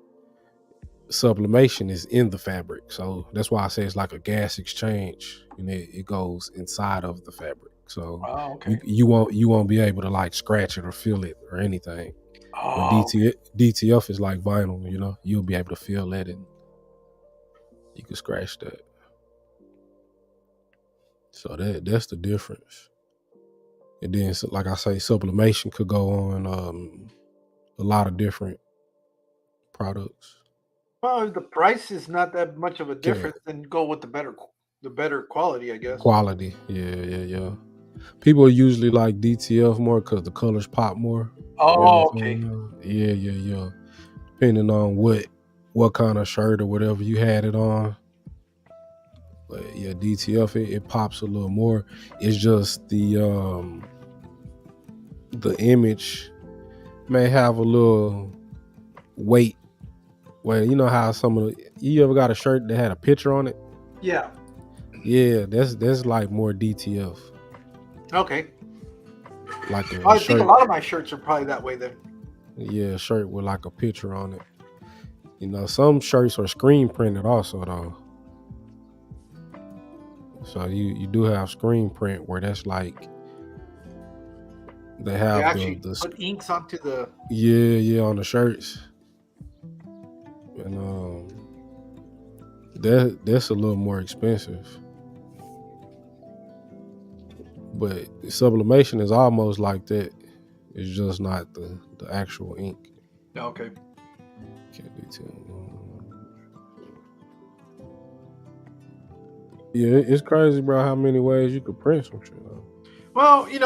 sublimation is in the fabric, so that's why I say it's like a gas exchange, and it goes inside of the fabric. So you won't be able to like scratch it or feel it or anything. But DTF is like vinyl, you'll be able to feel that and you can scratch that. So that's the difference. And then, like I say, sublimation could go on a lot of different products. Well, if the price is not that much of a difference, then go with the better quality, I guess. Quality, yeah. People usually like DTF more because the colors pop more. Oh, okay. Yeah. Depending on what kind of shirt or whatever you had it on. But yeah, DTF it pops a little more. It's just the image may have a little weight. Well, you know how you ever got a shirt that had a picture on it? Yeah. Yeah, that's like more DTF. Okay. Like I think a lot of my shirts are probably that way then. Yeah, a shirt with like a picture on it. Some shirts are screen printed also though. So you do have screen print where that's like they have actually put inks onto the on the shirts. And that's a little more expensive. But sublimation is almost like that. It's just not the actual ink. Okay. Can't detail. Yeah, it's crazy, bro, how many ways you could print some shit. Well, it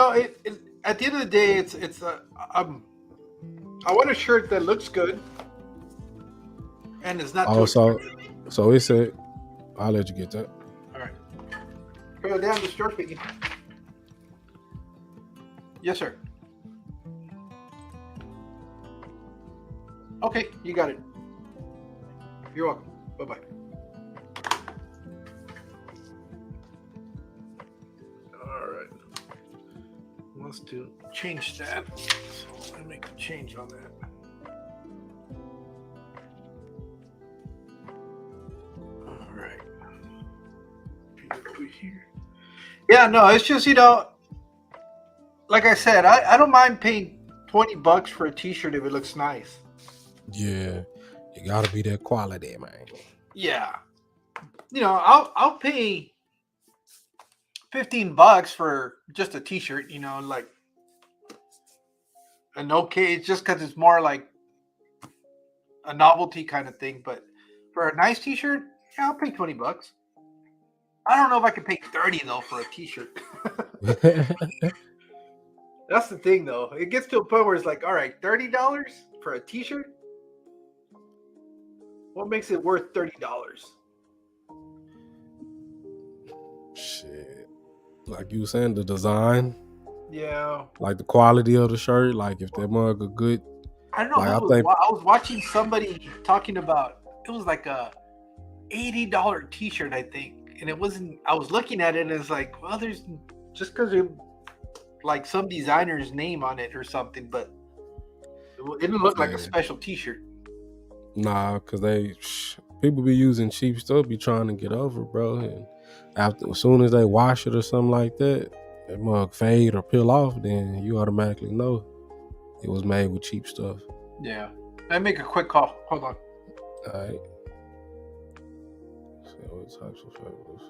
at the end of the day, it's I want a shirt that looks good and it's not too expensive. So it said, I'll let you get that. All right. Go down to store speaking. Yes, sir. Okay, you got it. You're welcome. Bye-bye. let's change that. So I make a change on that. All right. Here. Yeah, no, it's just, like I said, I don't mind paying $20 for a t-shirt if it looks nice. Yeah, it gotta be that quality, man. Yeah. I'll pay $15 for just a t-shirt, like an okay, it's just because it's more like a novelty kind of thing. But for a nice t-shirt, yeah, I'll pay $20. I don't know if I can pay $30 though for a t-shirt. That's the thing though. It gets to a point where it's like, all right, $30 for a t-shirt? What makes it worth $30? Shit. Like you were saying, the design. Yeah. Like the quality of the shirt. Like if that mug a good. I don't know. Like, I was watching somebody talking about, it was like a $80 t-shirt, I think. And it wasn't, I was looking at it and it's like, well, there's just because there's like some designer's name on it or something, but it didn't look like a special t-shirt. Nah, because people be using cheap stuff, be trying to get over, bro. And as soon as they wash it or something like that, that mug fade or peel off, then you automatically know it was made with cheap stuff. Yeah. Let me make a quick call. Hold on. All right. So what types of fabrics?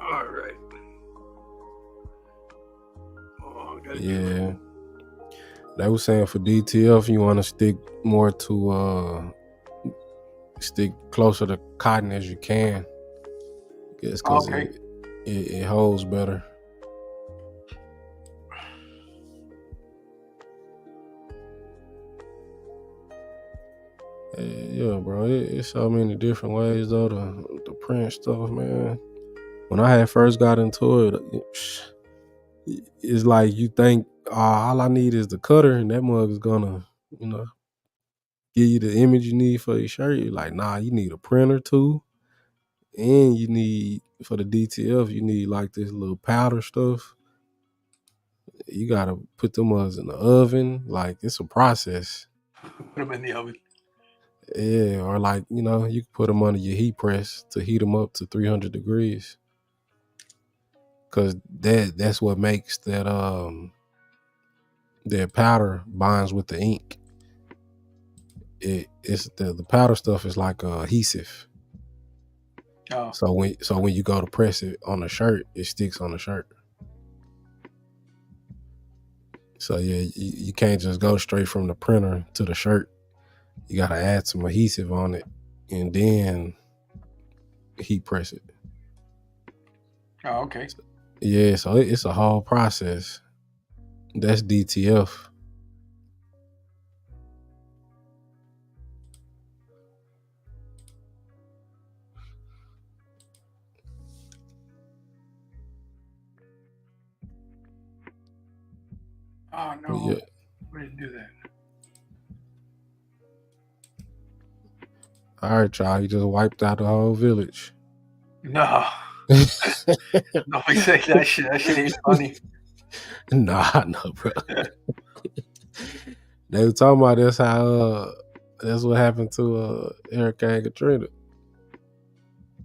All right. Yeah. They were saying for DTF, you want to stick more to stick closer to cotton as you can. Guess because it holds better. Yeah, bro. It's so many different ways though to print stuff, man. When I had first got into it, it's like you think all I need is the cutter, and that mug is gonna, give you the image you need for your shirt. You're like, nah, you need a printer too, and you need for the DTF, you need like this little powder stuff. You gotta put them mugs in the oven. Like it's a process. Put them in the oven. Yeah, or like, you can put them under your heat press to heat them up to 300 degrees. Cause that's what makes that powder binds with the ink. It's the powder stuff is like adhesive. Oh. So when you go to press it on the shirt, it sticks on the shirt. So yeah, you can't just go straight from the printer to the shirt. You gotta add some adhesive on it and then heat press it. Oh, okay. Yeah, so it's a whole process. That's DTF. Oh no, Yeah. we didn't do that. All right, y'all. You just wiped out the whole village. No. Nobody say that shit. That shit ain't funny. Nah, no, bro. They were talking about that's what happened to Hurricane Katrina.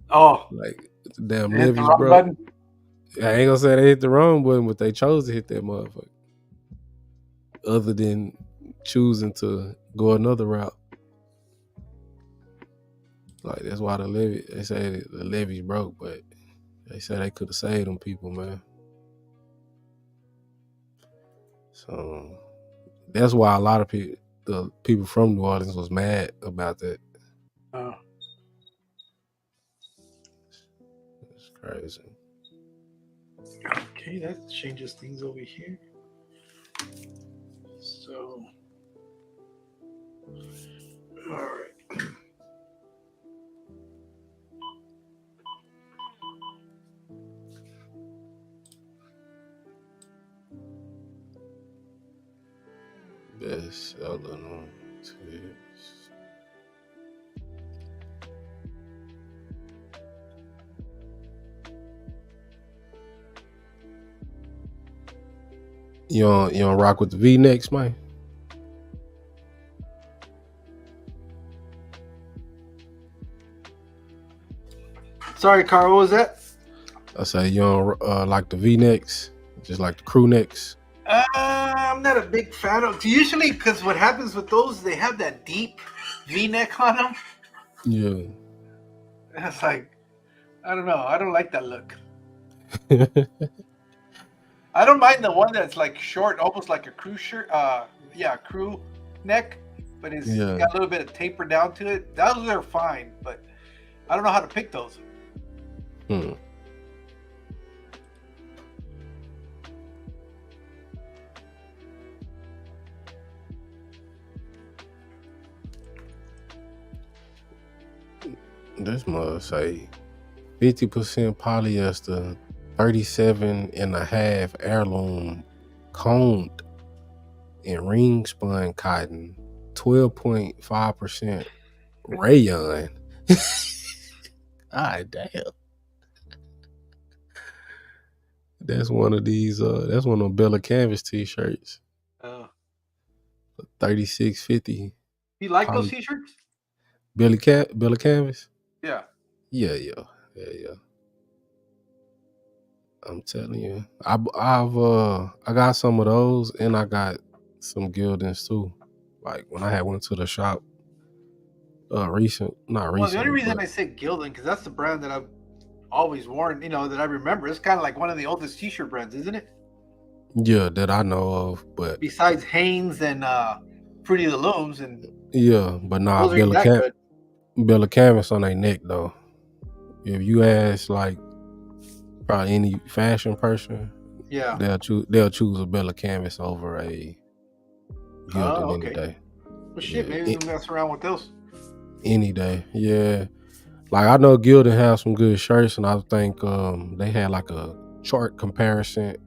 Oh. Like the damn Hit the levees, wrong bro. button? I ain't gonna say they hit the wrong button, but they chose to hit that motherfucker. Other than choosing to go another route. Like that's why they say the levees broke, but they say they could have saved them people, man. So that's why a lot of the people from New Orleans was mad about that. Oh. Crazy. Okay, that changes things over here. So, all right. Best selling on tips. You don't rock with the V-necks, man? Sorry, Carl, what was that? I say you don't like the V-necks, just like the crew necks. I'm not a big fan of. Usually, because what happens with those, they have that deep V-neck on them. Yeah. It's like, I don't know. I don't like that look. I don't mind the one that's like short, almost like a crew shirt. Crew neck, but it's got a little bit of taper down to it. Those are fine, but I don't know how to pick those. This must say 50% polyester, 37.5 heirloom combed and ring spun cotton, 12.5% rayon. God damn. That's one of these. That's one of them Bella Canvas t-shirts. Oh. $36.50. You like those t-shirts? Bella Canvas? Yeah. Yeah. I'm telling you, I got some of those, and I got some Gildens too. Like when I had went to the shop, not recent. Well, the only reason I said Gildan because that's the brand that I've always worn. You know that I remember. It's kind of like one of the oldest t-shirt brands, isn't it? Yeah, that I know of, but besides Hanes and Fruity the Looms and but nah, Bella Canvas on their neck though. If you ask like probably any fashion person, they'll choose a Bella Canvas over a Gildan any day. Well, shit, maybe we'll mess around with those. Any day, yeah. Like I know Gildan has some good shirts, and I think they had like a chart comparison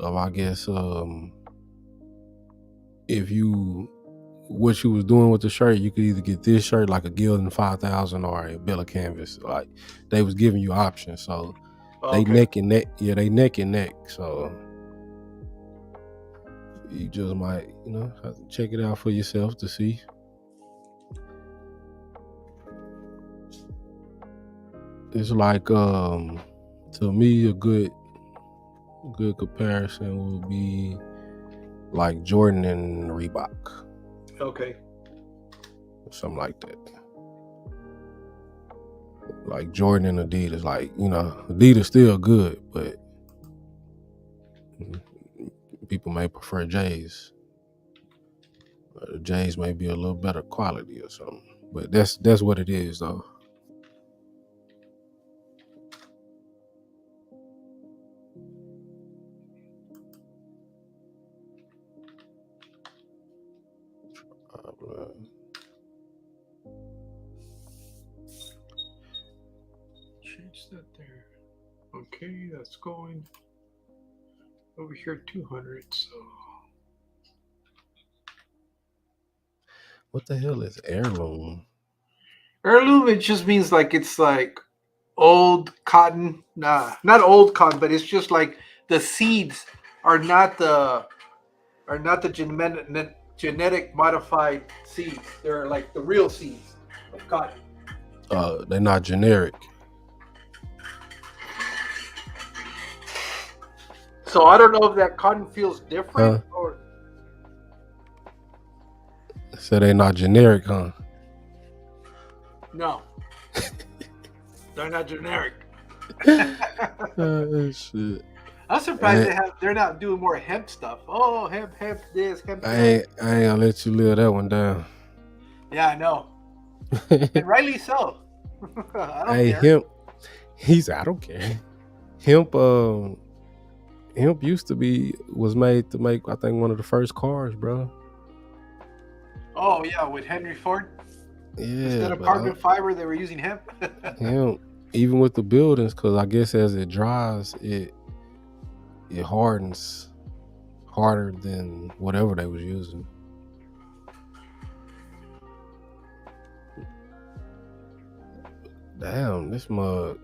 of I guess if you what you was doing with the shirt, you could either get this shirt like a Gildan 5000 or a Bella Canvas. Like they was giving you options, so they neck and neck. Yeah, they neck and neck. So you just might, have to check it out for yourself to see. It's like to me a good comparison would be like Jordan and Reebok. Okay. Something like that. Like Jordan and Adidas. Like, Adidas still good, but people may prefer J's. The J's may be a little better quality or something. But that's what it is though. Change that there. Okay, that's going over here 200. So what the hell is heirloom? Heirloom, it just means like it's like old cotton. Nah, not old cotton, but it's just like the seeds are not the genetic modified seeds. They're like the real seeds of cotton. They're not generic. So I don't know if that cotton feels different or. So they're not generic, huh? No. They're not generic. Shit. I'm surprised they're not doing more hemp stuff. Oh, hemp this, hemp that. I ain't gonna let you live that one down. Yeah, I know. And rightly so. I don't care. He said, I don't care. Hemp was made to make, I think, one of the first cars, bro. Oh yeah, with Henry Ford. Yeah. Instead of carbon fiber, they were using hemp. Hemp, even with the buildings, because I guess as it dries, it hardens harder than whatever they was using. Damn, this mug.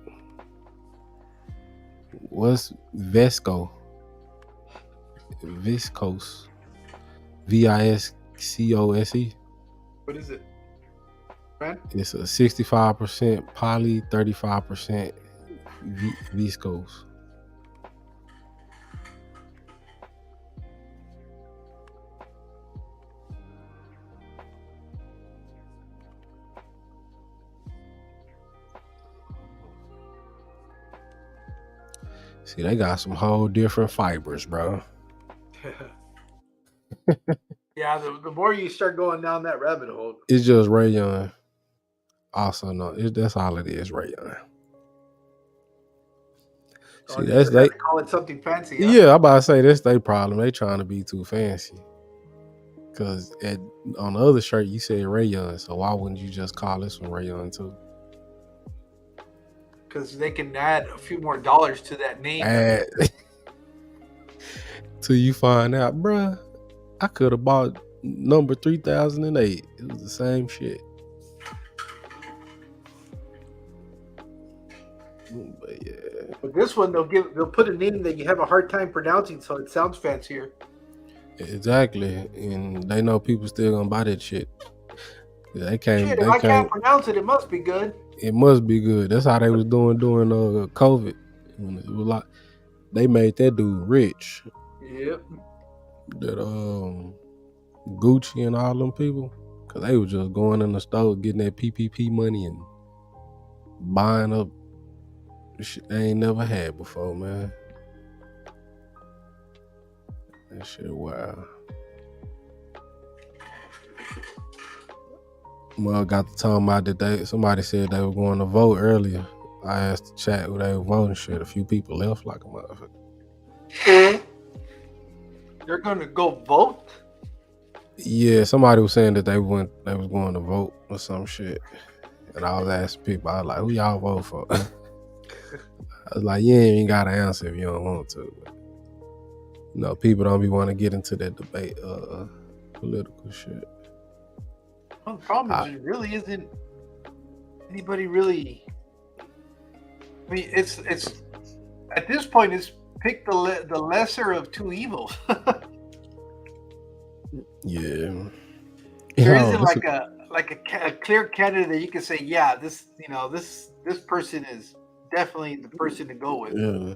What's Viscose? Viscose. Viscose. What is it? Man? It's a 65% poly, 35% viscose. See, they got some whole different fibers, bro. Yeah, the more you start going down that rabbit hole. It's just rayon. Also, no, that's all it is, rayon. See, that's they call it something fancy. Huh? Yeah, I'm about to say that's their problem. They trying to be too fancy. Cause on the other shirt you said rayon, so why wouldn't you just call this one rayon too? Because they can add a few more dollars to that name. Till you find out, bruh, I could have bought number 3008. It was the same shit. But yeah. But this one they'll put a name that you have a hard time pronouncing, so it sounds fancier. Exactly, and they know people still gonna buy that shit. They can't. Shit, if I can't pronounce it, it must be good. It must be good. That's how they was doing during COVID. When it was like they made that dude rich. Yep. That Gucci and all them people, cause they was just going in the store getting that PPP money and buying up shit they ain't never had before, man. That shit wild. Well, got to talking about that somebody said they were going to vote earlier. I asked the chat who they were voting. Shit, a few people left like a motherfucker. They're gonna go vote? Yeah, somebody was saying that they was going to vote or some shit. And I was asking people, I was like, who y'all vote for? I was like, you ain't gotta answer if you don't want to. But, you know, people don't be want to get into that debate, political shit. Well, the problem is there really isn't anybody really. I mean, it's at this point it's pick the lesser of two evils. Yeah. There isn't like a clear candidate that you can say, yeah, this person is definitely the person to go with. Yeah.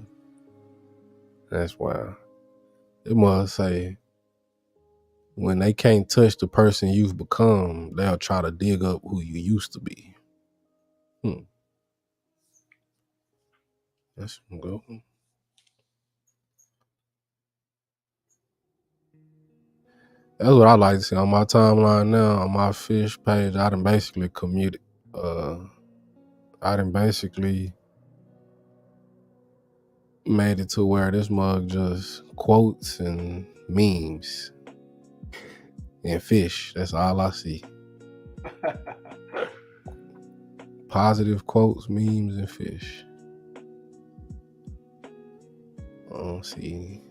That's wild. It must say when they can't touch the person you've become, they'll try to dig up who you used to be. That's some good one. That's what I like to see on my timeline now, on my fish page. I done basically made it to where this mug just quotes and memes and fish. That's all I see. Positive quotes, memes, and fish. I don't see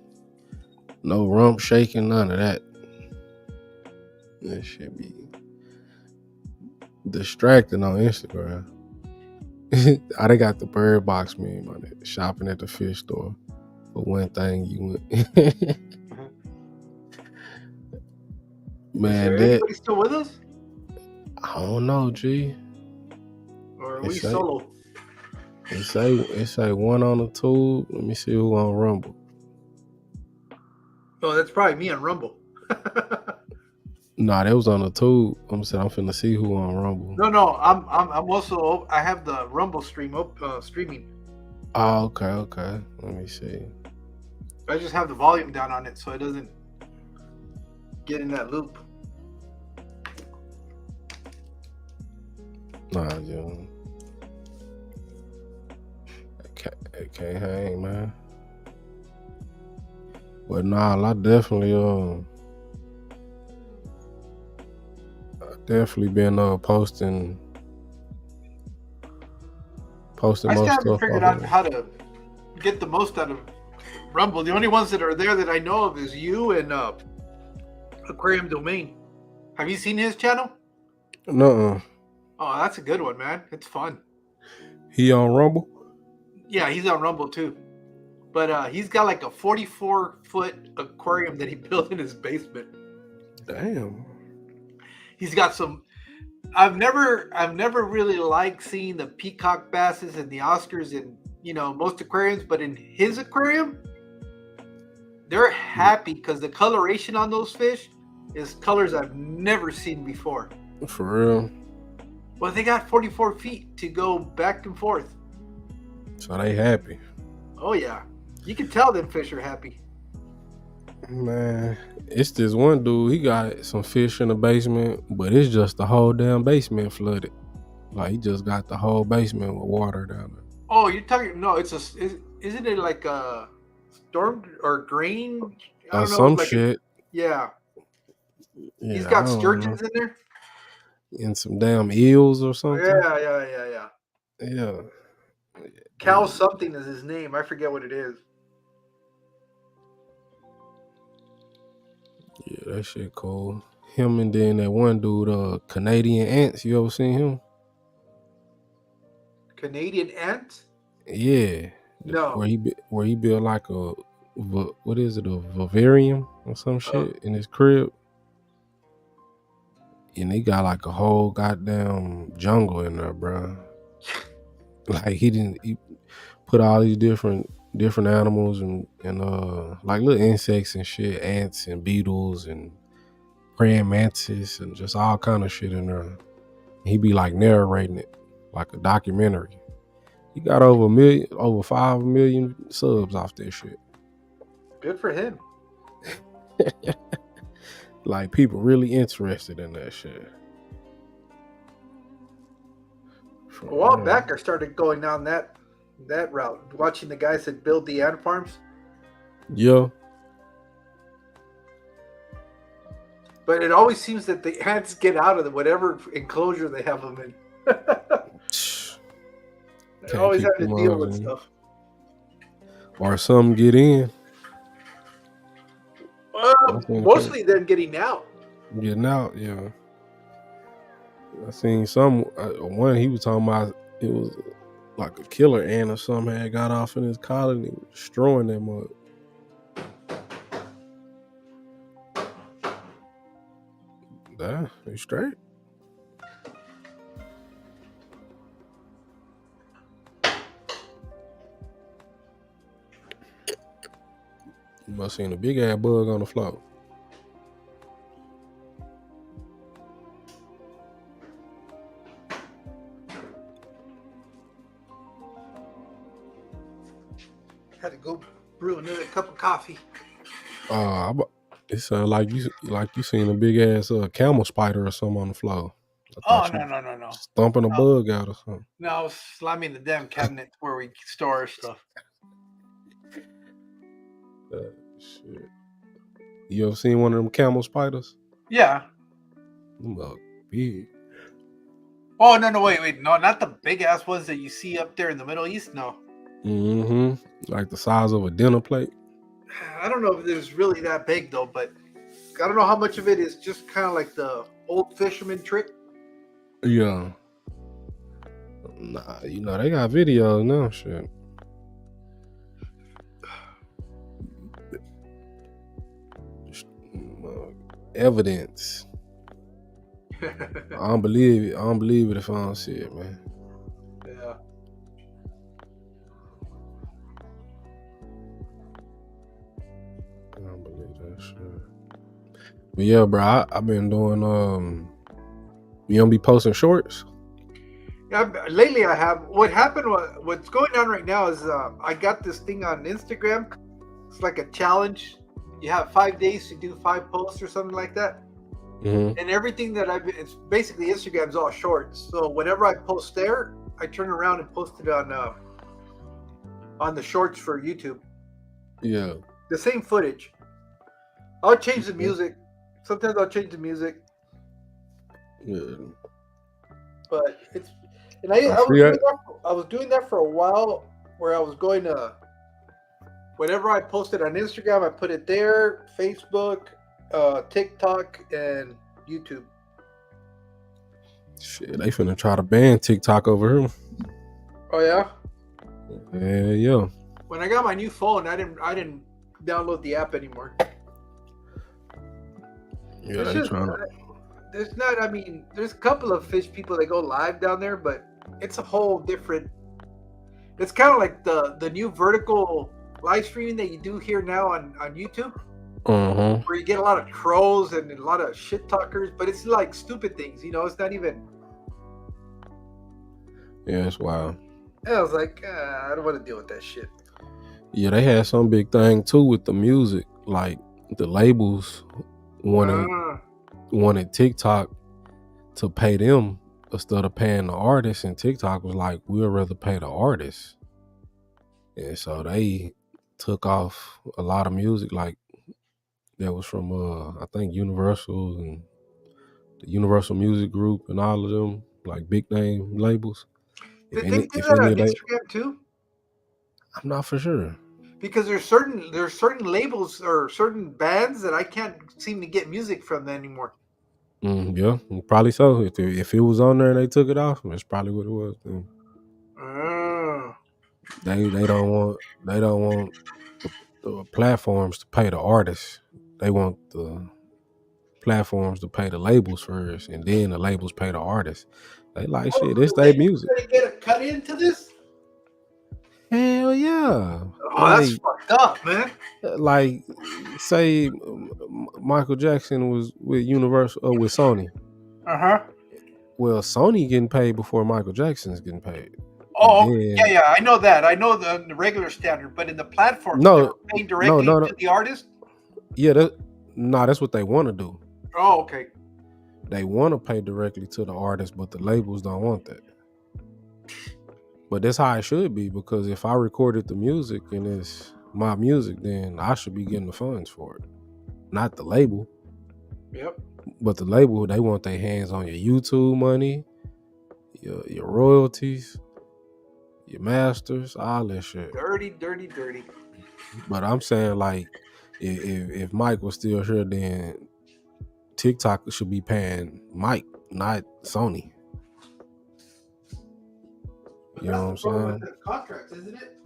no rump shaking, none of that. That should be distracting on Instagram. They got the bird box meme on it. Shopping at the fish store. For one thing, you went. Man, is there anybody still with us? I don't know, G. Or are we solo? It say one on the tube. Let me see who on Rumble. Oh, that's probably me on Rumble. Nah, that was on the tube. I'm saying I'm finna see who on Rumble. No, I'm also, I have the Rumble stream up streaming. Oh, okay. Let me see. I just have the volume down on it so it doesn't get in that loop. Nah, yeah. It can't hang, man. But nah, I definitely been posting I still most haven't stuff figured off out of how to get the most out of Rumble. The only ones that are there that I know of is you and Aquarium Domain. Have you seen his channel? Nuh-uh. Oh, that's a good one, man. It's fun. He on Rumble? Yeah, he's on Rumble too. But he's got like a 44-foot aquarium that he built in his basement. Damn. He's got some. I've never really liked seeing the peacock basses and the Oscars in most aquariums, but in his aquarium, they're happy because the coloration on those fish is colors I've never seen before. For real? Well, they got 44 feet to go back and forth. So they happy. Oh yeah, you can tell them fish are happy. Man, it's this one dude, he got some fish in the basement, but it's just the whole damn basement flooded. Like, he just got the whole basement with water down there. Oh, you're talking, no, isn't it like a storm or green? I don't know. Some like shit. Yeah. Yeah, He's got sturgeons in there? And some damn eels or something. Yeah. Yeah. Cal something is his name. I forget what it is. Yeah, that shit cool. Him and then that one dude, Canadian Ants. You ever seen him? Canadian Ant? Yeah. No. Where he built like a what is it, a vivarium or some shit in his crib. And he got like a whole goddamn jungle in there, bro. Like he put all these different animals and like little insects and shit, ants and beetles and praying mantis and just all kind of shit in there. He be like narrating it like a documentary. He got over 5 million subs off that shit. Good for him. Like, people really interested in that shit. A while back, I started going down that route, watching the guys that build the ant farms. Yeah. But it always seems that the ants get out of whatever enclosure they have them in. They always have to deal with stuff. Or some get in. Mostly them getting out. Getting out, yeah. I seen one he was talking about, it was like a killer ant or something had got off in his colony, destroying them up. Nah, they straight. You must seen a big ass bug on the floor. Had to go brew another cup of coffee. It sounded like you seen a big ass camel spider or something on the floor. No. Stomping a bug out or something. No, I was slamming the damn cabinet where we store our stuff. Shit. You ever seen one of them camel spiders? Yeah. Them up big. Oh, no, wait. No, not the big ass ones that you see up there in the Middle East. No. Mm-hmm. Like the size of a dinner plate. I don't know if it was really that big though, but I don't know how much of it is just kind of like the old fisherman trick. Yeah. Nah, they got videos now, shit. Evidence. I don't believe it if I don't see it, man. Yeah. I don't believe that shit. But yeah, bro, I've been doing you don't be posting shorts? Yeah, lately I have. What's going on right now is I got this thing on Instagram. It's like a challenge. You have 5 days to do 5 posts or something like that. Mm-hmm. And everything that it's basically Instagram's all shorts. So whenever I post there, I turn around and post it on on the shorts for YouTube. Yeah. The same footage. I'll change the music. Sometimes I'll change the music. Yeah. But it's, and I was doing that for a while, where I was going to, whenever I posted on Instagram, I put it there, Facebook, TikTok, and YouTube. Shit, they finna try to ban TikTok over here. Oh yeah. Yeah. When I got my new phone, I didn't download the app anymore. Yeah, they trying to. There's not. I mean, there's a couple of fish people that go live down there, but it's a whole different. It's kind of like the new vertical live streaming that you do here now on YouTube, where you get a lot of trolls and a lot of shit talkers, but it's like stupid things. It's not even. Yeah, it's wild. And I was like, I don't want to deal with that shit. Yeah, they had some big thing too with the music, like the labels wanted TikTok to pay them instead of paying the artist, and TikTok was like, we'd rather pay the artist. And so they took off a lot of music like that was from I think Universal and the Universal Music Group and all of them, like big name labels. Did they do that on Instagram too? I'm not for sure. Because there's certain labels or certain bands that I can't seem to get music from them anymore. Yeah, probably so. If it was on there and they took it off, that's probably what it was. They don't want the platforms to pay the artists. They want the platforms to pay the labels first, and then the labels pay the artists. They like shit. This their music. They get a cut into this. Hell yeah. Oh, that's fucked up, man. Like, say Michael Jackson was with Universal or with Sony. Well, Sony getting paid before Michael Jackson's getting paid. Oh, yeah, I know that. I know the regular standard, but in the platform, they're paying directly to the artist? Yeah, that's what they want to do. Oh, okay. They want to pay directly to the artist, but the labels don't want that. But that's how it should be, because if I recorded the music and it's my music, then I should be getting the funds for it, not the label. Yep. But the label, they want their hands on your YouTube money, your royalties, your masters, all that shit. Dirty. But I'm saying, like, if Mike was still here, then TikTok should be paying Mike, not Sony. You know what I'm saying? Contracts, isn't it?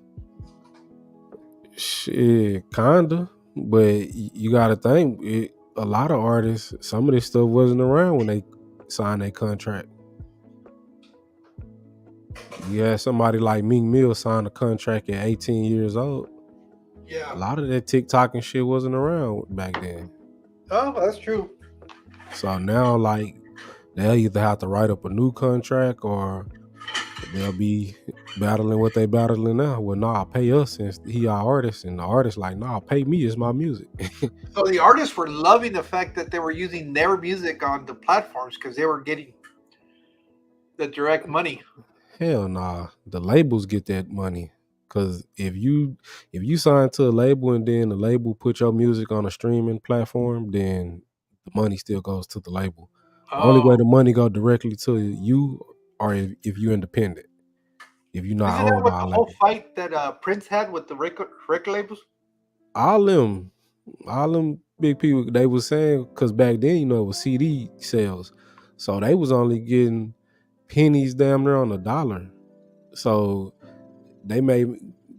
Shit, kinda. But you gotta think, a lot of artists, some of this stuff wasn't around when they signed their contract. You had somebody like Meek Mill sign a contract at 18 years old. Yeah. A lot of that TikTok and shit wasn't around back then. Oh, that's true. So now, like, they'll either have to write up a new contract or they'll be battling what they battling now. Well, nah, pay us since he our artist, and the artist like, nah, pay me, it's my music. So the artists were loving the fact that they were using their music on the platforms because they were getting the direct money. Hell nah, the labels get that money. Cause if you sign to a label and then the label put your music on a streaming platform, then the money still goes to the label. The only way the money go directly to you, or if you're independent. If you're not owned by a label. The whole fight that Prince had with the record labels? All them big people, they was saying, because back then, it was CD sales. So they was only getting pennies damn near on $1. So they may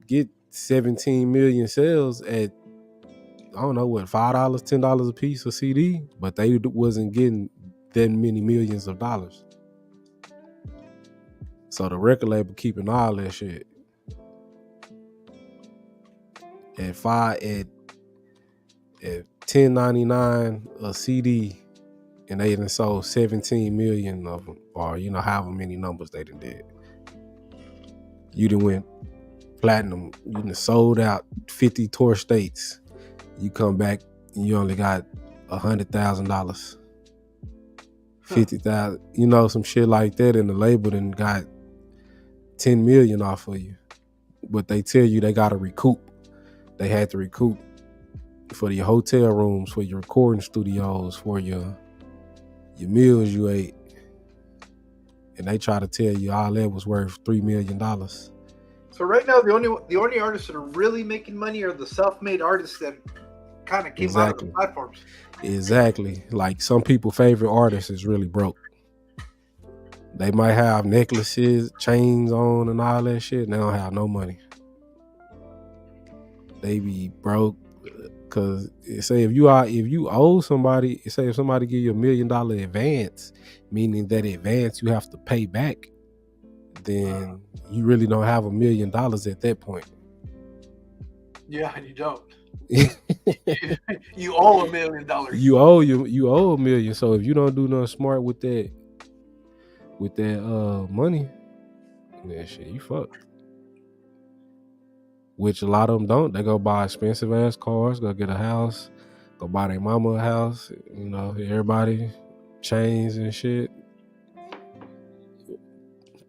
get 17 million sales at, I don't know what, $5, $10 a piece of CD, but they wasn't getting that many millions of dollars. So the record label keeping all that shit. At $10.99 a CD, and they done sold 17 million of them, or however many numbers they done did. You done went platinum. You done sold out 50 tour states. You come back and you only got $100,000, 50,000. Some shit like that, and the label done got 10 million off of you. but they tell you they gotta recoup. They had to recoup for your hotel rooms, for your recording studios, for your meals you ate. And they try to tell you all that was worth $3 million. So right now, the only artists that are really making money are the self-made artists that kind of came out of the platforms. Exactly. Like some people's favorite artist is really broke. They might have necklaces, chains on, and all that shit, and they don't have no money. They be broke because say if you owe somebody, say if somebody give you $1 million advance, meaning that advance you have to pay back, then you really don't have $1 million at that point. Yeah, you don't. You owe $1 million. You owe $1 million. So if you don't do nothing smart with that money, then shit, you fucked. Which a lot of them don't. They go buy expensive ass cars, go get a house, go buy their mama a house. You know, everybody chains and shit.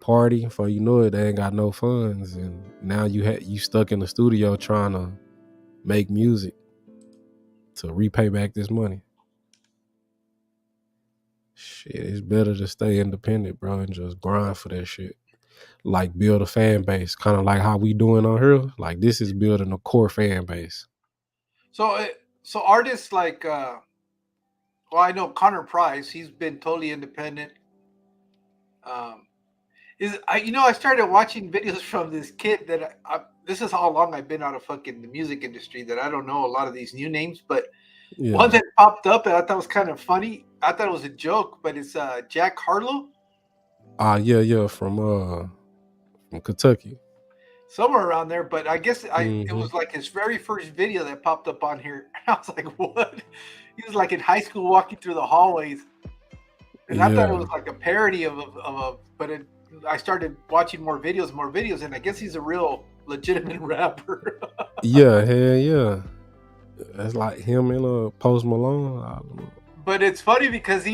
Party, before you know it, they ain't got no funds, and now you stuck in the studio trying to make music to repay back this money. Shit, it's better to stay independent, bro, and just grind for that shit. Like build a fan base, kind of like how we doing on here. Like this is building a core fan base. So artists like, I know Connor Price. He's been totally independent. I started watching videos from this kid that this is how long I've been out of fucking the music industry that I don't know a lot of these new names, but one that popped up and I thought was kind of funny. I thought it was a joke, but it's Jack Harlow. Yeah, from Kentucky. Somewhere around there, but I guess it was like his very first video that popped up on here. I was like, what? He was like in high school walking through the hallways. And I thought it was like a parody I started watching more videos, and I guess he's a real legitimate rapper. Yeah, hell yeah. That's like him and Post Malone. I don't know. But it's funny because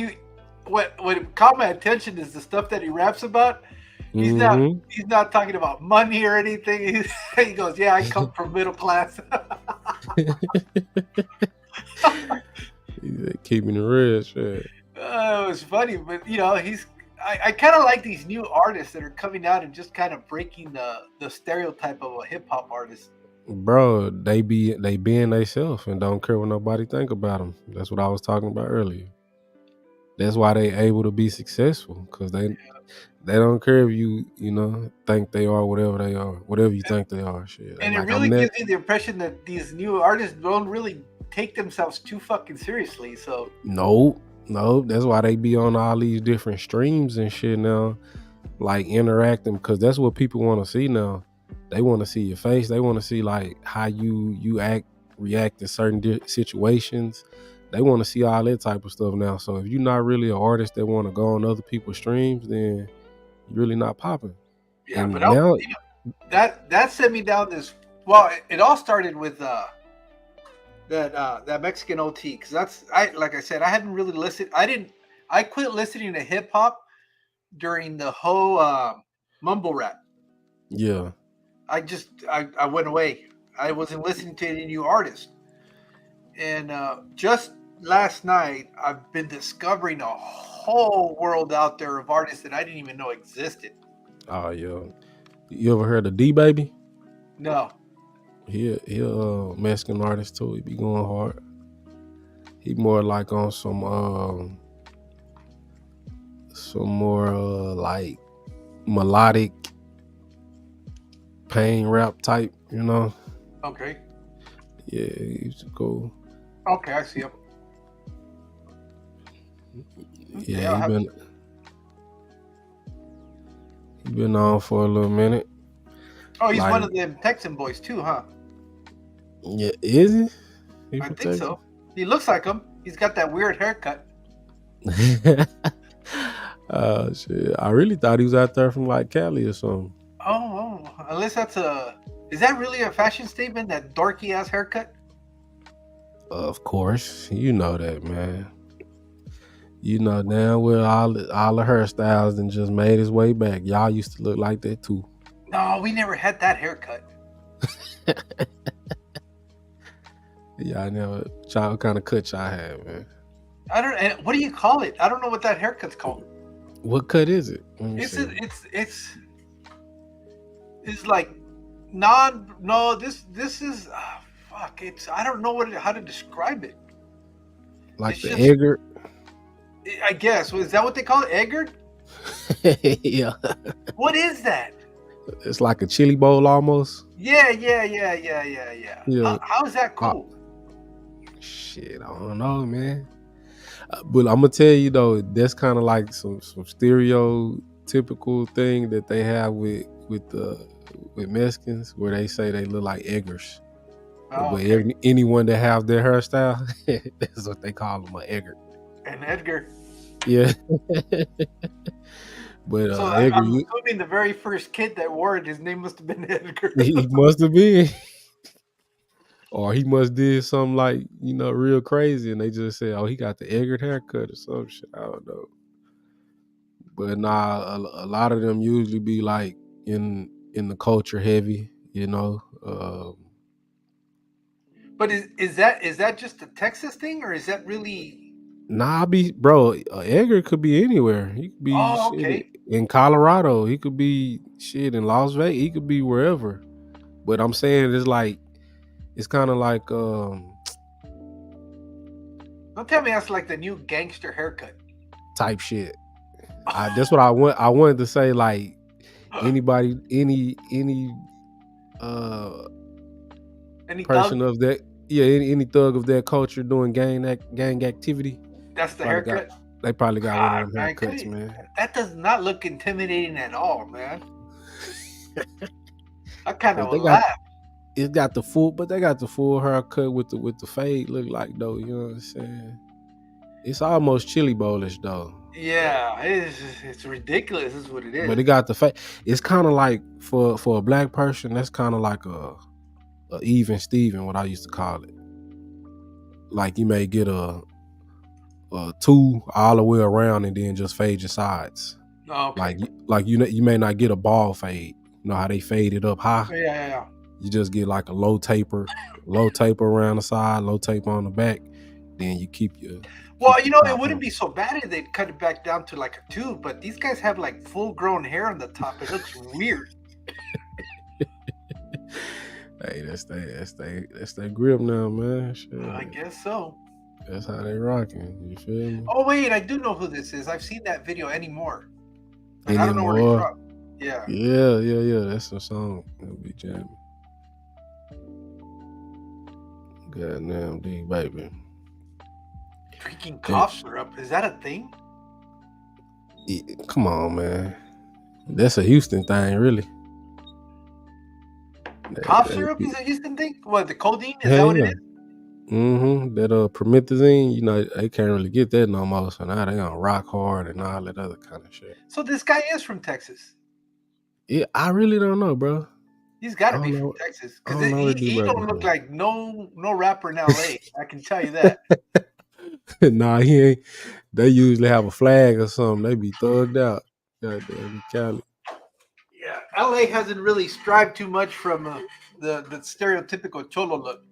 what caught my attention is the stuff that he raps about. He's not talking about money or anything. He goes, yeah, I come from middle class. He's keeping it real, shit. It was funny, but I kind of like these new artists that are coming out and just kind of breaking the stereotype of a hip hop artist. Bro, they being themselves and don't care what nobody think about them. That's what I was talking about earlier. That's why they able to be successful, because they don't care if you think they are whatever they are, whatever you think they are. Shit. And it really gives you the impression that these new artists don't really take themselves too fucking seriously. So no, that's why they be on all these different streams and shit now, like interacting, because that's what people want to see now. They want to see your face. They want to see like how you react in certain situations. They want to see all that type of stuff now. So if you're not really an artist that want to go on other people's streams, then you're really not popping. Yeah, and but now that sent me down this. Well, it all started with that Mexican OT, because like I said, I hadn't really listened. I quit listening to hip hop during the whole mumble rap. Yeah. I went away. I wasn't listening to any new artists. And just last night, I've been discovering a whole world out there of artists that I didn't even know existed. Oh, yeah. You ever heard of D-Baby? No. He a Mexican artist too. He be going hard. He more like on some more like melodic pain rap type, Okay. Yeah, he's cool. Okay, I see him. Yeah, he been on for a little minute. Oh, he's one of them Texan boys too, huh? Yeah, is he? I think so. He looks like him. He's got that weird haircut. Oh shit! I really thought he was out there from like Cali or something. Oh, unless is that really a fashion statement? That dorky ass haircut? Of course, you know that, man. You know damn well all the hairstyles and just made his way back. Y'all used to look like that too. No, we never had that haircut. Yeah, I never. What kind of cut y'all have, man? I don't. And what do you call it? I don't know what that haircut's called. What cut is it? It's like non. No, this is fuck. It's I don't know how to describe it. Like It's the just- Eggert? I guess is that what they call it? Eggert? Yeah. What is that? It's like a chili bowl almost. Yeah. Yeah. How is that cool? Shit, I don't know, man. But I'm gonna tell you though, that's kind of like some stereotypical thing that they have with Mexicans, where they say they look like Eggers. Oh, But okay. anyone that have their hairstyle, that's what they call them, an Eggert. And Edgar. Yeah. But So Edgar, I'm assuming the very first kid that wore it, his name must have been Edgar. he must have been, or he must did something like real crazy, and they just said, "Oh, he got the Eggert haircut" or some shit. I don't know. But nah, a lot of them usually be like in the culture heavy, But is that just a Texas thing, or is that really? Nah, Edgar could be anywhere. He could be Oh, shit okay. in Colorado. He could be shit in Las Vegas. He could be wherever. But I'm saying it's kind of like Don't tell me that's like the new gangster haircut. type shit. That's what I wanted to say. Like anybody, any Any person thug? of that, any thug of that culture doing gang activity. That's the probably haircut. They probably got one of them Man, haircuts, man. That does not look intimidating at all, man. I kind of They laugh. It got the full, but they got the full haircut with the fade look like though. You know what I'm saying? It's almost chili bowlish though. Yeah, it's ridiculous. Is what it is. But it got the fade. It's kind of like for a black person, that's kind of like a even Steven, what I used to call it. Like you may get a two all the way around and then just fade your sides. Oh, okay. Like you may not get a ball fade. You know how they fade it up high? Yeah. You just get like a low taper around the side, low taper on the back. Then you keep your. Well, it wouldn't be so bad if they cut it back down to like a 2, but these guys have like full grown hair on the top. It looks weird. Hey, that's their grip now, man. Shit. I guess so. That's how they rocking. You feel me? Oh wait, I do know who this is. I've seen that video anymore. But I don't know where he's Anymore? from. Yeah. Yeah. That's a song. It'll be jamming. Goddamn D, baby. Freaking cough syrup. Is that a thing? Yeah, come on, man. That's a Houston thing, really. Cough syrup is a Houston thing? What, the codeine? Is that what it is? Mm-hmm. That promethazine, they can't really get that no more. So now they gonna rock hard and all that other kind of shit. So this guy is from Texas. Yeah, I really don't know, bro. He's got to I be don't from know. Texas I don't because know what he D-Baby don't look doing. like no rapper in LA. I can tell you that. Nah, he ain't. They usually have a flag or something. They be thugged out. Goddamn Cali. Yeah, LA hasn't really strived too much from the stereotypical cholo look.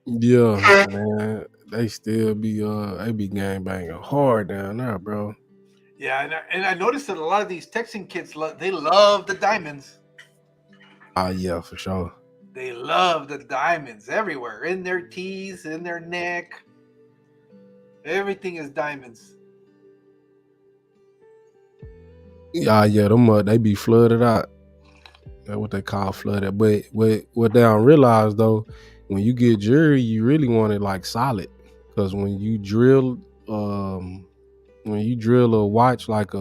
Yeah, man. They still be they be gang banging hard down there, bro. Yeah, and I noticed that a lot of these Texan kids they love the diamonds. Oh yeah, for sure. They love the diamonds everywhere, in their teeth, in their neck. Everything is diamonds. Yeah, them they be flooded out. That's what they call flooded. But what they don't realize though, when you get jewelry, you really want it like solid. Because when you drill a watch like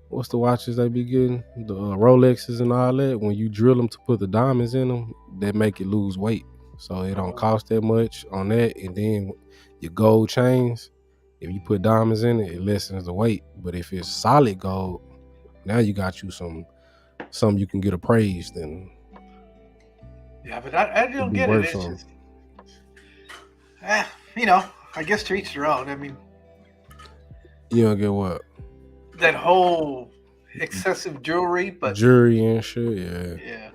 what's the watches they be getting? The Rolexes and all that. When you drill them to put the diamonds in them, they make it lose weight. So it don't cost that much on that. And then your gold chains, if you put diamonds in it, it lessens the weight. But if it's solid gold, now you got you some you can get appraised and Yeah, but I don't get it. It's just, I guess to each their own. I mean, you don't get what? that whole excessive jewelry, but Jewelry and shit, yeah. yeah.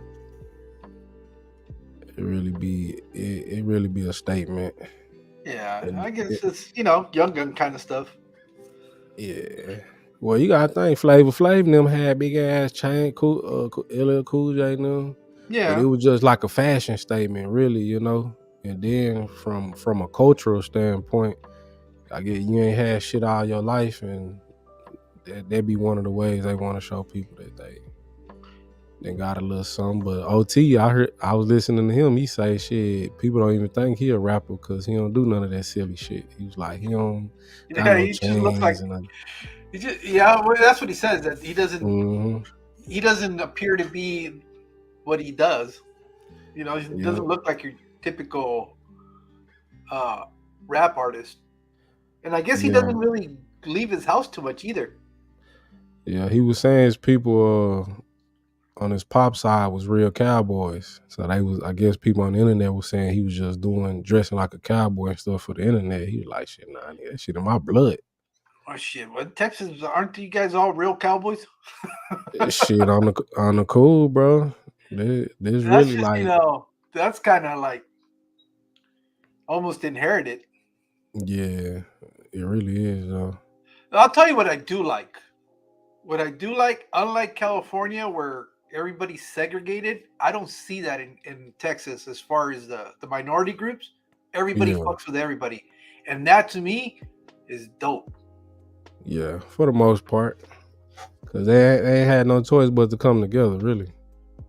It really be a statement. Yeah, And I guess it's young gun kind of stuff. yeah. Well, you gotta think Flavor Flav and them had big ass chain, LL Cool J and them. But it Yeah, was just like a fashion statement, really, And then from a cultural standpoint, I get you ain't had shit all your life, and that be one of the ways they want to show people that they got a little something. But OT, I was listening to him. He say shit. People don't even think he a rapper because he don't do none of that silly shit. He was like, he don't got yeah. no He just looks like chains and well, that's what he says. That he doesn't. mm-hmm. He doesn't appear to be what he does. He Yeah. doesn't look like your typical rap artist. And I guess he doesn't really leave his house too much either. Yeah, he was saying his people on his pop side was real cowboys. So I guess people on the internet was saying he was just dressing like a cowboy and stuff for the internet. He was like, shit, nah, that shit in my blood. Oh shit! What Texas? Aren't you guys all real cowboys? Shit on the cool, bro. There's really just, like that's kind of like almost inherited. Yeah, it really is though. I'll tell you what I do like. What I do like, unlike California where everybody's segregated, I don't see that in Texas as far as the minority groups. Everybody fucks with everybody. And that to me is dope. Yeah, for the most part. Because they ain't had no choice but to come together, really.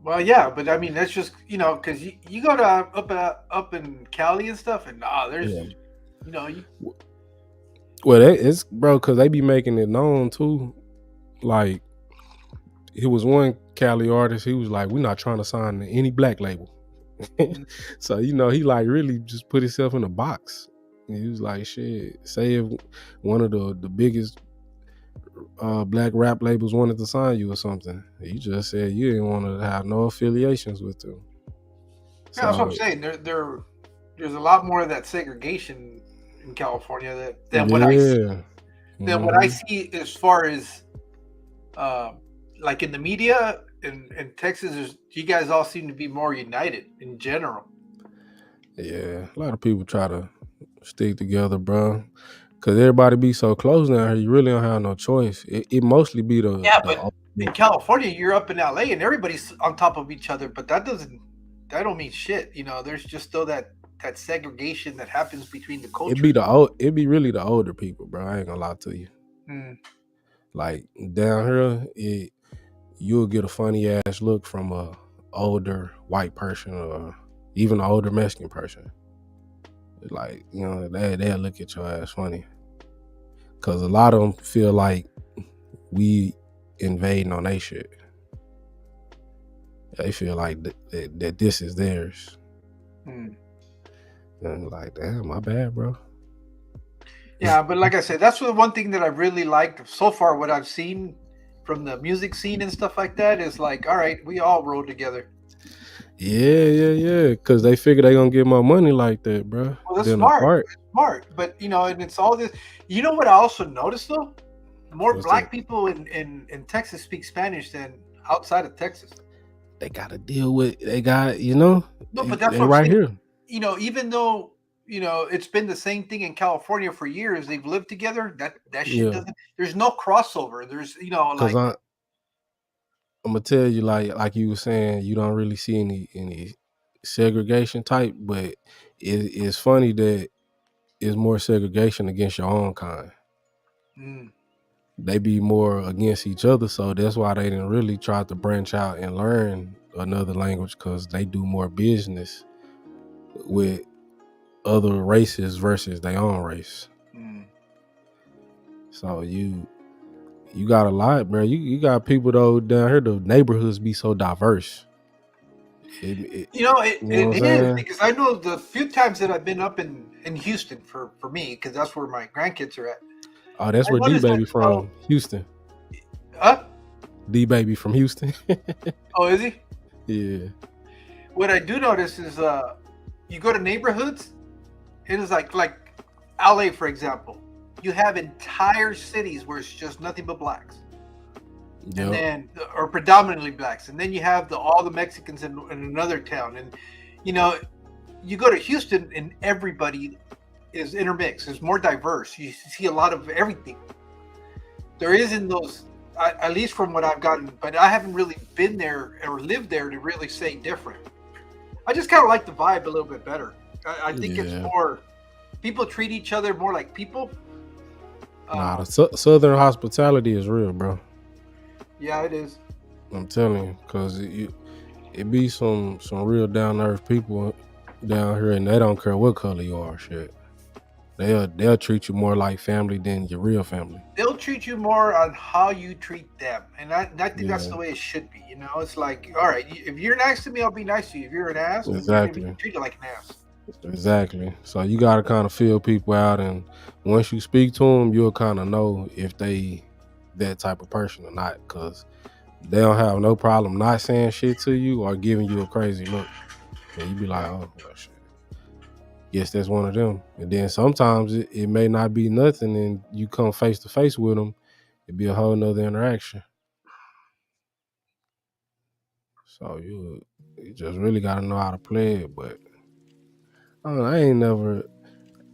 Well, yeah, but I mean, that's just, because you go to up in Cali and stuff, and there's, Well, it's, bro, because they be making it known, too. Like, it was one Cali artist, he was like, we're not trying to sign to any black label. So, he like really just put himself in a box. And he was like, shit, say if one of the biggest black rap labels wanted to sign you or something, you just said you didn't want to have no affiliations with them. Yeah, that's what I'm saying. There's a lot more of that segregation in California than what I see. Than what I see as far as like in the media in Texas, you guys all seem to be more united in general. Yeah, a lot of people try to stick together, bro. Because everybody be so close now here, you really don't have no choice. It mostly be the... Yeah, but in California, you're up in LA and everybody's on top of each other, but that don't mean shit. There's just still that segregation that happens between the cultures. It'd be really the older people, bro. I ain't gonna lie to you. Like down here, you'll get a funny ass look from a older white person or even an older Mexican person. Like, they'll look at your ass funny. Cause a lot of them feel like we invading on their shit. They feel like that this is theirs. And I'm like, damn, my bad, bro. Yeah, but like I said, that's the one thing that I really liked so far. What I've seen from the music scene and stuff like that is like, all right, we all roll together. Yeah. Because they figure they gonna get my money like that, bro. Well, that's smart. Smart. But, and it's all this. You know what I also noticed, though? More black people in Texas speak Spanish than outside of Texas. They got to deal with, No, but that's what right here. Even though, it's been the same thing in California for years. They've lived together. That shit doesn't, there's no crossover. There's, like. I'm gonna tell you, like you were saying, you don't really see any segregation type, but it's funny that it's more segregation against your own kind. They be more against each other, so that's why they didn't really try to branch out and learn another language, because they do more business with other races versus their own race. So you got a lot, bro. You got people though down here. The neighborhoods be so diverse. It is, because I know the few times that I've been up in Houston for me, because that's where my grandkids are at. Oh, that's where D-Baby from, Houston. Huh? D-Baby from Houston. Oh, is he? Yeah. What I do notice is you go to neighborhoods, it is like LA, for example. You have entire cities where it's just nothing but blacks. Yep. And then, or predominantly blacks. And then you have all the Mexicans in another town. And, you know, you go to Houston and everybody is intermixed. It's more diverse. You see a lot of everything. There isn't those, at least from what I've gotten, but I haven't really been there or lived there to really say different. I just kind of like the vibe a little bit better. I think it's more, people treat each other more like people. Nah, the Southern hospitality is real, bro. Yeah, it is. I'm telling you, because it be some real down to earth people down here, and they don't care what color you are. Shit, they'll treat you more like family than your real family. They'll treat you more on how you treat them, and I think that's the way it should be. You know, it's like, all right, if you're nice to me, I'll be nice to you. If you're an ass, exactly, you're gonna be treated like an ass. Exactly. So you gotta kind of feel people out, and once you speak to them, you'll kind of know if they that type of person or not, because they don't have no problem not saying shit to you or giving you a crazy look, and you be like, oh well, shit, yes, that's one of them. And then sometimes it may not be nothing, and you come face to face with them, it'd be a whole nother interaction. So you just really gotta know how to play it. But I ain't never.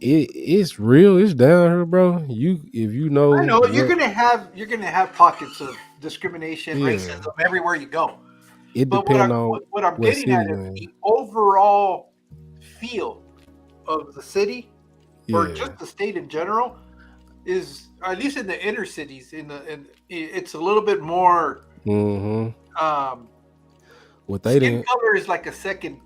It's real. It's down here, bro. If you know, I know you're gonna have pockets of discrimination, racism everywhere you go. It depends on what I'm getting at is the overall feel of the city or just the state in general is, at least in the inner cities, it's a little bit more. What they skin didn't color is like a second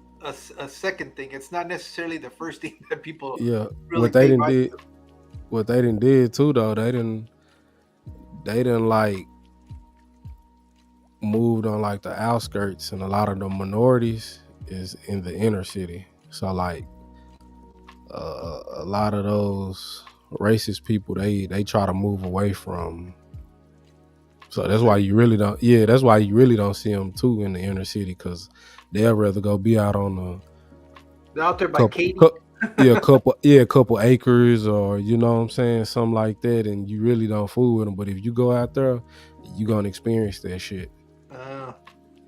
thing. It's not necessarily the first thing that people. Yeah, really what they didn't did too though. They didn't like moved on like the outskirts, and a lot of the minorities is in the inner city. So like a lot of those racist people, they try to move away from. So that's why you really don't. Yeah, that's why you really don't see them too in the inner city, because they'll rather go be out on out there by Katie. a couple acres, or you know what I'm saying, something like that, and you really don't fool with them. But if you go out there, you gonna experience that shit.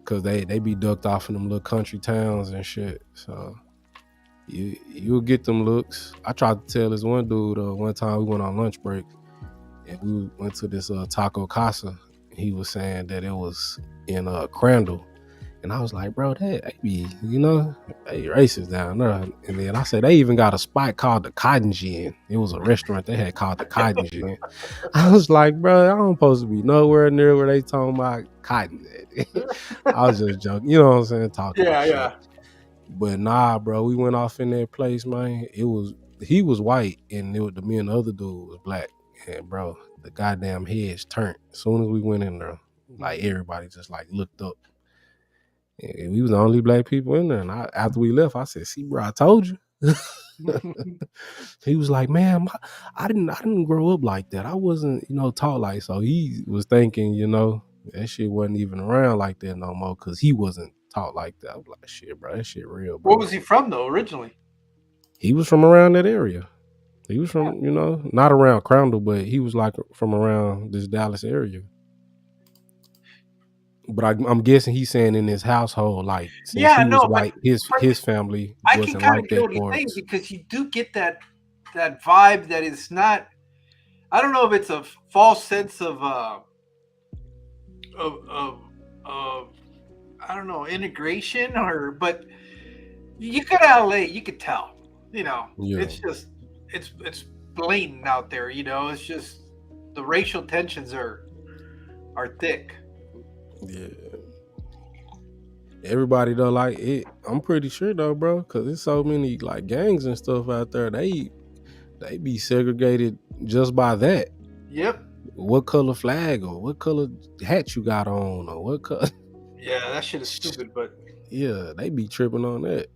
Cause they be ducked off in them little country towns and shit. So you'll get them looks. I tried to tell this one dude one time we went on lunch break, and we went to this taco casa. He was saying that it was in Crandall. And I was like, bro, they be, they racist down there. And then I said, they even got a spot called the Cotton Gin. It was a restaurant they had called the Cotton Gin. I was like, bro, I don't supposed to be nowhere near where they talking about cotton. I was just joking. You know what I'm saying? Talking about shit. But nah, bro, we went off in that place, man. He was white, and me and the other dude was black. And bro, the goddamn heads turned as soon as we went in there. Like everybody just like looked up. And we was the only black people in there. And after we left, I said, see, bro, I told you. He was like, man, I didn't grow up like that. I wasn't, taught like, so he was thinking, that shit wasn't even around like that no more, because he wasn't taught like that. I was like, shit, bro, that shit real, bro. Where was he from though originally? He was from around that area. He was from, not around Crandall, but he was like from around this Dallas area. But I'm guessing he's saying in his household, like, since he was white, his family wasn't like that for us. Because you do get that vibe that is not. I don't know if it's a false sense of I don't know, integration, but you could LA, you could tell. It's just it's blatant out there. It's just the racial tensions are thick. Yeah. Everybody though, like it. I'm pretty sure though, bro, because there's so many like gangs and stuff out there. They be segregated just by that. Yep. What color flag or what color hat you got on or what color? Yeah, that shit is stupid, but yeah, they be tripping on that.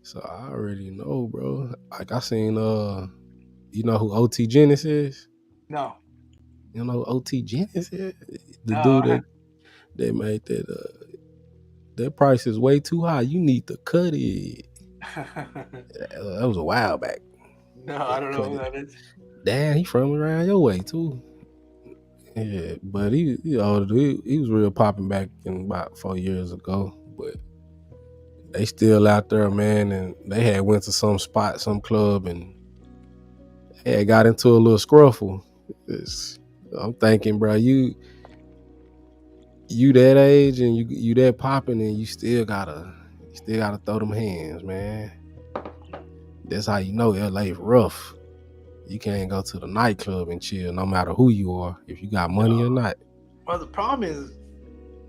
So I already know, bro. Like I seen you know who OT Genesis is? No. You know who OT Genesis is? The dude that made that price is way too high. You need to cut it. That was a while back. No, I don't know who that is. Damn, he from around your way too. Yeah, but he was real popping back in about 4 years ago. But they still out there, man, and they had went to some spot, some club, and they had got into a little scruffle. I'm thinking, bro, you that age and you that popping, and you still gotta throw them hands, man. That's how you know LA rough. You can't go to the nightclub and chill, no matter who you are, if you got money or not. Well, the problem is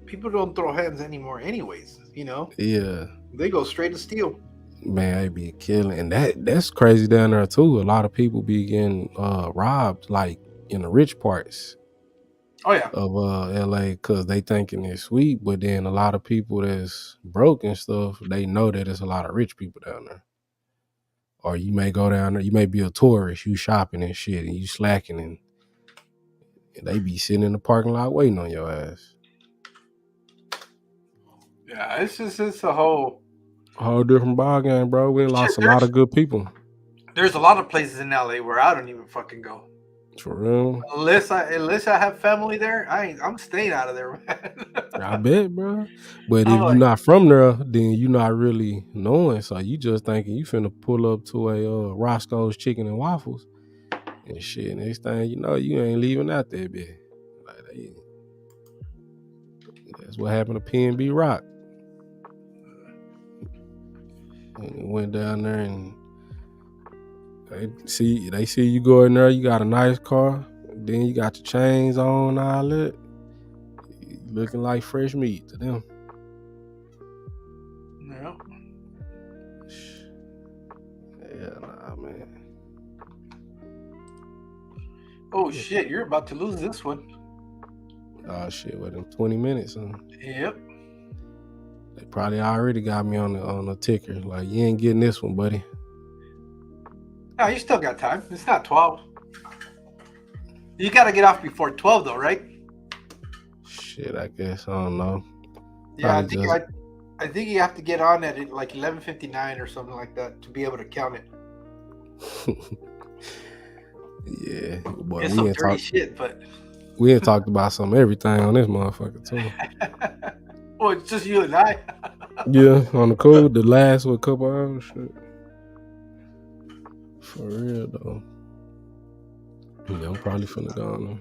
people don't throw hands anymore, anyways. You know. Yeah. They go straight to steal. Man, they be killing, and that's crazy down there too. A lot of people be getting robbed, like in the rich parts. Oh yeah. Of LA, because they thinking it's sweet, but then a lot of people that's broke and stuff, they know that there's a lot of rich people down there. Or you may go down there, you may be a tourist, you shopping and shit, and you slacking, and they be sitting in the parking lot waiting on your ass. Yeah, it's a whole different ball game, bro. We lost a lot of good people. There's a lot of places in LA where I don't even fucking go. For real. Unless I have family there, I'm staying out of there, man. I bet, bro. But if you're not from there, then you're not really knowing. So you just thinking you finna pull up to a Roscoe's Chicken and Waffles and shit. Next thing you know, you ain't leaving out there, bitch. Like that's what happened to P&B Rock. And it went down there, and they see you go in there, you got a nice car, then you got your chains on, all that. Looking like fresh meat to them. Yeah. Yeah, nah, man. Oh shit, you're about to lose this one. Oh shit, within 20 minutes, huh? Yep. They probably already got me on the ticker. Like, you ain't getting this one, buddy. No, you still got time. It's not 12. You got to get off before 12, though, right? Shit, I guess. I don't know. Yeah, I think you have to get on at like 11:59 or something like that to be able to count it. Yeah, boy, it's some dirty shit, but we ain't talked about some everything on this motherfucker too. Well, it's just you and I. Yeah, on the code, the last couple hours, shit. For real though. Yeah, I'm probably finna go on there.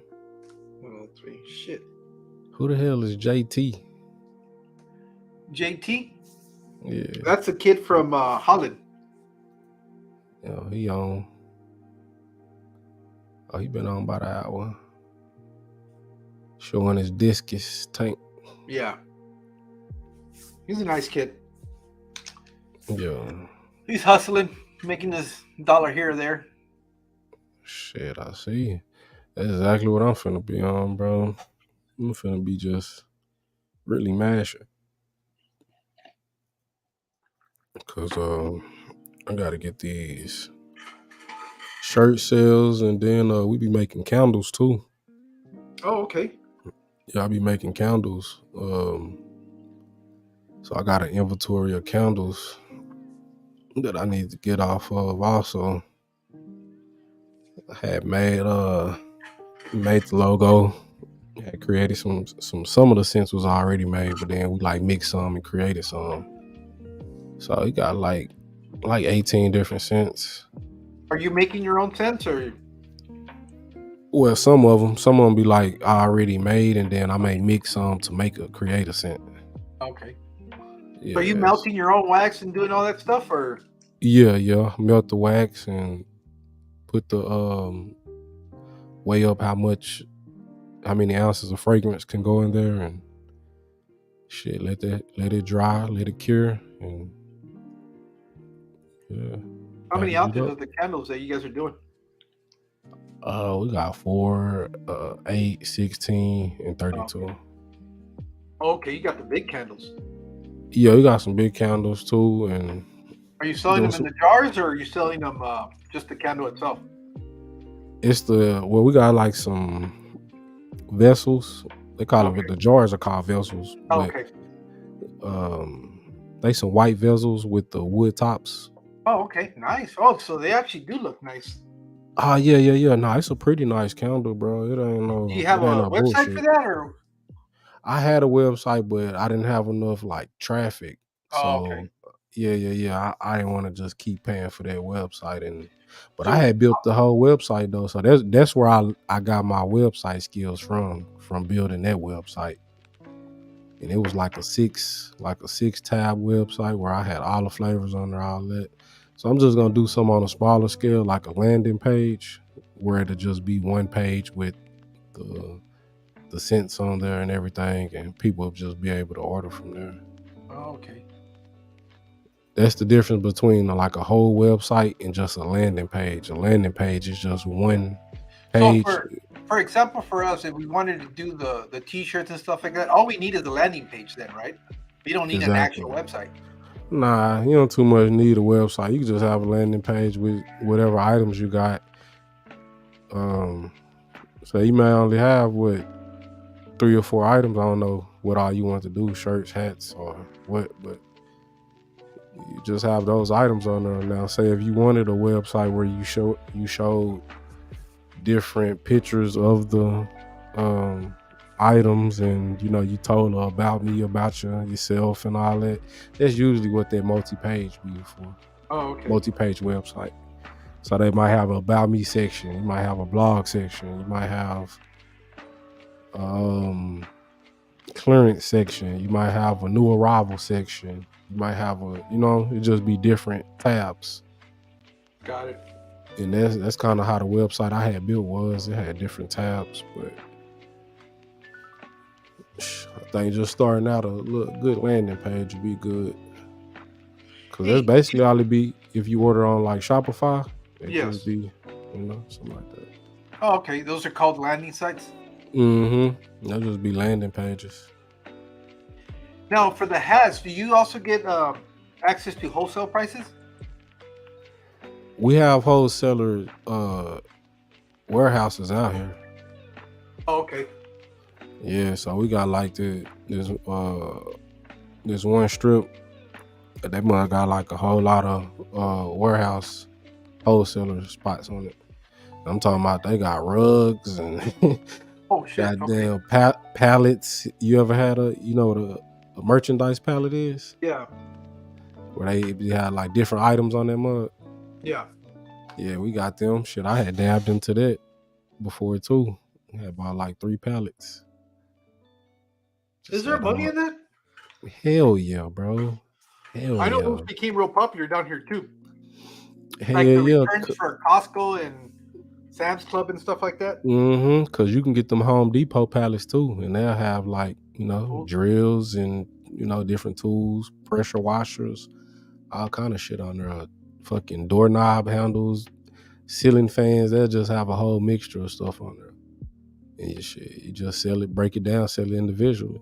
1, 2, 3. Shit. Who the hell is JT? JT? Yeah. That's a kid from Holland. Yeah, he on. Oh, he been on about an hour. Showing his discus tank. Yeah. He's a nice kid. Yeah. He's hustling, making his dollar here or there. Shit, I see. That's exactly what I'm finna be on, bro. I'm finna be just really mashing. Cause I gotta get these shirt sales, and then we be making candles too. Oh, okay. Yeah, I be making candles. So I got an inventory of candles that I need to get off of also. I had made the logo. Had created some of the scents was already made, but then we like mixed some and created some. So we got like 18 different scents. Are you making your own scents, or? Well, some of them be like already made, and then I may mix some to create a scent. Okay. Yeah, so are you melting your own wax and doing all that stuff, or? Yeah. Melt the wax and put the weigh up how many ounces of fragrance can go in there, and shit, let it dry, let it cure, and yeah. How many ounces of the candles that you guys are doing? We got 4, 8, 16, and 32. Okay, you got the big candles. Yeah, we got some big candles too, and are you selling them in the jars, or are you selling them just the candle itself? We got like some vessels. They call it, the jars are called vessels. Okay. But, they some white vessels with the wood tops. Oh, okay, nice. Oh, so they actually do look nice. Oh, yeah. No, it's a pretty nice candle, bro. It ain't no. Do you have a website bullshit for that, or? I had a website, but I didn't have enough like traffic. Oh, So okay. yeah. I didn't want to just keep paying for that website, but I So, had built the whole website though. So that's where I got my website skills from building that website. And it was like a six tab website where I had all the flavors on there, all that. So I'm just gonna do some on a smaller scale, like a landing page, where it'll just be one page with the scents on there and everything, and people will just be able to order from there. oh, okay. That's the difference between like a whole website and just a landing page. A landing page is just one So page. for example, for us, if we wanted to do the t-shirts and stuff like that, all we need is a landing page then, right? We don't need an Exactly. actual website. Nah, you don't too much need a website. You can just have a landing page with whatever items you got. So you may only have 3 or 4 items. I don't know what all you want to do, shirts, hats, or what, but you just have those items on there. Now, say if you wanted a website where you showed different pictures of the items, and you told her about me, about yourself, and all that. That's usually what that multi-page be for. Oh, okay. Multi-page website. So they might have a about me section. You might have a blog section. You might have clearance section. You might have a new arrival section. You might have it just be different tabs. Got it. And that's kind of how the website I had built was. It had different tabs, but I think just starting out a good landing page would be good. Because that's basically all it be if you order on like Shopify. It just be, something like that. Oh, okay. Those are called landing sites? Mm-hmm. That'll just be landing pages. Now, for the hats, do you also get access to wholesale prices? We have wholesaler warehouses out here. Oh, okay. Yeah, so we got like this one strip. They must got like a whole lot of warehouse wholesaler spots on it. I'm talking about they got rugs and oh shit, goddamn pallets. You ever had a merchandise pallet is? Yeah. Where they had like different items on that mug. Yeah. Yeah, we got them. Shit, I had dabbed into that before too. I had about like 3 pallets. Is there money in that? Hell yeah, bro. Hell I know yeah. those became real popular down here too. Hell like the yeah. returns for Costco and Sam's Club and stuff like that. Mm-hmm. Because you can get them Home Depot pallets too, and they'll have like drills and different tools, pressure washers, all kind of shit on there. Fucking doorknob handles, ceiling fans. They'll just have a whole mixture of stuff on there. And you just sell it, break it down, sell it individually.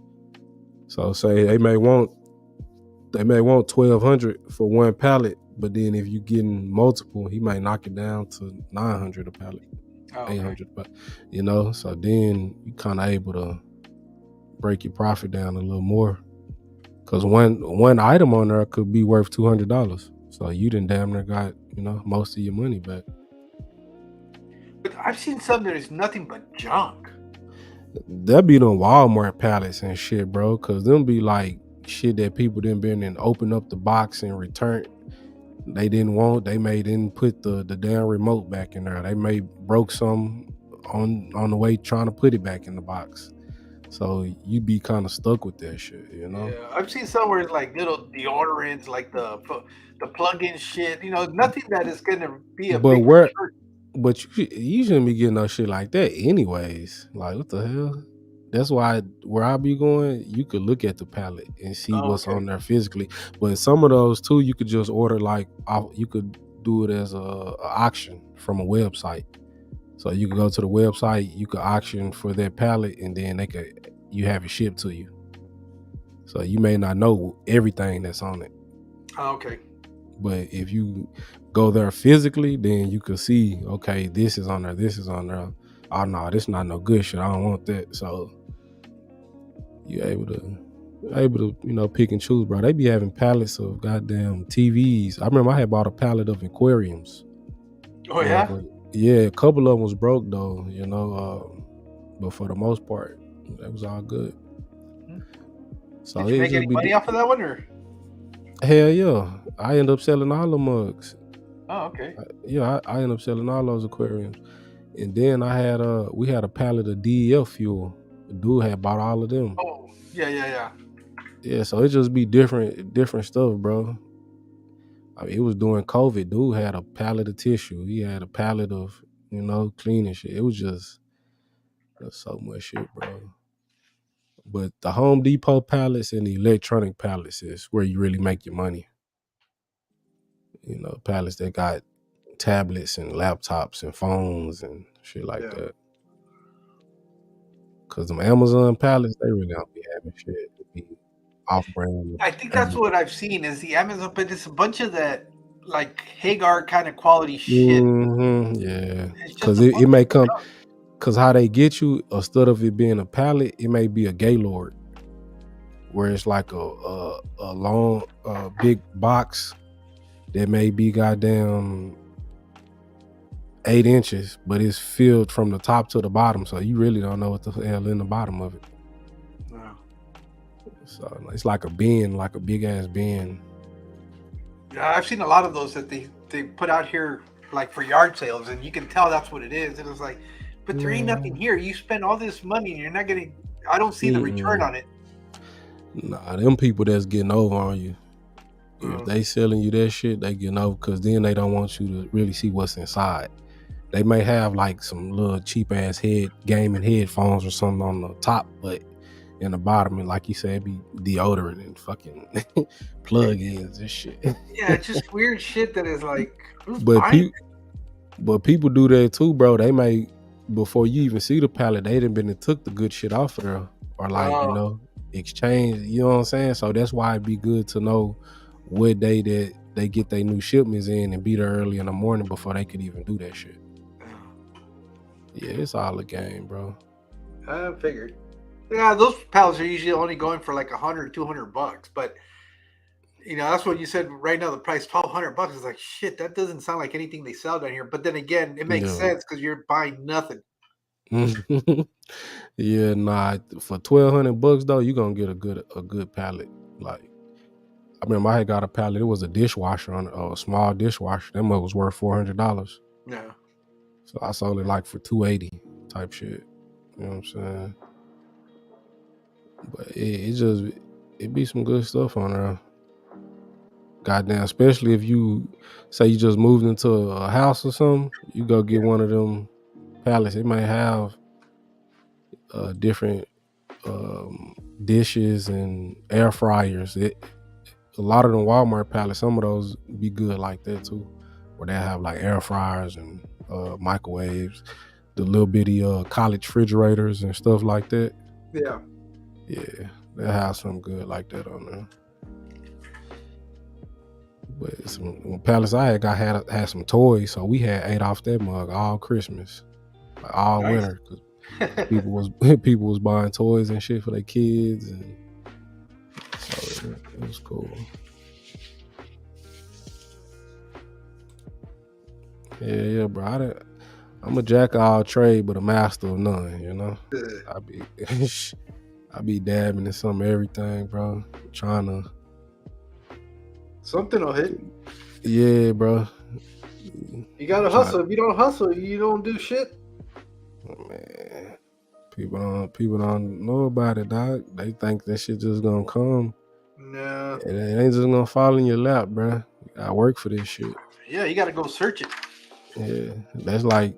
So say they may want 1,200 for one pallet, but then if you getting multiple, he might knock it down to 900 a pallet, 800. But so then you kind of able to break your profit down a little more, because one item on there could be worth $200. So you done damn near got most of your money back. But I've seen some that is nothing but junk. That be them Walmart pallets and shit, bro. Cause them be like shit that people didn't been and open up the box and return. They didn't want. They may didn't put the damn remote back in there. They may broke some on the way trying to put it back in the box. So you be kind of stuck with that shit, Yeah, I've seen some where it's like little deodorants, like the plug-in shit. Nothing that is gonna be a big shirt. But you shouldn't be getting no shit like that anyways. Like, what the hell? That's why where I be going, you could look at the pallet and see what's on there physically. But some of those too, you could just order you could do it as a auction from a website. So you could go to the website, you could auction for that pallet, and then you have it shipped to you. So you may not know everything that's on it. Okay. But if you go there physically, then you could see, okay, this is on there, this is on there. Oh no, this not no good shit. I don't want that. So you're able to pick and choose, bro. They be having pallets of goddamn TVs. I remember I had bought a pallet of aquariums. Oh yeah? Yeah, a couple of them was broke though, but for the most part, that was all good. So did you make any money off of that one, or? Hell yeah. I end up selling all the mugs. Oh, okay. I end up selling all those aquariums. And then we had a pallet of DEF fuel. The dude had bought all of them. Oh, yeah. Yeah, so it just be different stuff, bro. I mean, it was during COVID. Dude had a pallet of tissue. He had a pallet of, cleaning shit. It was just so much shit, bro. But the Home Depot pallets and the electronic pallets is where you really make your money. Pallets that got tablets and laptops and phones and shit like that. Cause them Amazon pallets, they really don't be having shit. They be off-brand. I think that's what I've seen is the Amazon, but it's a bunch of that like Hagar kind of quality shit. Yeah, cause it may come. Cause how they get you, instead of it being a pallet, it may be a Gaylord, where it's like a long, big box that may be goddamn 8 inches, but it's filled from the top to the bottom, so you really don't know what the hell in the bottom of it. Wow. So it's like a bin, like a big ass bin. Yeah, I've seen a lot of those that they put out here like for yard sales, and you can tell that's what it is. And it's like, but there ain't nothing here. You spend all this money, and you're not getting. I don't see the return on it. Nah, them people that's getting over on you. If they selling you that shit, they getting over, because then they don't want you to really see what's inside. They may have like some little cheap ass gaming headphones or something on the top, but in the bottom, and like you said, it be deodorant and fucking plug-ins and shit. Yeah, it's just weird shit that is like. But people do that too, bro. They may, before you even see the pallet, they done been and took the good shit off of there, or like exchange. You know what I'm saying? So that's why it'd be good to know what day that they get their new shipments in and be there early in the morning before they could even do that shit. Yeah, it's all a game, bro. I figured. Yeah, those pallets are usually only going for like $100, $200, but that's what you said right now. The price $1,200 is like shit. That doesn't sound like anything they sell down here. But then again, it makes sense because you're buying nothing. Yeah, nah. For $1,200 though, you gonna get a good pallet. Like, I remember I had got a pallet. It was a dishwasher on a small dishwasher. That mug was worth $400. Yeah. So I sold it like for $280 type shit. You know what I'm saying? But it be some good stuff on there. Goddamn, especially if you say you just moved into a house or something, you go get one of them pallets. It may have different dishes and air fryers. A lot of them Walmart pallets, some of those be good like that too, where they have like air fryers and microwaves, the little bitty college refrigerators and stuff like that. Yeah, they have some good like that on there. But some pallets I had some toys, so we had ate off that mug all Christmas, like all winter. Cause people was buying toys and shit for their kids, and so it was cool. Yeah, bro. I'm a jack of all trade, but a master of none. I be dabbing in some everything, bro. Trying to. Something will hit. Yeah, bro. You gotta hustle. If you don't hustle, you don't do shit. Man, people don't know about it, dog. They think that shit just gonna come. No. It ain't just gonna fall in your lap, bro. You gotta work for this shit. Yeah, you gotta go search it. Yeah, that's like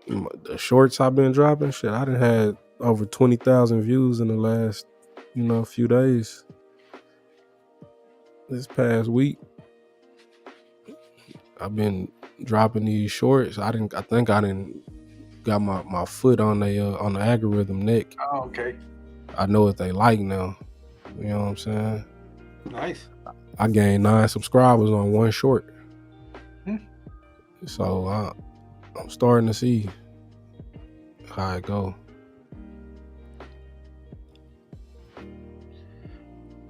the shorts I've been dropping. Shit, I done had over 20,000 views in the last, few days. This past week, I've been dropping these shorts. I think I didn't got my foot on the algorithm neck. Oh, okay. I know what they like now. You know what I'm saying? Nice. I gained 9 subscribers on one short. So I'm starting to see how it go.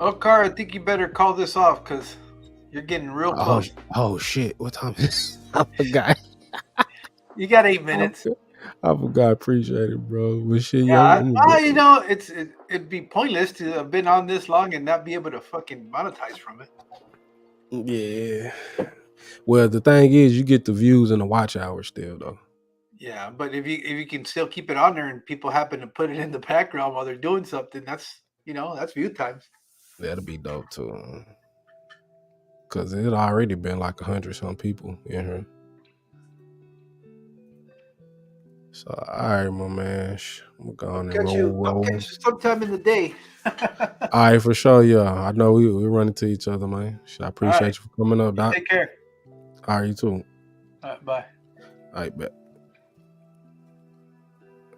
Oh, Car, I think you better call this off because you're getting real close. Oh shit! What time is it? I forgot. You got 8 minutes. I forgot. Appreciate it, bro. But shit, it'd be pointless to have been on this long and not be able to fucking monetize from it. Yeah. Well, the thing is, you get the views and the watch hours still, though. Yeah, but if you can still keep it on there and people happen to put it in the background while they're doing something, that's that's view times. That'll be dope too. Cause it already been like 100-some people in here. So all right, my man. I'm going to roll. I'll catch you sometime in the day. All right, for sure. Yeah, I know we run into each other, man. I appreciate you for coming up, Doc. Take care. All right, you too. All right, bye. All right, bet.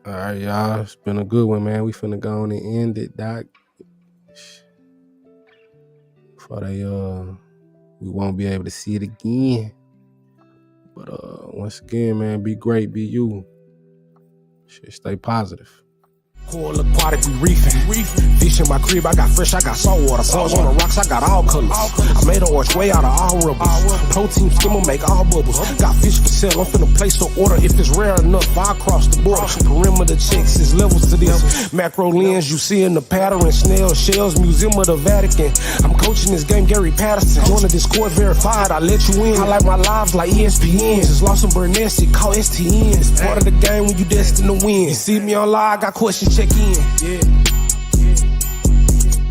All right, y'all. It's been a good one, man. We finna go on and end it, Doc. Before we won't be able to see it again. But once again, man, be great, be you. Shit, stay positive. Cool aquatic, we reefing. Fish in my crib, I got fresh, I got saltwater. Salts on the rocks, I got all colors. I made an arch way out of all rubbers. Protein skimmer make all bubbles. Got fish for sale, I'm finna place the order. If it's rare enough, I'll cross the border. Perimeter checks, is levels to this. Macro lens, you see in the pattern. Snail shells, Museum of the Vatican. I'm coaching this game, Gary Patterson. Join the Discord verified, I let you in. I like my lives like ESPN. Just lost some Burnett, it called STN. It's part of the game when you destined to win. You see me on live, got questions, check in. Yeah.